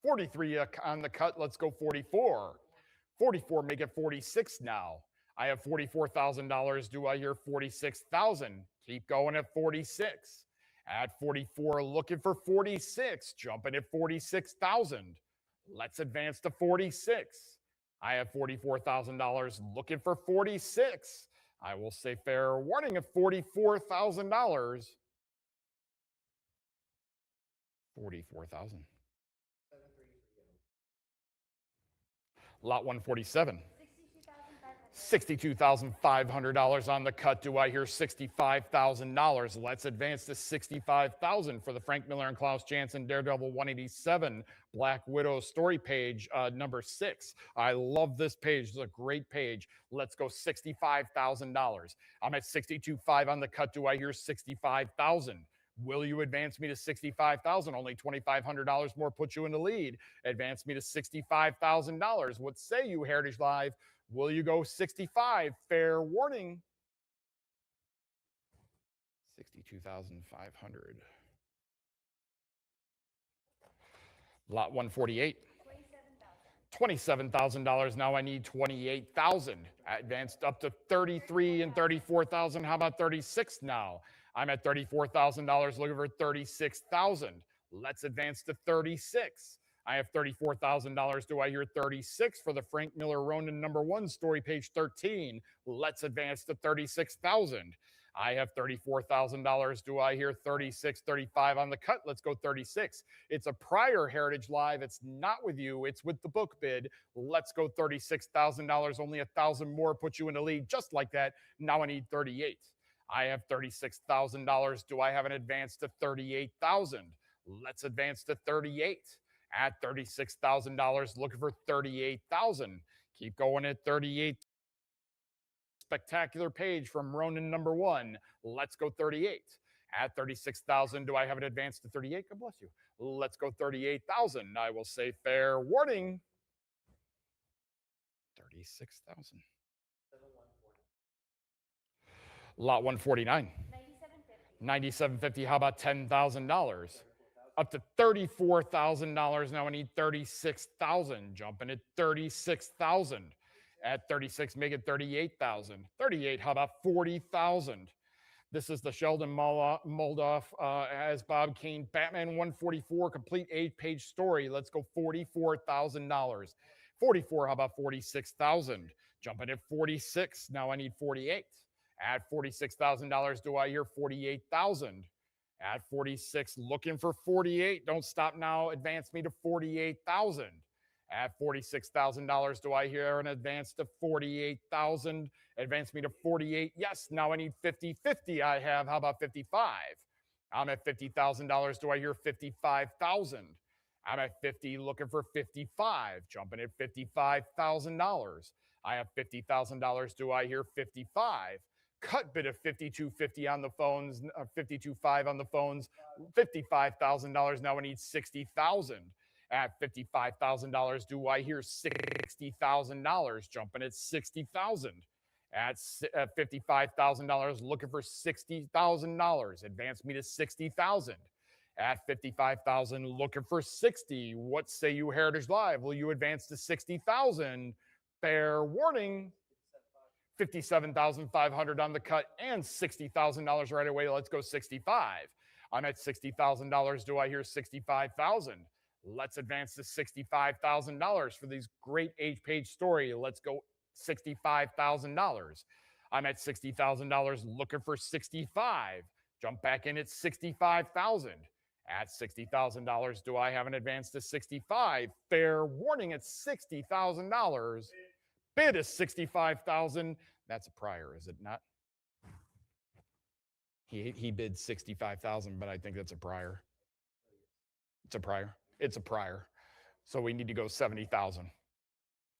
43 on the cut. Let's go 44. 44, make it 46 now. I have $44,000. Do I hear 46,000? Keep going at 46. At 44, looking for 46. Jumping at 46,000. Let's advance to 46. I have $44,000 looking for 46. I will say fair warning at $44,000. 44,000. Lot 147. $62,500 on the cut. Do I hear $65,000? Let's advance to $65,000 for the Frank Miller and Klaus Janson Daredevil 187 Black Widow story, page number 6. I love this page. It's a great page. Let's go $65,000. I'm at $62,500 on the cut. Do I hear $65,000? Will you advance me to $65,000? Only $2,500 more puts you in the lead. Advance me to $65,000. What say you, Heritage Live? Will you go 65? Fair warning. 62,500. Lot 148. $27,000. Now I need 28,000. Advanced up to 33 and 34,000. How about 36 now? I'm at $34,000 looking for 36,000. Let's advance to 36. I have $34,000. Do I hear 36 for the Frank Miller Ronin #1 story, page 13? Let's advance to 36,000. I have $34,000. Do I hear 36, 35 on the cut? Let's go 36. It's a prior Heritage Live. It's not with you. It's with the book bid. Let's go $36,000. Only 1,000 more puts you in the lead just like that. Now I need 38. I have $36,000. Do I have an advance to 38,000? Let's advance to 38. At $36,000, looking for 38,000. Keep going at 38. Spectacular page from Ronin #1. Let's go 38. At 36,000, do I have an advance to 38? God bless you. Let's go 38,000. I will say fair warning. 36,000. Lot 149. $97.50. How about $10,000? Up to $34,000. Now I need 36,000. Jumping at 36,000. At 36, make it 38,000. 38, how about 40,000? This is the Sheldon Moldoff as Bob Kane Batman 144 complete 8-page story. Let's go $44,000. 44, how about 46,000? Jumping at 46. Now I need 48. At $46,000, do I hear 48,000? At 46, looking for 48. Don't stop now. Advance me to 48,000. At $46,000, do I hear an advance to 48,000? Advance me to 48. Yes, now I need 50-50. I have. How about 55? I'm at $50,000. Do I hear 55,000? I'm at 50, looking for 55. Jumping at $55,000. I have $50,000. Do I hear 55? Cut bid of $52.50 on the phones, $52.5 on the phones, $55,000. Now I need 60,000. At $55,000, do I hear $60,000? Jumping at 60,000. At $55,000, looking for $60,000. Advance me to 60,000. At $55,000, looking for 60. What say you, Heritage Live? Will you advance to 60,000? Fair warning. $57,500 on the cut and $60,000 right away. Let's go 65. I'm at $60,000. Do I hear 65,000? Let's advance to $65,000 for these great 8-page story. Let's go $65,000. I'm at $60,000 looking for 65. Jump back in at 65,000. At $60,000, do I have an advance to 65? Fair warning at $60,000. Bid is 65,000. That's a prior, is it not? He bid 65,000, but I think that's a prior. It's a prior. It's a prior. So we need to go 70,000.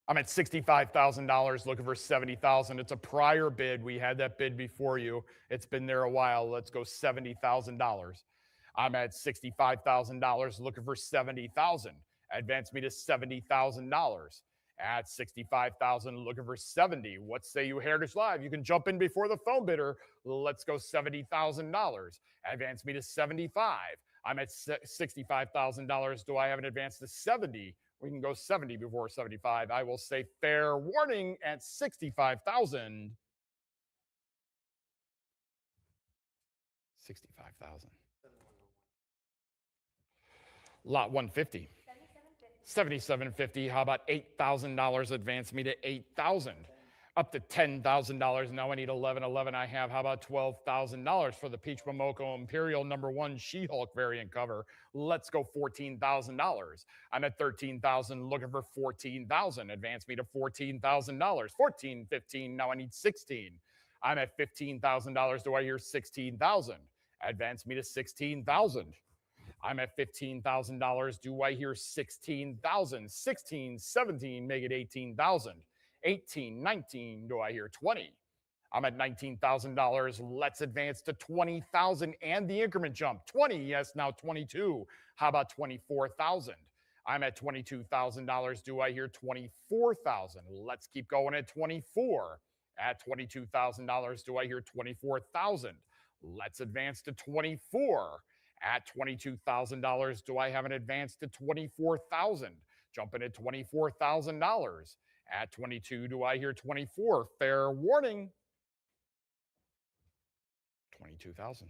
I'm at $65,000 looking for 70,000. It's a prior bid. We had that bid before you. It's been there a while. Let's go $70,000. I'm at $65,000 looking for 70,000. Advance me to $70,000. At 65,000 looking for 70. What say you, Heritage Live? You can jump in before the phone bidder. Let's go $70,000. Advance me to 75. I'm at $65,000. Do I have an advance to 70? We can go 70 before 75. I will say fair warning at 65,000. 65,000. Lot 150. 7750. How about $8,000? Advance me to 8,000. Up to $10,000. Now I need 1111. I have. How about $12,000 for the Peach Momoko Imperial #1 She-Hulk variant cover? Let's go $14,000. I'm at 13,000. Looking for 14,000. Advance me to $14,000. 1415. Now I need 16. I'm at $15,000. Do I hear 16,000? Advance me to 16,000. I'm at $15,000. Do I hear 16,000? 16, 17, make it 18,000. 18, 19, do I hear 20? I'm at $19,000. Let's advance to 20,000 and the increment jump. 20, yes, now 22. How about 24,000? I'm at $22,000. Do I hear 24,000? Let's keep going at 24. At $22,000, do I hear 24,000? Let's advance to 24. At $22,000, do I have an advance to 24,000? Jumping at $24,000. At 22, do I hear 24? Fair warning. 22,000.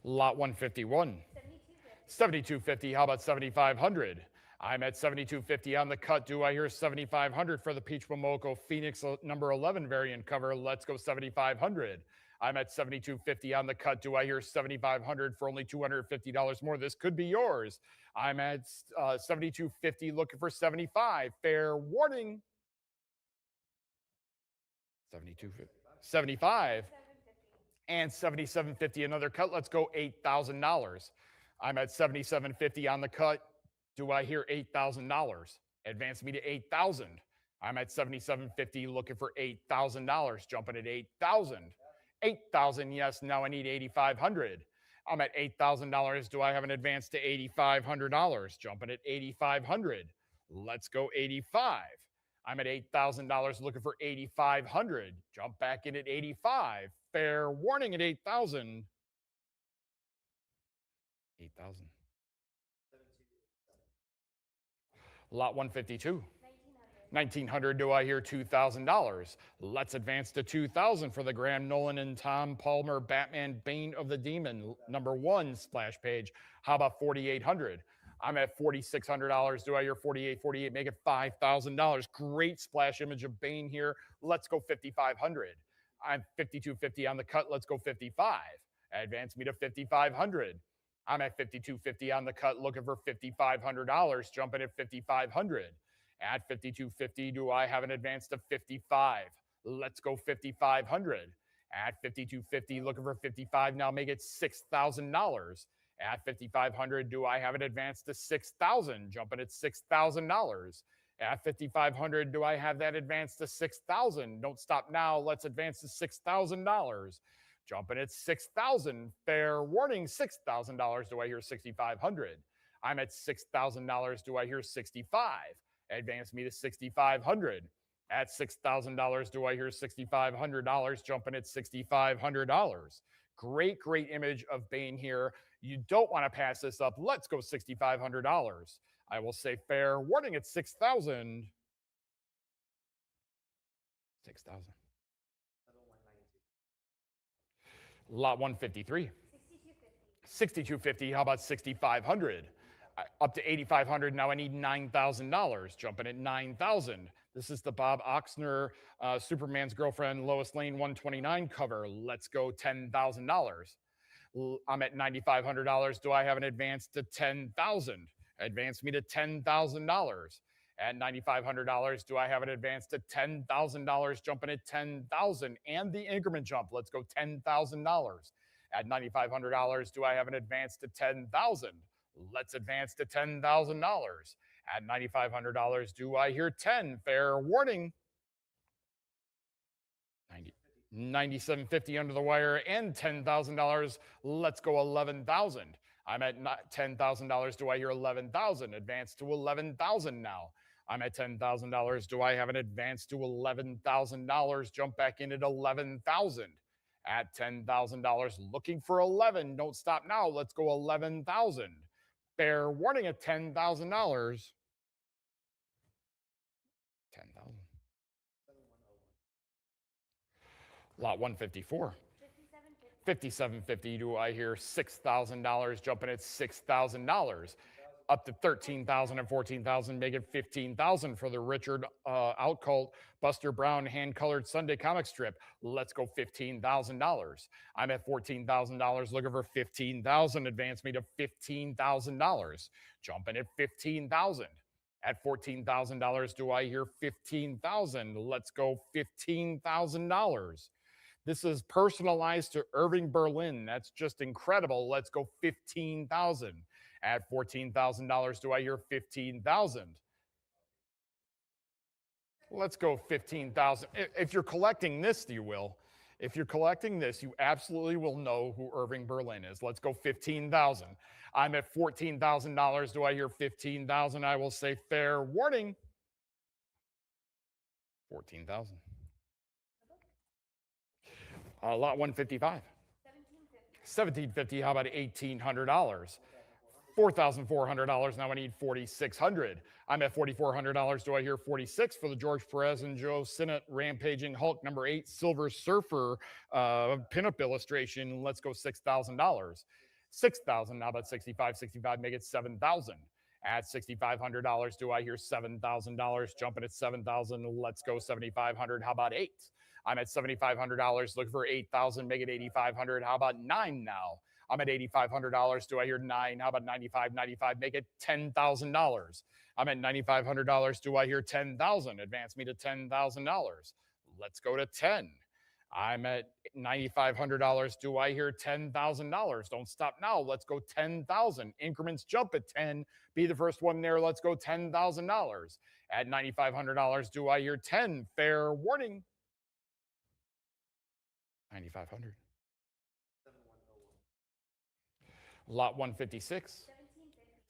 Lot 151. 7250. How about 7,500? I'm at 7,250 on the cut. Do I hear 7,500 for the Peach Momoko Phoenix #11 variant cover? Let's go 7,500. I'm at 7,250 on the cut. Do I hear 7,500 for only $250 more? This could be yours. I'm at 7,250 looking for 75. Fair warning. 7,250. 75. And 7,750 another cut. Let's go $8,000. I'm at 7,750 on the cut. Do I hear $8,000? Advance me to 8,000. I'm at 7,750 looking for $8,000. Jumping at 8,000. 8,000, yes, now I need 8,500. I'm at $8,000. Do I have an advance to $8,500? Jumping at 8,500. Let's go 85. I'm at $8,000 looking for 8,500. Jump back in at 85. Fair warning at 8,000. 8,000. Lot 152. 1,900. Do I hear $2,000? Let's advance to 2,000 for the Graham Nolan and Tom Palmer Batman Bane of the Demon #1 splash page. How about 4,800? I'm at $4,600. Do I hear 48? 48, make it $5,000. Great splash image of Bane here. Let's go 5,500. I'm 5,250 on the cut. Let's go 55. Advance me to 5,500. I'm at 5,250 on the cut, looking for $5,500. Jumping at 5,500. At 5,250, do I have an advance to 55? Let's go 5,500. At 5,250, looking for 55. Now make it $6,000. At 5,500, do I have an advance to 6,000? Jumping at $6,000. At 5,500, do I have that advance to 6,000? Don't stop now. Let's advance to $6,000. Jumping at 6,000. Fair warning, $6,000. Do I hear 6,500? I'm at $6,000. Do I hear 65? Advance me to 6,500. At $6,000, do I hear $6,500? Jumping at $6,500. Great, great image of Bane here. You don't want to pass this up. Let's go $6,500. I will say fair warning at 6,000. 6,000. Lot 153. 6,250. How about 6,500? Up to 8,500. Now I need $9,000. Jumping at 9,000. This is the Bob Oxner, Superman's Girlfriend, Lois Lane 129 cover. Let's go $10,000. I'm at $9,500. Do I have an advance to $10,000? Advance me to $10,000. At $9,500, do I have an advance to $10,000? Jumping at $10,000 and the increment jump. Let's go $10,000. At $9,500, do I have an advance to $10,000? Let's advance to $10,000. At $9,500, do I hear 10? Fair warning. 97.50 under the wire and $10,000. Let's go 11,000. I'm at $10,000. Do I hear 11,000? Advance to 11,000 now. I'm at $10,000. Do I have an advance to $11,000? Jump back in at 11,000. At $10,000, looking for 11. Don't stop now. Let's go 11,000. Fair warning at $10,000. 10,000. Lot 154. 57.50. Do I hear $6,000? Jumping at $6,000. Up to 13,000 and 14,000, make it 15,000 for the Richard Outcult Buster Brown hand-colored Sunday comic strip. Let's go $15,000. I'm at $14,000, looking for 15,000. Advance me to $15,000. Jumping at 15,000. At $14,000, do I hear 15,000? Let's go $15,000. This is personalized to Irving Berlin. That's just incredible. Let's go 15,000. At $14,000, do I hear 15,000? Let's go 15,000. If you're collecting this, you will. If you're collecting this, you absolutely will know who Irving Berlin is. Let's go 15,000. I'm at $14,000. Do I hear 15,000? I will say fair warning. 14,000. Lot 155. 1750. How about $1,800? $4,400. Now I need $4,600. I'm at $4,400. Do I hear 46 for the George Perez and Joe Sinnott Rampaging Hulk number 8 Silver Surfer pinup illustration? Let's go $6,000. 6,000. How about 65? 65. Make it 7,000. At $6,500, do I hear $7,000? Jumping at 7,000. Let's go 7,500. How about 8? I'm at $7,500. Looking for 8,000. Make it 8,500. How about 9 now? I'm at $8,500. Do I hear 9? How about 95? 95. Make it $10,000. I'm at $9,500. Do I hear 10,000? Advance me to $10,000. Let's go to 10. I'm at $9,500. Do I hear $10,000? Don't stop now. Let's go 10,000. Increments jump at 10. Be the first one there. Let's go $10,000. At $9,500, do I hear 10? Fair warning. 9,500. Lot 156.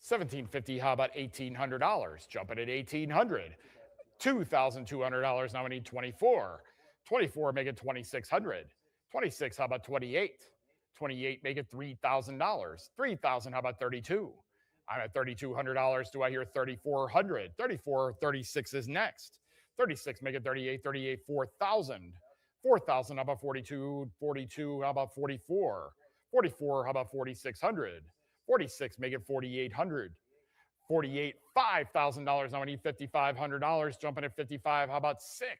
1750. How about $1,800? Jumping at $1,800. $2,200. Now I need 24. 24, make it 2,600. 26, how about 28? 28, make it $3,000. 3,000, how about 32? I'm at $3,200. Do I hear 3,400? 34, 36 is next. 36, make it 38. 38, 4,000. 4,000, how about 42? 42, how about 44? 44, how about 4,600? 46, make it 4,800. 48, $5,000. Now I need $5,500. Jumping at 55, how about 6?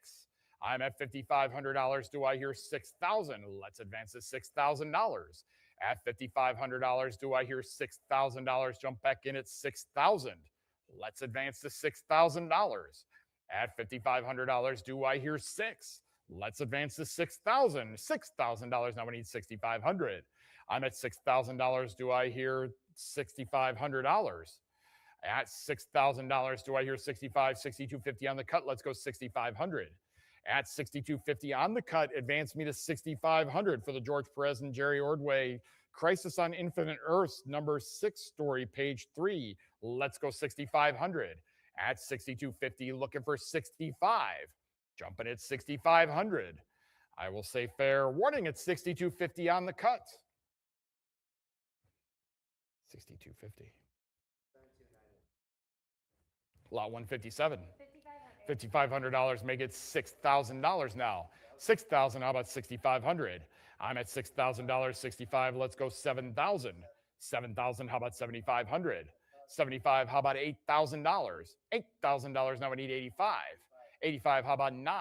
I'm at $5,500. Do I hear 6,000? Let's advance to $6,000. At $5,500, do I hear $6,000? Jump back in at 6,000. Let's advance to $6,000. At $5,500, do I hear 6? Let's advance to 6,000. $6,000. Now we need $6,500. I'm at $6,000. Do I hear $6,500? At $6,000, do I hear 65, 62.50 on the cut? Let's go 6,500. At 62.50 on the cut, advance me to 6,500 for the George Perez and Jerry Ordway Crisis on Infinite Earths, number 6 story, page 3. Let's go 6,500. At 62.50, looking for 65. Jumping at 6,500. I will say fair warning at 62.50 on the cut. 62.50. Lot 157. $5,500, make it $6,000 now. 6,000, how about 6,500? I'm at $6,000, 65, let's go 7,000. 7,000, how about 7,500? 75, how about $8,000? $8,000, now I need 85. 85, how about 9?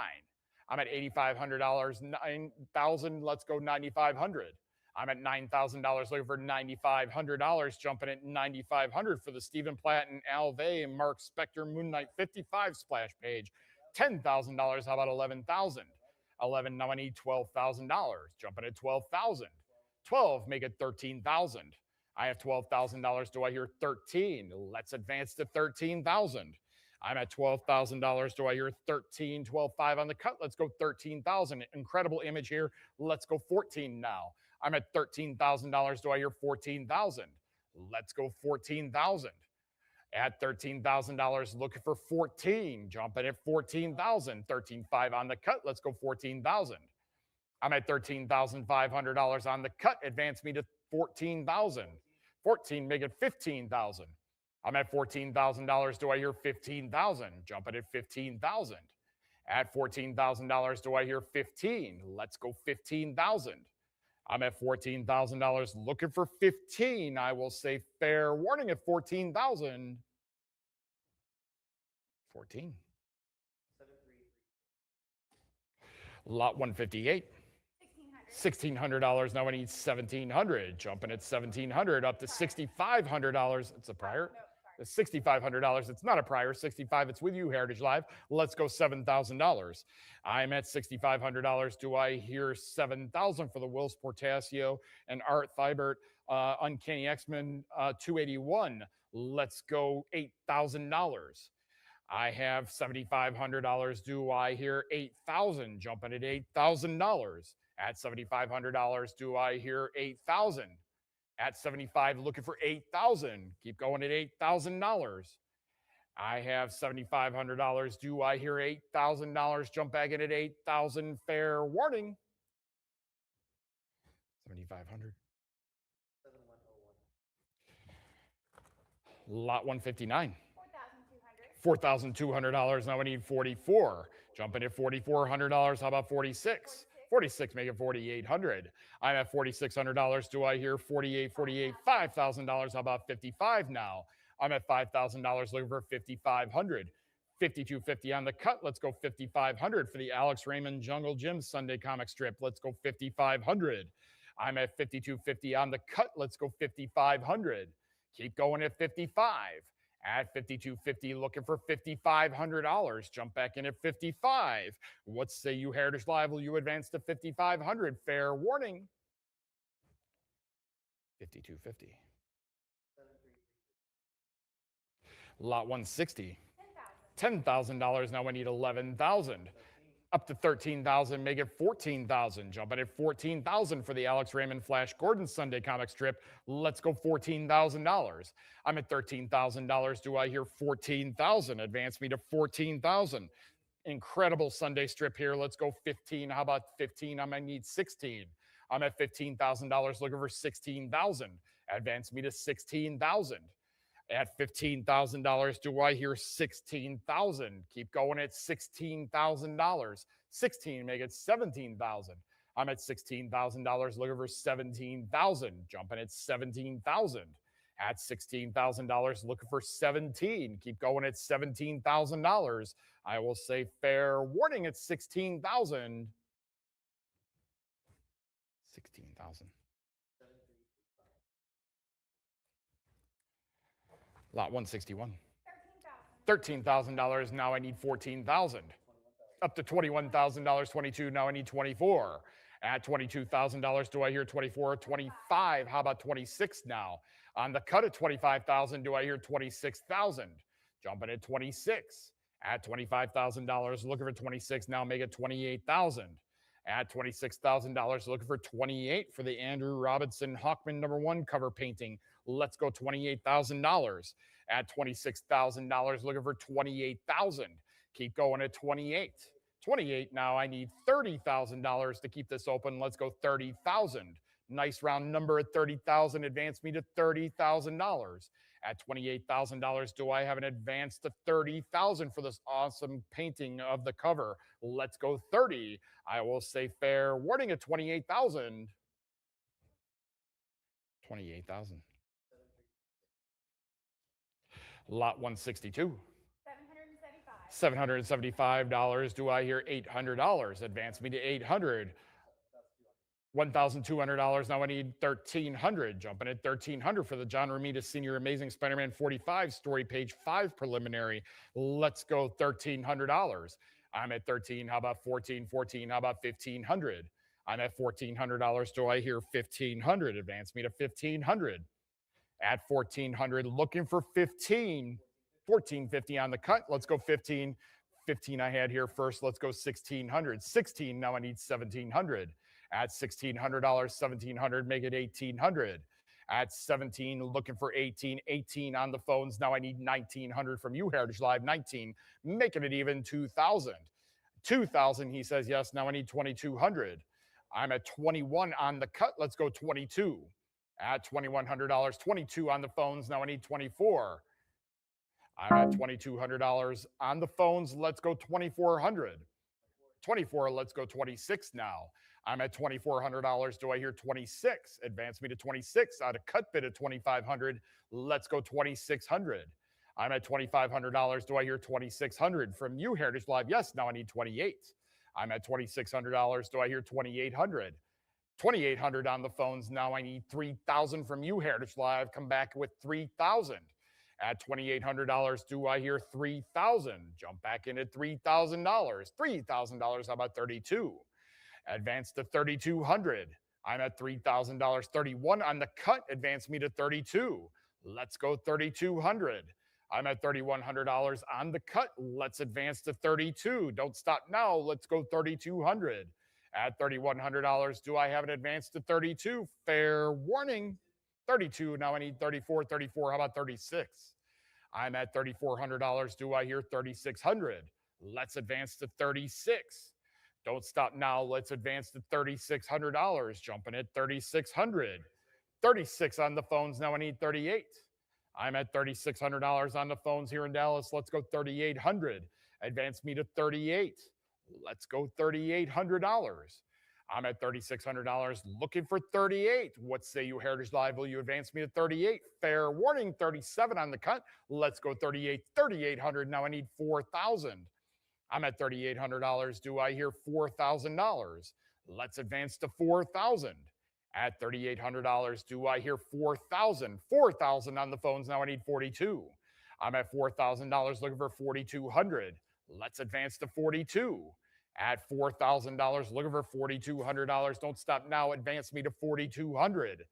I'm at $8,500, 9,000, let's go 9,500. I'm at $9,000 looking for $9,500, jumping at $9,500 for the Stephen Platt and Alve and Mark Spector Moon Knight 55 splash page. $10,000, how about 11,000? 11, now I need $12,000, jumping at 12,000. 12, make it 13,000. I have $12,000. Do I hear 13? Let's advance to 13,000. I'm at $12,000. Do I hear 13? 12.5 on the cut. Let's go 13,000. Incredible image here. Let's go 14 now. I'm at $13,000. Do I hear 14,000? Let's go 14,000. At $13,000, looking for 14. Jumping at 14,000. 13.5 on the cut. Let's go 14,000. I'm at $13,500 on the cut. Advance me to 14,000. 14, make it 15,000. I'm at $14,000. Do I hear 15,000? Jumping at 15,000. At $14,000, do I hear 15? Let's go 15,000. I'm at $14,000 looking for 15. I will say fair warning at 14,000. 14. Lot 158. $1,600. Now I need $1,700. Jumping at $1,700 up to $6,500. It's a prior. It's $6,500. It's not a prior. 65. It's with you, Heritage Live. Let's go $7,000. I'm at $6,500. Do I hear 7,000 for the Wills Portasio and Art Thibert Uncanny X-Men 281? Let's go $8,000. I have $7,500. Do I hear 8,000? Jumping at $8,000. At $7,500, do I hear 8,000? At 75, looking for 8,000. Keep going at $8,000. I have $7,500. Do I hear $8,000? Jump back in at 8,000. Fair warning. 7,500. Lot 159. $4,200. Now I need 44. Jumping at $4,400. How about 46? 46, make it 4,800. I'm at $4,600. Do I hear 48, 48, $5,000? How about 55 now? I'm at $5,000 looking for 5,500. 52.50 on the cut. Let's go 5,500 for the Alex Raymond Jungle Gym Sunday comic strip. Let's go 5,500. I'm at 52.50 on the cut. Let's go 5,500. Keep going at 55. At 52.50, looking for $5,500. Jump back in at 55. What say you, Heritage Live? Will you advance to 5,500? Fair warning. 52.50. Lot 160. $10,000. Now I need 11,000. Up to 13,000, make it 14,000. Jumping at 14,000 for the Alex Raymond Flash Gordon Sunday comic strip. Let's go $14,000. I'm at $13,000. Do I hear 14,000? Advance me to 14,000. Incredible Sunday strip here. Let's go 15. How about 15? I might need 16. I'm at $15,000 looking for 16,000. Advance me to 16,000. At $15,000, do I hear 16,000? Keep going at $16,000. 16, make it 17,000. I'm at $16,000 looking for 17,000. Jumping at 17,000. At $16,000 looking for 17. Keep going at $17,000. I will say fair warning at 16,000. 16,000. Lot 161. $13,000. Now I need 14,000. Up to $21,000. 22. Now I need 24. At $22,000. Do I hear 24? 25. How about 26 now? On the cut at 25,000. Do I hear 26,000? Jumping at 26. At $25,000. Looking for 26. Now make it 28,000. At $26,000. Looking for 28 for the Andrew Robinson Hawkman #1 cover painting. Let's go $28,000. At $26,000, looking for 28,000. Keep going at 28. 28 now. I need $30,000 to keep this open. Let's go 30,000. Nice round number at 30,000. Advance me to $30,000. At $28,000, do I have an advance to 30,000 for this awesome painting of the cover? Let's go 30. I will say fair warning at 28,000. 28,000. Lot 162. $775. Do I hear $800? Advance me to 800. $1,200. Now I need 1,300. Jumping at 1,300 for the John Romita Senior Amazing Spider-Man 45 story page 5 preliminary. Let's go $1,300. I'm at 13. How about 14? 14. How about 1,500? I'm at $1,400. Do I hear 1,500? Advance me to 1,500. At 1,400, looking for 15. 1450 on the cut. Let's go 15. 15 I had here first. Let's go 1,600. 16. Now I need 1,700. At $1,600, 1,700, make it 1,800. At 17, looking for 18. 18 on the phones. Now I need 1,900 from you, Heritage Live. 19, making it even 2,000. 2,000, he says yes. Now I need 2,200. I'm at 21 on the cut. Let's go 22. At $2,100, 22 on the phones. Now I need 24. I'm at $2,200 on the phones. Let's go 2,400. 24, let's go 26 now. I'm at $2,400. Do I hear 26? Advance me to 26. Out of cut bid at 2,500. Let's go 2,600. I'm at $2,500. Do I hear 2,600 from you, Heritage Live? Yes. Now I need 28. I'm at $2,600. Do I hear 2,800? 2,800 on the phones. Now I need 3,000 from you, Heritage Live. Come back with 3,000. At $2,800, do I hear 3,000? Jump back in at $3,000. $3,000. How about 32? Advance to 3,200. I'm at $3,000. 31 on the cut. Advance me to 32. Let's go 3,200. I'm at $3,100 on the cut. Let's advance to 32. Don't stop now. Let's go 3,200. At $3,100, do I have an advance to 32? Fair warning. 32. Now I need 34. 34. How about 36? I'm at $3,400. Do I hear 3,600? Let's advance to 36. Don't stop now. Let's advance to $3,600. Jumping at 3,600. 36 on the phones. Now I need 38. I'm at $3,600 on the phones here in Dallas. Let's go 3,800. Advance me to 38. Let's go $3,800. I'm at $3,600 looking for 38. What say you, Heritage Live? Will you advance me to 38? Fair warning, 37 on the cut. Let's go 38. 3,800. Now I need 4,000. I'm at $3,800. Do I hear $4,000? Let's advance to 4,000. At $3,800, do I hear 4,000? 4,000 on the phones. Now I need 42. I'm at $4,000 looking for 4,200. Let's advance to 42. At $4,000 looking for $4,200. Don't stop now. Advance me to 4,200.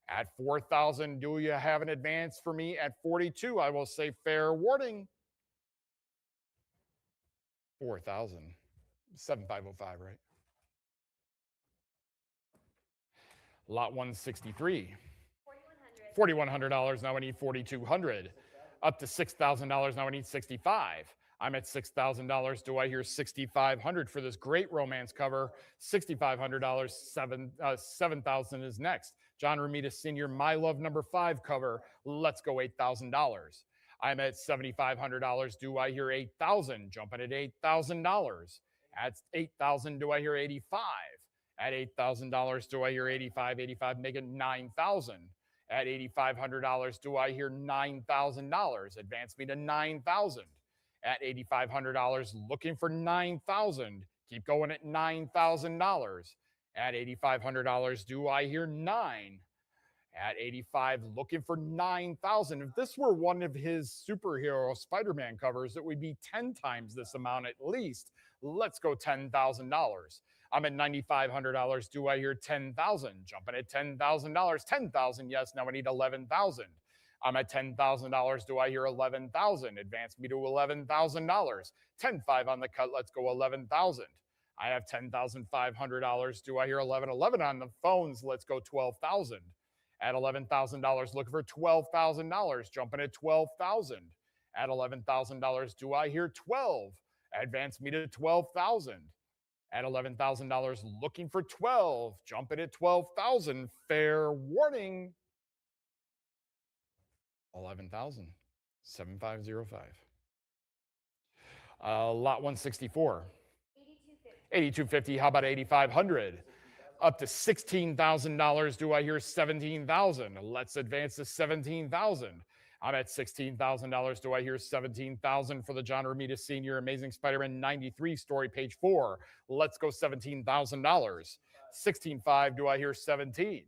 At 4,000, do you have an advance for me at 42? I will say fair warning. 4,000. 7,505, right? Lot 163. $4,100. Now I need 4,200. Up to $6,000. Now I need 65. I'm at $6,000. Do I hear 6,500 for this great romance cover? $6,500. 7,000 is next. John Romita Sr. My Love #5 cover. Let's go $8,000. I'm at $7,500. Do I hear 8,000? Jumping at $8,000. At 8,000, do I hear 85? At $8,000, do I hear 85? 85, make it 9,000. At $8,500, do I hear $9,000? Advance me to 9,000. At $8,500, looking for 9,000. Keep going at $9,000. At $8,500, do I hear 9? At 85, looking for 9,000. If this were one of his superhero Spider-Man covers, it would be 10 times this amount at least. Let's go $10,000. I'm at $9,500. Do I hear 10,000? Jumping at $10,000. 10,000, yes. Now I need 11,000. I'm at $10,000. Do I hear 11,000? Advance me to $11,000. 10,500 on the cut. Let's go 11,000. I have $10,500. Do I hear 11,11 on the phones? Let's go 12,000. At $11,000, looking for $12,000. Jumping at 12,000. At $11,000, do I hear 12? Advance me to 12,000. At $11,000, looking for 12. Jumping at 12,000. Fair warning. 11,000. 7,505. Lot 164. 8,250. How about 8,500? Up to $16,000. Do I hear 17,000? Let's advance to 17,000. I'm at $16,000. Do I hear 17,000 for the John Romita Sr. Amazing Spider-Man 93 story, page 4? Let's go $17,000. 16.5. Do I hear 17?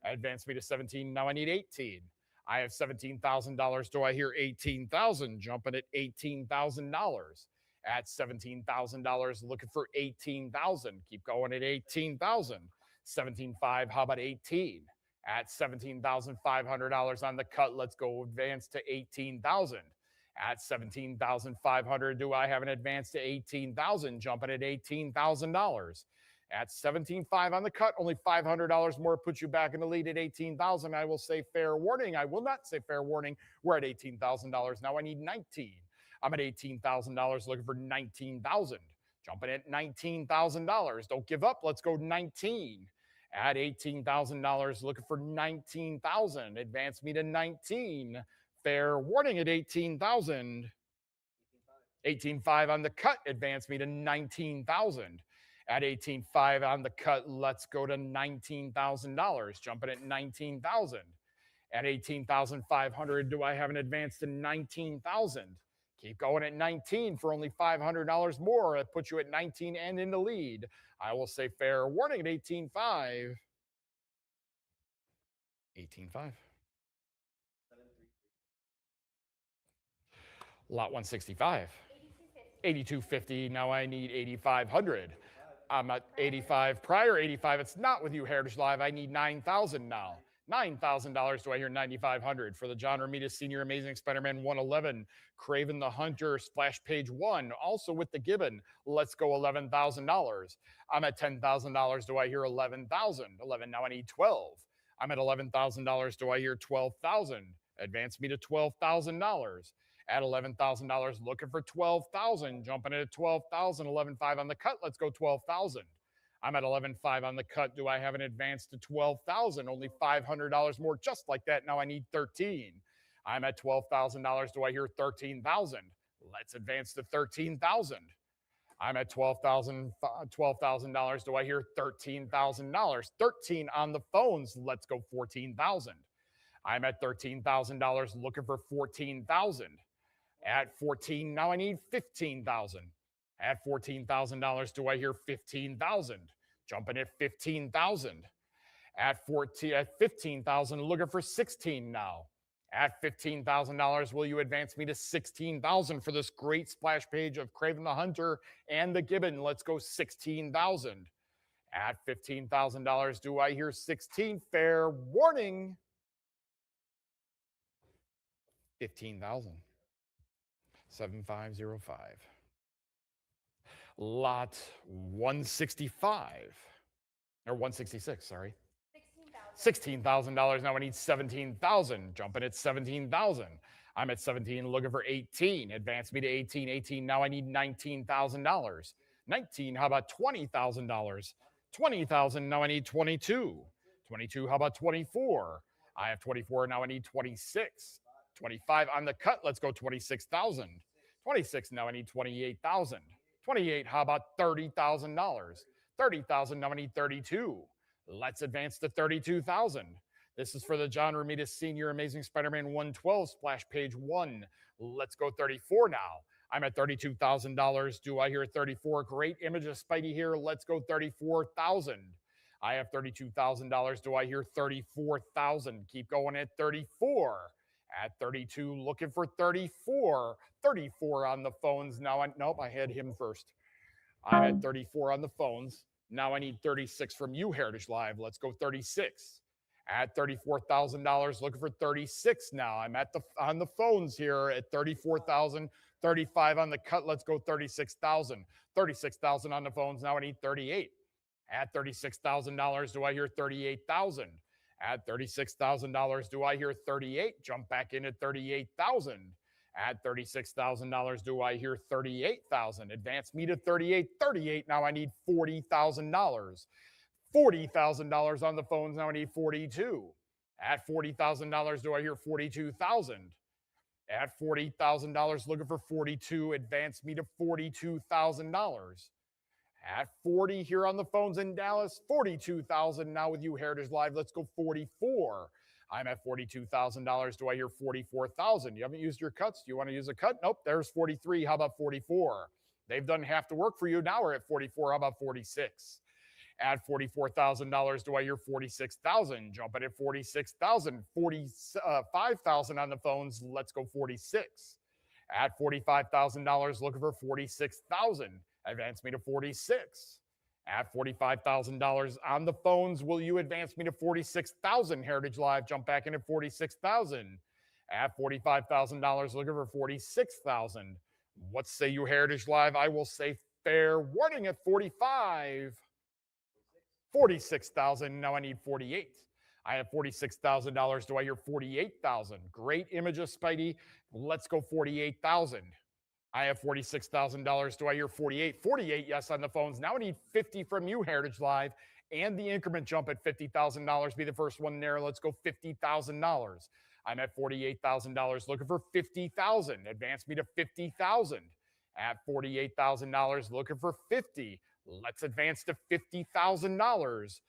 Advance me to 17. Now I need 18. I have $17,000. Do I hear 18,000? Jumping at $18,000. At $17,000, looking for 18,000. Keep going at 18,000. 17.5. How about 18? At $17,500 on the cut, let's go advance to 18,000. At 17,500, do I have an advance to 18,000? Jumping at $18,000. At 17.5 on the cut, only $500 more puts you back in the lead at 18,000. I will say fair warning. I will not say fair warning. We're at $18,000 now. I need 19. I'm at $18,000 looking for 19,000. Jumping at $19,000. Don't give up. Let's go 19. At $18,000 looking for 19,000. Advance me to 19. Fair warning at 18,000. 18.5 on the cut. Advance me to 19,000. At 18.5 on the cut, let's go to $19,000. Jumping at 19,000. At 18,500, do I have an advance to 19,000? Keep going at 19 for only $500 more. It puts you at 19 and in the lead. I will say fair warning at 18.5. 18.5. Lot 165. 8250. Now I need 8,500. I'm at 85 prior, 85. It's not with you, Heritage Live. I need 9,000 now. $9,000. Do I hear 9,500 for the John Romita Sr. Amazing Spider-Man 111, Kraven the Hunter, splash page 1, also with the Gibbon. Let's go $11,000. I'm at $10,000. Do I hear 11,000? 11. Now I need 12. I'm at $11,000. Do I hear 12,000? Advance me to $12,000. At $11,000, looking for 12,000. Jumping at 12,000. 11.5 on the cut. Let's go 12,000. I'm at 11.5 on the cut. Do I have an advance to 12,000? Only $500 more, just like that. Now I need 13. I'm at $12,000. Do I hear 13,000? Let's advance to 13,000. I'm at $12,000. Do I hear $13,000? 13 on the phones. Let's go 14,000. I'm at $13,000, looking for 14,000. At 14, now I need 15,000. At $14,000, do I hear 15,000? Jumping at 15,000. At 15,000, looking for 16 now. At $15,000, will you advance me to 16,000 for this great splash page of Kraven the Hunter and the Gibbon? Let's go 16,000. At $15,000, do I hear 16? Fair warning. 15,000. 7505. Lot 165, or 166, sorry. $16,000. Now I need 17,000. Jumping at 17,000. I'm at 17, looking for 18. Advance me to 18. 18. Now I need $19,000. 19. How about $20,000? 20,000. Now I need 22. 22. How about 24? I have 24. Now I need 26. 25 on the cut. Let's go 26,000. 26. Now I need 28,000. 28. How about $30,000? 30,000. Now I need 32. Let's advance to 32,000. This is for the John Romita Sr. Amazing Spider-Man 112, splash page 1. Let's go 34 now. I'm at $32,000. Do I hear 34? Great image of Spidey here. Let's go 34,000. I have $32,000. Do I hear 34,000? Keep going at 34. At 32, looking for 34. 34 on the phones. Now, nope, I had him first. I'm at 34 on the phones. Now I need 36 from you, Heritage Live. Let's go 36. At $34,000, looking for 36 now. I'm at on the phones here at 34,000. 35 on the cut. Let's go 36,000. 36,000 on the phones. Now I need 38. At $36,000, do I hear 38,000? At $36,000, do I hear 38? Jump back in at 38,000. At $36,000, do I hear 38,000? Advance me to 38. 38. Now I need $40,000. $40,000 on the phones. Now I need 42. At $40,000, do I hear 42,000? At $40,000, looking for 42. Advance me to $42,000. At 40 here on the phones in Dallas, 42,000 now with you, Heritage Live. Let's go 44. I'm at $42,000. Do I hear 44,000? You haven't used your cuts. Do you want to use a cut? Nope, there's 43. How about 44? They've done half the work for you. Now we're at 44. How about 46? At $44,000, do I hear 46,000? Jump it at 46,000. 45,000 on the phones. Let's go 46. At $45,000, looking for 46,000. Advance me to 46. At $45,000 on the phones, will you advance me to 46,000? Heritage Live, jump back in at 46,000. At $45,000, looking for 46,000. What say you, Heritage Live? I will say fair warning at 45. 46,000. Now I need 48. I have $46,000. Do I hear 48,000? Great image of Spidey. Let's go 48,000. I have $46,000. Do I hear 48? 48, yes, on the phones. Now I need 50 from you, Heritage Live, and the increment jump at $50,000. Be the first one there. Let's go $50,000. I'm at $48,000, looking for 50,000. Advance me to 50,000. At $48,000, looking for 50. Let's advance to $50,000.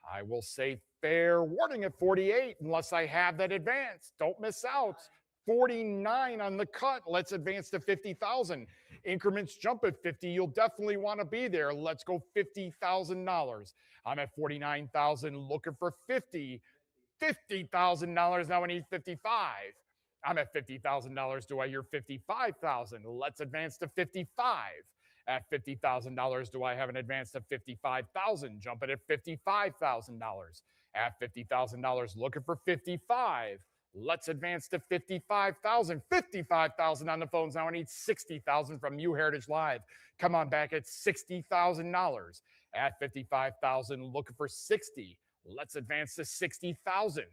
I will say fair warning at 48 unless I have that advance. Don't miss out. 49 on the cut. Let's advance to 50,000. Increments jump at 50. You'll definitely want to be there. Let's go $50,000. I'm at 49,000 looking for 50. $50,000. Now I need 55. I'm at $50,000. Do I hear 55,000? Let's advance to 55. At $50,000, do I have an advance to 55,000? Jump it at $55,000. At $50,000, looking for 55. Let's advance to 55,000. 55,000 on the phones. Now I need 60,000 from you, Heritage Live. Come on back at $60,000. At 55,000, looking for 60. Let's advance to 60,000.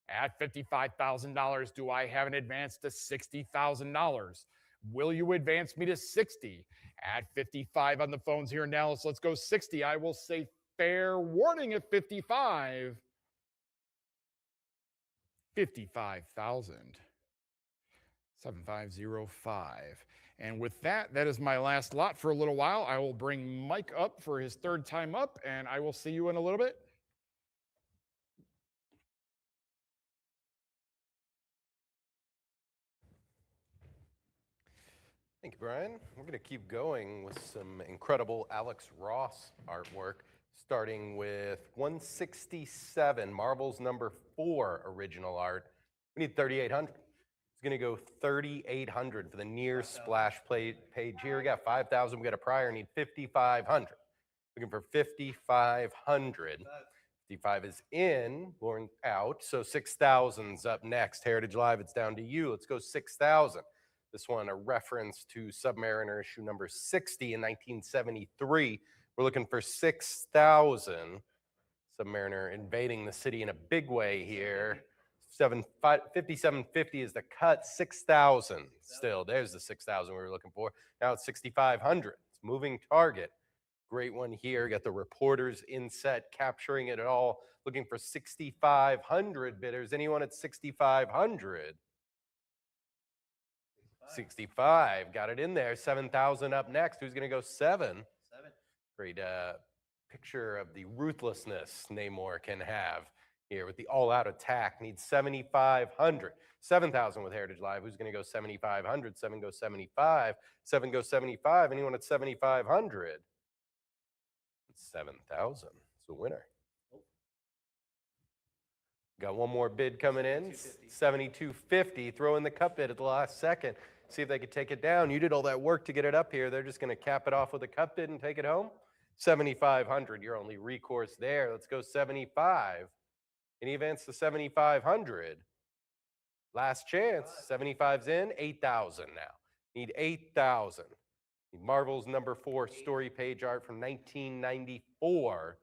At $55,000, do I have an advance to $60,000? Will you advance me to 60? At 55 on the phones here now, let's go 60. I will say fair warning at 55. 55,000. 7505. And with that, that is my last lot for a little while. I will bring Mike up for his third time up, and I will see you in a little bit. Thank you, Brian. We're going to keep going with some incredible Alex Ross artwork, starting with 167, Marvel's number 4 original art. We need 3,800. It's going to go 3,800 for the near splash page here. We got 5,000. We got a prior. Need 5,500. Looking for 5,500. 55 is in, Lauren out. So 6,000's up next. Heritage Live, it's down to you. Let's go 6,000. This one, a reference to Submariner issue number 60 in 1973. We're looking for 6,000. Submariner invading the city in a big way here. 5750 is the cut. 6,000 still. There's the 6,000 we were looking for. Now it's 6,500. It's moving target. Great one here. Got the reporters inset capturing it all. Looking for 6,500 bidders. Anyone at 6,500? 65, got it in there. 7,000 up next. Who's going to go 7? Great picture of the ruthlessness Namor can have here with the all-out attack. Needs 7,500. 7,000 with Heritage Live. Who's going to go 7,500? 7 goes 75. 7 goes 75. Anyone at 7,500? 7,000. It's a winner. Got one more bid coming in. 7,250. Throw in the cut bid at the last second. See if they could take it down. You did all that work to get it up here. They're just going to cap it off with a cut bid and take it home. 7,500. Your only recourse there. Let's go 75. Any advance to 7,500? Last chance. 75's in. 8,000 now. Need 8,000. Need Marvel's number 4 story page art from 1994.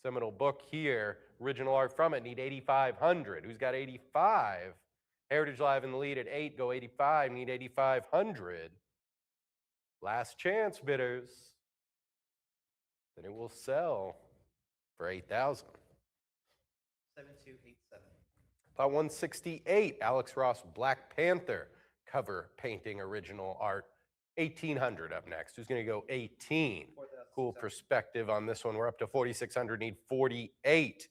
Seminal book here. Original art from it. Need 8,500. Who's got 85? Heritage Live in the lead at 8. Go 85. Need 8,500. Last chance, bidders. Then it will sell for 8,000. 7287. Lot 168, Alex Ross Black Panther cover painting original art. 1,800 up next. Who's going to go 18? Cool perspective on this one. We're up to 4,600. Need 48.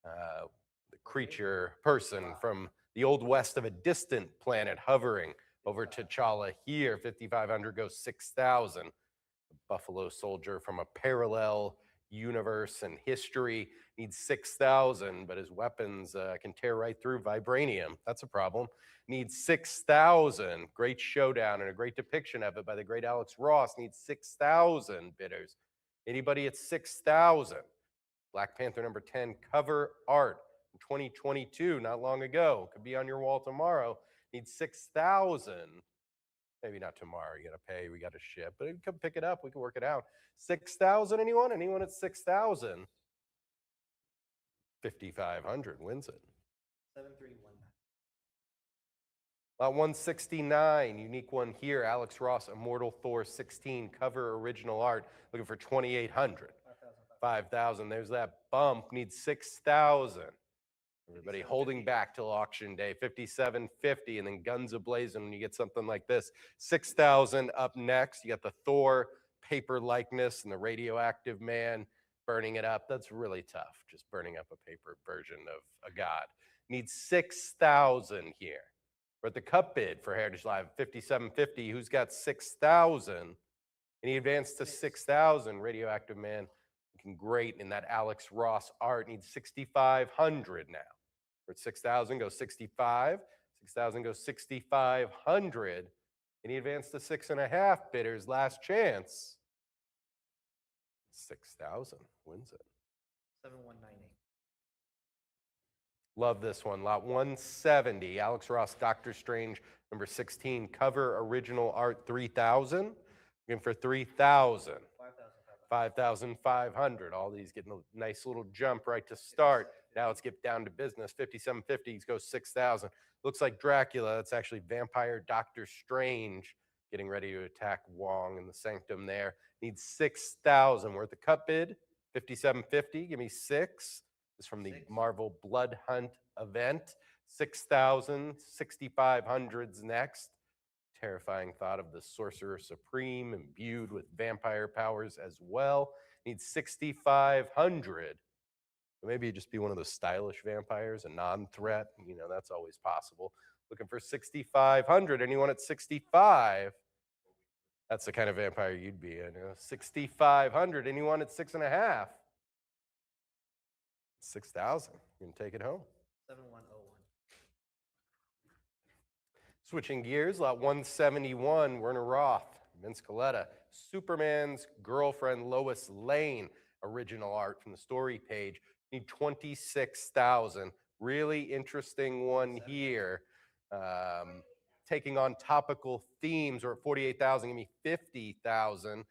The creature, person from the old west of a distant planet hovering over T'Challa here. 5,500 goes 6,000. Buffalo Soldier from a parallel universe and history needs 6,000, but his weapons can tear right through vibranium. That's a problem. Needs 6,000. Great showdown and a great depiction of it by the great Alex Ross. Needs 6,000 bidders. Anybody at 6,000? Black Panther number 10 cover art from 2022, not long ago. Could be on your wall tomorrow. Needs 6,000. Maybe not tomorrow. You got to pay. We got to ship. But come pick it up. We can work it out. 6,000. Anyone? Anyone at 6,000? 5,500 wins it. 7319. Lot 169, unique one here. Alex Ross, Immortal Thor 16, cover original art. Looking for 2,800. 5,000. There's that bump. Needs 6,000. Everybody holding back till auction day. 5,750, and then guns a-blazing when you get something like this. 6,000 up next. You got the Thor paper likeness and the radioactive man burning it up. That's really tough, just burning up a paper version of a god. Needs 6,000 here. We're at the cup bid for Heritage Live, 5,750. Who's got 6,000? Any advance to 6,000? Radioactive man looking great in that Alex Ross art. Needs 6,500 now. We're at 6,000, goes 65. 6,000 goes 6,500. Any advance to 6.5 bidders? Last chance. 6,000 wins it. 7198. Love this one. Lot 170, Alex Ross, Doctor Strange, number 16, cover original art 3,000. Looking for 3,000. 5,500. All these getting a nice little jump right to start. Now let's get down to business. 5,750 goes 6,000. Looks like Dracula. That's actually Vampire Doctor Strange getting ready to attack Wong in the sanctum there. Needs 6,000. We're at the cut bid. 5,750. Give me 6. This is from the Marvel Blood Hunt event. 6,000. 6,500's next. Terrifying thought of the Sorcerer Supreme imbued with vampire powers as well. Needs 6,500. Maybe it'd just be one of those stylish vampires, a non-threat. You know, that's always possible. Looking for 6,500. Anyone at 65? That's the kind of vampire you'd be in. 6,500. Anyone at 6.5? 6,000. You can take it home. 7101. Switching gears, lot 171, Werner Roth, Vince Coletta, Superman's girlfriend Lois Lane, original art from the story page. Need 26,000. Really interesting one here. Taking on topical themes. We're at 48,000. Give me 50,000.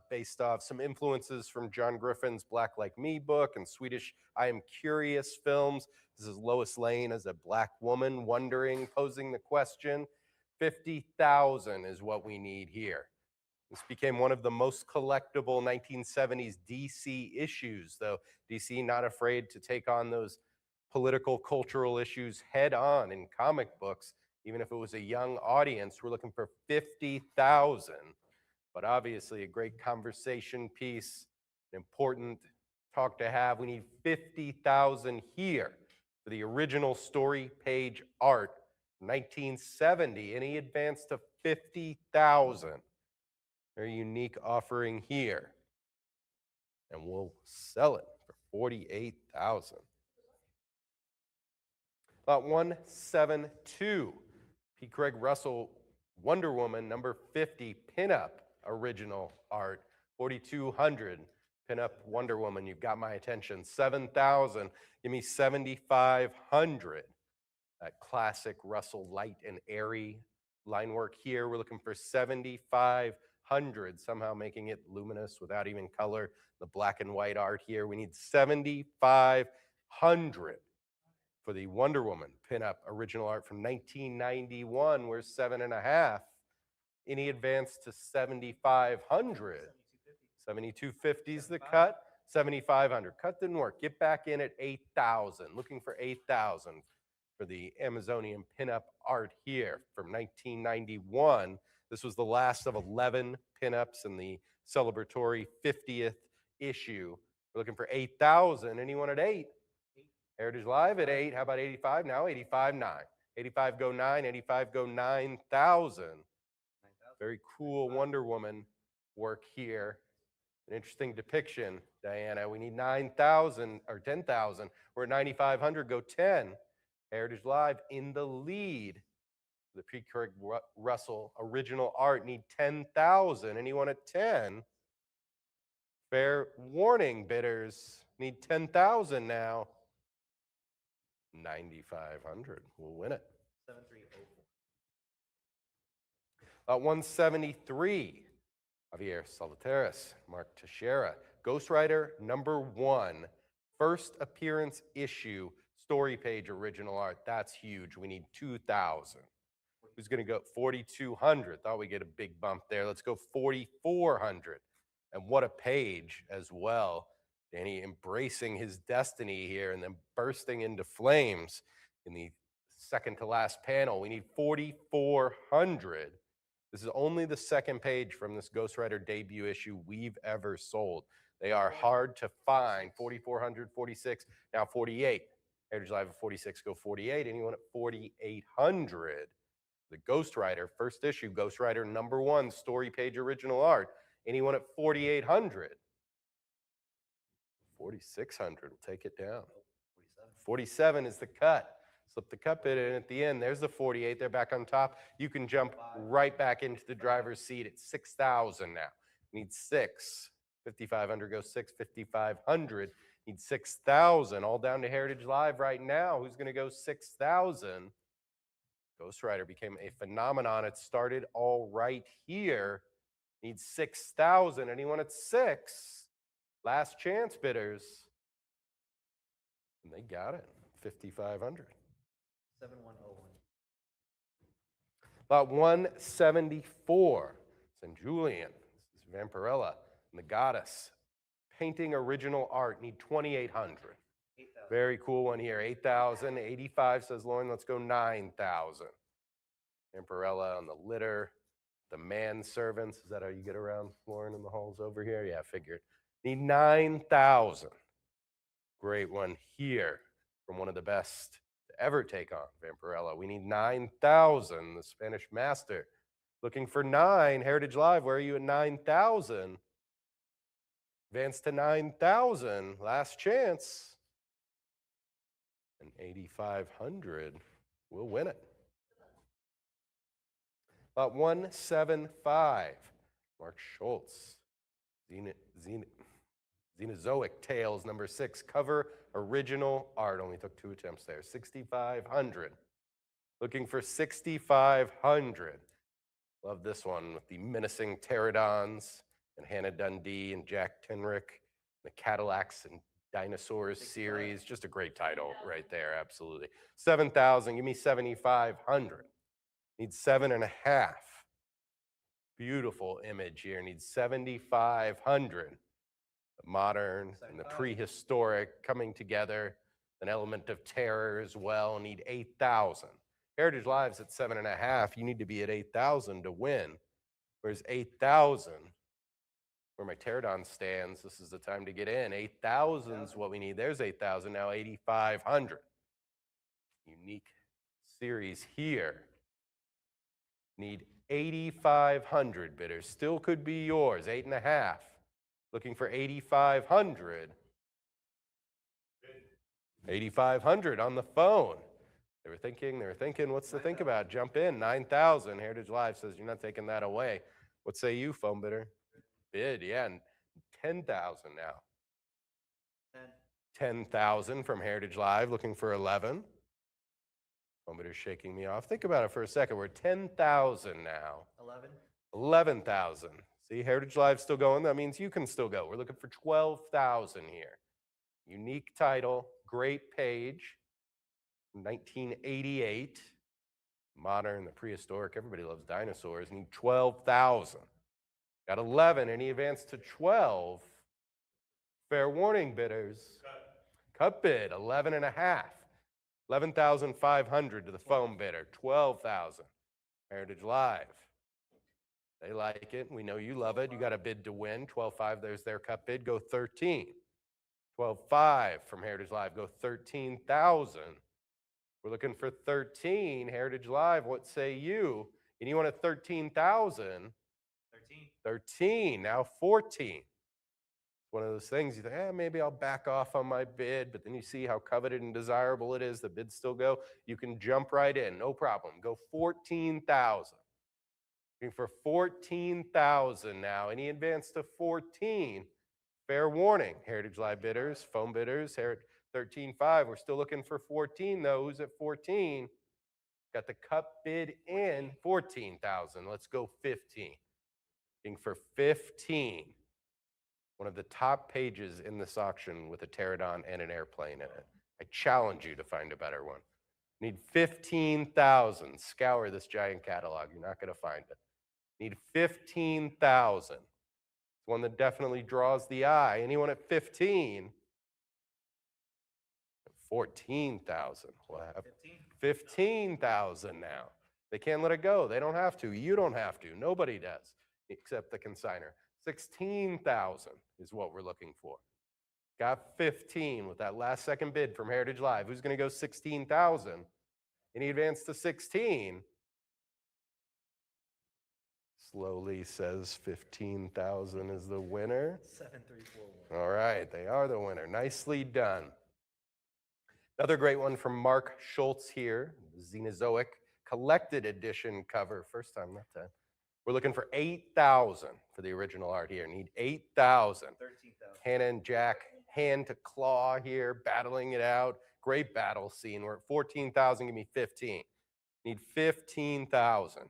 Based off some influences from John Griffin's Black Like Me book and Swedish I Am Curious films. This is Lois Lane as a black woman wondering, posing the question. 50,000 is what we need here. This became one of the most collectible 1970s DC issues, though DC not afraid to take on those political, cultural issues head on in comic books, even if it was a young audience. We're looking for 50,000. But obviously a great conversation piece, an important talk to have. We need 50,000 here for the original story page art, 1970. Any advance to 50,000? Very unique offering here. And we'll sell it for 48,000. Lot 172, P. Craig Russell, Wonder Woman, number 50, pinup original art, 4,200. Pinup Wonder Woman, you've got my attention. 7,000. Give me 7,500. That classic Russell light and airy line work here. We're looking for 7,500. Somehow making it luminous without even color. The black and white art here. We need 7,500 for the Wonder Woman pinup original art from 1991. We're 7.5. Any advance to 7,500? 7,250 is the cut. 7,500. Cut didn't work. Get back in at 8,000. Looking for 8,000 for the Amazonian pinup art here from 1991. This was the last of 11 pinups in the celebratory 50th issue. We're looking for 8,000. Anyone at 8? Heritage Live at 8. How about 85 now? 85, 9. 85 go 9. 85 go 9,000. 9,000. Very cool Wonder Woman work here. An interesting depiction, Diana. We need 9,000 or 10,000. We're at 9,500. Go 10. Heritage Live in the lead. The P. Craig Russell original art need 10,000. Anyone at 10? Fair warning, bidders need 10,000 now. 9,500. We'll win it. 7304. About 173. Javier Salvateras, Mark Teixeira. Ghost Rider #1. First appearance issue. Story page original art. That's huge. We need 2,000. Who's going to go 4,200? Thought we'd get a big bump there. Let's go 4,400. And what a page as well. Danny embracing his destiny here and then bursting into flames in the second to last panel. We need 4,400. This is only the second page from this Ghost Rider debut issue we've ever sold. They are hard to find. 4,400, 46, now 48. Heritage Live at 46, go 48. Anyone at 4,800? The Ghost Rider, first issue, Ghost Rider #1, story page original art. Anyone at 4,800? 4,600, we'll take it down. 47 is the cut. Slip the cut bid in at the end. There's the 48. They're back on top. You can jump right back into the driver's seat at 6,000 now. Need 6. 5,500 goes 6. 5,500 need 6,000. All down to Heritage Live right now. Who's going to go 6,000? Ghost Rider became a phenomenon. It started all right here. Needs 6,000. Anyone at 6? Last chance bidders. And they got it. 5,500. 7101. About 174. St. Julian. This is Vampirella and the Goddess. Painting original art. Need 2,800. 8,000. Very cool one here. 8,000. 85 says Lauren. Let's go 9,000. Vampirella on the litter. The manservants. Is that how you get around, Lauren, in the halls over here? Yeah, I figured. Need 9,000. Great one here from one of the best to ever take on Vampirella. We need 9,000. The Spanish Master looking for 9. Heritage Live, where are you at 9,000? Advance to 9,000. Last chance. And 8,500 will win it. About 175. Mark Schultz. Xenozoic Tales #6. Cover original art. Only took 2 attempts there. 6,500. Looking for 6,500. Love this one with the menacing pterodons and Hannah Dundee and Jack Tenrick. The Cadillacs and Dinosaurs series. Just a great title right there. Absolutely. 7,000. Give me 7,500. Needs 7.5. Beautiful image here. Needs 7,500. The modern and the prehistoric coming together. An element of terror as well. Need 8,000. Heritage Live's at 7.5. You need to be at 8,000 to win. Where's 8,000? Where my pterodon stands, this is the time to get in. 8,000 is what we need. There's 8,000. Now 8,500. Unique series here. Need 8,500 bidders. Still could be yours. 8.5. Looking for 8,500. 8,500 on the phone. They were thinking, what's to think about? Jump in. 9,000. Heritage Live says you're not taking that away. What say you, phone bidder? Bid, yeah. 10,000 now. 10,000 from Heritage Live, looking for 11. Phone bidder's shaking me off. Think about it for a second. We're 10,000 now. 11. 11,000. See, Heritage Live's still going. That means you can still go. We're looking for 12,000 here. Unique title, great page. 1988. Modern, the prehistoric. Everybody loves dinosaurs. Need 12,000. Got 11. Any advance to 12? Fair warning, bidders. Cut bid, 11.5. 11,500 to the phone bidder. 12,000. Heritage Live. They like it. We know you love it. You got a bid to win. 12.5, there's their cut bid. Go 13. 12.5 from Heritage Live. Go 13,000. We're looking for 13. Heritage Live, what say you? Anyone at 13,000? 13. 13. Now 14. One of those things you think, maybe I'll back off on my bid, but then you see how coveted and desirable it is. The bids still go. You can jump right in, no problem. Go 14,000. Looking for 14,000 now. Any advance to 14? Fair warning, Heritage Live bidders, phone bidders, 13.5. We're still looking for 14 though. Who's at 14? Got the cup bid in 14,000. Let's go 15. Looking for 15. One of the top pages in this auction with a pterodon and an airplane in it. I challenge you to find a better one. Need 15,000. Scour this giant catalog. You're not going to find it. Need 15,000. It's one that definitely draws the eye. Anyone at 15? 14,000. We'll have 15,000 now. They can't let it go. They don't have to. You don't have to. Nobody does except the consigner. 16,000 is what we're looking for. Got 15 with that last second bid from Heritage Live. Who's going to go 16,000? Any advance to 16? Slowly says 15,000 is the winner. 7341. All right, they are the winner. Nicely done. Another great one from Mark Schultz here, Xenozoic collected edition cover. First time that time. We're looking for 8,000 for the original art here. Need 8,000. 13,000. Hannah and Jack, hand to claw here, battling it out. Great battle scene. We're at 14,000. Give me 15. Need 15,000.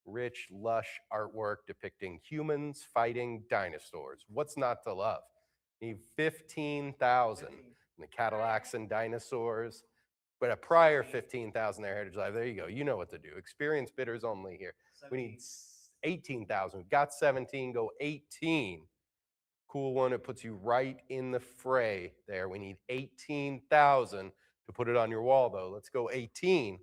Rich, lush artwork depicting humans fighting dinosaurs. What's not to love? Need 15,000. The Cadillacs and dinosaurs. But a prior 15,000 there, Heritage Live. There you go. You know what to do. Experienced bidders only here. We need 18,000. We've got 17. Go 18. Cool one. It puts you right in the fray there. We need 18,000 to put it on your wall, though. Let's go 18.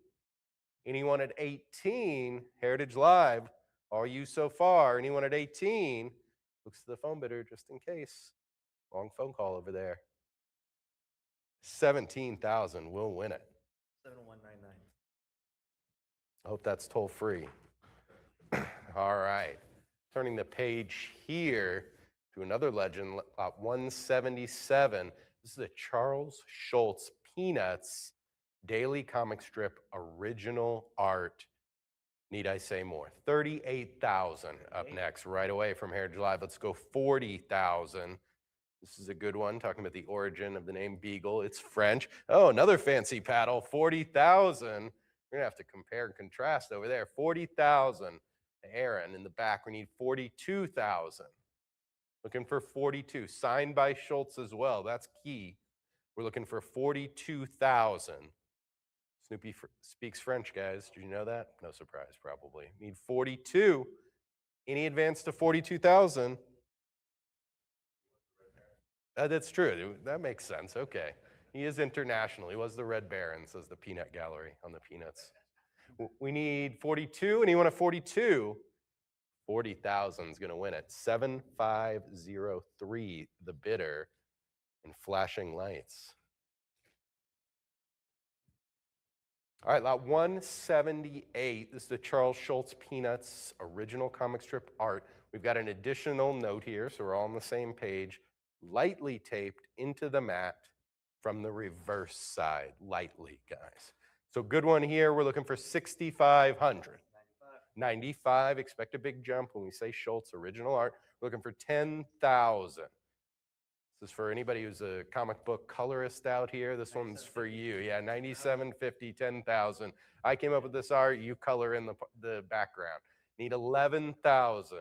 Anyone at 18? Heritage Live. Are you so far? Anyone at 18? Looks to the phone bidder just in case. Long phone call over there. 17,000 will win it. 7199. I hope that's toll free. All right. Turning the page here to another legend, lot 177. This is a Charles Schultz Peanuts daily comic strip original art. Need I say more? 38,000 up next, right away from Heritage Live. Let's go 40,000. This is a good one, talking about the origin of the name Beagle. It's French. Oh, another fancy paddle, 40,000. We're going to have to compare and contrast over there. 40,000. Aaron in the back, we need 42,000. Looking for 42. Signed by Schultz as well. That's key. We're looking for 42,000. Snoopy speaks French, guys. Did you know that? No surprise, probably. Need 42. Any advance to 42,000? That's true. That makes sense. Okay. He is international. He was the Red Baron, says the Peanut Gallery on the Peanuts. We need 42. Anyone at 42? 40,000 is going to win it. 7503, the bidder, in flashing lights. All right, lot 178. This is the Charles Schultz Peanuts original comic strip art. We've got an additional note here, so we're all on the same page. Lightly taped into the mat from the reverse side. Lightly, guys. So good one here. We're looking for 6,500. 95. Expect a big jump when we say Schultz original art. We're looking for 10,000. This is for anybody who's a comic book colorist out here. This one's for you. Yeah, 97.50, 10,000. I came up with this art. You color in the background. Need 11,000.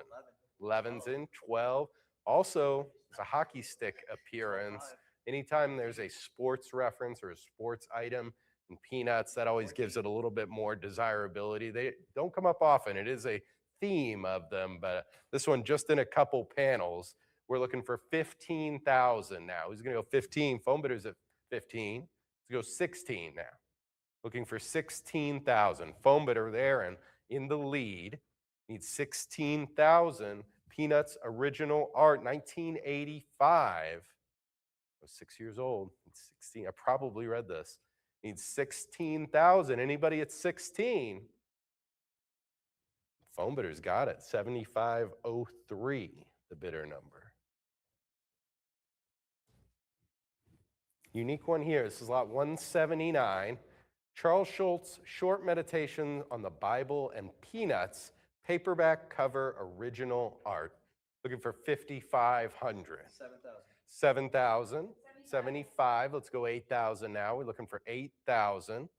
11's in. 12. Also, it's a hockey stick appearance. Anytime there's a sports reference or a sports item in Peanuts, that always gives it a little bit more desirability. They don't come up often. It is a theme of them, but this one just in a couple panels. We're looking for 15,000 now. Who's going to go 15? Phone bidders at 15. Let's go 16 now. Looking for 16,000. Phone bidder there and in the lead. Needs 16,000. Peanuts original art, 1985. I was 6 years old. It's 16. I probably read this. Needs 16,000. Anybody at 16? Phone bidder's got it. 7503, the bidder number. Unique one here. This is lot 179. Charles Schultz, Short Meditation on the Bible and Peanuts, paperback cover original art. Looking for 5,500. 7,000. 7,000. 75. Let's go 8,000 now. We're looking for 8,000.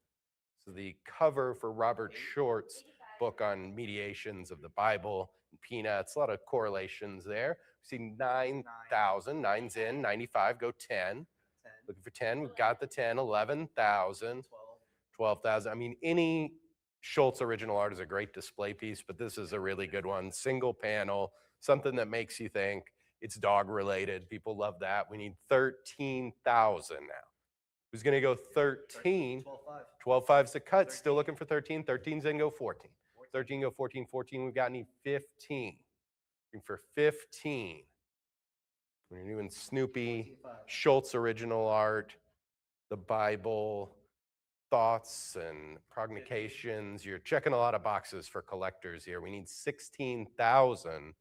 So the cover for Robert Short's book on mediations of the Bible and Peanuts, a lot of correlations there. We see 9,000. 9's in. 95. Go 10. 10. Looking for 10. We've got the 10. 11,000. 12. 12,000. I mean, any Schultz original art is a great display piece, but this is a really good one. Single panel, something that makes you think. It's dog related. People love that. We need 13,000 now. Who's going to go 13? 12.5. 12.5's a cut. Still looking for 13. 13's in, go 14. 13, go 14. 14, we've got need 15. Looking for 15. We're doing Snoopy, 14.5. Schultz original art, the Bible, thoughts and prognostications. You're checking a lot of boxes for collectors here. We need 16,000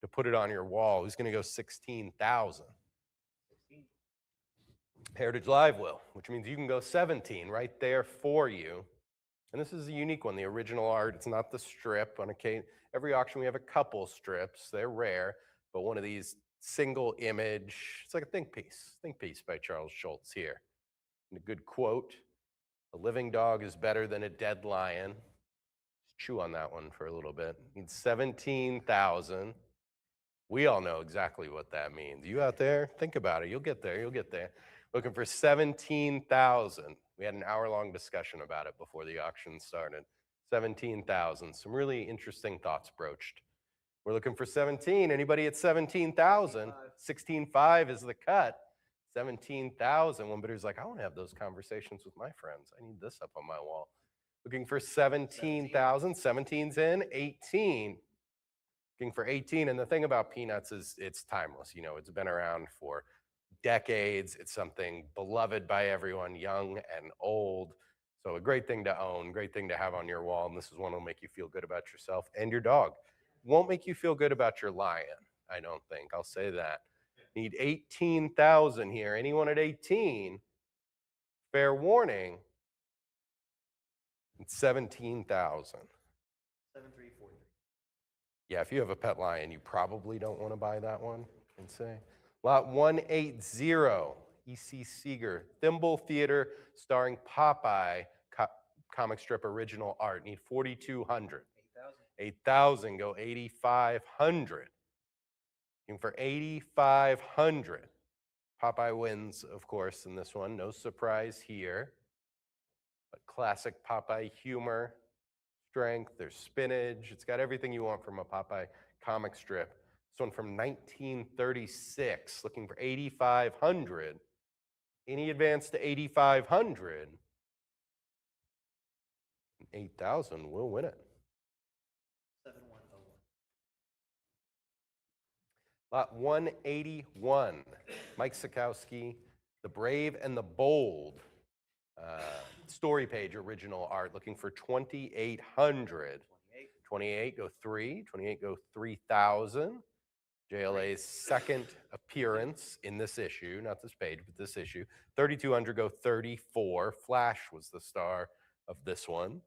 to put it on your wall. Who's going to go 16,000? 16. Heritage Live will, which means you can go 17 right there for you. And this is a unique one, the original art. It's not the strip. On every auction, we have a couple strips. They're rare, but one of these single image, it's like a think piece by Charles Schultz here. And a good quote, "A living dog is better than a dead lion." Chew on that one for a little bit. Needs 17,000. We all know exactly what that means. You out there, think about it. You'll get there. You'll get there. Looking for 17,000. We had an hour-long discussion about it before the auction started. 17,000. Some really interesting thoughts broached. We're looking for 17. Anybody at 17,000? 16.5 is the cut. 17,000. One bidder's like, I want to have those conversations with my friends. I need this up on my wall. Looking for 17,000. 17's in. 18. Looking for 18. And the thing about Peanuts is it's timeless. You know, it's been around for decades. It's something beloved by everyone, young and old. So a great thing to own, great thing to have on your wall. And this is one that'll make you feel good about yourself and your dog. Won't make you feel good about your lion, I don't think. I'll say that. Need 18,000 here. Anyone at 18? Fair warning. It's 17,000. 7,343. Yeah, if you have a pet lion, you probably don't want to buy that one, I'd say. Lot 180, E.C. Seeger, Thimble Theater, starring Popeye, comic strip original art. Need 4,200. 8,000, go 8,500. Looking for 8,500. Popeye wins, of course, in this one. No surprise here. But classic Popeye humor, strength, there's spinach. It's got everything you want from a Popeye comic strip. This one from 1936, looking for 8,500. Any advance to 8,500? 8,000 will win it. 7,101. Lot 181, Mike Sikowski, The Brave and the Bold. Story page original art, looking for 2,800. 28, go 3. 28, go 3,000. JLA's second appearance in this issue, not this page, but this issue. 3,200, go 34. Flash was the star of this one.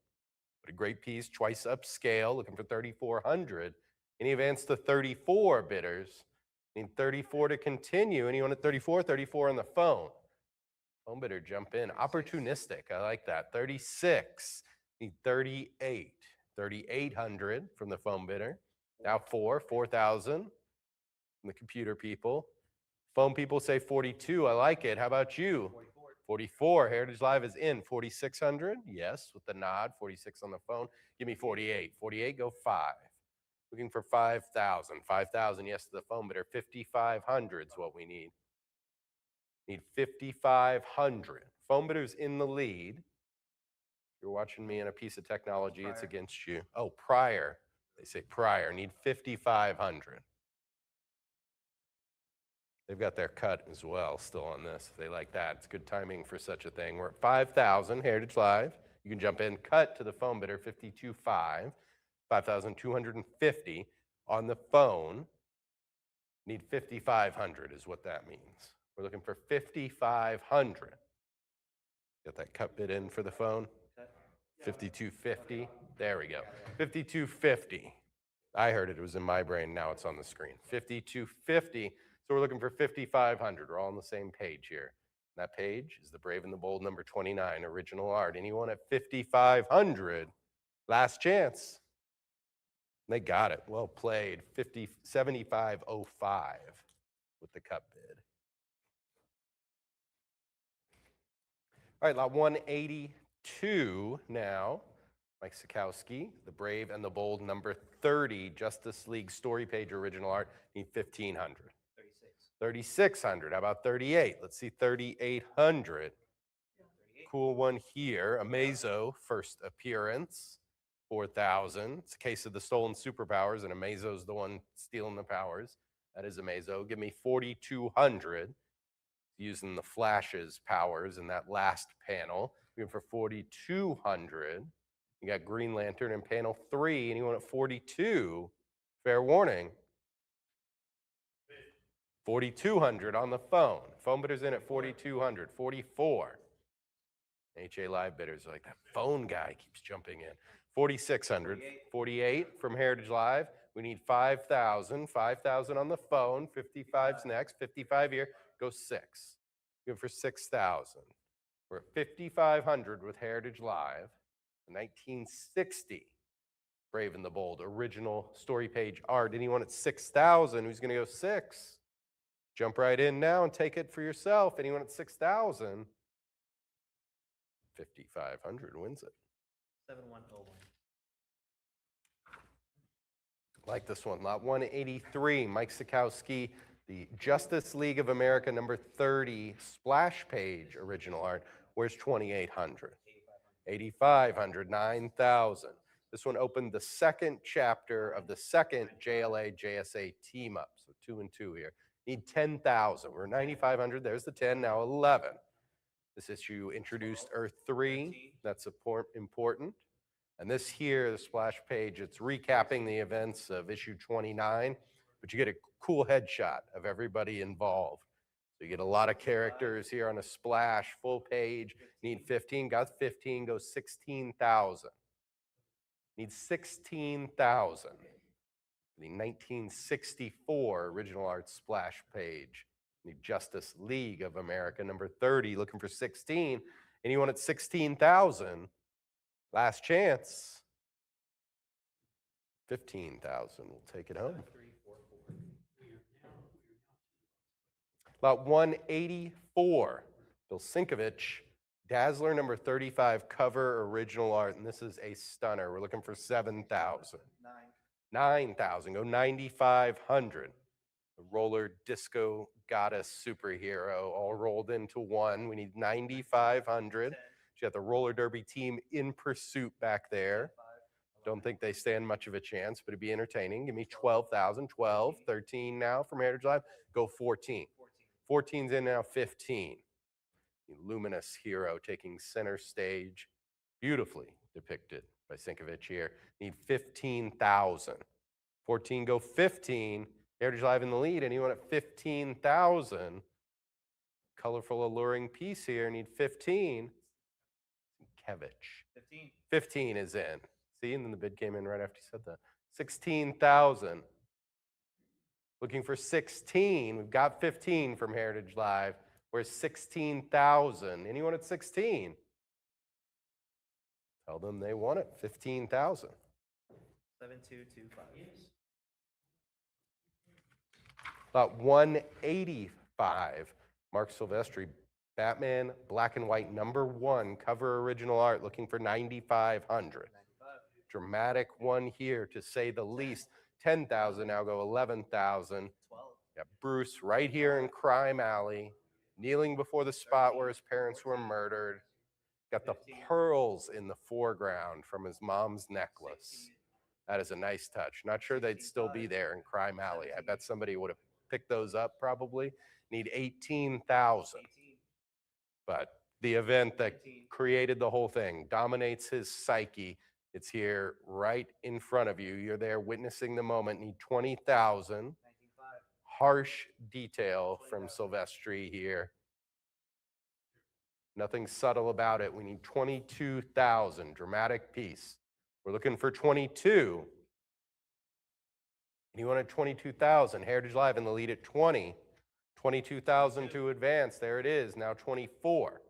But a great piece, twice upscale, looking for 3,400. Any advance to 34 bidders? Need 34 to continue. Anyone at 34? 34 on the phone. Phone bidder, jump in. Opportunistic, I like that. 36, need 38. 3,800 from the phone bidder. Now 4,000 from the computer people. Phone people say 42, I like it. How about you? 44, Heritage Live is in. 4,600, yes, with the nod. 46 on the phone. Give me 48. 48, go 5. Looking for 5,000. 5,000, yes, to the phone bidder. 5,500 is what we need. Need 5,500. Phone bidder's in the lead. If you're watching me in a piece of technology, it's against you. Oh, prior. They say prior. Need 5,500. They've got their cut as well still on this. If they like that, it's good timing for such a thing. We're at 5,000, Heritage Live. You can jump in, cut to the phone bidder, 52.5, 5,250 on the phone. Need 5,500 is what that means. We're looking for 5,500. Got that cut bid in for the phone? 52.50. There we go. 52.50. I heard it. It was in my brain. Now it's on the screen. 52.50. So we're looking for 5,500. We're all on the same page here. That page is the Brave and the Bold number 29, original art. Anyone at 5,500? Last chance. They got it. Well played. 75.05 with the cut bid. All right, lot 182 now. Mike Sikowski, the Brave and the Bold number 30, Justice League story page original art. Need 1,500. 3,600. How about 38? Let's see 3,800. Cool one here. Amazo, first appearance. 4,000. It's a case of the stolen superpowers, and Amazo's the one stealing the powers. That is Amazo. Give me 4,200. Using the Flash's powers in that last panel. We're for 4,200. You got Green Lantern in panel 3. Anyone at 42? Fair warning. 4,200 on the phone. Phone bidders in at 4,200. 44. HA Live bidders are like, that phone guy keeps jumping in. 4,600. 48 from Heritage Live. We need 5,000. 5,000 on the phone. 55's next. 55 here. Go 6. Go for 6,000. We're at 5,500 with Heritage Live. 1960. Brave and the Bold, original story page art. Anyone at 6,000 who's going to go 6? Jump right in now and take it for yourself. Anyone at 6,000? 5,500 wins it. 7101. Like this one, lot 183, Mike Sikowski, the Justice League of America number 30 splash page original art. Where's 2,800? 8,500, 9,000. This one opened the second chapter of the second JLA JSA team up. So 2 and 2 here. Need 10,000. We're 9,500. There's the 10, now 11. This issue introduced Earth 3. That's important. And this here, the splash page, it's recapping the events of issue 29, but you get a cool headshot of everybody involved. So you get a lot of characters here on a splash, full page. Need 15, got 15, goes 16,000. Need 16,000. The 1964 original art splash page. Need Justice League of America number 30, looking for 16. Anyone at 16,000? Last chance. 15,000. We'll take it home. Lot 184. Bill Sinkovich, Dazzler number 35, cover original art, and this is a stunner. We're looking for 7,000. 9,000. Go 9,500. The roller disco goddess superhero all rolled into one. We need 9,500. You got the roller derby team in pursuit back there. Don't think they stand much of a chance, but it'd be entertaining. Give me 12,000. 12, 13 now from Heritage Live. Go 14. 14's in now, 15. The luminous hero taking center stage. Beautifully depicted by Sinkovich here. Need 15,000. 14, go 15. Heritage Live in the lead. Anyone at 15,000? Colorful, alluring piece here. Need 15. Kevich. 15. 15 is in. See, and then the bid came in right after you said that. 16,000. Looking for 16. We've got 15 from Heritage Live. Where's 16,000? Anyone at 16? Tell them they want it. 15,000. 7225. About 185. Mark Silvestri, Batman, black and white, number 1, cover original art, looking for 9,500. Dramatic one here, to say the least. 10,000, now go 11,000. 12. Got Bruce right here in Crime Alley, kneeling before the spot where his parents were murdered. Got the pearls in the foreground from his mom's necklace. That is a nice touch. Not sure they'd still be there in Crime Alley. I bet somebody would have pick those up probably. Need 18,000. 18. But the event that 19. created the whole thing dominates his psyche. It's here right in front of you. You're there witnessing the moment. Need 20,000. 19.5. Harsh detail from Silvestri here. Nothing subtle about it. We need 22,000. Dramatic piece. We're looking for 22. Anyone at 22,000? Heritage Live in the lead at 20. 22,000 to advance. There it is. Now 24.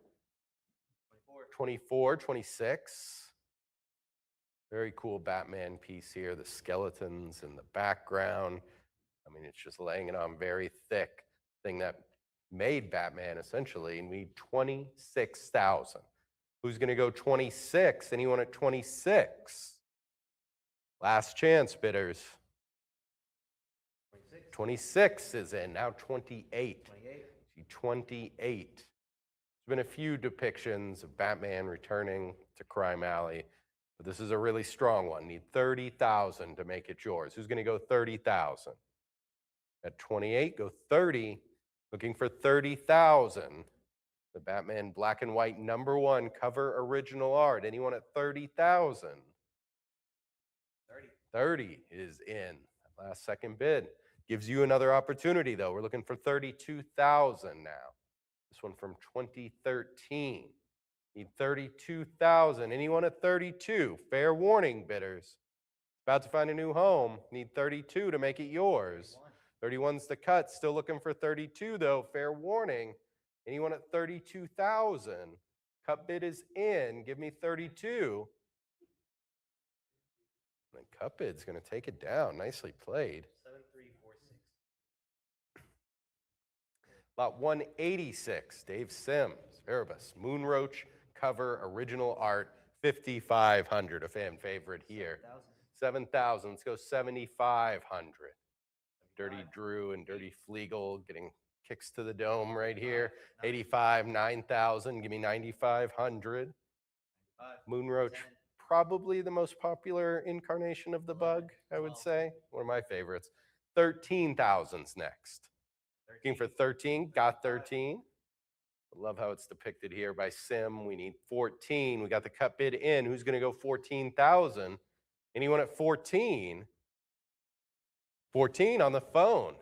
24. 24, 26. Very cool Batman piece here. The skeletons in the background. I mean, it's just laying it on very thick. Thing that made Batman essentially. And we need 26,000. Who's going to go 26? Anyone at 26? Last chance, bidders. 26. 26 is in. Now 28. 28. See, 28. There's been a few depictions of Batman returning to Crime Alley, but this is a really strong one. Need 30,000 to make it yours. Who's going to go 30,000? At 28, go 30. Looking for 30,000. The Batman black and white #1 cover original art. Anyone at 30,000? 30. 30 is in. Last second bid. Gives you another opportunity, though. We're looking for 32,000 now. This one from 2013. Need 32,000. Anyone at 32? Fair warning, bidders. About to find a new home. Need 32 to make it yours. 31's the cut. Still looking for 32, though. Fair warning. Anyone at 32,000? Cut bid is in. Give me 32. And cut bid's going to take it down. Nicely played. 7346. Lot 186, Dave Sims, Erebus, Moonroach cover original art, 5,500, a fan favorite here. 7,000, let's go 7,500. Dirty Drew and Dirty Flegel getting kicks to the dome right here. 85, 9,000, give me 9,500. Moonroach, probably the most popular incarnation of the bug, I would say. One of my favorites. 13,000's next. Looking for 13, got 13. I love how it's depicted here by Sim. We need 14. We got the cut bid in. Who's going to go 14,000? Anyone at 14? 14 on the phone.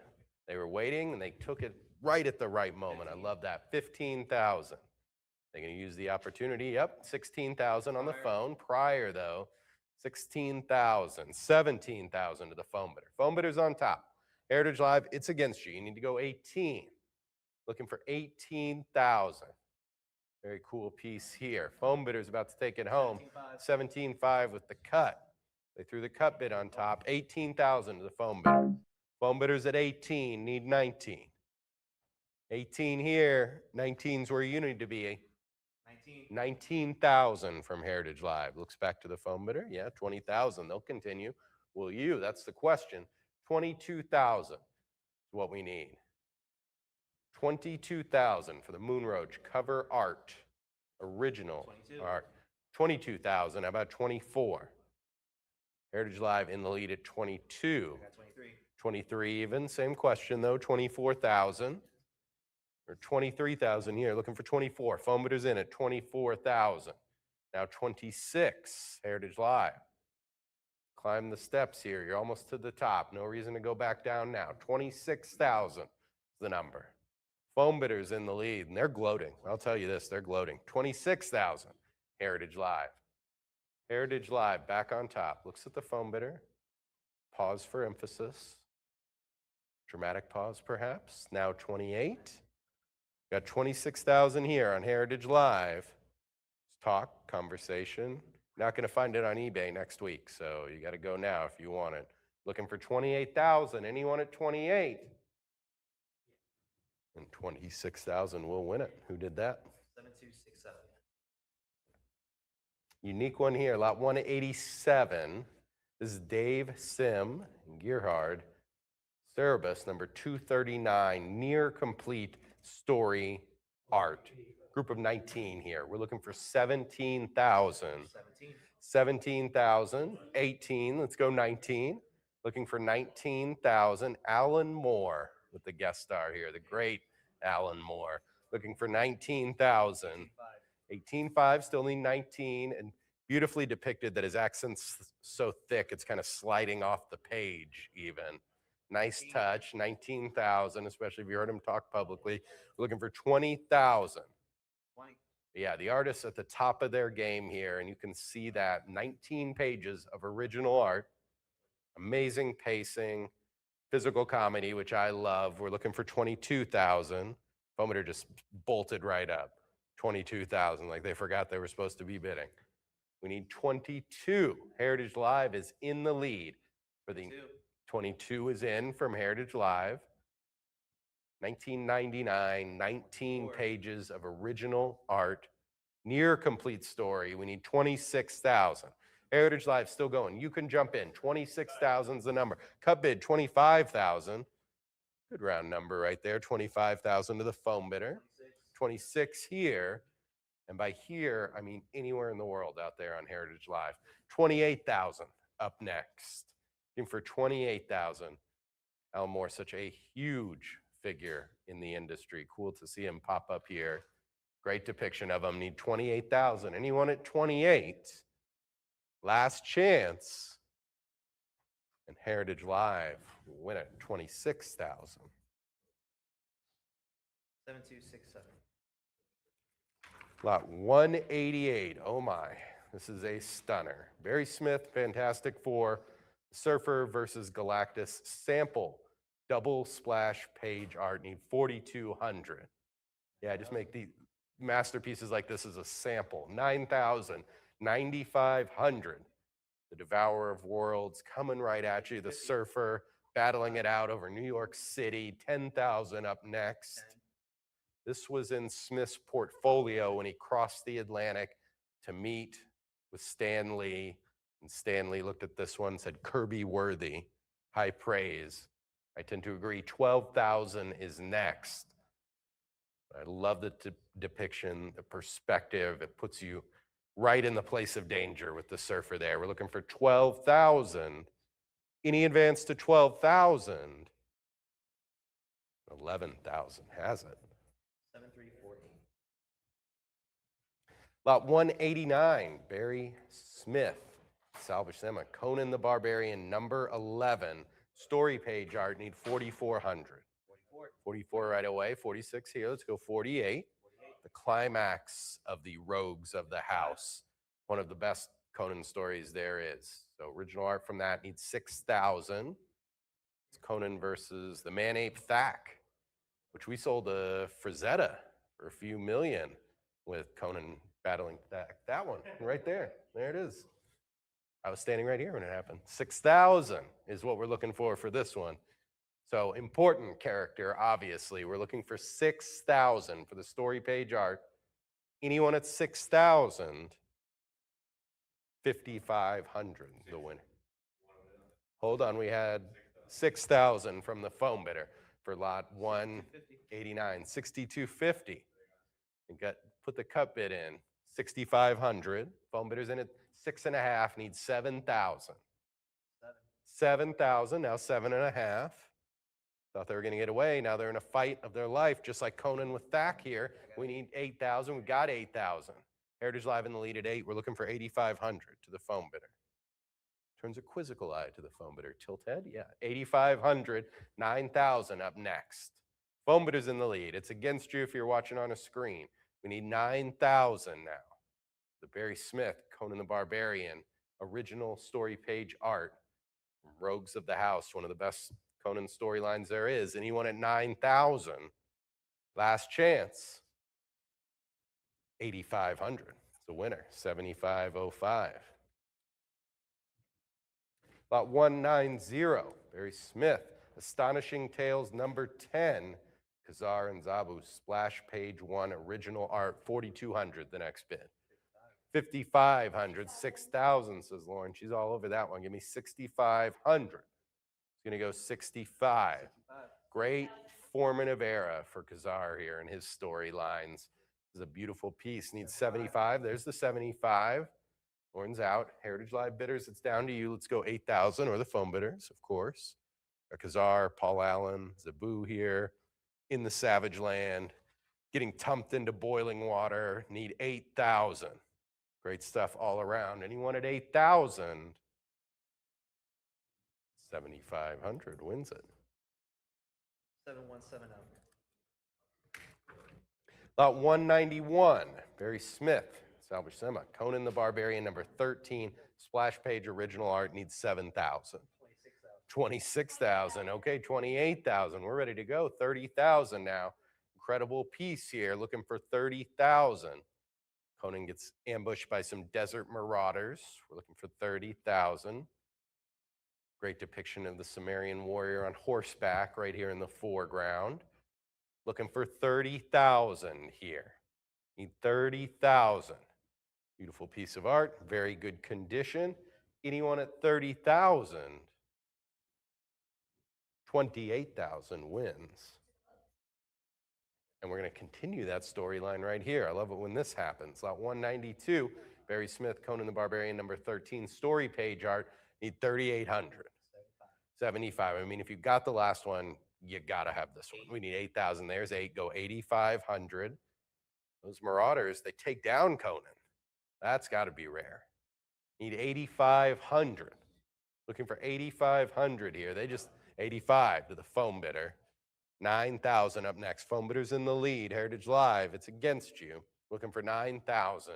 They were waiting and they took it right at the right moment. I love that. 15,000. They're going to use the opportunity. Yep, 16,000 on the phone. Prior, though, 16,000, 17,000 to the phone bidder. Phone bidder's on top. Heritage Live, it's against you. You need to go 18. Looking for 18,000. Very cool piece here. Phone bidder's about to take it home. 17.5 with the cut. They threw the cut bid on top. 18,000 to the phone bidder. Phone bidder's at 18, need 19. 18 here. 19's where you need to be. 19,000 from Heritage Live. Looks back to the phone bidder. Yeah, 20,000. They'll continue. Will you? That's the question. 22,000 is what we need. 22,000 for the Moonroach cover art, original 22. art. 22,000. How about 24? Heritage Live in the lead at 22. I got 23. 23 even. Same question though. 24,000 or 23,000 here. Looking for 24. Phone bidders in at 24,000. Now 26. Heritage Live. Climb the steps here. You're almost to the top. No reason to go back down now. 26,000 is the number. Phone bidders in the lead, and they're gloating. I'll tell you this, they're gloating. 26,000. Heritage Live. Heritage Live back on top. Looks at the phone bidder. Pause for emphasis. Dramatic pause, perhaps. Now 28. Got 26,000 here on Heritage Live. Talk, conversation. Not going to find it on eBay next week, so you got to go now if you want it. Looking for 28,000. Anyone at 28? And 26,000 will win it. Who did that? 7267. Unique one here, lot 187. This is Dave Sim, Gearhard, Cerebus, number 239, near complete story art. Group of 19 here. We're looking for 17,000. 17. 17,000, 18, let's go 19. Looking for 19,000. Alan Moore with the guest star here, the great Alan Moore. Looking for 19,000. 18.5, still need 19, and beautifully depicted that his accent's so thick, it's kind of sliding off the page even. Nice touch, 19,000, especially if you heard him talk publicly. We're looking for 20,000. 20. Yeah, the artists at the top of their game here, and you can see that 19 pages of original art, amazing pacing, physical comedy, which I love. We're looking for 22,000. Fometer just bolted right up. 22,000, like they forgot they were supposed to be bidding. We need 22. Heritage Live is in the lead for the 22 is in from Heritage Live. 1999, 19 pages of original art, near complete story. We need 26,000. Heritage Live still going. You can jump in. 26,000 is the number. Cut bid 25,000. Good round number right there. 25,000 to the foam bidder. 26 here. And by here, I mean anywhere in the world out there on Heritage Live. 28,000 up next. Looking for 28,000. Al Moore, such a huge figure in the industry. Cool to see him pop up here. Great depiction of him. Need 28,000. Anyone at 28? Last chance. And Heritage Live will win at 26,000. 7267. Lot 188. Oh my, this is a stunner. Barry Smith, Fantastic Four, Surfer versus Galactus sample. Double splash page art. Need 4,200. Yeah, just make the masterpieces like this as a sample. 9,000, 9,500. The Devourer of Worlds coming right at you. The Surfer battling it out over New York City. 10,000 up next. This was in Smith's portfolio when he crossed the Atlantic to meet with Stan Lee. And Stan Lee looked at this one and said, Kirby worthy, high praise. I tend to agree. 12,000 is next. I love the depiction, the perspective. It puts you right in the place of danger with the Surfer there. We're looking for 12,000. Any advance to 12,000? 11,000 has it. 7348. Lot 189, Barry Smith. Salvage them a Conan the Barbarian, number 11. Story page art, need 4,400. 44. 44 right away, 46 here, let's go 48. The climax of the Rogues of the House. One of the best Conan stories there is. So original art from that needs 6,000. It's Conan versus the Man-Ape Thak, which we sold to Frazetta for a few million with Conan battling Thak. That one, right there. There it is. I was standing right here when it happened. 6,000 is what we're looking for this one. So important character, obviously. We're looking for 6,000 for the story page art. Anyone at 6,000, 5,500 the winner. Hold on, we had 6,000 from the foam bidder for lot 189, 6,250. And put the cut bid in, 6,500. Foam bidders in at 6.5, need 7,000. 7,000, now 7.5. Thought they were going to get away. Now they're in a fight of their life, just like Conan with Thak here. We need 8,000. We got 8,000. Heritage Live in the lead at 8. We're looking for 8,500 to the foam bidder. Turns a quizzical eye to the foam bidder. Tilt head, yeah. 8,500, 9,000 up next. Foam bidder's in the lead. It's against you if you're watching on a screen. We need 9,000 now. The Barry Smith, Conan the Barbarian, original story page art. Rogues of the House, one of the best Conan storylines there is. Anyone at 9,000? Last chance. 8,500. It's the winner. 7,505. Lot 190. Barry Smith. Astonishing Tales number 10. Khazar and Zabu. Splash page 1. Original art. 4,200. The next bid. 5,500. 6,000, says Lauren. She's all over that one. Give me 6,500. It's going to go 65. Great formative era for Khazar here and his storylines. This is a beautiful piece. Needs 75. There's the 75. Lauren's out. Heritage Live bidders, it's down to you. Let's go 8,000 or the foam bidders, of course. Kazar, Paul Allen, Zabu here in the Savage Land, getting tumped into boiling water, need 8,000. Great stuff all around. Anyone at 8,000? 7,500 wins it. 7170. Lot 191, Barry Smith, Salvage Cinema. Conan the Barbarian, number 13, splash page original art, needs 7,000. 26,000. Okay, 28,000. We're ready to go. 30,000 now. Incredible piece here, looking for 30,000. Conan gets ambushed by some desert marauders. We're looking for 30,000. Great depiction of the Sumerian warrior on horseback right here in the foreground. Looking for 30,000 here. Need 30,000. Beautiful piece of art, very good condition. Anyone at 30,000? 28,000 wins. And we're going to continue that storyline right here. I love it when this happens. Lot 192, Barry Smith, Conan the Barbarian, number 13, story page art, need 3,800. 75. I mean, if you got the last one, you got to have this one. We need 8,000. There's 8. Go 8,500. Those marauders, they take down Conan. That's got to be rare. Need 8,500. Looking for 8,500 here. They just 85 to the foam bidder. 9,000 up next. Foam bidder's in the lead. Heritage Live, it's against you. Looking for 9,000.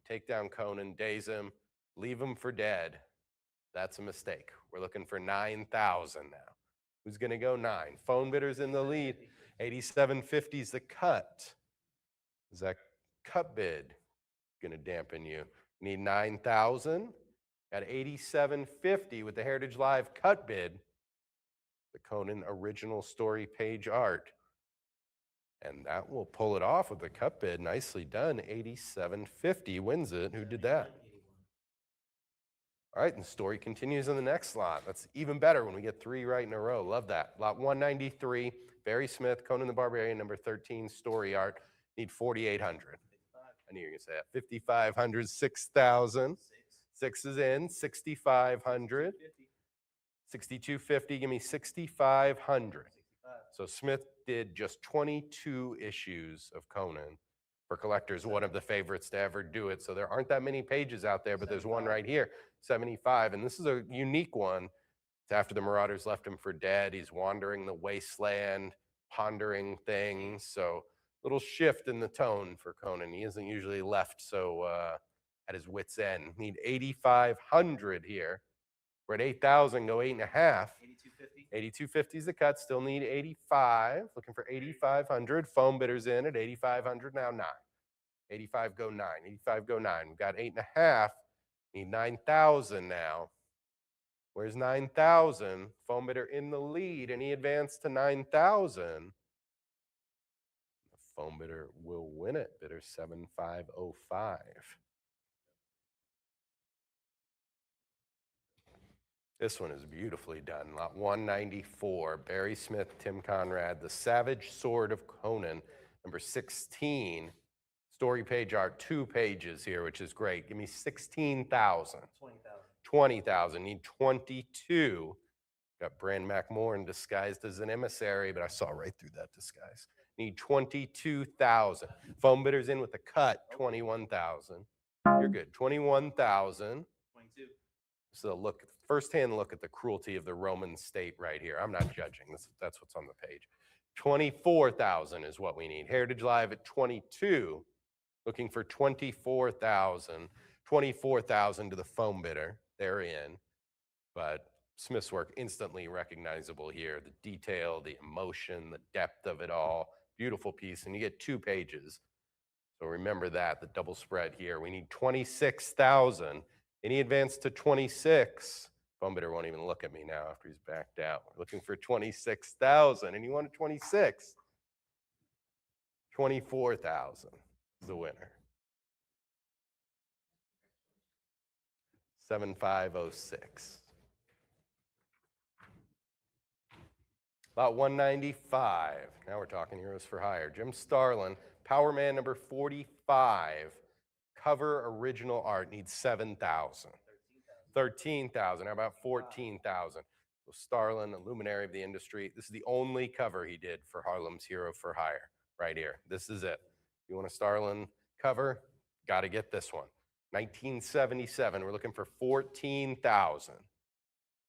Take down Conan, daze him, leave him for dead. That's a mistake. We're looking for 9,000 now. Who's going to go 9? Phone bidder's in the lead. 87.50 is the cut. Is that cut bid going to dampen you? Need 9,000. At 87.50 with the Heritage Live cut bid, the Conan original story page art. And that will pull it off with the cut bid. Nicely done. 87.50 wins it. Who did that? All right, and the story continues in the next lot. That's even better when we get 3 right in a row. Love that. Lot 193, Barry Smith, Conan the Barbarian, number 13, story art. Need 4,800. I knew you were going to say that. 5,500, 6,000. 6 is in, 6,500. 62.50, give me 6,500. So Smith did just 22 issues of Conan. For collectors, one of the favorites to ever do it. So there aren't that many pages out there, but there's one right here, 75. And this is a unique one. It's after the Marauders left him for dead. He's wandering the wasteland, pondering things. So little shift in the tone for Conan. He isn't usually left so at his wit's end. Need 8,500 here. We're at 8,000, go 8.5. 8250. 82.50 is the cut, still need 85. Looking for 8,500. Foam bidders in at 8,500, now 9. 85 go 9, 85 go 9. We've got 8.5, need 9,000 now. Where's 9,000? Foam bidder in the lead, and he advanced to 9,000. The foam bidder will win it, bidder 7,505. This one is beautifully done. Lot 194, Barry Smith, Tim Conrad, The Savage Sword of Conan, number 16. Story page art, 2 pages here, which is great. Give me 16,000. 20,000. 20,000, need 22. Got Brand McMorrin disguised as an emissary, but I saw right through that disguise. Need 22,000. Foam bidders in with the cut, 21,000. You're good, 21,000. 22. So look, firsthand look at the cruelty of the Roman state right here. I'm not judging. That's what's on the page. 24,000 is what we need. Heritage Live at 22, looking for 24,000. 24,000 to the foam bidder. They're in. But Smith's work instantly recognizable here. The detail, the emotion, the depth of it all. Beautiful piece. And you get 2 pages. So remember that, the double spread here. We need 26,000. Any advance to 26? Foam bidder won't even look at me now after he's backed out. We're looking for 26,000. Anyone at 26? 24,000 is the winner. 7,506. Lot 195. Now we're talking Heroes for Hire. Jim Starlin, Power Man number 45. Cover original art needs 7,000. 13,000. How about 14,000? So Starlin, a luminary of the industry. This is the only cover he did for Harlem's Hero for Hire right here. This is it. If you want a Starlin cover, got to get this one. 1977, we're looking for 14,000.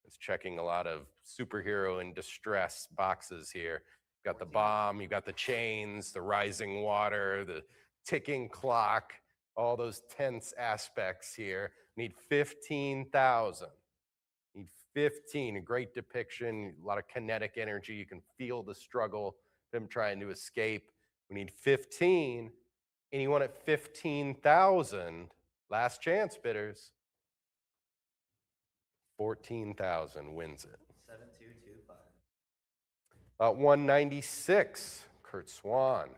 It's checking a lot of superhero in distress boxes here. You've got the bomb, you've got the chains, the rising water, the ticking clock, all those tense aspects here. Need 15,000. Need 15, a great depiction, a lot of kinetic energy. You can feel the struggle, them trying to escape. We need 15, and you want it 15,000. Last chance, bidders. 14,000 wins it. 7225. 196, Kurt Swan,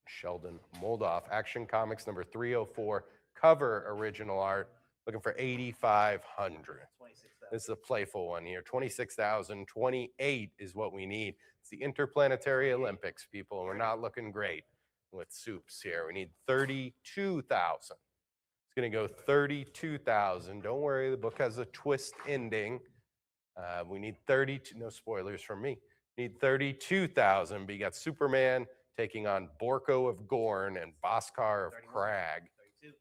Sheldon Moldoff, Action Comics number 304, cover original art, looking for 8,500. 26,000. This is a playful one here. 26,000, 28 is what we need. It's the Interplanetary Olympics, people, and we're not looking great with soups here. We need 32,000. It's going to go 32,000. Don't worry, the book has a twist ending. We need 32, no spoilers from me. Need 32,000, but you got Superman taking on Borko of Gorn and Boskar of 31, Crag. 32.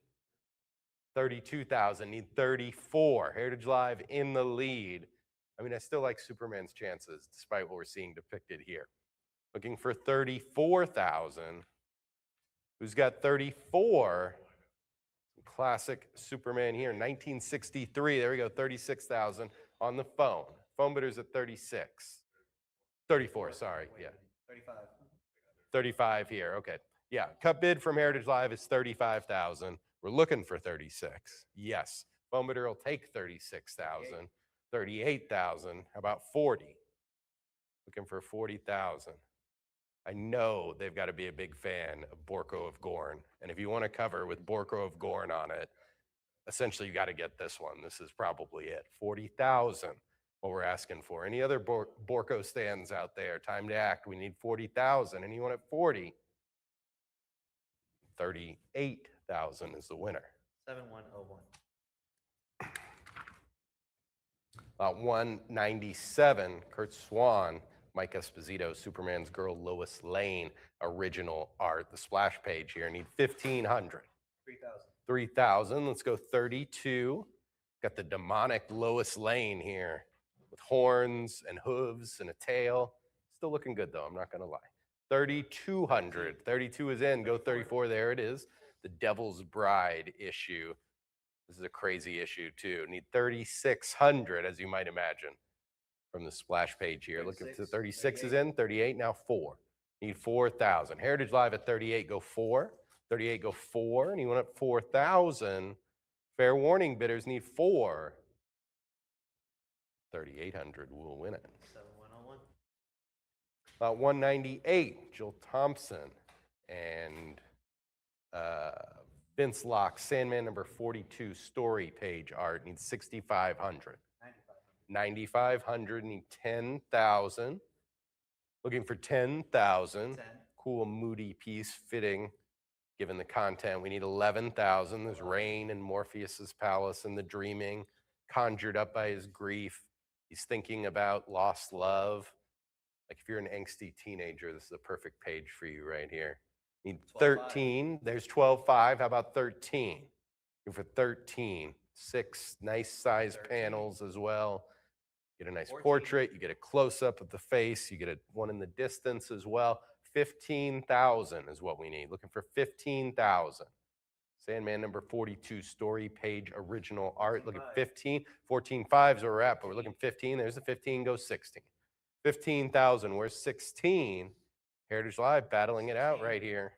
32,000, need 34. Heritage Live in the lead. I mean, I still like Superman's chances, despite what we're seeing depicted here. Looking for 34,000. Who's got 34? Classic Superman here, 1963. There we go, 36,000 on the phone. Phone bidders at 36. 34, sorry, Wait, yeah. 35. 35 here, okay. Yeah, cut bid from Heritage Live is 35,000. We're looking for 36. Yes, phone bidder will take 36,000. 38,000, how about 40? Looking for 40,000. I know they've got to be a big fan of Borko of Gorn. And if you want to cover with Borko of Gorn on it, essentially you got to get this one. This is probably it. 40,000, what we're asking for. Any other Borko stands out there? Time to act. We need 40,000. Anyone at 40? 38,000 is the winner. 7101. 197, Kurt Swan, Mike Esposito, Superman's Girl, Lois Lane, original art. The splash page here, need 1,500. 3,000. 3,000, let's go 32. Got the demonic Lois Lane here with horns and hooves and a tail. Still looking good though, I'm not gonna lie. 3,200, 32 is in, go 34, there it is. The Devil's Bride issue. This is a crazy issue too. Need 3,600, as you might imagine, from the splash page here. Looking to 36 is in, 38, now 4. Need 4,000. Heritage Live at 38, go 4. 38, go 4. And you went up 4,000. Fair warning, bidders need 4. 3,800 will win it. 7101. 198, Jill Thompson and Vince Locke, Sandman number 42, story page art, needs 6,500. 9,500, need 10,000. Looking for 10,000. 10. Cool, moody piece fitting given the content. We need 11,000. There's rain in Morpheus's palace and the dreaming, conjured up by his grief. He's thinking about lost love. Like if you're an angsty teenager, this is a perfect page for you right here. Need 13. There's 12.5. How about 13? Looking for 13. 6 nice size 13. panels as well. Get a nice 14. portrait. You get a close up of the face. You get a one in the distance as well. 15,000 is what we need. Looking for 15,000. Sandman number 42, story page original art. Look at 15. 14.5 is where we're at, but we're looking 15. There's the 15, goes 16. 15,000. Where's 16? Heritage Live battling it out right here.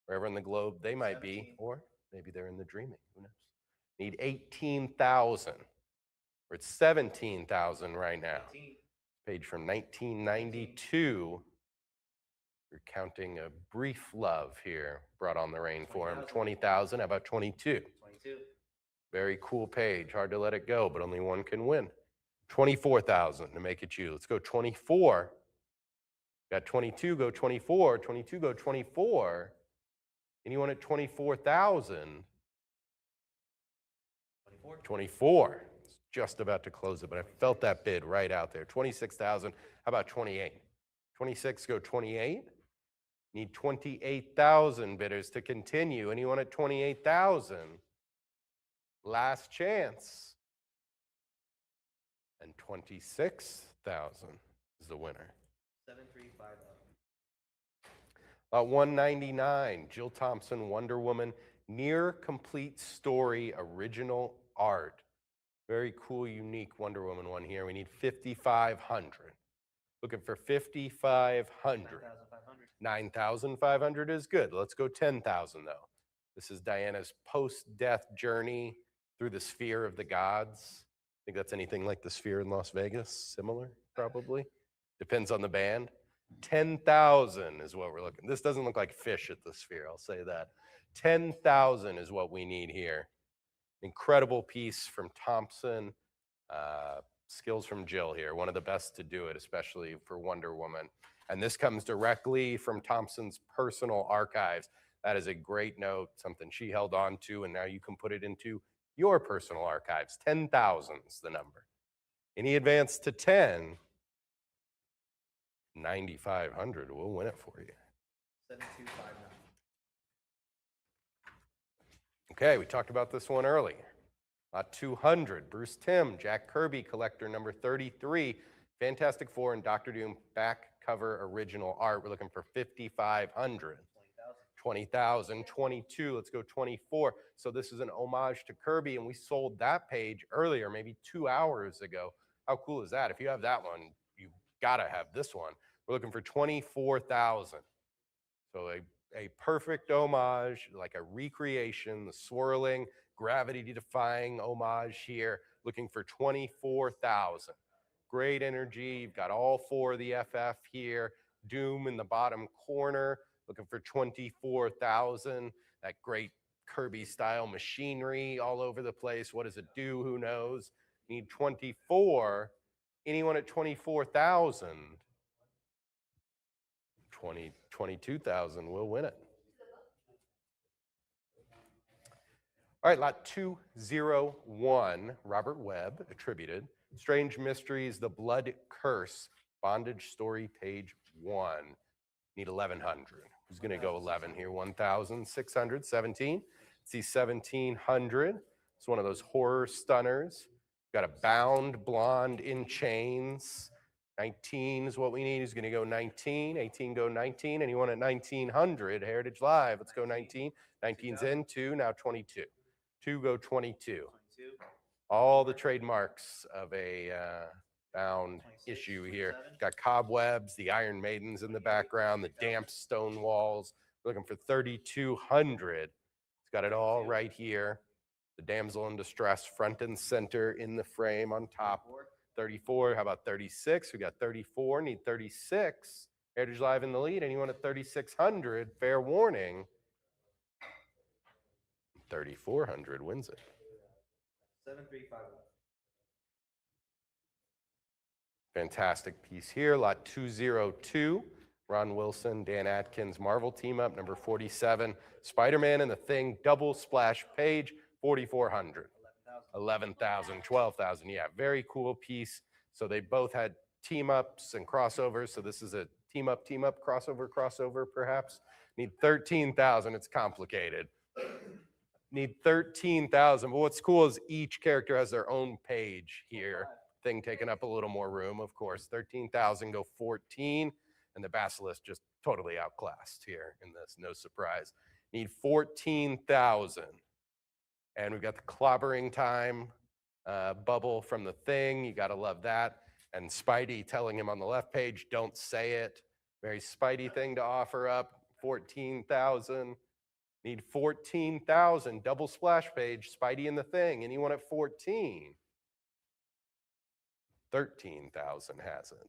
Wherever in the globe they might be, 17. or maybe they're in the dreaming. Who knows? Need 18,000. We're at 17,000 right now. 18. Page from 1992. We're counting a brief love here, brought on the rain for him. 20,000. How about 22? 22. Very cool page. Hard to let it go, but only one can win. 24,000 to make it you. Let's go 24. Got 22, go 24. 22, go 24. Anyone at 24,000? 24. 24. just about to close it, but I felt that bid right out there. 26,000. How about 28? 26, go 28. Need 28,000 bidders to continue. Anyone at 28,000? Last chance. And 26,000 is the winner. 7350. 199, Jill Thompson, Wonder Woman, near complete story, original art. Very cool, unique Wonder Woman one here. We need 5,500. Looking for 5,500. 9,500. 9,500 is good. Let's go 10,000 though. This is Diana's post-death journey through the sphere of the gods. Think that's anything like the sphere in Las Vegas? Similar, probably. Depends on the band. 10,000 is what we're looking. This doesn't look like fish at the sphere, I'll say that. 10,000 is what we need here. Incredible piece from Thompson. Skills from Jill here. One of the best to do it, especially for Wonder Woman. And this comes directly from Thompson's personal archives. That is a great note, something she held on to, and now you can put it into your personal archives. 10,000 is the number. Any advance to 10, 9,500 will win it for you. 7259. Okay, we talked about this one earlier. 200, Bruce Timm, Jack Kirby, collector number 33, Fantastic Four and Doctor Doom back cover original art. We're looking for 5,500. 20,000, 22, let's go 24. So this is an homage to Kirby, and we sold that page earlier, maybe 2 hours ago. How cool is that? If you have that one, you gotta have this one. We're looking for 24,000. So a perfect homage, like a recreation, the swirling, gravity-defying homage here, looking for 24,000. Great energy. You've got all four of the FF here. Doom in the bottom corner, looking for 24,000. That great Kirby-style machinery all over the place. What does it do? Who knows? Need 24. Anyone at 24,000? 22,000 will win it. All right, lot 201, Robert Webb, attributed. Strange Mysteries, The Blood Curse, Bondage Story, page 1. Need 1,100. Who's going to go 11 here? 1,600, 17. See 1,700. It's one of those horror stunners. Got a bound blonde in chains. 19 is what we need. Who's going to go 19? 18 go 19. Anyone at 1,900? Heritage Live. Let's go 19. 19's in. 2, now 22. 2 go 22. 22. All the trademarks of a bound 26, issue here. 27. Got cobwebs, the Iron Maidens in the background, the damp stone walls. Looking for 3,200. It's got it all right here. The damsel in distress front and center in the frame on top. 34. How about 36? We got 34. Need 36. Heritage Live in the lead. Anyone at 3,600? Fair warning. 3,400 wins it. 7351. Fantastic piece here. Lot 202. Ron Wilson, Dan Atkins, Marvel team up, number 47. Spider-Man and the Thing, double splash page, 4,400. 11,000, 12,000. Yeah, very cool piece. So they both had team ups and crossovers. So this is a team up, crossover, perhaps. Need 13,000. It's complicated. Need 13,000. But what's cool is each character has their own page here. Thing taking up a little more room, of course. 13,000 go 14. And the Basilisk just totally outclassed here in this. No surprise. Need 14,000. And we've got the clobbering time bubble from the Thing. You got to love that. And Spidey telling him on the left page, don't say it. Very Spidey thing to offer up. 14,000. Need 14,000. Double splash page. Spidey and the Thing. Anyone at 14? 13,000 has it.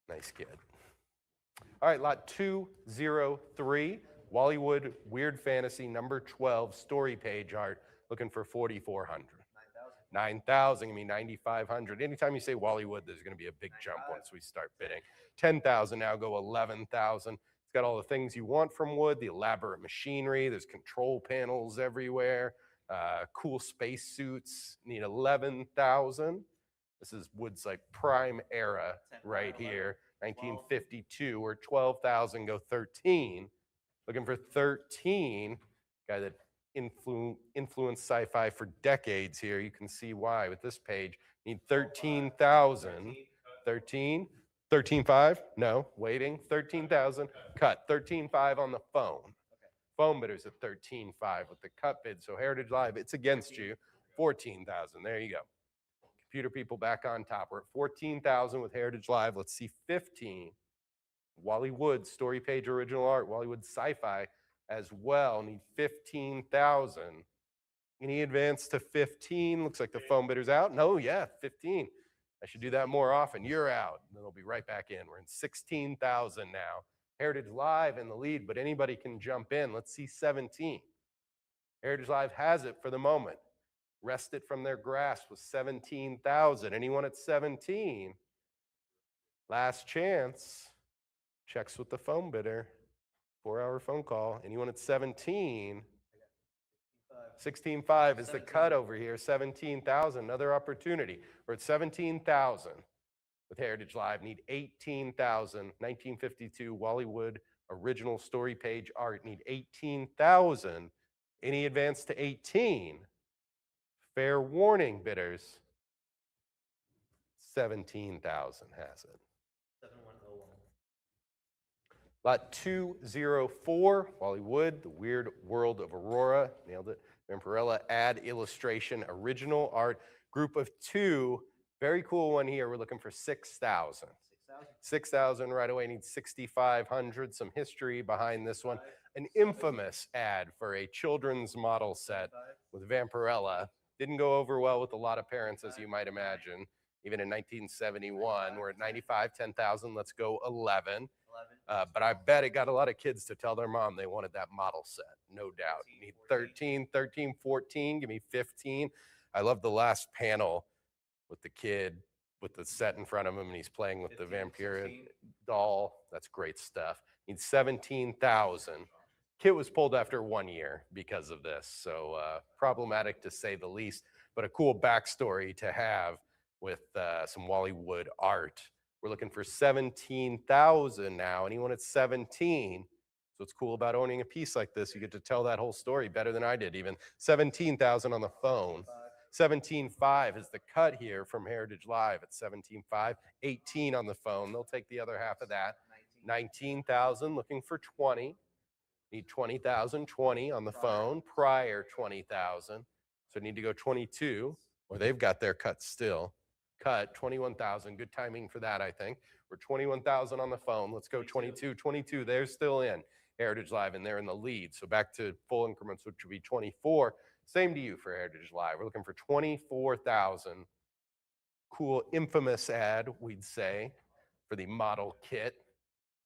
Nice kid. All right, lot 203. Wallywood Weird Fantasy number 12 story page art, looking for 4,400. 9,000, I mean 9,500. Anytime you say Wallywood, there's going to be a big jump once we start bidding. 10,000 now go 11,000. It's got all the things you want from wood, the elaborate machinery. There's control panels everywhere. Cool spacesuits need 11,000. This is Wood's like prime era 10, right 11, here, 1952, or 12,000 go 13. Looking for 13, guy that influenced sci-fi for decades here. You can see why with this page. Need 13,000. 13, 13.5, no, waiting, 13,000, cut, 13.5 on the phone. Phone bidders at 13.5 with the cut bid. So Heritage Live, it's against you, 14,000. There you go. Computer people back on top. We're at 14,000 with Heritage Live. Let's see 15. Wally Wood, story page original art, Wally Wood sci-fi as well. Need 15,000. Any advance to 15? Looks like the phone bidder's out. No, yeah, 15. I should do that more often. You're out. And then they'll be right back in. We're in 16,000 now. Heritage Live in the lead, but anybody can jump in. Let's see 17. Heritage Live has it for the moment. Wrest it from their grasp with 17,000. Anyone at 17? Last chance. Checks with the phone bidder. 4-hour phone call. Anyone at 17? 16.5 is the cut over here. 17,000, another opportunity. We're at 17,000 with Heritage Live. Need 18,000. 1952 Wally Wood original story page art. Need 18,000. Any advance to 18? Fair warning, bidders. 17,000 has it. 7101. Lot 204, Wally Wood, The Weird World of Aurora. Nailed it. Vampirella ad illustration, original art, group of 2. Very cool one here. We're looking for 6,000. 6,000 right away. Need 6,500. Some history behind this one. An infamous ad for a children's model set with Vampirella. Didn't go over well with a lot of parents, as you might imagine. Even in 1971, we're at 95, 10,000. Let's go 11. But I bet it got a lot of kids to tell their mom they wanted that model set, no doubt. You need 13, 13, 14, give me 15. I love the last panel with the kid with the set in front of him and he's playing with the vampire doll. That's great stuff. Need 17,000. Kit was pulled after 1 year because of this, so problematic to say the least, but a cool backstory to have with some Wally Wood art. We're looking for 17,000 now. Anyone at 17? So what's cool about owning a piece like this, you get to tell that whole story better than I did even. 17,000 on the phone. 17.5 is the cut here from Heritage Live at 17.5. 18 on the phone. They'll take the other half of that. 19,000, looking for 20. Need 20,000, 20 on the phone, prior 20,000. So need to go 22, or they've got their cut still. Cut 21,000. Good timing for that, I think. We're 21,000 on the phone. Let's go 22. 22, they're still in Heritage Live, and they're in the lead. So back to full increments, which would be 24. Same to you for Heritage Live. We're looking for 24,000. Cool, infamous ad, we'd say, for the model kit.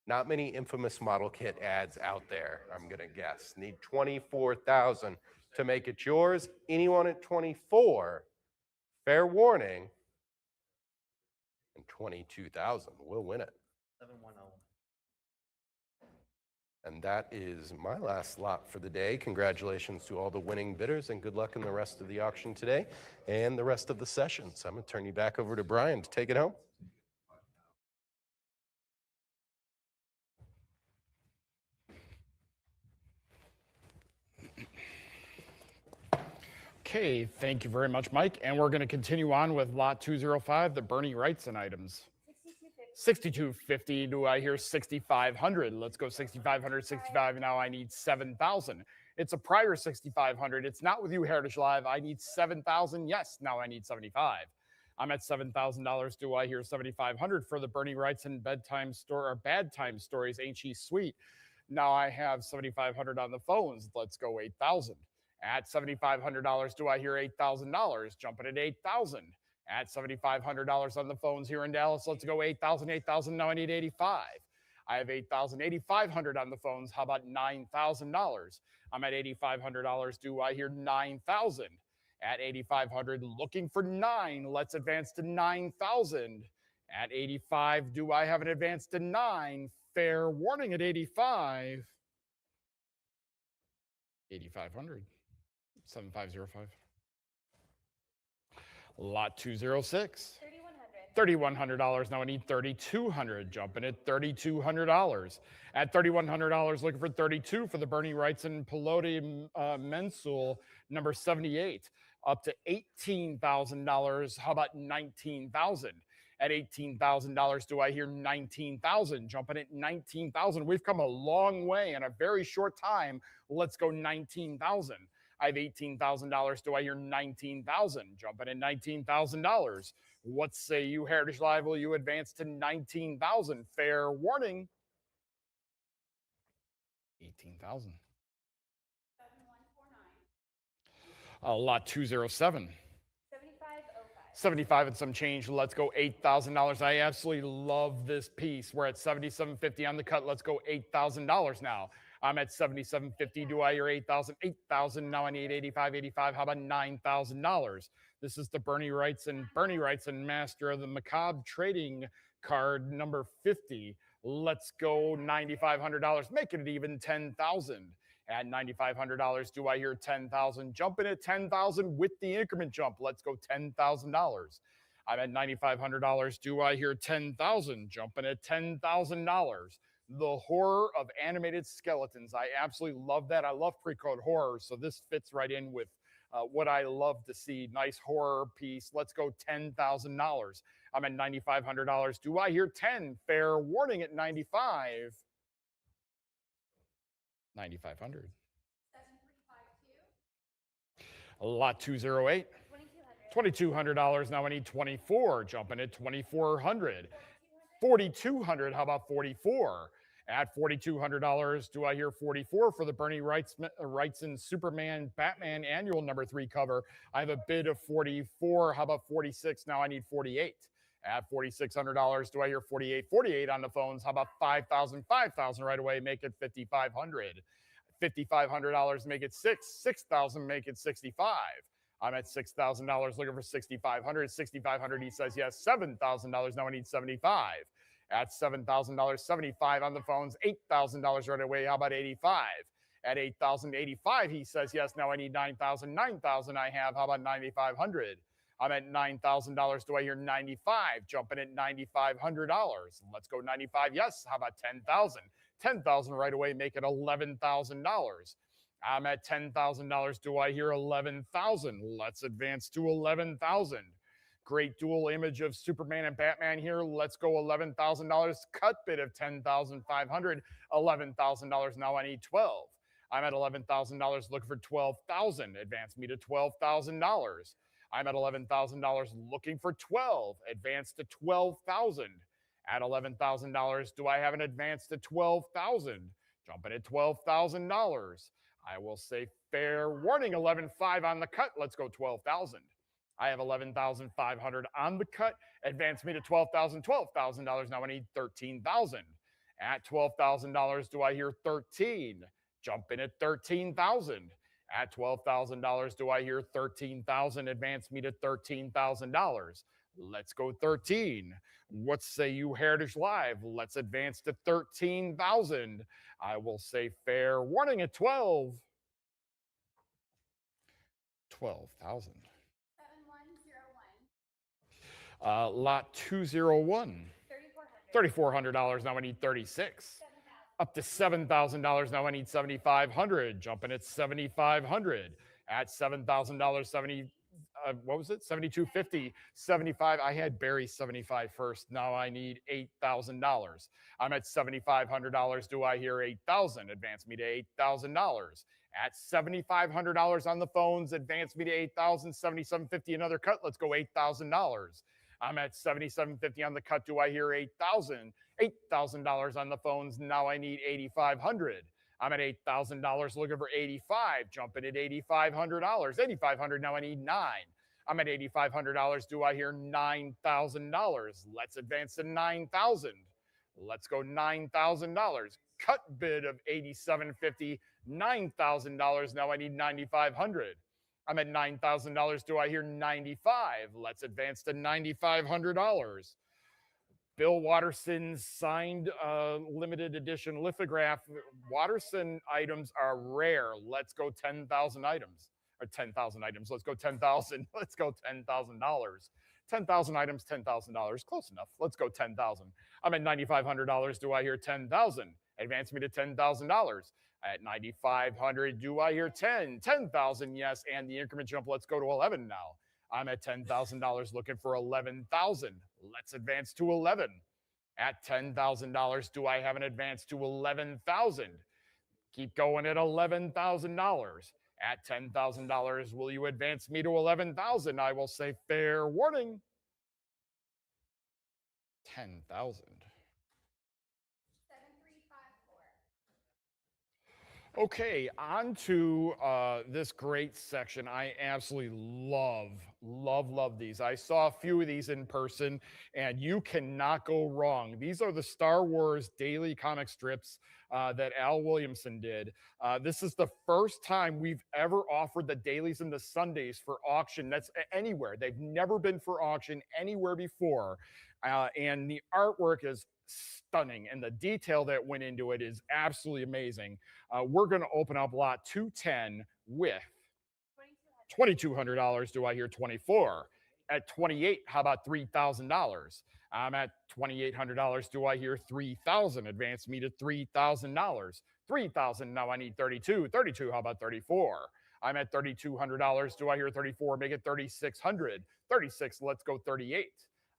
Not many infamous model kit ads out there, I'm going to guess. Need 24,000 to make it yours. Anyone at 24, fair warning. And 22,000 will win it. 7101. And that is my last lot for the day. Congratulations to all the winning bidders and good luck in the rest of the auction today and the rest of the session. So I'm going to turn you back over to Brian to take it home. Okay, thank you very much, Mike. And we're going to continue on with lot 205, the Bernie Wrightson items. 6250. Do I hear 6,500? Let's go 6,500, 65. Now I need 7,000. It's a prior 6,500. It's not with you, Heritage Live. I need 7,000. Yes, now I need 75. I'm at $7,000. Do I hear 7,500 for the Bernie Wrightson bedtime story or bad time stories? Ain't she sweet? Now I have 7,500 on the phones. Let's go 8,000. At $7,500, do I hear $8,000? Jumping at 8,000. At $7,500 on the phones here in Dallas, let's go 8,000, 8,000. Now I need 85. I have 8,000, 8,500 on the phones. How about $9,000? I'm at $8,500. Do I hear 9,000? At 8,500, looking for 9. Let's advance to 9,000. At 85, do I have an advance to 9? Fair warning at 85. 8,500. 7505. Lot 206. $3,100. $3,100. Now I need 3,200. Jumping at $3,200. At $3,100, looking for 32 for the Bernie Wrightson Pelote Mensul number 78. Up to $18,000. How about 19,000? At $18,000, do I hear 19,000? Jumping at 19,000. We've come a long way in a very short time. Let's go 19,000. I have $18,000. Do I hear 19,000? Jumping at $19,000. What say you, Heritage Live? Will you advance to 19,000? Fair warning. 18,000. 7149. Lot 207. 7505. 75 and some change. Let's go $8,000. I absolutely love this piece. We're at $77.50 on the cut. Let's go $8,000 now. I'm at $77.50. Do I hear 8,000? 8,000. Now I need 85.85. How about $9,000? This is the Bernie Wrightson Master of the Macabre Trading Card number 50. Let's go $9,500. Making it even 10,000. At $9,500, do I hear 10,000? Jumping at 10,000 with the increment jump. Let's go $10,000. I'm at $9,500. Do I hear 10,000? Jumping at $10,000. The horror of animated skeletons. I absolutely love that. I love pre-code horror, so this fits right in with what I love to see. Nice horror piece. Let's go $10,000. I'm at $9,500. Do I hear 10? Fair warning at 95. 9,500. 7352. Lot 208. $2,200. $2,200. Now I need 24. Jumping at 2,400. 4,200. How about 44? At $4,200, do I hear 44 for the Bernie Wrightson Superman Batman Annual number 3 cover? I have a bid of 44. How about 46? Now I need 48. At $4,600, do I hear 48? 48 on the phones. How about 5,000? 5,000 right away. Make it 5,500. $5,500. Make it 6. 6,000. Make it 65. I'm at $6,000 looking for 6,500. 6,500. He says yes. $7,000. Now I need 75. At $7,000, 75 on the phones. $8,000 right away. How about 85? At 8,085, he says yes. Now I need 9,000. 9,000 I have. How about 9,500? I'm at $9,000. Do I hear 95? Jumping at $9,500. Let's go 95. Yes. How about 10,000? 10,000 right away. Make it $11,000. I'm at $10,000. Do I hear 11,000? Let's advance to 11,000. Great dual image of Superman and Batman here. Let's go $11,000. Cut bid of $10,500. $11,000. Now I need 12. I'm at $11,000 looking for 12,000. Advance me to $12,000. I'm at $11,000 looking for 12. Advance to 12,000. At $11,000, do I have an advance to 12,000? Jumping at $12,000. I will say fair warning, 11.5 on the cut. Let's go 12,000. I have 11,500 on the cut. Advance me to 12,000. $12,000. Now I need 13,000. At $12,000, do I hear 13? Jump in at 13,000. At $12,000, do I hear 13,000? Advance me to $13,000. Let's go 13. What say you, Heritage Live? Let's advance to 13,000. I will say fair warning at 12. 12,000. 7101. Lot 201. $3,400. Now I need 36. Up to $7,000. Now I need 7,500. Jumping at 7,500. At $7,000, what was it? 72.50. 75. I had Barry 75 first. Now I need $8,000. I'm at $7,500. Do I hear 8,000? Advance me to $8,000. At $7,500 on the phones, advance me to 8,000. 77.50 another cut. Let's go $8,000. I'm at $77.50 on the cut. Do I hear 8,000? $8,000 on the phones. Now I need 8,500. I'm at $8,000 looking for 85. Jumping at $8,500. 8,500. Now I need 9. I'm at $8,500. Do I hear $9,000? Let's advance to 9,000. Let's go $9,000. Cut bid of $87.50. $9,000. Now I need $9,500. I'm at $9,000. Do I hear 95? Let's advance to $9,500. Bill Watterson's signed limited edition lithograph. Watterson items are rare. Let's go 10,000 items. or 10,000 items. Let's go 10,000. Let's go $10,000. 10,000 items, $10,000. Close enough. Let's go 10,000. I'm at $9,500. Do I hear 10,000? Advance me to $10,000. At 9,500, do I hear 10? 10,000, yes. And the increment jump, let's go to 11 now. I'm at $10,000 looking for 11,000. Let's advance to 11. At $10,000, do I have an advance to 11,000? Keep going at $11,000. At $10,000, will you advance me to 11,000? I will say fair warning. 10,000. 7354. Okay, on to this great section. I absolutely love these. I saw a few of these in person, and you cannot go wrong. These are the Star Wars daily comic strips that Al Williamson did. This is the first time we've ever offered the dailies and the Sundays for auction. That's anywhere. They've never been for auction anywhere before. And the artwork is stunning, and the detail that went into it is absolutely amazing. We're going to open up lot 210 with $2,200. Do I hear 24? At 28, how about $3,000? I'm at $2,800. Do I hear 3,000? Advance me to $3,000. 3,000. Now I need 32. 32. How about 34? I'm at $3,200. Do I hear 34? Make it 3,600. 36. Let's go 38.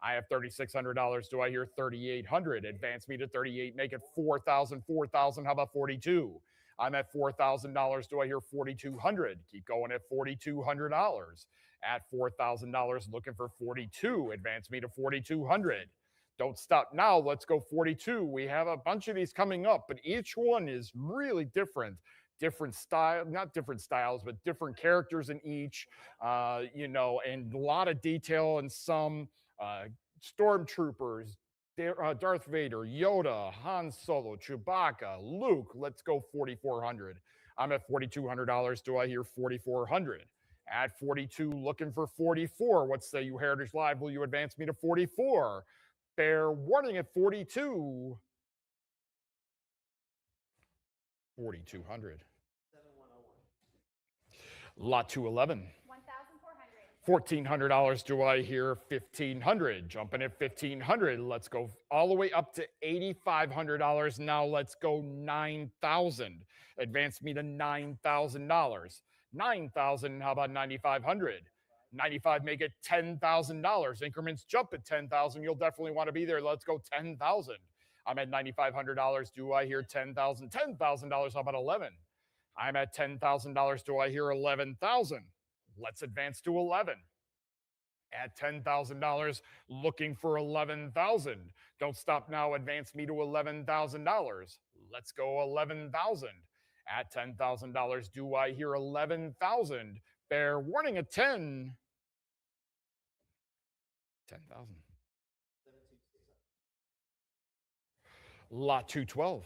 I have $3,600. Do I hear 3,800? Advance me to 38. Make it 4,000. 4,000. How about 42? I'm at $4,000. Do I hear 4,200? Keep going at $4,200. At $4,000, looking for 42. Advance me to 4,200. Don't stop now. Let's go 42. We have a bunch of these coming up, but each one is really different. Different style, not different styles, but different characters in each, and a lot of detail in some. Stormtroopers, Darth Vader, Yoda, Han Solo, Chewbacca, Luke. Let's go 4,400. I'm at $4,200. Do I hear 4,400? At 42, looking for 44. What say you, Heritage Live? Will you advance me to 44? Fair warning at 42. 4,200. 7101. Lot 211. 1,400. $1,400. Do I hear 1,500? Jumping at 1,500. Let's go all the way up to $8,500. Now let's go 9,000. Advance me to $9,000. 9,000. How about 9,500? 95. Make it $10,000. Increments jump at 10,000. You'll definitely want to be there. Let's go 10,000. I'm at $9,500. Do I hear 10,000? $10,000. How about 11? I'm at $10,000. Do I hear 11,000? Let's advance to 11. At $10,000, looking for 11,000. Don't stop now. Advance me to $11,000. Let's go 11,000. At $10,000, do I hear 11,000? Fair warning at 10. 10,000. Lot 212.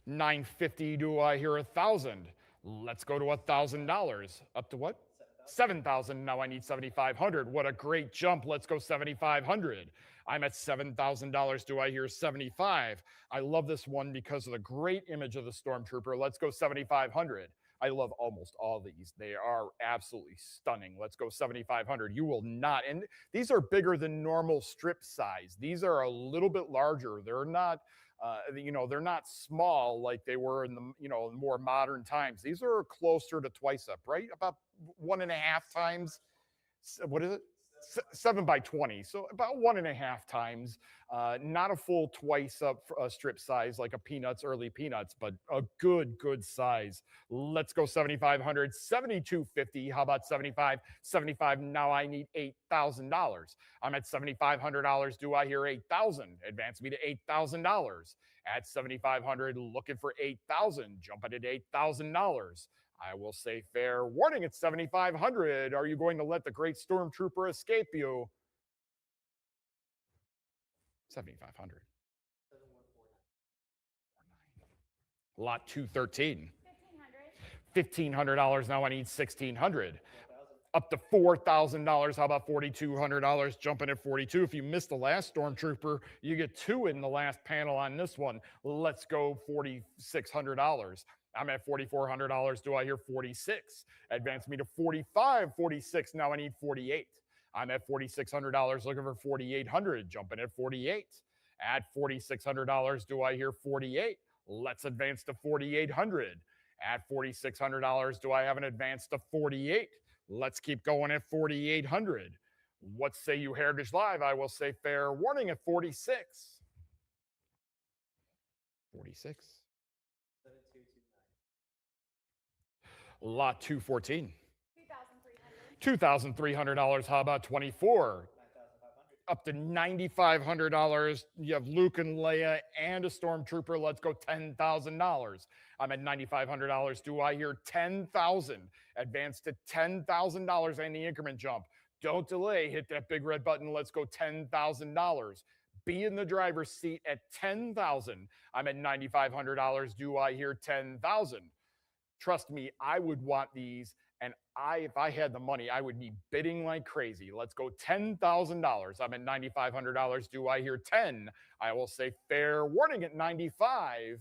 950. 950. Do I hear 1,000? Let's go to $1,000. Up to what? 7,000. Now I need 7,500. What a great jump. Let's go 7,500. I'm at $7,000. Do I hear 75? I love this one because of the great image of the Stormtrooper. Let's go 7,500. I love almost all these. They are absolutely stunning. Let's go 7,500. You will not. And these are bigger than normal strip size. These are a little bit larger. They're not, they're not small like they were in the, more modern times. These are closer to twice up, right? About 1.5 times. What is it? 7 by 20. So about 1.5 times. Not a full twice up strip size like a Peanuts, early Peanuts, but a good size. Let's go 7,500, 7,250. How about 75? 75. Now I need $8,000. I'm at $7,500. Do I hear 8,000? Advance me to $8,000. At 7,500, looking for 8,000. Jumping at $8,000. I will say fair warning at 7,500. Are you going to let the great Stormtrooper escape you? 7,500. Lot 213. $1,500. Now I need 1,600. Up to $4,000. How about $4,200? Jumping at 42. If you missed the last Stormtrooper, you get 2 in the last panel on this one. Let's go $4,600. I'm at $4,400. Do I hear 46? Advance me to 45, 46. Now I need 48. I'm at $4,600 looking for 4,800. Jumping at 48. At $4,600, do I hear 48? Let's advance to 4,800. At $4,600, do I have an advance to 48? Let's keep going at 4,800. What say you, Heritage Live? I will say fair warning at 46. 46. 7229. Lot 214. $2,300. $2,300. How about 24? 9500. Up to $9,500. You have Luke and Leia and a stormtrooper. Let's go $10,000. I'm at $9,500. Do I hear 10,000? Advance to $10,000 and the increment jump. Don't delay. Hit that big red button. Let's go $10,000. Be in the driver's seat at 10,000. I'm at $9,500. Do I hear 10,000? Trust me, I would want these. And if I had the money, I would be bidding like crazy. Let's go $10,000. I'm at $9,500. Do I hear 10? I will say fair warning at 95.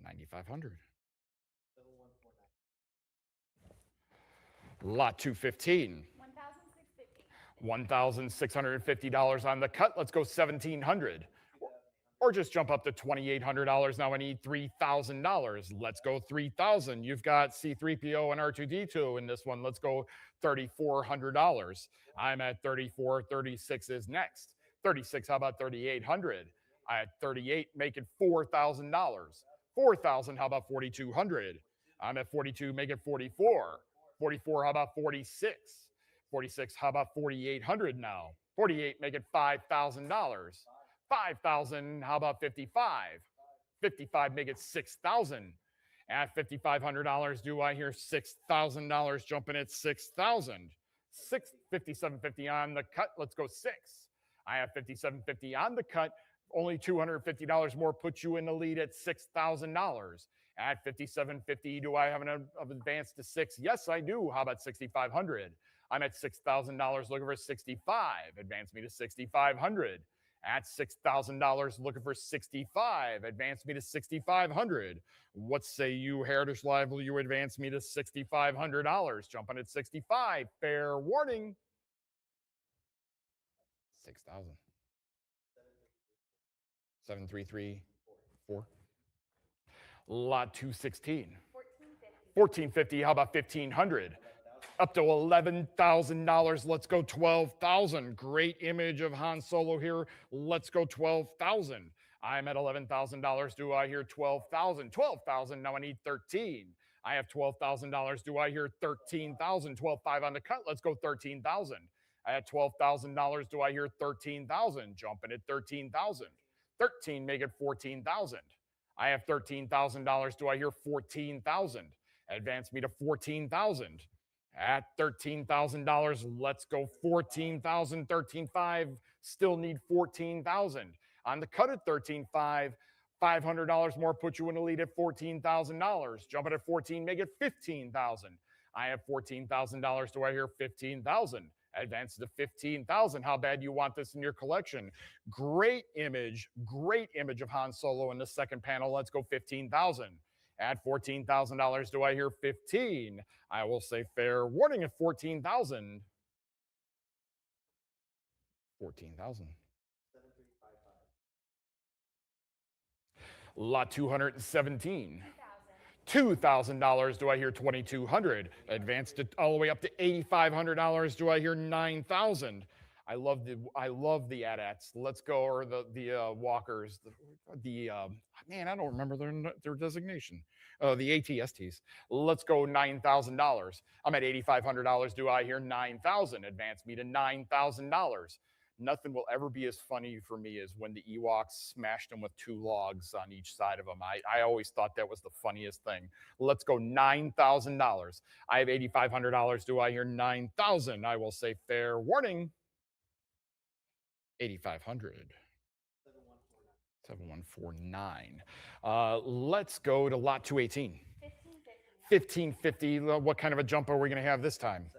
9,500. 7149. Lot 215. $1,650. $1,650 on the cut. Let's go 1,700. Or just jump up to $2,800. Now I need $3,000. Let's go 3,000. You've got C3PO and R2D2 in this one. Let's go $3,400. I'm at 34. 36 is next. 36. How about 3,800? At 38, make it $4,000. 4,000. How about 4,200? I'm at 42. Make it 44. 44. How about 46? 46. How about 4,800 now? 48. Make it $5,000. 5,000. How about 55? 55. Make it 6,000. At $5,500, do I hear $6,000 jumping at 6,000? 57.50 on the cut. Let's go 6. I have 57.50 on the cut. Only $250 more puts you in the lead at $6,000. At 57.50, do I have an advance to 6? Yes, I do. How about 6,500? I'm at $6,000 looking for 65. Advance me to 6,500. At $6,000 looking for 65. Advance me to 6,500. What say you, Heritage Live? Will you advance me to $6,500? Jumping at 65. Fair warning. 6,000. 7,334. Lot 216. $1,450. $1,450. How about 1,500? Up to $11,000. Let's go 12,000. Great image of Han Solo here. Let's go 12,000. I'm at $11,000. Do I hear 12,000? 12,000. Now I need 13. I have $12,000. Do I hear 13,000? 12,500 on the cut. Let's go 13,000. I had $12,000. Do I hear 13,000? Jumping at 13,000. 13. Make it 14,000. I have $13,000. Do I hear 14,000? Advance me to 14,000. At $13,000, let's go 14,000, 13,500. Still need 14,000. On the cut at 13,500, $500 more puts you in the lead at $14,000. Jump it at 14, make it 15,000. I have $14,000. Do I hear 15,000? Advance to 15,000. How bad do you want this in your collection? Great image of Han Solo in the second panel. Let's go 15,000. At $14,000, do I hear 15? I will say fair warning at 14,000. 14,000. 7355. Lot 217. $2,000. Do I hear 2,200? Advanced it all the way up to $8,500. Do I hear 9,000? I love the AT-ATs. Let's go, or the walkers. Man, I don't remember their designation. The ATSTs. Let's go $9,000. I'm at $8,500. Do I hear 9,000? Advance me to $9,000. Nothing will ever be as funny for me as when the Ewoks smashed them with 2 logs on each side of them. I always thought that was the funniest thing. Let's go $9,000. I have $8,500. Do I hear 9,000? I will say fair warning. 8,500. 7149. Let's go to lot 218. $1,550. 1,550. What kind of a jump are we going to have this time?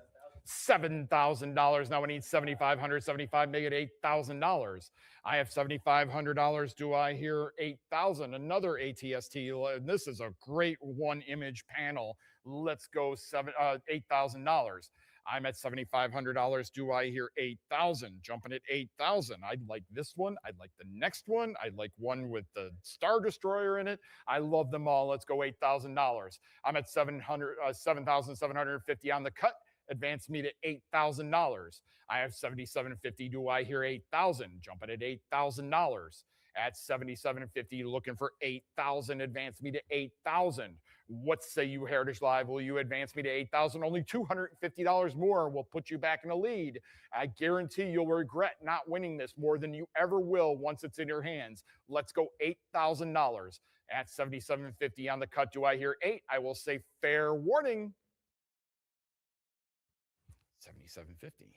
$7,000. Now I need 7,500. 75, make it $8,000. I have $7,500. Do I hear 8,000? Another ATST. And this is a great one image panel. Let's go $8,000. I'm at $7,500. Do I hear 8,000? Jumping at 8,000. I'd like this one. I'd like the next one. I'd like one with the Star Destroyer in it. I love them all. Let's go $8,000. I'm at 7,750 on the cut. Advance me to $8,000. I have $7,750. Do I hear 8,000? Jumping at $8,000. At $7,750, looking for 8,000. Advance me to 8,000. What say you, Heritage Live? Will you advance me to 8,000? Only $250 more will put you back in the lead. I guarantee you'll regret not winning this more than you ever will once it's in your hands. Let's go $8,000. At $7,750 on the cut, do I hear 8? I will say fair warning. $7,750.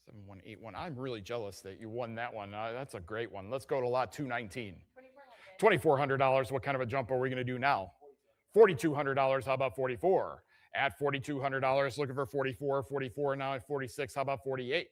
7181. I'm really jealous that you won that one. That's a great one. Let's go to lot 219. $2,400. What kind of a jump are we going to do now? $4,200. How about 44? At $4,200, looking for 44. 44 now at 46. How about 48?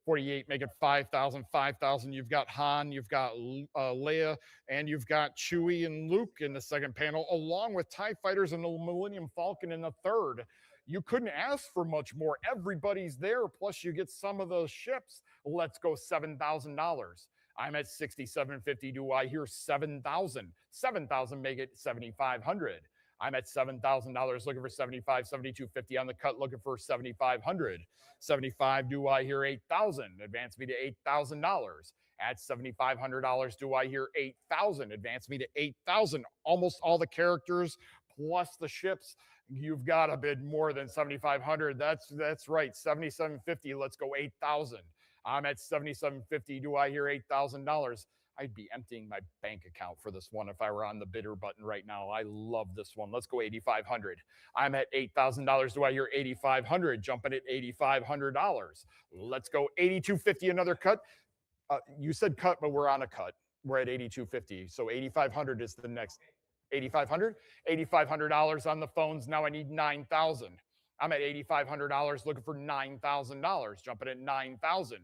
48, make it 5,000. 5,000. You've got Han, you've got Leia, and you've got Chewie and Luke in the second panel, along with TIE Fighters and the Millennium Falcon in the third. You couldn't ask for much more. Everybody's there, plus you get some of those ships. Let's go $7,000. I'm at $6,750. Do I hear 7,000? 7,000, make it $7,500. I'm at $7,000, looking for 75, 72.50 on the cut, looking for 7,500. 75, do I hear 8,000? Advance me to $8,000. At $7,500, do I hear 8,000? Advance me to 8,000. Almost all the characters plus the ships. You've got to bid more than 7,500. That's right. 7,750. Let's go 8,000. I'm at 7,750. Do I hear $8,000? I'd be emptying my bank account for this one if I were on the bidder button right now. I love this one. Let's go 8,500. I'm at $8,000. Do I hear 8,500? Jumping at $8,500. Let's go 8,250. Another cut. You said cut, but we're on a cut. We're at 8,250. So 8,500 is the next. 8,500? $8,500 on the phones. Now I need 9,000. I'm at $8,500 looking for $9,000. Jumping at 9,000.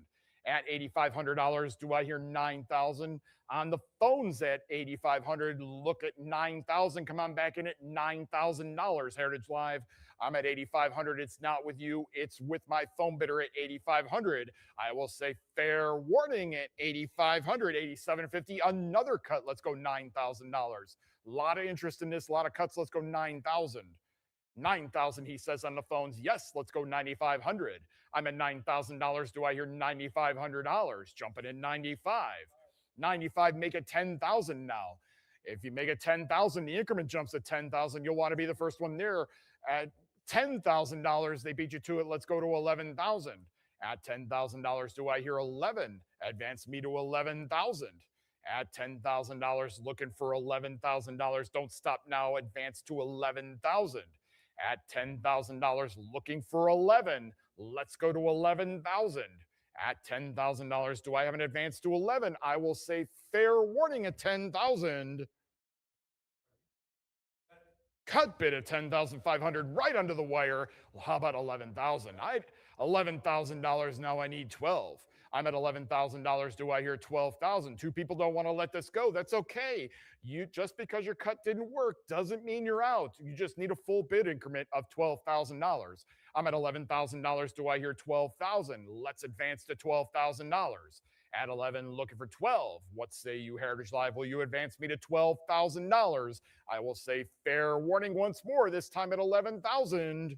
At $8,500, do I hear 9,000? On the phones at 8,500, look at 9,000. Come on back in at $9,000. Heritage Live. I'm at 8,500. It's not with you. It's with my phone bidder at 8,500. I will say fair warning at 8,500, 8,750. Another cut. Let's go $9,000. A lot of interest in this. A lot of cuts. Let's go 9,000. 9,000, he says on the phones. Yes, let's go 9,500. I'm at $9,000. Do I hear $9,500? Jumping in 95. 95, make it 10,000 now. If you make it 10,000, the increment jumps at 10,000. You'll want to be the first one there. At $10,000, they beat you to it. Let's go to 11,000. At $10,000, do I hear 11? Advance me to 11,000. At $10,000, looking for $11,000. Don't stop now. Advance to 11,000. At $10,000, looking for 11. Let's go to 11,000. At $10,000, do I have an advance to 11? I will say fair warning at 10,000. Cut bid at 10,500, right under the wire. Well, how about 11,000? $11,000 now. I need 12. I'm at $11,000. Do I hear 12,000? Two people don't want to let this go. That's okay. You just because your cut didn't work doesn't mean you're out. You just need a full bid increment of $12,000. I'm at $11,000. Do I hear 12,000? Let's advance to $12,000. At 11, looking for 12. What say you, Heritage Live? Will you advance me to $12,000? I will say fair warning once more, this time at 11,000.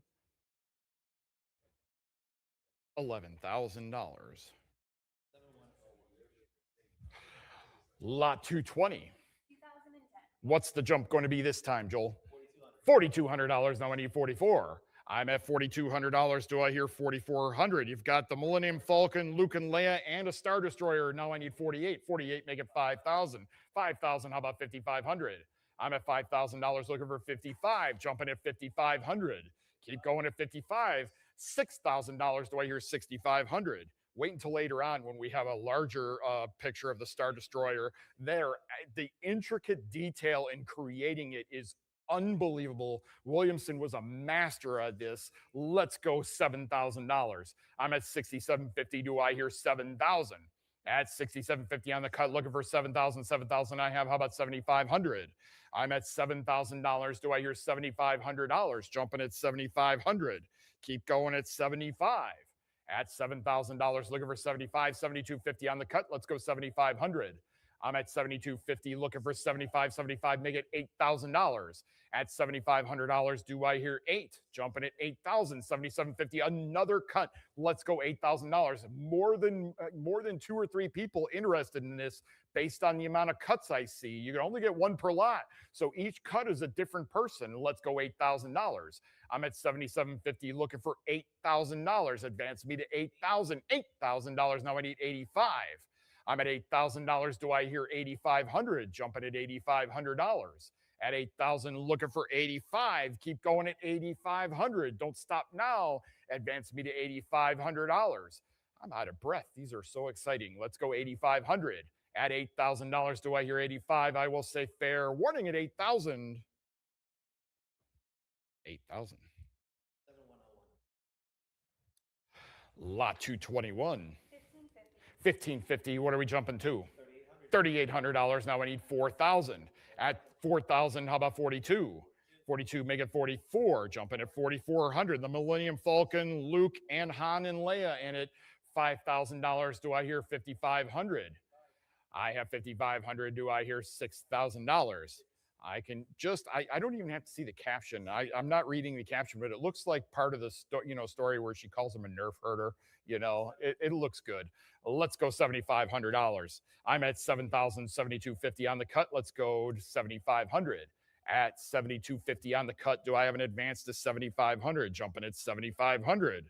$11,000. Lot 220. What's the jump going to be this time, Joel? $4,200. Now I need 44. I'm at $4,200. Do I hear 4,400? You've got the Millennium Falcon, Luke and Leia, and a Star Destroyer. Now I need 48. 48, make it 5,000. 5,000, how about 5,500? I'm at $5,000 looking for 55, jumping at 5,500. Keep going at 55. $6,000. Do I hear 6,500? Wait until later on when we have a larger picture of the Star Destroyer. There, the intricate detail in creating it is Unbelievable. Williamson was a master at this. Let's go $7,000. I'm at 6750. Do I hear 7,000? At 6750 on the cut, looking for 7,000. 7,000 I have. How about 7,500? I'm at $7,000. Do I hear $7,500? Jumping at 7,500. Keep going at 75. At $7,000, looking for 75. 7250 on the cut. Let's go 7,500. I'm at 7,250, looking for 75. 75, make it $8,000. At $7,500, do I hear 8? Jumping at 8,000. 7,750, another cut. Let's go $8,000. More than 2 or 3 people interested in this based on the amount of cuts I see. You can only get one per lot, so each cut is a different person. Let's go $8,000. I'm at 7,750, looking for $8,000. Advance me to 8,000. $8,000. Now I need 85. I'm at $8,000. Do I hear 8,500? Jumping at $8,500. At 8,000, looking for 85. Keep going at 8,500. Don't stop now. Advance me to $8,500. I'm out of breath. These are so exciting. Let's go 8,500. At $8,000, do I hear 85? I will say fair warning at 8,000. 8,000. 7101. Lot 221. 1,550. What are we jumping to? $3,800. Now I need 4,000. At 4,000, how about 42? 42, make it 44. Jumping at 4,400. The Millennium Falcon, Luke, and Han and Leia in it. $5,000. Do I hear 5,500? I have 5,500. Do I hear $6,000? I can just, I don't even have to see the caption. I'm not reading the caption, but it looks like part of the story where she calls him a nerf herder. It looks good. Let's go $7,500. I'm at 7,072.50 on the cut. Let's go to 7,500. At 7,250 on the cut, do I have an advance to 7,500? Jumping at 7,500.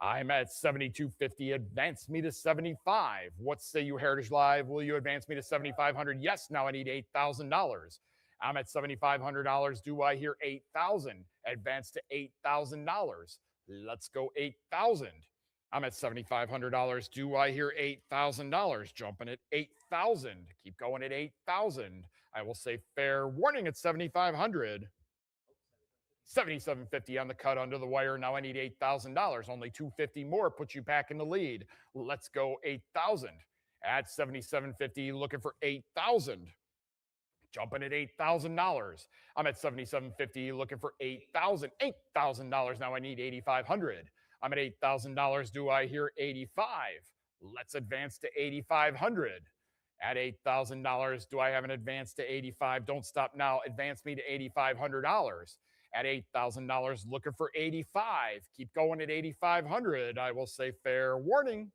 I'm at 7,250. Advance me to 75. What say you, Heritage Live? Will you advance me to 7,500? Yes. Now I need $8,000. I'm at $7,500. Do I hear 8,000? Advance to $8,000. Let's go 8,000. I'm at $7,500. Do I hear $8,000? Jumping at 8,000. Keep going at 8,000. I will say fair warning at 7,500. 7,750 on the cut under the wire. Now I need $8,000. Only $250 more puts you back in the lead. Let's go 8,000. At 7,750, looking for 8,000. Jumping at $8,000. I'm at 7,750, looking for 8,000. $8,000. Now I need 8,500. I'm at $8,000. Do I hear 85? Let's advance to 8,500. At $8,000, do I have an advance to 85? Don't stop now. Advance me to $8,500. At $8,000, looking for 85. Keep going at 8,500. I will say fair warning.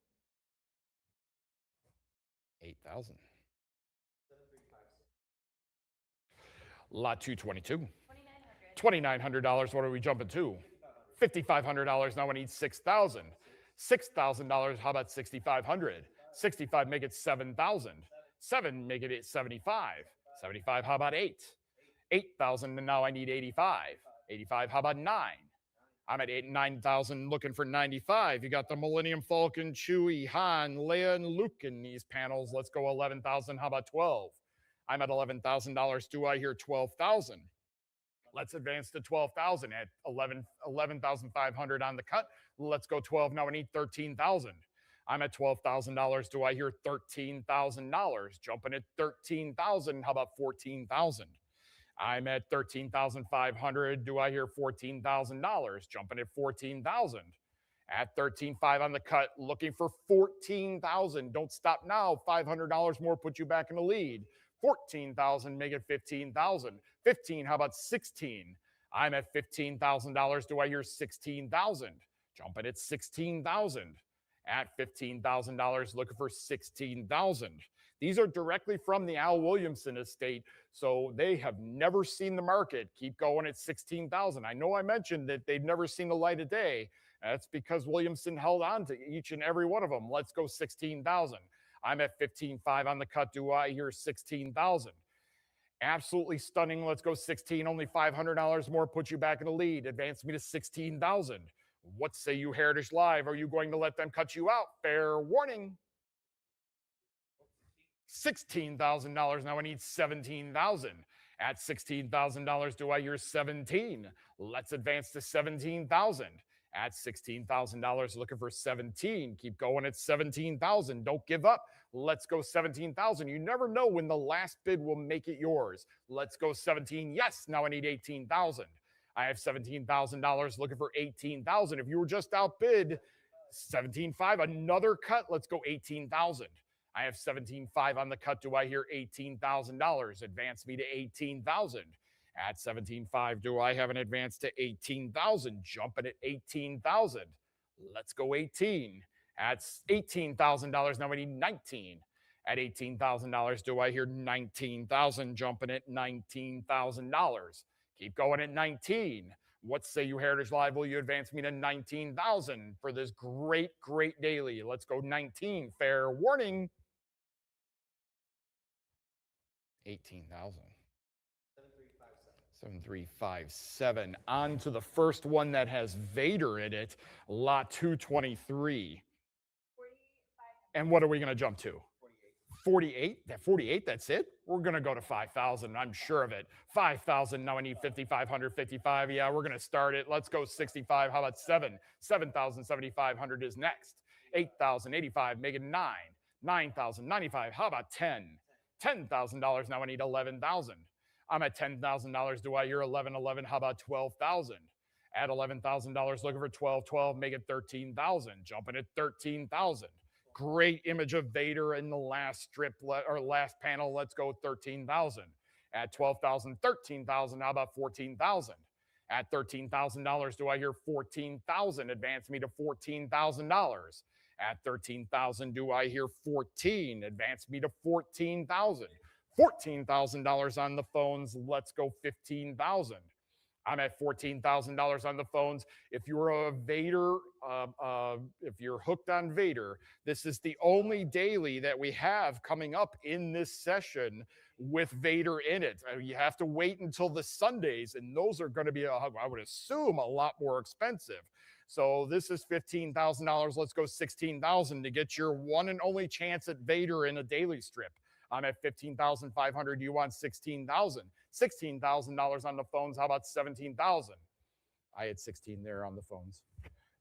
8,000. Lot 222. $2,900. What are we jumping to? $5,500. Now I need 6,000. $6,000. How about 6,500? 65, make it 7,000. 7, make it 75. 75, how about 8? 8,000, and now I need 85. 85, how about 9? I'm at 9,000, looking for 95. You got the Millennium Falcon, Chewie, Han, Leia, and Luke in these panels. Let's go 11,000. How about 12? I'm at $11,000. Do I hear 12,000? Let's advance to 12,000 at 11,500 on the cut. Let's go 12. Now I need 13,000. I'm at $12,000. Do I hear $13,000? Jumping at 13,000. How about 14,000? I'm at 13,500. Do I hear $14,000? Jumping at 14,000. At 13,500 on the cut, looking for 14,000. Don't stop now. $500 more put you back in the lead. 14,000, make it 15,000. 15, how about 16? I'm at $15,000. Do I hear 16,000? Jumping at 16,000. At $15,000, looking for 16,000. These are directly from the Al Williamson estate, so they have never seen the market. Keep going at 16,000. I know I mentioned that they've never seen the light of day. That's because Williamson held on to each and every one of them. Let's go 16,000. I'm at 15,500 on the cut. Do I hear 16,000? Absolutely stunning. Let's go 16. Only $500 more puts you back in the lead. Advance me to 16,000. What say you, Heritage Live? Are you going to let them cut you out? Fair warning. $16,000. Now I need 17,000. At $16,000, do I hear 17? Let's advance to 17,000. At $16,000, looking for 17. Keep going at 17,000. Don't give up. Let's go 17,000. You never know when the last bid will make it yours. Let's go 17. Yes, now I need 18,000. I have $17,000 looking for 18,000. If you were just outbid 17.5, another cut. Let's go 18,000. I have 17.5 on the cut. Do I hear $18,000? Advance me to 18,000. At 17.5, do I have an advance to 18,000? Jumping at 18,000. Let's go 18. At $18,000, now we need 19. At $18,000, do I hear 19,000? Jumping at $19,000. Keep going at 19. What say you, Heritage Live? Will you advance me to 19,000 for this great, great daily? Let's go 19. Fair warning. 18,000. 7357. On to the first one that has Vader in it, lot 223. And what are we going to jump to? 48? 48, that's it? We're going to go to 5,000. I'm sure of it. 5,000. Now I need 5,500, 55. Yeah, we're going to start it. Let's go 65. How about 7? 7,000, 7,500 is next. 8,000, 85. Make it 9. 9,000, 95. How about 10? $10,000. Now I need 11,000. I'm at $10,000. Do I hear 11,11? How about 12,000? At $11,000, looking for 12,12. Make it 13,000. Jumping at 13,000. Great image of Vader in the last strip or last panel. Let's go 13,000. At 12,000, 13,000. How about 14,000? At $13,000, do I hear 14,000? Advance me to $14,000. At 13,000, do I hear 14? Advance me to 14,000. $14,000 on the phones. Let's go 15,000. I'm at $14,000 on the phones. If you're a Vader, if you're hooked on Vader, this is the only daily that we have coming up in this session with Vader in it. You have to wait until the Sundays, and those are going to be, I would assume, a lot more expensive. So this is $15,000. Let's go 16,000 to get your one and only chance at Vader in a daily strip. I'm at 15,500. You want 16,000? $16,000 on the phones. How about 17,000? I had 16 there on the phones.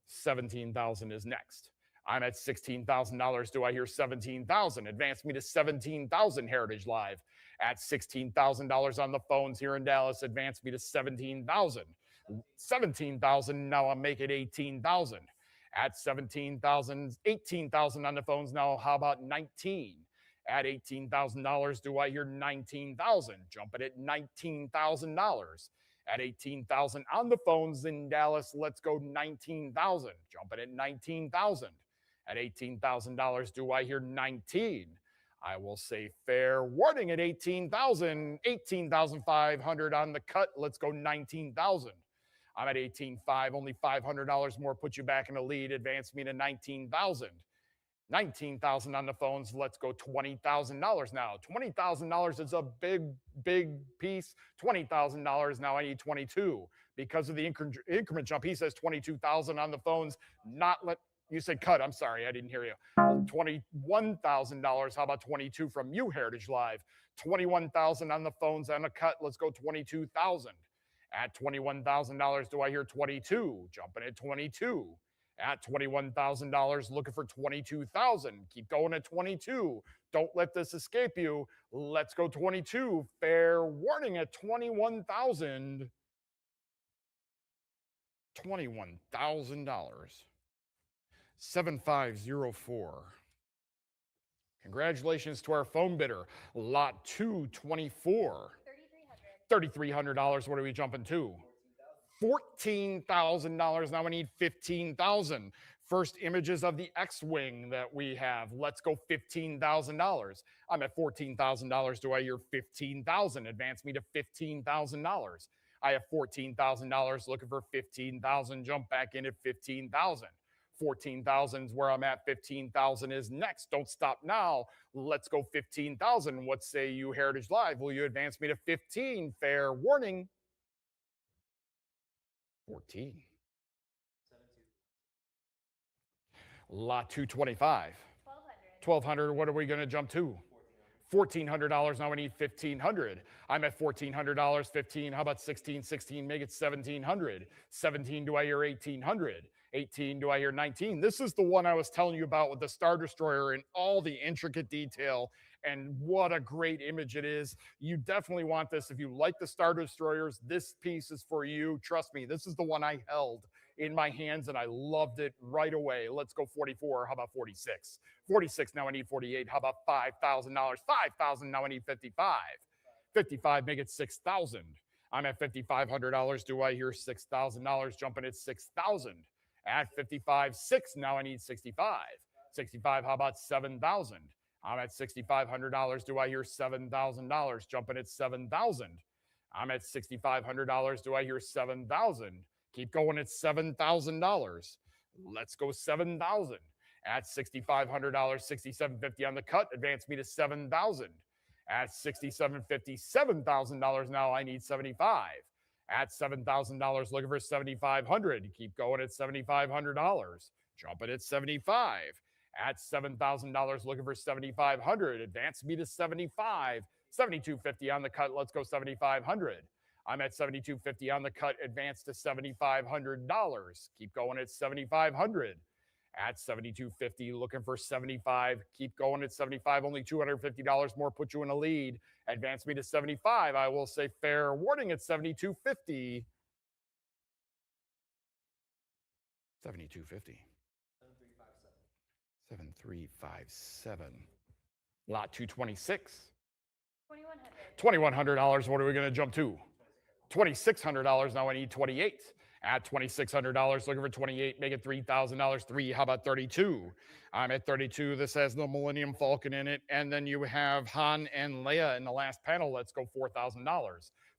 17,000 is next. I'm at $16,000. Do I hear 17,000? Advance me to 17,000, Heritage Live. At $16,000 on the phones here in Dallas, advance me to 17,000. 17,000, now I'll make it 18,000. At 17,000, 18,000 on the phones now. How about 19? At $18,000, do I hear 19,000? Jumping at $19,000. At 18,000 on the phones in Dallas, let's go 19,000. Jumping at 19,000. At $18,000, do I hear 19? I will say fair warning at 18,000. 18,500 on the cut. Let's go 19,000. I'm at 18.5, only $500 more. Put you back in the lead. Advance me to 19,000. 19,000 on the phones. Let's go $20,000 now. $20,000 is a big, big piece. $20,000 now. I need 22 because of the increment jump. He says 22,000 on the phones. You said cut. I'm sorry, I didn't hear you. $21,000. How about 22 from you, Heritage Live? 21,000 on the phones and a cut. Let's go 22,000. At $21,000, do I hear 22? Jumping at 22. At $21,000, looking for 22,000. Keep going at 22. Don't let this escape you. Let's go 22. Fair warning at 21,000. $21,000. 7504. Congratulations to our phone bidder. Lot 224. $3,300. What are we jumping to? $14,000. Now we need 15,000. First images of the X-Wing that we have. Let's go $15,000. I'm at $14,000. Do I hear 15,000? Advance me to $15,000. I have $14,000 looking for 15,000. Jump back in at 15,000. 14,000 is where I'm at. 15,000 is next. Don't stop now. Let's go 15,000. What say you, Heritage Live? Will you advance me to 15? Fair warning. 14. 17. Lot 225. 1,200. What are we going to jump to? $1,400. Now I need 1,500. I'm at $1,400. 15. How about 16? 16. Make it 1,700. 17. Do I hear 1,800? 18. Do I hear 19? This is the one I was telling you about with the Star Destroyer and all the intricate detail. And what a great image it is. You definitely want this. If you like the Star Destroyers, this piece is for you. Trust me, this is the one I held in my hands and I loved it right away. Let's go 44. How about 46? 46. Now I need 48. How about $5,000? 5,000. Now I need 55. 55. Make it 6,000. I'm at $5,500. Do I hear $6,000? Jumping at 6,000. At 55. 6. Now I need 65. 65. How about 7,000? I'm at $6,500. Do I hear $7,000? Jumping at 7,000. I'm at $6,500. Do I hear 7,000? Keep going at $7,000. Let's go 7,000. At $6,500, $6,750 on the cut. Advance me to 7,000. At $6,750, $7,000 now. I need 75. At $7,000, looking for 7,500. Keep going at $7,500. Jumping at 75. At $7,000, looking for 7,500. Advance me to 75. 7,250 on the cut. Let's go 7,500. I'm at 7,250 on the cut. Advance to $7,500. Keep going at 7,500. At 7,250, looking for 75. Keep going at 75. Only $250 more put you in a lead. Advance me to 75. I will say fair warning at 7,250. 7,250. 7357. Lot 226. $2,100. What are we going to jump to? $2,600. Now I need 28. At $2,600, looking for 28. Make it $3,000. 3. How about 32? I'm at 32. This has the Millennium Falcon in it. And then you have Han and Leia in the last panel. Let's go $4,000.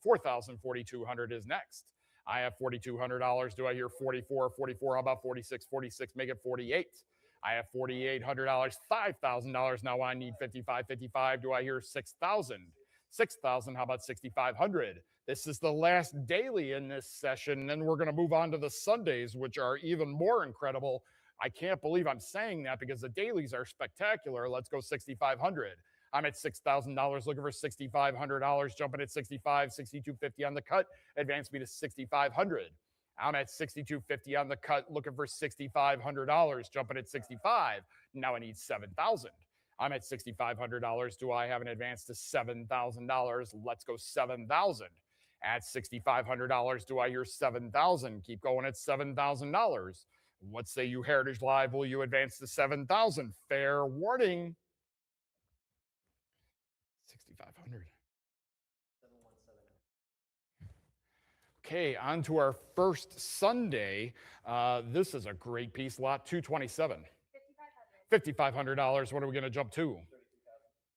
$4,200 is next. I have $4,200. Do I hear 44? 44. How about 46? 46. Make it 48. I have $4,800. $5,000. Now I need 55. 55. Do I hear 6,000? 6,000. How about 6,500? This is the last daily in this session. Then we're going to move on to the Sundays, which are even more incredible. I can't believe I'm saying that because the dailies are spectacular. Let's go 6,500. I'm at $6,000 looking for $6,500. Jumping at 65, 6,250 on the cut. Advance me to 6,500. I'm at 6,250 on the cut looking for $6,500. Jumping at 65. Now I need 7,000. I'm at $6,500. Do I have an advance to $7,000? Let's go 7,000. At $6,500, do I hear 7,000? Keep going at $7,000. What say you, Heritage Live? Will you advance to 7,000? Fair warning. 6,500. Okay, on to our first Sunday. This is a great piece, lot 227. $5,500. What are we going to jump to?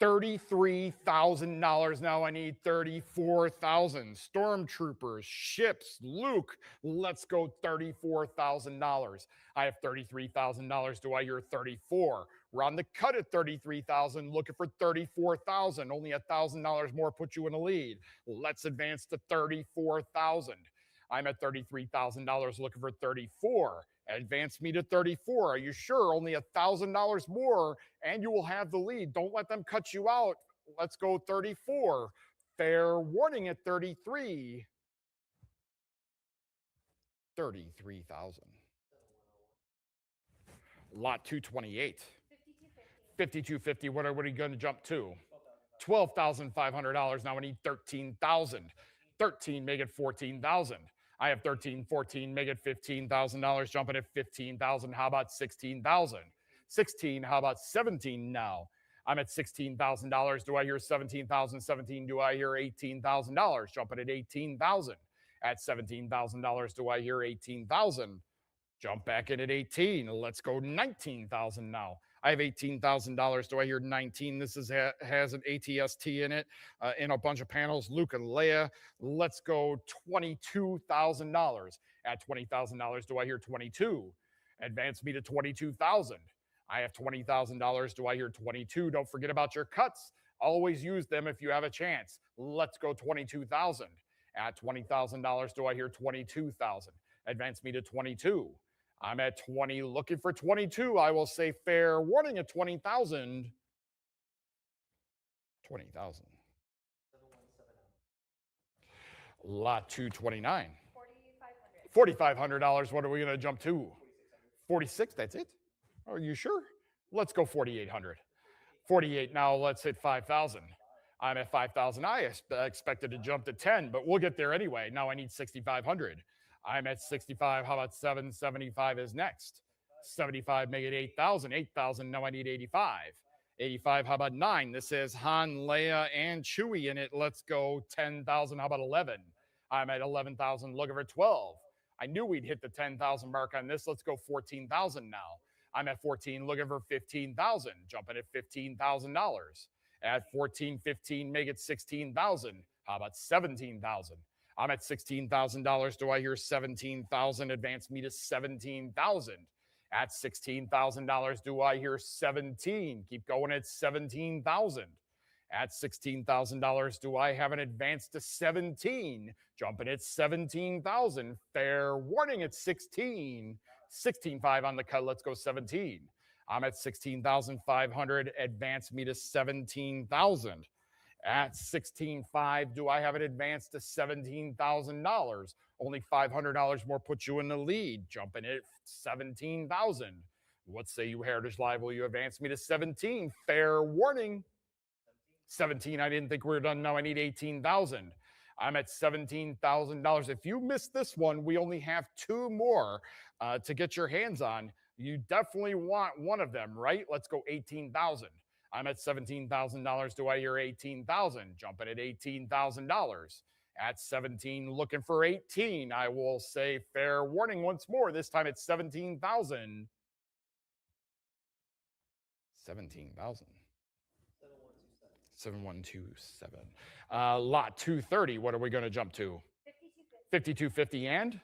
$33,000. Now I need 34,000. Stormtroopers, ships, Luke. Let's go $34,000. I have $33,000. Do I hear 34? We're on the cut at 33,000. Looking for 34,000. Only $1,000 more put you in a lead. Let's advance to 34,000. I'm at $33,000. Looking for 34. Advance me to 34. Are you sure? Only $1,000 more and you will have the lead. Don't let them cut you out. Let's go 34. Fair warning at 33. 33,000. Lot 228. 5,250. What are we going to jump to? $12,500. Now I need 13,000. 13, make it 14,000. I have 13, 14, make it $15,000, jumping at 15,000. How about 16,000? 16, how about 17 now? I'm at $16,000. Do I hear 17,000? 17, do I hear $18,000? Jumping at 18,000. At $17,000, do I hear 18,000? Jump back in at 18. Let's go 19,000 now. I have $18,000. Do I hear 19? This has an ATST in it, in a bunch of panels. Luke and Leia. Let's go $22,000. At $20,000, do I hear 22? Advance me to 22,000. I have $20,000. Do I hear 22? Don't forget about your cuts. Always use them if you have a chance. Let's go 22,000. At $20,000, do I hear 22,000? Advance me to 22. I'm at 20, looking for 22. I will say fair warning at 20,000. 20,000. Lot 229. $4,500. What are we going to jump to? 46. That's it? Are you sure? Let's go 4,800. 48. Now let's hit 5,000. I'm at 5,000. I expected to jump to 10, but we'll get there anyway. Now I need 6,500. I'm at 65. How about 775 is next? 75, make it 8,000. 8,000. Now I need 85. 85. How about 9? This is Han, Leia, and Chewie in it. Let's go 10,000. How about 11? I'm at 11,000. Looking for 12. I knew we'd hit the 10,000 mark on this. Let's go 14,000 now. I'm at 14, looking for 15,000. Jumping at $15,000. At 14, 15, make it 16,000. How about 17,000? I'm at $16,000. Do I hear 17,000? Advance me to 17,000. At $16,000, do I hear 17? Keep going at 17,000. At $16,000, do I have an advance to 17? Jumping at 17,000. Fair warning at 16. 16.5 on the cut. Let's go 17. I'm at 16,500. Advance me to 17,000. At 16.5, do I have an advance to $17,000? Only $500 more puts you in the lead. Jumping at 17,000. What say you, Heritage Live? Will you advance me to 17? Fair warning. 17. I didn't think we were done. Now I need 18,000. I'm at $17,000. If you missed this one, we only have 2 more to get your hands on. You definitely want one of them, right? Let's go 18,000. I'm at $17,000. Do I hear 18,000? Jumping at $18,000. At 17, looking for 18. I will say fair warning once more. This time it's 17,000. 17,000. 7127. Lot 230. What are we going to jump to? 5250 and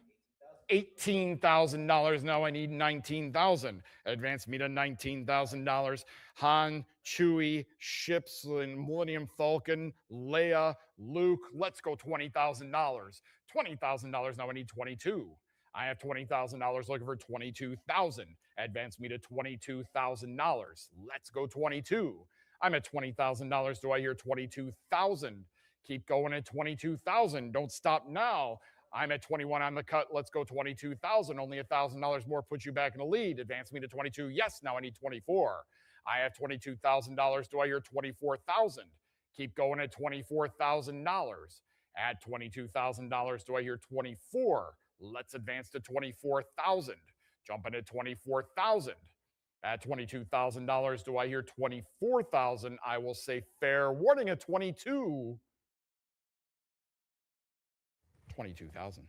$18,000. Now I need 19,000. Advance me to $19,000. Han, Chewie, ships, and Millennium Falcon, Leia, Luke. Let's go $20,000. $20,000. Now I need 22. I have $20,000 looking for 22,000. Advance me to $22,000. Let's go 22. I'm at $20,000. Do I hear 22,000? Keep going at 22,000. Don't stop now. I'm at 21 on the cut. Let's go 22,000. Only $1,000 more puts you back in the lead. Advance me to 22. Yes, now I need 24. I have $22,000. Do I hear 24,000? Keep going at $24,000. At $22,000. Do I hear 24? Let's advance to 24,000. Jumping at 24,000. At $22,000, do I hear 24,000? I will say fair warning at 22. 22,000.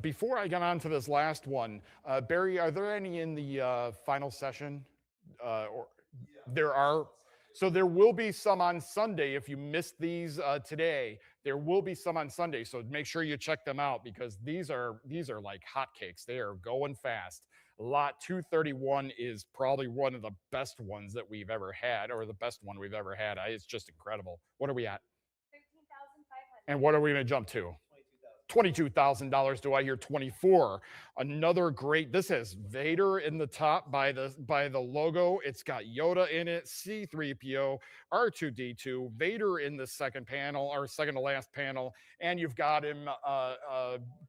Before I get on to this last one, Barry, are there any in the final session? There are. So there will be some on Sunday. If you missed these today, there will be some on Sunday. So make sure you check them out because these are like hotcakes. They are going fast. Lot 231 is probably one of the best ones that we've ever had, or the best one we've ever had. It's just incredible. What are we at? 13,500. And what are we going to jump to? $22,000. Do I hear 24? Another great. This has Vader in the top by the logo. It's got Yoda in it, C-3PO, R2-D2, Vader in the second panel or second to last panel, and you've got him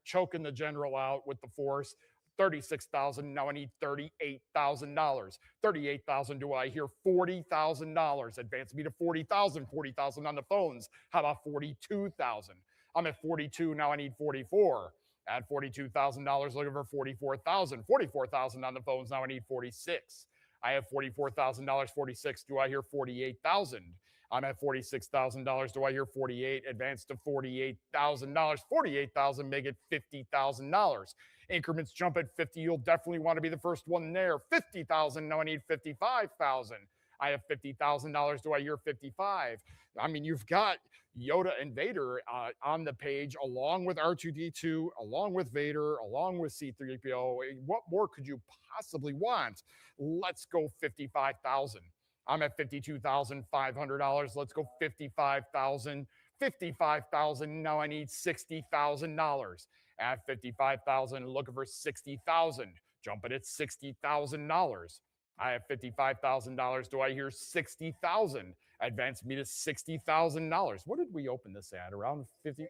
choking the general out with the Force. 36,000. Now I need $38,000. 38,000. Do I hear $40,000? Advance me to 40,000. 40,000 on the phones. How about 42,000? I'm at 42. Now I need 44. At $42,000, looking for 44,000. 44,000 on the phones. Now I need 46. I have $44,000. 46. Do I hear 48,000? I'm at $46,000. Do I hear 48? Advance to $48,000. 48,000. Make it $50,000. Increments jump at 50. You'll definitely want to be the first one there. 50,000. Now I need 55,000. I have $50,000. Do I hear 55? I mean, you've got Yoda and Vader on the page, along with R2-D2, along with Vader, along with C-3PO. What more could you possibly want? Let's go 55,000. I'm at $52,500. Let's go 55,000. 55,000. Now I need $60,000. At 55,000, looking for 60,000. Jumping at $60,000. I have $55,000. Do I hear 60,000? Advance me to $60,000. What did we open this at? Around 50?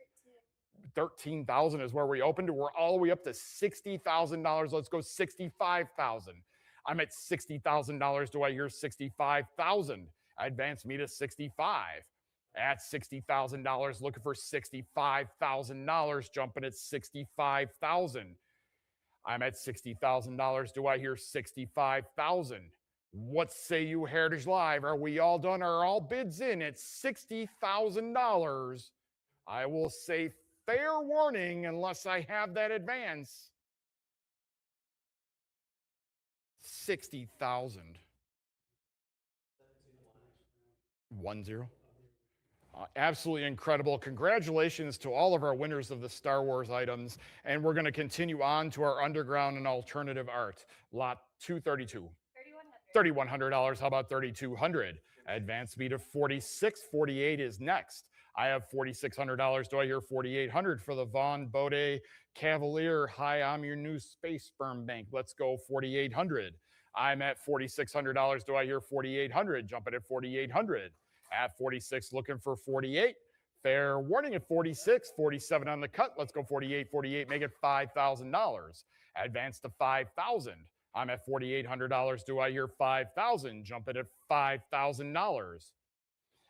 13,000 is where we opened. We're all the way up to $60,000. Let's go 65,000. I'm at $60,000. Do I hear 65,000? Advance me to 65. At $60,000, looking for $65,000, jumping at 65,000. I'm at $60,000. Do I hear 65,000? What say you, Heritage Live? Are we all done? Are all bids in at $60,000? I will say fair warning unless I have that advance. 60,000. 1-0. Absolutely incredible. Congratulations to all of our winners of the Star Wars items. And we're going to continue on to our underground and alternative art. Lot 232. $3,100. How about $3,200? Advance me to 46. 48 is next. I have $4,600. Do I hear 4,800 for the Vaughn Bode Cavalier? Hi, I'm your new space sperm bank. Let's go 4,800. I'm at $4,600. Do I hear 4,800? Jumping at 4,800. At 46, looking for 48. Fair warning at 46, 47 on the cut. Let's go 48, 48, make it $5,000. Advance to 5,000. I'm at $4,800. Do I hear 5,000? Jump it at $5,000.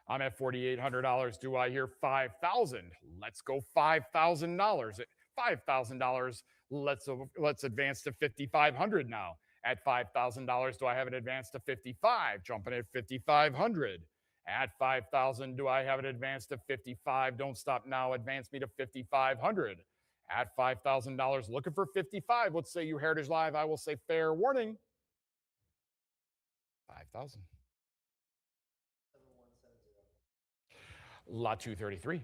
I'm at $4,800. Do I hear 5,000? Let's go $5,000. At $5,000, let's advance to 5,500 now. At $5,000, do I have an advance to 55? Jumping at 5,500. At 5,000, do I have it advanced to 55? Don't stop now. Advance me to 5,500. At $5,000, looking for 55. Let's say you Heritage Live. I will say fair warning. 5,000. Lot 233.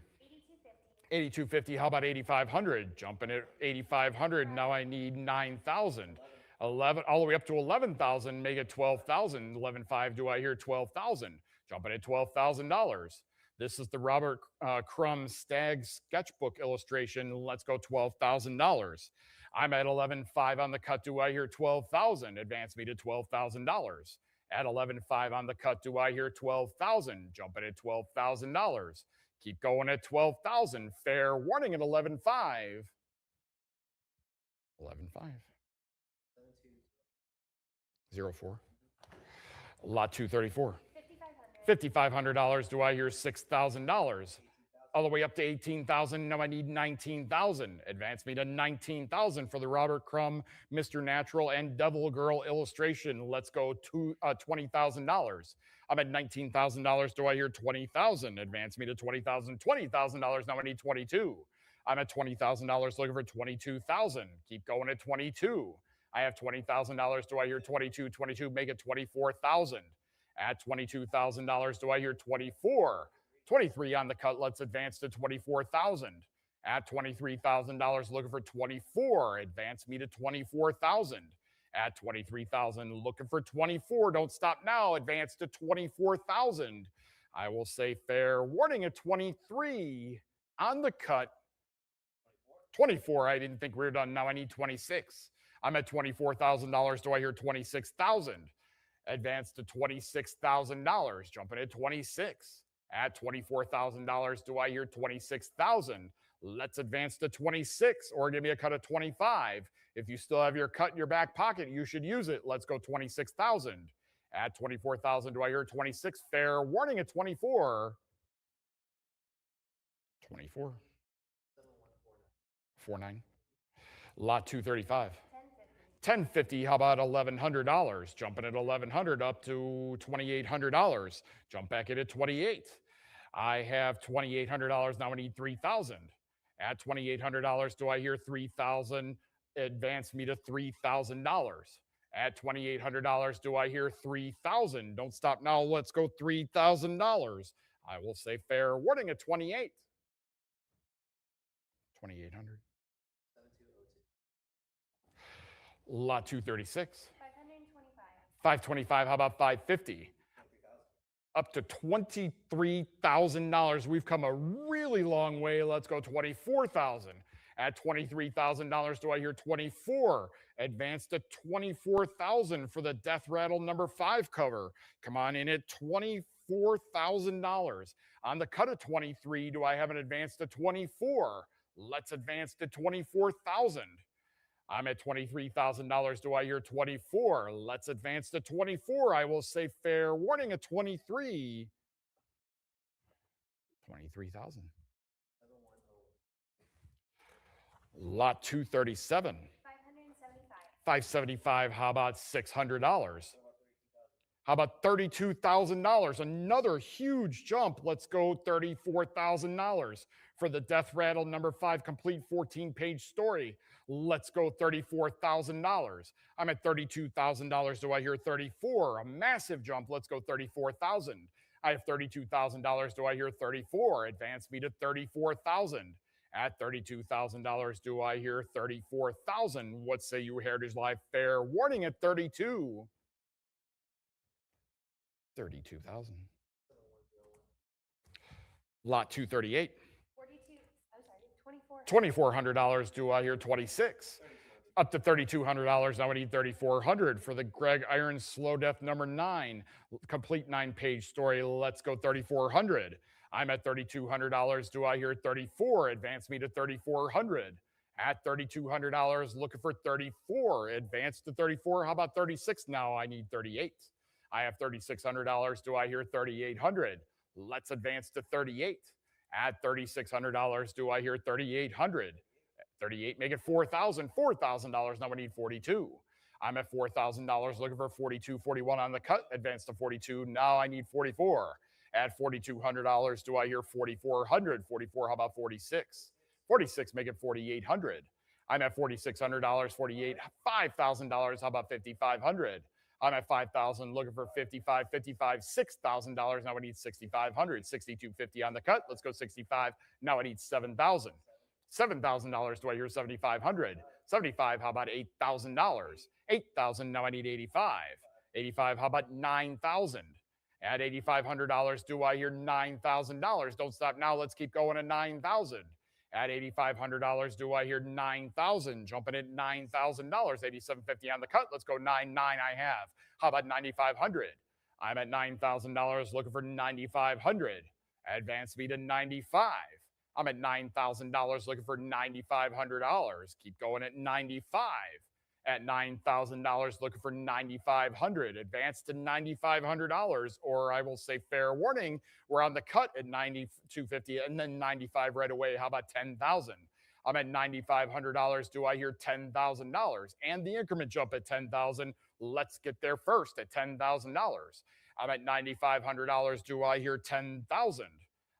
8,250. How about 8,500? Jumping at 8,500. Now I need 9,000. 11, all the way up to 11,000. Make it 12,000. 11,500. Do I hear 12,000? Jumping at $12,000. This is the Robert Crumb Stag sketchbook illustration. Let's go $12,000. I'm at 11,500 on the cut. Do I hear 12,000? Advance me to $12,000. At 11,500 on the cut. Do I hear 12,000? Jumping at $12,000. Keep going at 12,000. Fair warning at 11,500. 11,500. 04. Lot 234. $5,500. Do I hear $6,000? All the way up to 18,000. Now I need 19,000. Advance me to 19,000 for the Robert Crumb, Mr. Natural, and Devil Girl illustration. Let's go to $20,000. I'm at $19,000. Do I hear 20,000? Advance me to 20,000. $20,000. Now I need 22. I'm at $20,000 looking for 22,000. Keep going at 22. I have $20,000. Do I hear 22? 22, make it 24,000. At $22,000, do I hear 24? 23 on the cut. Let's advance to 24,000. At $23,000, looking for 24. Advance me to 24,000. At 23,000, looking for 24. Don't stop now. Advance to 24,000. I will say fair warning at 23 on the cut. 24. I didn't think we were done. Now I need 26. I'm at $24,000. Do I hear 26,000? Advance to $26,000. Jumping at 26. At $24,000, do I hear 26,000? Let's advance to 26 or give me a cut of 25. If you still have your cut in your back pocket, you should use it. Let's go 26,000. At 24,000, do I hear 26? Fair warning at 24. 24. 49. Lot 235. 1050. How about $1,100? Jumping at $1,100 up to $2,800. Jump back at 28. I have $2,800. Now I need 3,000. At $2,800, do I hear 3,000? Advance me to $3,000. At $2,800, do I hear 3,000? Don't stop now. Let's go $3,000. I will say fair warning at 28. 2,800. Lot 236. 525. How about 550? Up to $23,000. We've come a really long way. Let's go 24,000. At $23,000, do I hear 24? Advance to 24,000 for the Death Rattle number 5 cover. Come on in at $24,000. On the cut of 23, do I have an advance to 24? Let's advance to 24,000. I'm at $23,000. Do I hear 24? Let's advance to 24. I will say fair warning at 23. 23,000. Lot 237. 575. 575. How about $600? How about $32,000? Another huge jump. Let's go $34,000 for the Death Rattle number 5 complete 14-page story. Let's go $34,000. I'm at $32,000. Do I hear 34? A massive jump. Let's go 34,000. I have $32,000. Do I hear 34? Advance me to 34,000. At $32,000, do I hear 34,000? What say you, Heritage Live? Fair warning at 32. 32,000. Lot 238. 42. I'm sorry. 24. $2,400. Do I hear 26? Up to $3,200. Now I need 3,400 for the Greg Irons Slow Death number 9 complete 9-page story. Let's go 3,400. I'm at $3,200. Do I hear 34? Advance me to 3,400. At $3,200, looking for 34. Advance to 34. How about 36? Now I need 38. I have $3,600. Do I hear 3,800? Let's advance to 38. At $3,600, do I hear 3,800? 38, make it $4,000. $4,000. Now I need 42. I'm at $4,000, looking for 42, 41 on the cut. Advance to 42. Now I need 44. At $4,200, do I hear 4,400? 44, how about 46? 46, make it 4,800. I'm at $4,600, 48, $5,000. How about 5,500? I'm at 5,000, looking for 55, 55, $6,000. Now I need 6,500, 6,250 on the cut. Let's go 65. Now I need 7,000. $7,000. Do I hear 7,500? 75. How about $8,000? 8,000. Now I need 85. 85. How about 9,000? At $8,500, do I hear $9,000? Don't stop now. Let's keep going at 9,000. At $8,500, do I hear 9,000? Jumping at $9,000. $8,750 on the cut. Let's go 99. I have. How about 9,500? I'm at $9,000, looking for 9,500. Advance me to 95. I'm at $9,000, looking for $9,500. Keep going at 95. At $9,000, looking for 9,500. Advance to $9,500, or I will say fair warning, we're on the cut at 9,250 and then 95 right away. How about 10,000? I'm at $9,500. Do I hear $10,000? And the increment jump at 10,000. Let's get there first at $10,000. I'm at $9,500. Do I hear 10,000?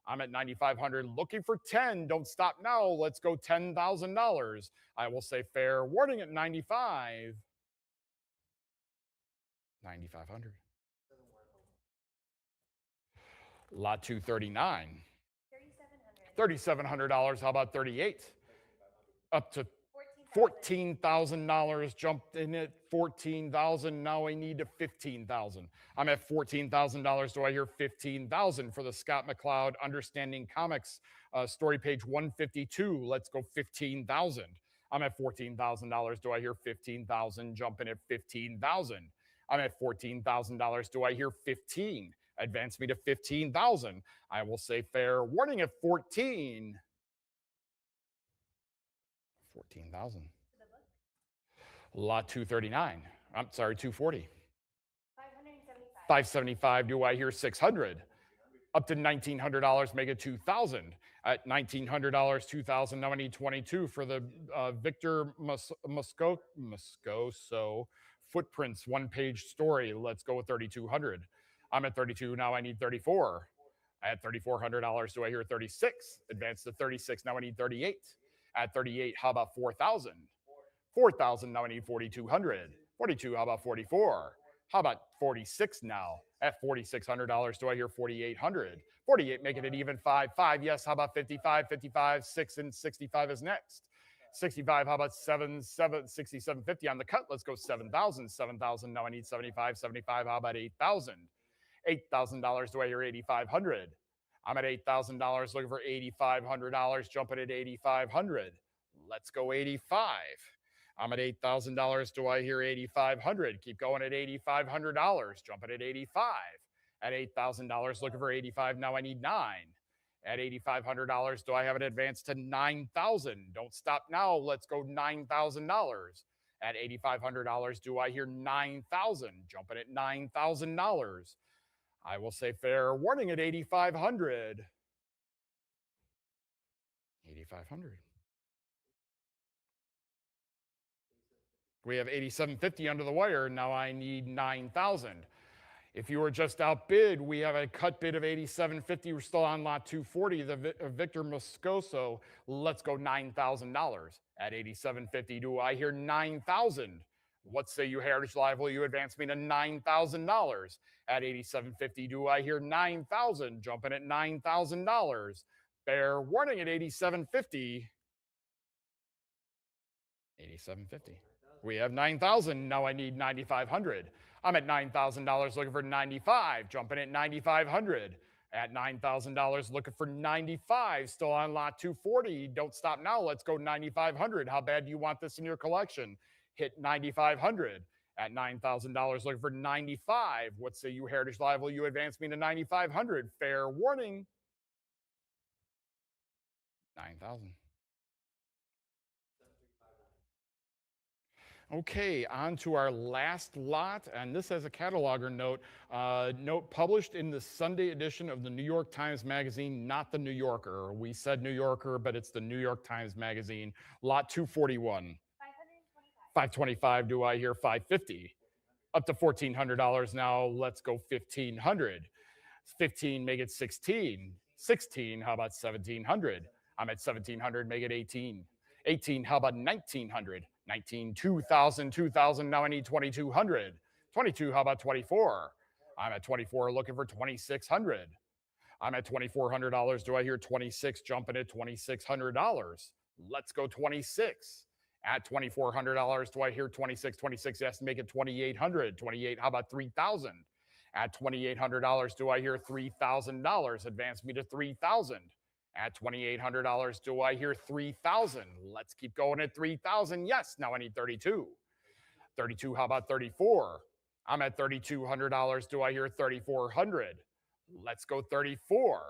I'm at 9,500, looking for 10. Don't stop now. Let's go $10,000. I will say fair warning at 95. 9,500. Lot 239. $3,700. How about 38? Up to $14,000. Jumped in at 14,000. Now I need to 15,000. I'm at $14,000. Do I hear 15,000 for the Scott McCloud Understanding Comics story page 152? Let's go 15,000. I'm at $14,000. Do I hear 15,000? Jumping at 15,000. I'm at $14,000. Do I hear 15? Advance me to 15,000. I will say fair warning at 14. 14,000. Lot 239. I'm sorry, 240. 575. Do I hear 600? Up to $1,900. Make it 2,000. At $1,900, 2,000. Now I need 22 for the Victor Moscoso Footprints 1-page story. Let's go with 3,200. I'm at 32. Now I need 34. At $3,400, do I hear 36? Advance to 36. Now I need 38. At 38, how about 4,000? 4,000, now I need 4,200. 42, how about 44? How about 46 now? At $4,600, do I hear 4,800? 48, making it even 5. 5, yes, how about 55? 55, 6, and 65 is next. 65, how about 6750 on the cut? Let's go 7,000. 7,000, now I need 75. 75, how about 8,000? $8,000, do I hear 8,500? I'm at $8,000, looking for $8,500, jumping at 8,500. Let's go 85. I'm at $8,000. Do I hear 8,500? Keep going at $8,500. Jumping at 85. At $8,000, looking for 85. Now I need 9. At $8,500, do I have an advance to 9,000? Don't stop now. Let's go $9,000. At $8,500, do I hear 9,000? Jumping at $9,000. I will say fair warning at 8,500. 8,500. We have 8,750 under the wire. Now I need 9,000. If you were just outbid, we have a cut bid of 8,750. We're still on lot 240, the Victor Moscoso. Let's go $9,000. At 8,750, do I hear 9,000? What say you, Heritage Live? Will you advance me to $9,000? At 8,750, do I hear 9,000? Jumping at $9,000. Fair warning at 8,750. 8,750. We have 9,000. Now I need 9,500. I'm at $9,000 looking for 95, jumping at 9,500. At $9,000 looking for 95, still on lot 240. Don't stop now. Let's go 9,500. How bad do you want this in your collection? Hit 9,500. At $9,000 looking for 95. What say you, Heritage Live? Will you advance me to 9,500? Fair warning. 9,000. Okay, on to our last lot, and this has a cataloger note. Note published in the Sunday edition of the New York Times Magazine, not the New Yorker. We said New Yorker, but it's the New York Times Magazine. Lot 241. 525. Do I hear 550? Up to $1,400 now. Let's go 1,500. 15, make it 16. 16, how about 1,700? I'm at 1,700, make it 18. 18, how about 1,900? 19, 2,000, 2,000, now I need 2,200. 22, how about 24? I'm at 24, looking for 2,600. I'm at $2,400. Do I hear 26? Jumping at $2,600. Let's go 26. At $2,400, do I hear 26? 26, yes, make it 2,800. 28, how about 3,000? At $2,800, do I hear $3,000? Advance me to 3,000. At $2,800, do I hear 3,000? Let's keep going at 3,000. Yes, now I need 32. 32, how about 34? I'm at $3,200. Do I hear 3,400? Let's go 34.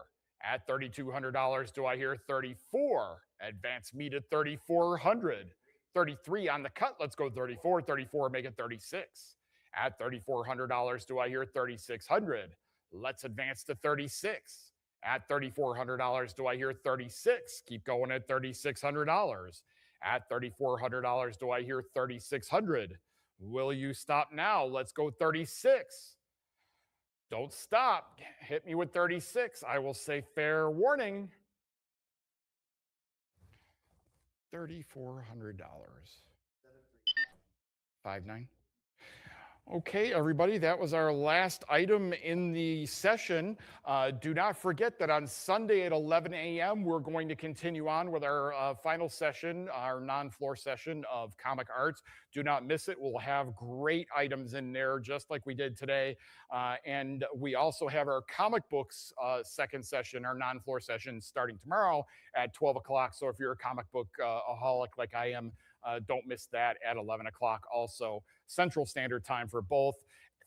At $3,200, do I hear 34? Advance me to 3,400. 33 on the cut. Let's go 34. 34, make it 36. At $3,400, do I hear 3,600? Let's advance to 36. At $3,400, do I hear 36? Keep going at $3,600. At $3,400, do I hear 3,600? Will you stop now? Let's go 36. Don't stop. Hit me with 36. I will say fair warning. $3,400. 5.9. Okay, everybody, that was our last item in the session. Do not forget that on Sunday at 11 a.m., we're going to continue on with our final session, our non-floor session of comic arts. Do not miss it. We'll have great items in there, just like we did today. And we also have our comic books second session, our non-floor session, starting tomorrow at 12 o'clock. So if you're a comic book aholic like I am, don't miss that at 11 o'clock also. Central Standard Time for both.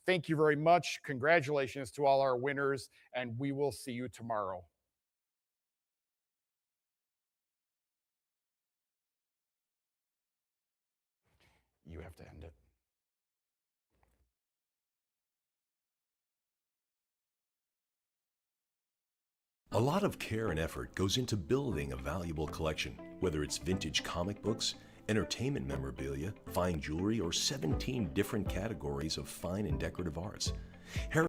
Thank you very much. Congratulations to all our winners, and we will see you tomorrow. You have to end it. A lot of care and effort goes into building a valuable collection, whether it's vintage comic books, entertainment memorabilia, fine jewelry, or 17 different categories of fine and decorative arts.